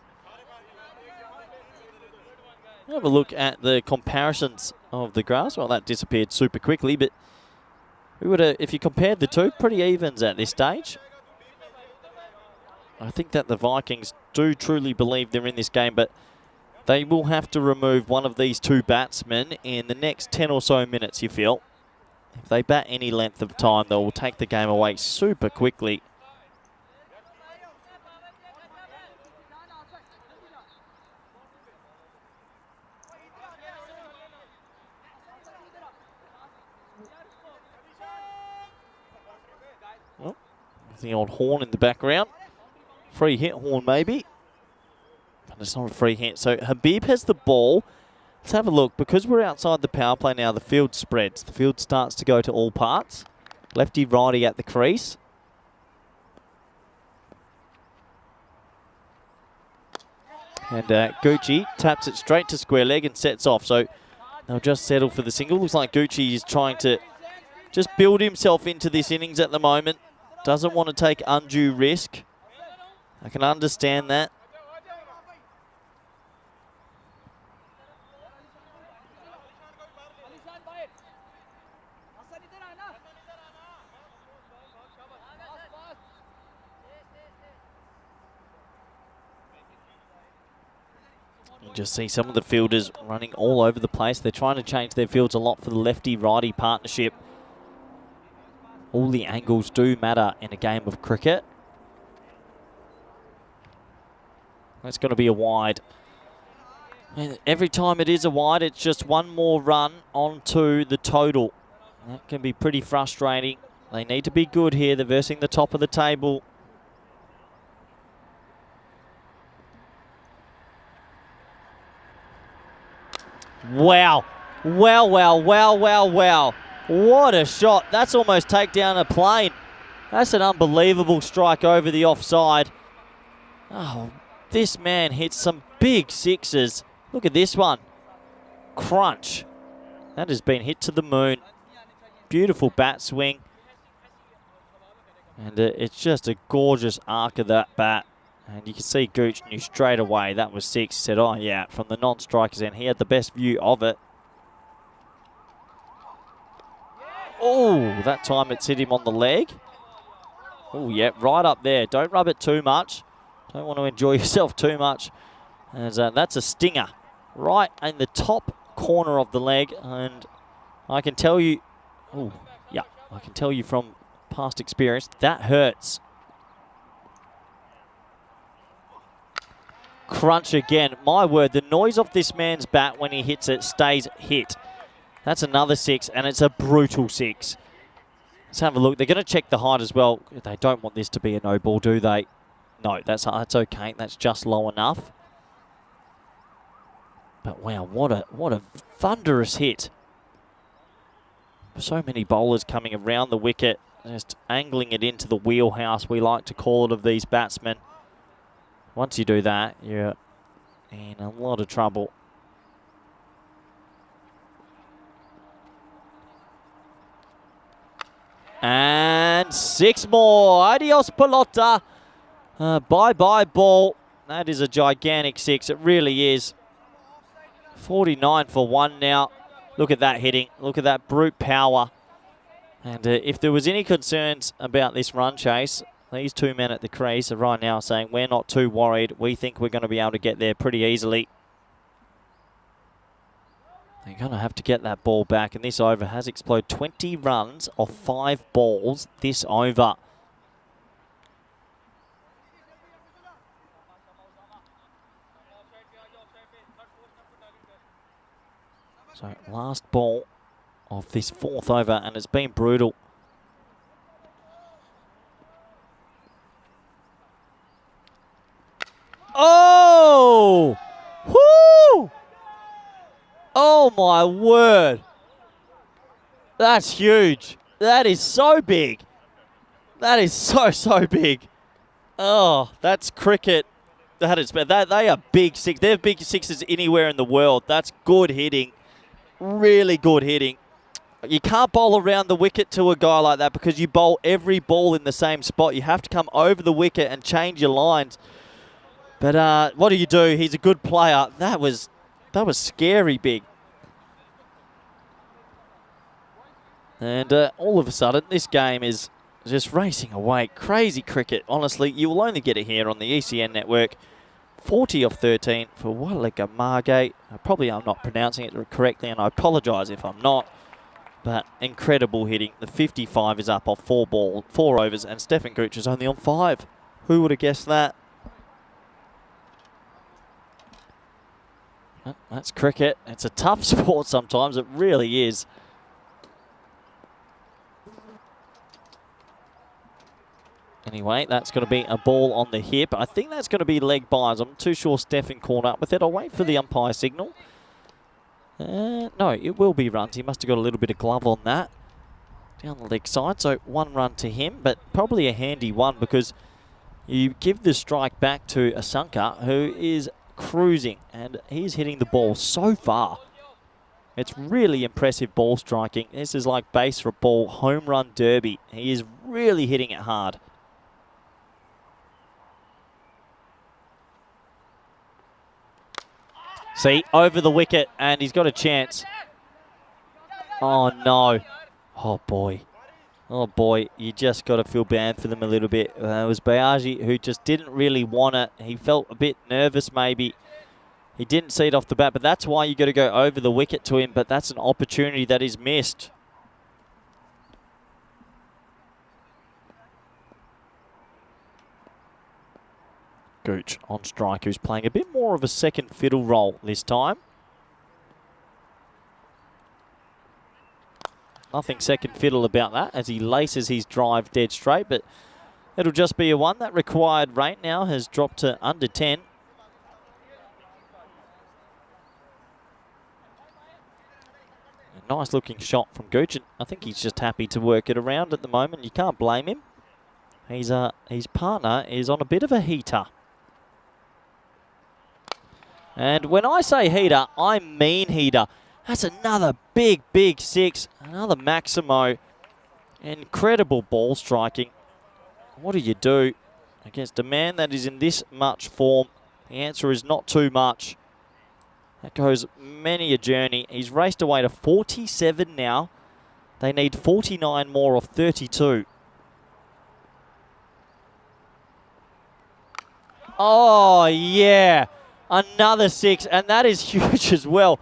Have a look at the comparisons of the grass. Well, that disappeared super quickly, but we would have, if you compared the two, pretty evens at this stage. I think that the Vikings do truly believe they're in this game, but they will have to remove one of these two batsmen in the next 10 or so minutes, you feel. If they bat any length of time, they will take the game away super quickly. Well, the old horn in the background. Free hit horn maybe. But it's not a free hit. So Habib has the ball. Let's have a look. Because we're outside the power play now, the field spreads. The field starts to go to all parts. Lefty, righty at the crease. And Gucci taps it straight to square leg and sets off. So they'll just settle for the single. Looks like Gucci is trying to just build himself into this innings at the moment. Doesn't want to take undue risk. I can understand that. Just see some of the fielders running all over the place. They're trying to change their fields a lot for the lefty-righty partnership. All the angles do matter in a game of cricket. That's going to be a wide. And every time it is a wide, it's just one more run onto the total. That can be pretty frustrating. They need to be good here. They're versing the top of the table. Wow. Wow, wow, wow, wow, wow. What a shot. That's almost take down a plane. That's an unbelievable strike over the offside. Oh, this man hits some big sixes. Look at this one. Crunch. That has been hit to the moon. Beautiful bat swing. And it's just a gorgeous arc of that bat. And you can see Gooch knew straight away that was 6. He said, oh yeah, from the non-strikers end. He had the best view of it. Oh, that time it's hit him on the leg. Oh yeah, right up there. Don't rub it too much. Don't want to enjoy yourself too much. As that's a stinger right in the top corner of the leg. And I can tell you, I can tell you from past experience, that hurts. Crunch again. My word, the noise of this man's bat when he hits it stays hit. That's another 6, and it's a brutal 6. Let's have a look. They're going to check the height as well. They don't want this to be a no ball, do they? No, that's okay. That's just low enough. But wow, what a thunderous hit. So many bowlers coming around the wicket, just angling it into the wheelhouse, we like to call it, of these batsmen. Once you do that, you're in a lot of trouble. And 6 more. Adios, pelota. Bye-bye, ball. That is a gigantic 6. It really is. 49 for 1 now. Look at that hitting. Look at that brute power. And if there was any concerns about this run chase, these 2 men at the crease are right now saying we're not too worried. We think we're going to be able to get there pretty easily. They're going to have to get that ball back, and this over has exploded 20 runs off 5 balls this over. So last ball of this 4th over, and it's been brutal. Oh! Whoo! Oh my word. That's huge. That is so big. That is so big. Oh, that's cricket. That is, they are big 6. They're big 6s anywhere in the world. That's good hitting. Really good hitting. You can't bowl around the wicket to a guy like that because you bowl every ball in the same spot. You have to come over the wicket and change your lines. But what do? He's a good player. That was scary big. And all of a sudden, this game is just racing away. Crazy cricket. Honestly, you will only get it here on the ECN network. 40 of 13 for Walega Margate. Probably I'm not pronouncing it correctly, and I apologise if I'm not. But incredible hitting. The 55 is up off 4 overs, and Stefan Gooch is only on 5. Who would have guessed that? That's cricket. It's a tough sport sometimes. It really is. Anyway, that's going to be a ball on the hip. I think that's going to be leg byes. I'm not too sure Stefan caught up with it. I'll wait for the umpire signal. No, it will be runs. He must have got a little bit of glove on that. Down the leg side, so 1 run to him, but probably a handy one because you give the strike back to Asanka, who is cruising, and he's hitting the ball so far. It's really impressive ball striking. This is like base for a ball, home run derby. He is really hitting it hard. See, over the wicket, and he's got a chance. Oh, no. Oh, boy. Oh, boy. You just got to feel bad for them a little bit. It was Bayaji who just didn't really want it. He felt a bit nervous, maybe. He didn't see it off the bat, but that's why you got to go over the wicket to him. But that's an opportunity that is missed. Gooch on strike, who's playing a bit more of a second fiddle role this time. Nothing second fiddle about that as he laces his drive dead straight, but it'll just be a 1. That required rate now has dropped to under 10. A nice looking shot from Gooch, and I think he's just happy to work it around at the moment. You can't blame him. His partner is on a bit of a heater. And when I say heater, I mean heater. That's another big 6. Another Maximo. Incredible ball striking. What do you do against a man that is in this much form? The answer is not too much. That goes many a journey. He's raced away to 47 now. They need 49 more of 32. Oh, yeah. Another 6, and that is huge as well.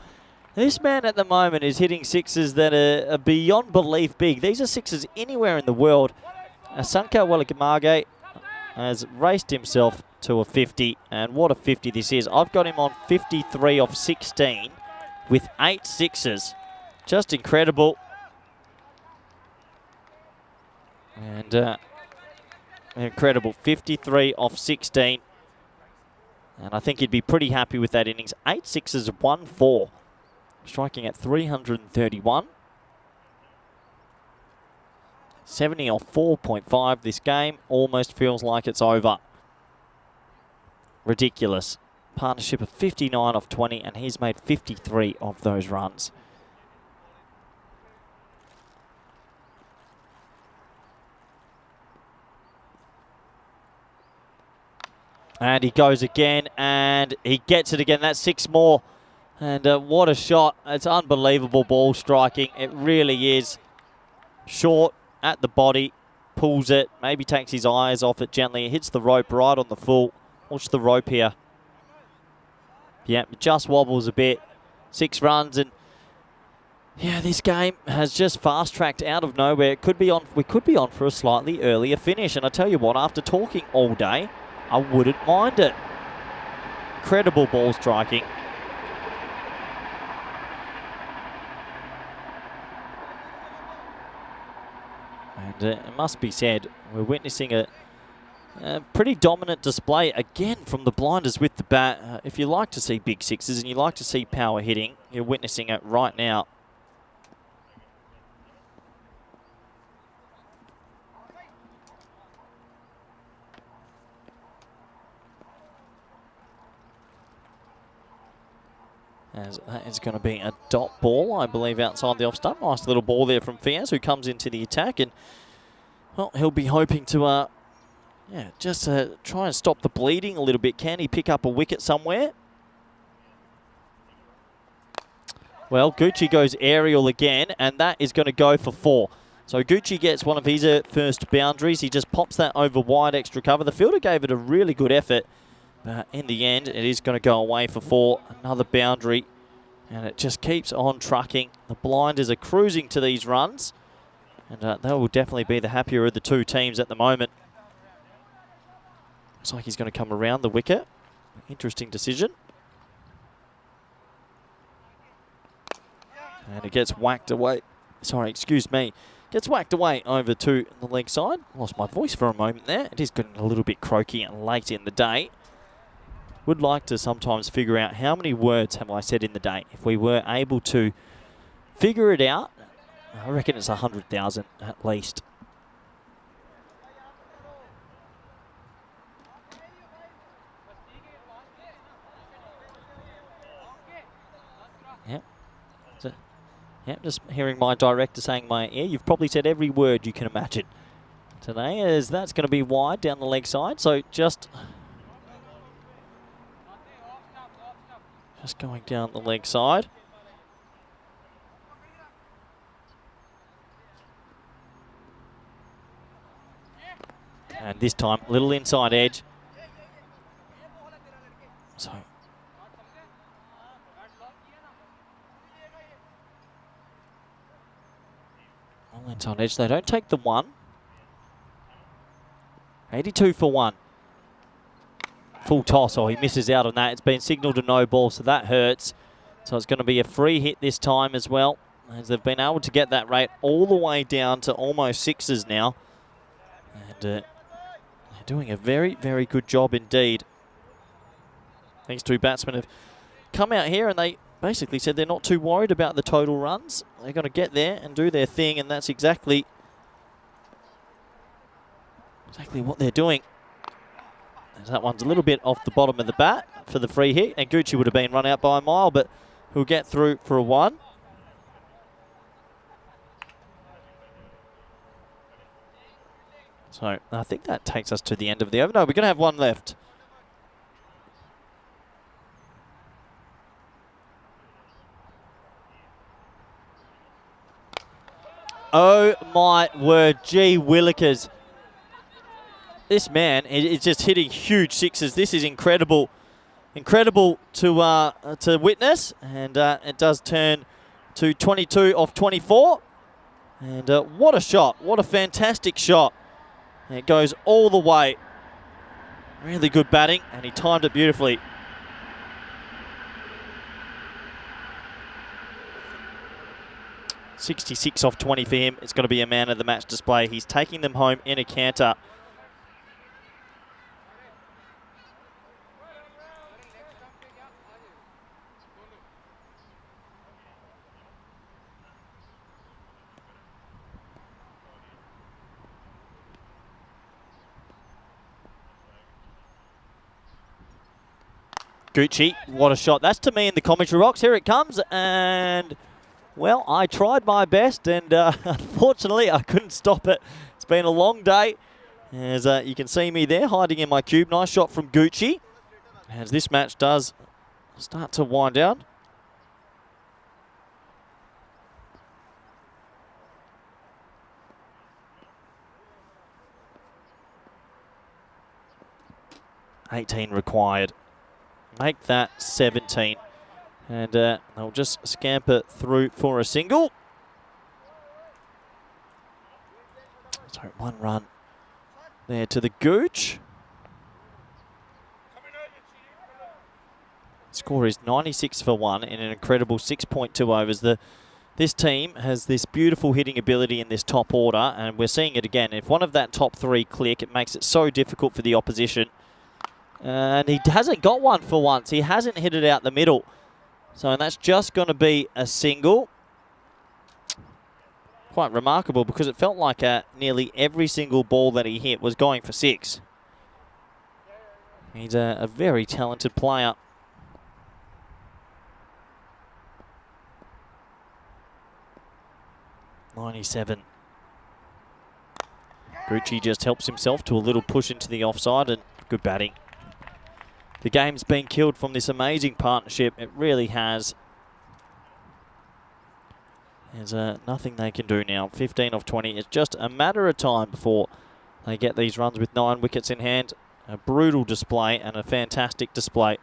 This man at the moment is hitting 6s that are beyond belief big. These are 6s anywhere in the world. Asanka Walakamage has raced himself to a 50, and what a 50 this is. I've got him on 53 off 16 with 8 6s. Just incredible. And incredible, 53 off 16. And I think he'd be pretty happy with that innings. 8 6s, 1 4. Striking at 331. 70 off 4.5 this game. Almost feels like it's over. Ridiculous. Partnership of 59 off 20, and he's made 53 of those runs. And he goes again, and he gets it again. That's 6 more. And what a shot. It's unbelievable ball striking. It really is. Short at the body, pulls it, maybe takes his eyes off it gently. It hits the rope right on the full. Watch the rope here. Yeah, it just wobbles a bit. 6 runs, and yeah, this game has just fast-tracked out of nowhere. We could be on for a slightly earlier finish. And I tell you what, after talking all day, I wouldn't mind it. Incredible ball striking. And it must be said, we're witnessing a pretty dominant display again from the blinders with the bat. If you like to see big 6s and you like to see power hitting, you're witnessing it right now. As that is going to be a dot ball, I believe, outside the off stump. Nice little ball there from Fiaz, who comes into the attack. And, well, he'll be hoping to, just try and stop the bleeding a little bit. Can he pick up a wicket somewhere? Well, Gucci goes aerial again, and that is going to go for 4. So Gucci gets one of his first boundaries. He just pops that over wide, extra cover. The fielder gave it a really good effort. But in the end, it is going to go away for 4. Another boundary. And it just keeps on trucking. The blinders are cruising to these runs. And they will definitely be the happier of the two teams at the moment. Looks like he's going to come around the wicket. Interesting decision. And it gets whacked away. Sorry, excuse me. Gets whacked away over to the leg side. Lost my voice for a moment there. It is getting a little bit croaky and late in the day. Would like to sometimes figure out how many words have I said in the day. If we were able to figure it out, I reckon it's 100,000 at least. Yep. Yep, just hearing my director saying my ear, you've probably said every word you can imagine today, as that's going to be wide down the leg side. So just going down the leg side. And this time, little inside edge. So little inside edge. They don't take the 1. 82 for 1. Full toss. Oh, he misses out on that. It's been signalled a no ball, so that hurts. So it's going to be a free hit this time as well, as they've been able to get that rate all the way down to almost 6s now. And they're doing a very, very good job indeed. These two batsmen have come out here and they basically said they're not too worried about the total runs. They're going to get there and do their thing, and that's exactly what they're doing. That one's a little bit off the bottom of the bat for the free hit, and Gucci would have been run out by a mile, but he'll get through for a 1. So I think that takes us to the end of the over. No, we're going to have 1 left. Oh my word, gee willikers. this man is just hitting huge sixes. This is incredible. Incredible to witness. And it does turn to 22 off 24. And what a shot. What a fantastic shot. And it goes all the way. Really good batting, and he timed it beautifully. .66 off 20 for him. It's going to be a man of the match display. He's taking them home in a canter. Gucci, what a shot. That's to me in the commentary box. Here it comes, and, well, I tried my best, and unfortunately, I couldn't stop it. It's been a long day, as you can see me there hiding in my cube. Nice shot from Gucci, as this match does start to wind down. $18 required. Make that 17. And they'll just scamper through for a single. So 1 run there to the Gooch. Score is 96 for 1 in an incredible 6.2 overs. This team has this beautiful hitting ability in this top order, and we're seeing it again. If one of that top 3 click, it makes it so difficult for the opposition. And he hasn't got one for once. He hasn't hit it out the middle. So that's just going to be a single. Quite remarkable, because it felt like nearly every single ball that he hit was going for 6. He's a very talented player. .97. Gucci just helps himself to a little push into the offside, and good batting. The game's been killed from this amazing partnership. It really has. There's nothing they can do now. 15 off 20. It's just a matter of time before they get these runs with 9 wickets in hand. A brutal display and a fantastic display.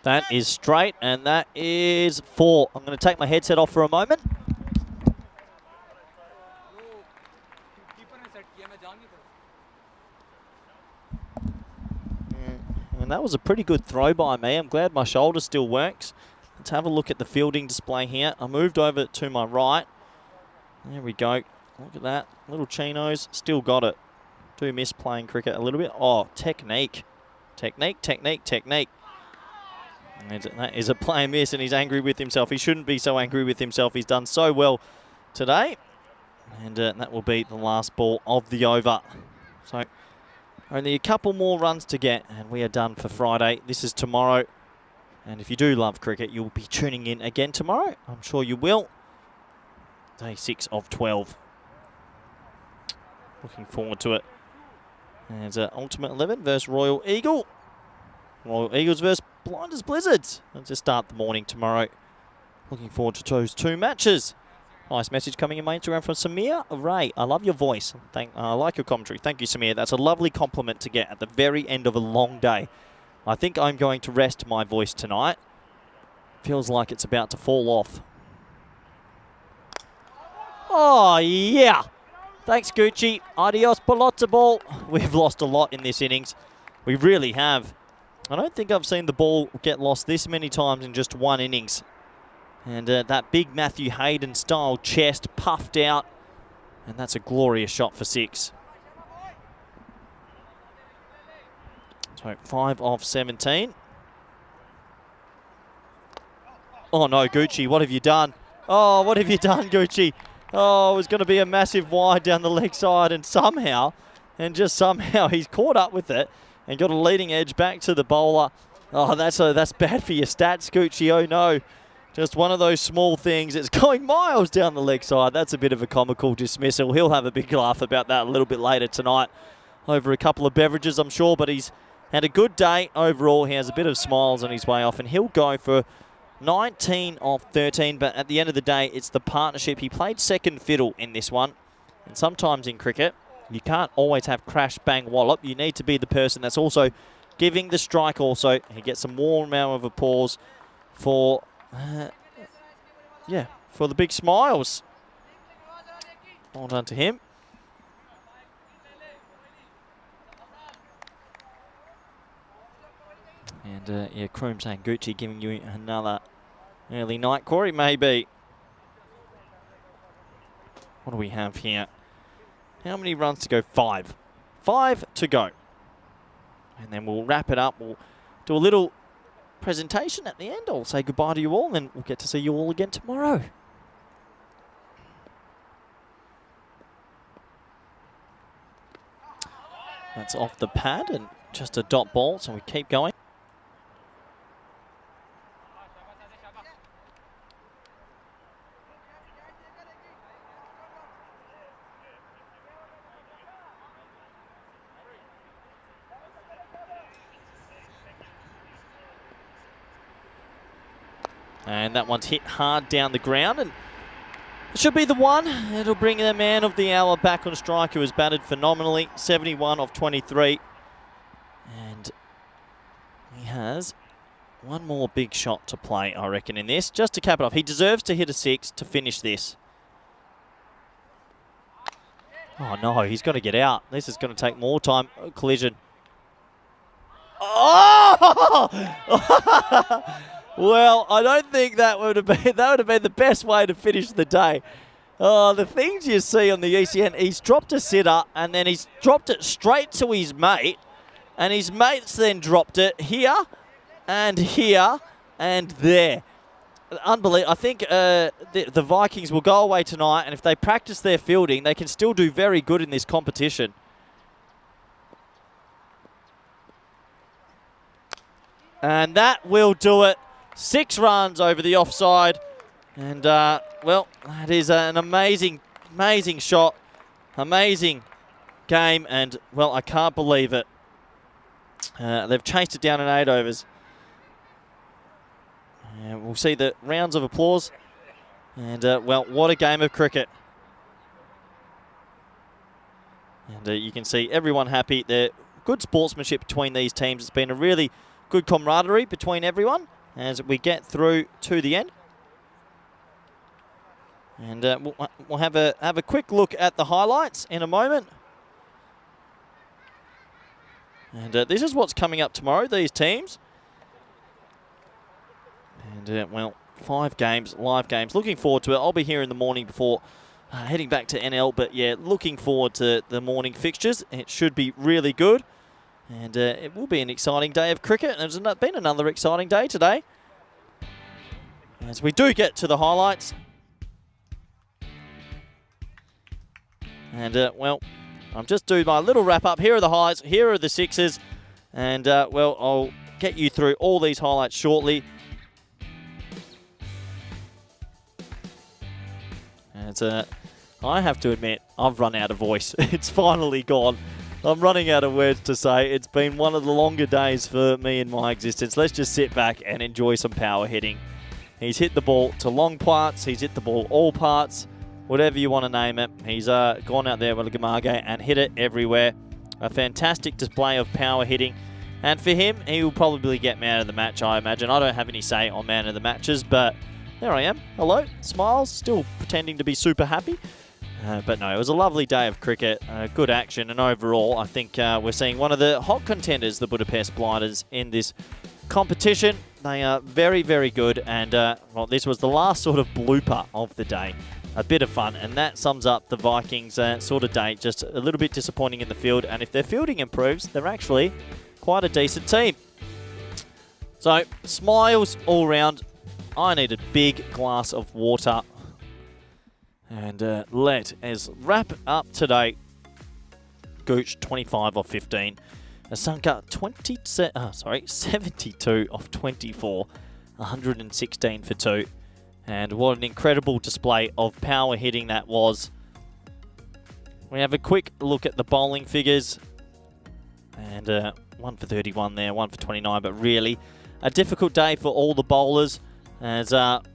That is straight, and that is 4. I'm going to take my headset off for a moment. And that was a pretty good throw by me. I'm glad my shoulder still works. Let's have a look at the fielding display here. I moved over to my right. There we go. Look at that. Little chinos. Still got it. Do miss playing cricket a little bit. Oh, technique. Technique, technique, technique. And that is a play miss, and he's angry with himself. He shouldn't be so angry with himself. He's done so well today. And that will be the last ball of the over. So only a couple more runs to get, and we are done for Friday. This is tomorrow. And if you do love cricket, you'll be tuning in again tomorrow. I'm sure you will. Day 6 of 12. Looking forward to it. There's Ultimate 11 versus Royal Eagle. Royal Eagles versus Blinders Blizzards. Let's just start the morning tomorrow. Looking forward to those 2 matches. Nice message coming in my Instagram from Samir Ray. I love your voice. I like your commentary. Thank you, Samir. That's a lovely compliment to get at the very end of a long day. I think I'm going to rest my voice tonight. Feels like it's about to fall off. Oh, yeah. Thanks, Gucci. Adios, Palazzo ball. We've lost a lot in this innings. We really have. I don't think I've seen the ball get lost this many times in just 1 innings. And that big Matthew Hayden style chest puffed out. And that's a glorious shot for 6. So 5 off 17. Oh no, Gucci, what have you done? Oh, what have you done, Gucci? Oh, it was going to be a massive wide down the leg side, and somehow, he's caught up with it and got a leading edge back to the bowler. Oh, that's bad for your stats, Gucci. Oh no. Just one of those small things. It's going miles down the leg side. That's a bit of a comical dismissal. He'll have a big laugh about that a little bit later tonight over a couple of beverages, I'm sure. But he's had a good day overall. He has a bit of smiles on his way off, and he'll go for 19 of 13, but at the end of the day, it's the partnership. He played second fiddle in this one. And sometimes in cricket, you can't always have crash, bang, wallop. You need to be the person that's also giving the strike also. He gets some warm round of applause for, for the big smiles. Well done to him. And Kroom saying Gucci giving you another early night. Corey, maybe. What do we have here? How many runs to go? 5. 5 to go. And then we'll wrap it up. We'll do a little presentation at the end. I'll say goodbye to you all, and we'll get to see you all again tomorrow. That's off the pad and just a dot ball, so we keep going. And that one's hit hard down the ground, and it should be the one. It'll bring the man of the hour back on strike, who has batted phenomenally, 71 of 23. And he has one more big shot to play, I reckon, in this, just to cap it off. He deserves to hit a 6 to finish this. Oh no, he's got to get out. This is going to take more time. Collision. Oh! Well, I don't think that would have been the best way to finish the day. Oh, the things you see on the ECN, he's dropped a sitter and then he's dropped it straight to his mate, and his mate's then dropped it here and there. Unbelievable. I think the Vikings will go away tonight, and if they practice their fielding, they can still do very good in this competition. And that will do it. 6 runs over the offside. And, well, that is an amazing, amazing shot. Amazing game. And, well, I can't believe it. They've chased it down in 8 overs. And we'll see the rounds of applause. And, well, what a game of cricket. And you can see everyone happy. There's good sportsmanship between these teams. It's been a really good camaraderie between everyone as we get through to the end. And we'll have a quick look at the highlights in a moment. And this is what's coming up tomorrow, these teams. And, well, 5 games, live games. Looking forward to it. I'll be here in the morning before heading back to NL. But, yeah, looking forward to the morning fixtures. It should be really good. And it will be an exciting day of cricket. And it's been another exciting day today, as we do get to the highlights. And, well, I'm just doing my little wrap-up. Here are the highs. Here are the 6s. And, well, I'll get you through all these highlights shortly. And I have to admit, I've run out of voice. It's finally gone. I'm running out of words to say. It's been one of the longer days for me in my existence. Let's just sit back and enjoy some power hitting. He's hit the ball to long parts. He's hit the ball all parts, whatever you want to name it. He's gone out there with a Gamage and hit it everywhere. A fantastic display of power hitting. And for him, he will probably get man of the match, I imagine. I don't have any say on man of the matches, but there I am. Hello, smiles, still pretending to be super happy. But no, it was a lovely day of cricket, good action, and overall, I think we're seeing one of the hot contenders, the Budapest Blighters, in this competition. They are very, very good, and well, this was the last sort of blooper of the day. A bit of fun, and that sums up the Vikings' sort of day. Just a little bit disappointing in the field, and if their fielding improves, they're actually quite a decent team. So, smiles all round. I need a big glass of water. And let us wrap up today. Gooch, 25 of 15. Asanka, 72 of 24. 116 for 2. And what an incredible display of power hitting that was. We have a quick look at the bowling figures. And 1 for 31 there, 1 for 29. But really, a difficult day for all the bowlers. As,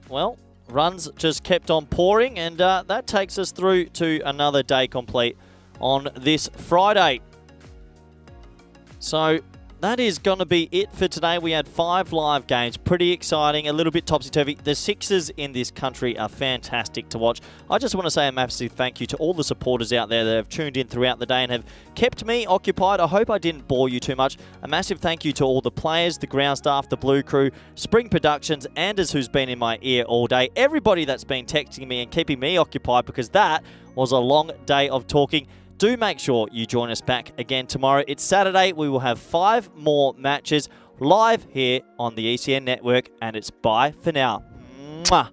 well, runs just kept on pouring, and that takes us through to another day complete on this Friday. So that is going to be it for today. We had 5 live games. Pretty exciting, a little bit topsy-turvy. The Sixers in this country are fantastic to watch. I just want to say a massive thank you to all the supporters out there that have tuned in throughout the day and have kept me occupied. I hope I didn't bore you too much. A massive thank you to all the players, the ground staff, the Blue Crew, Spring Productions, Anders, who's been in my ear all day. Everybody that's been texting me and keeping me occupied, because that was a long day of talking. Do make sure you join us back again tomorrow. It's Saturday. We will have 5 more matches live here on the ECN network, and it's bye for now. Mwah.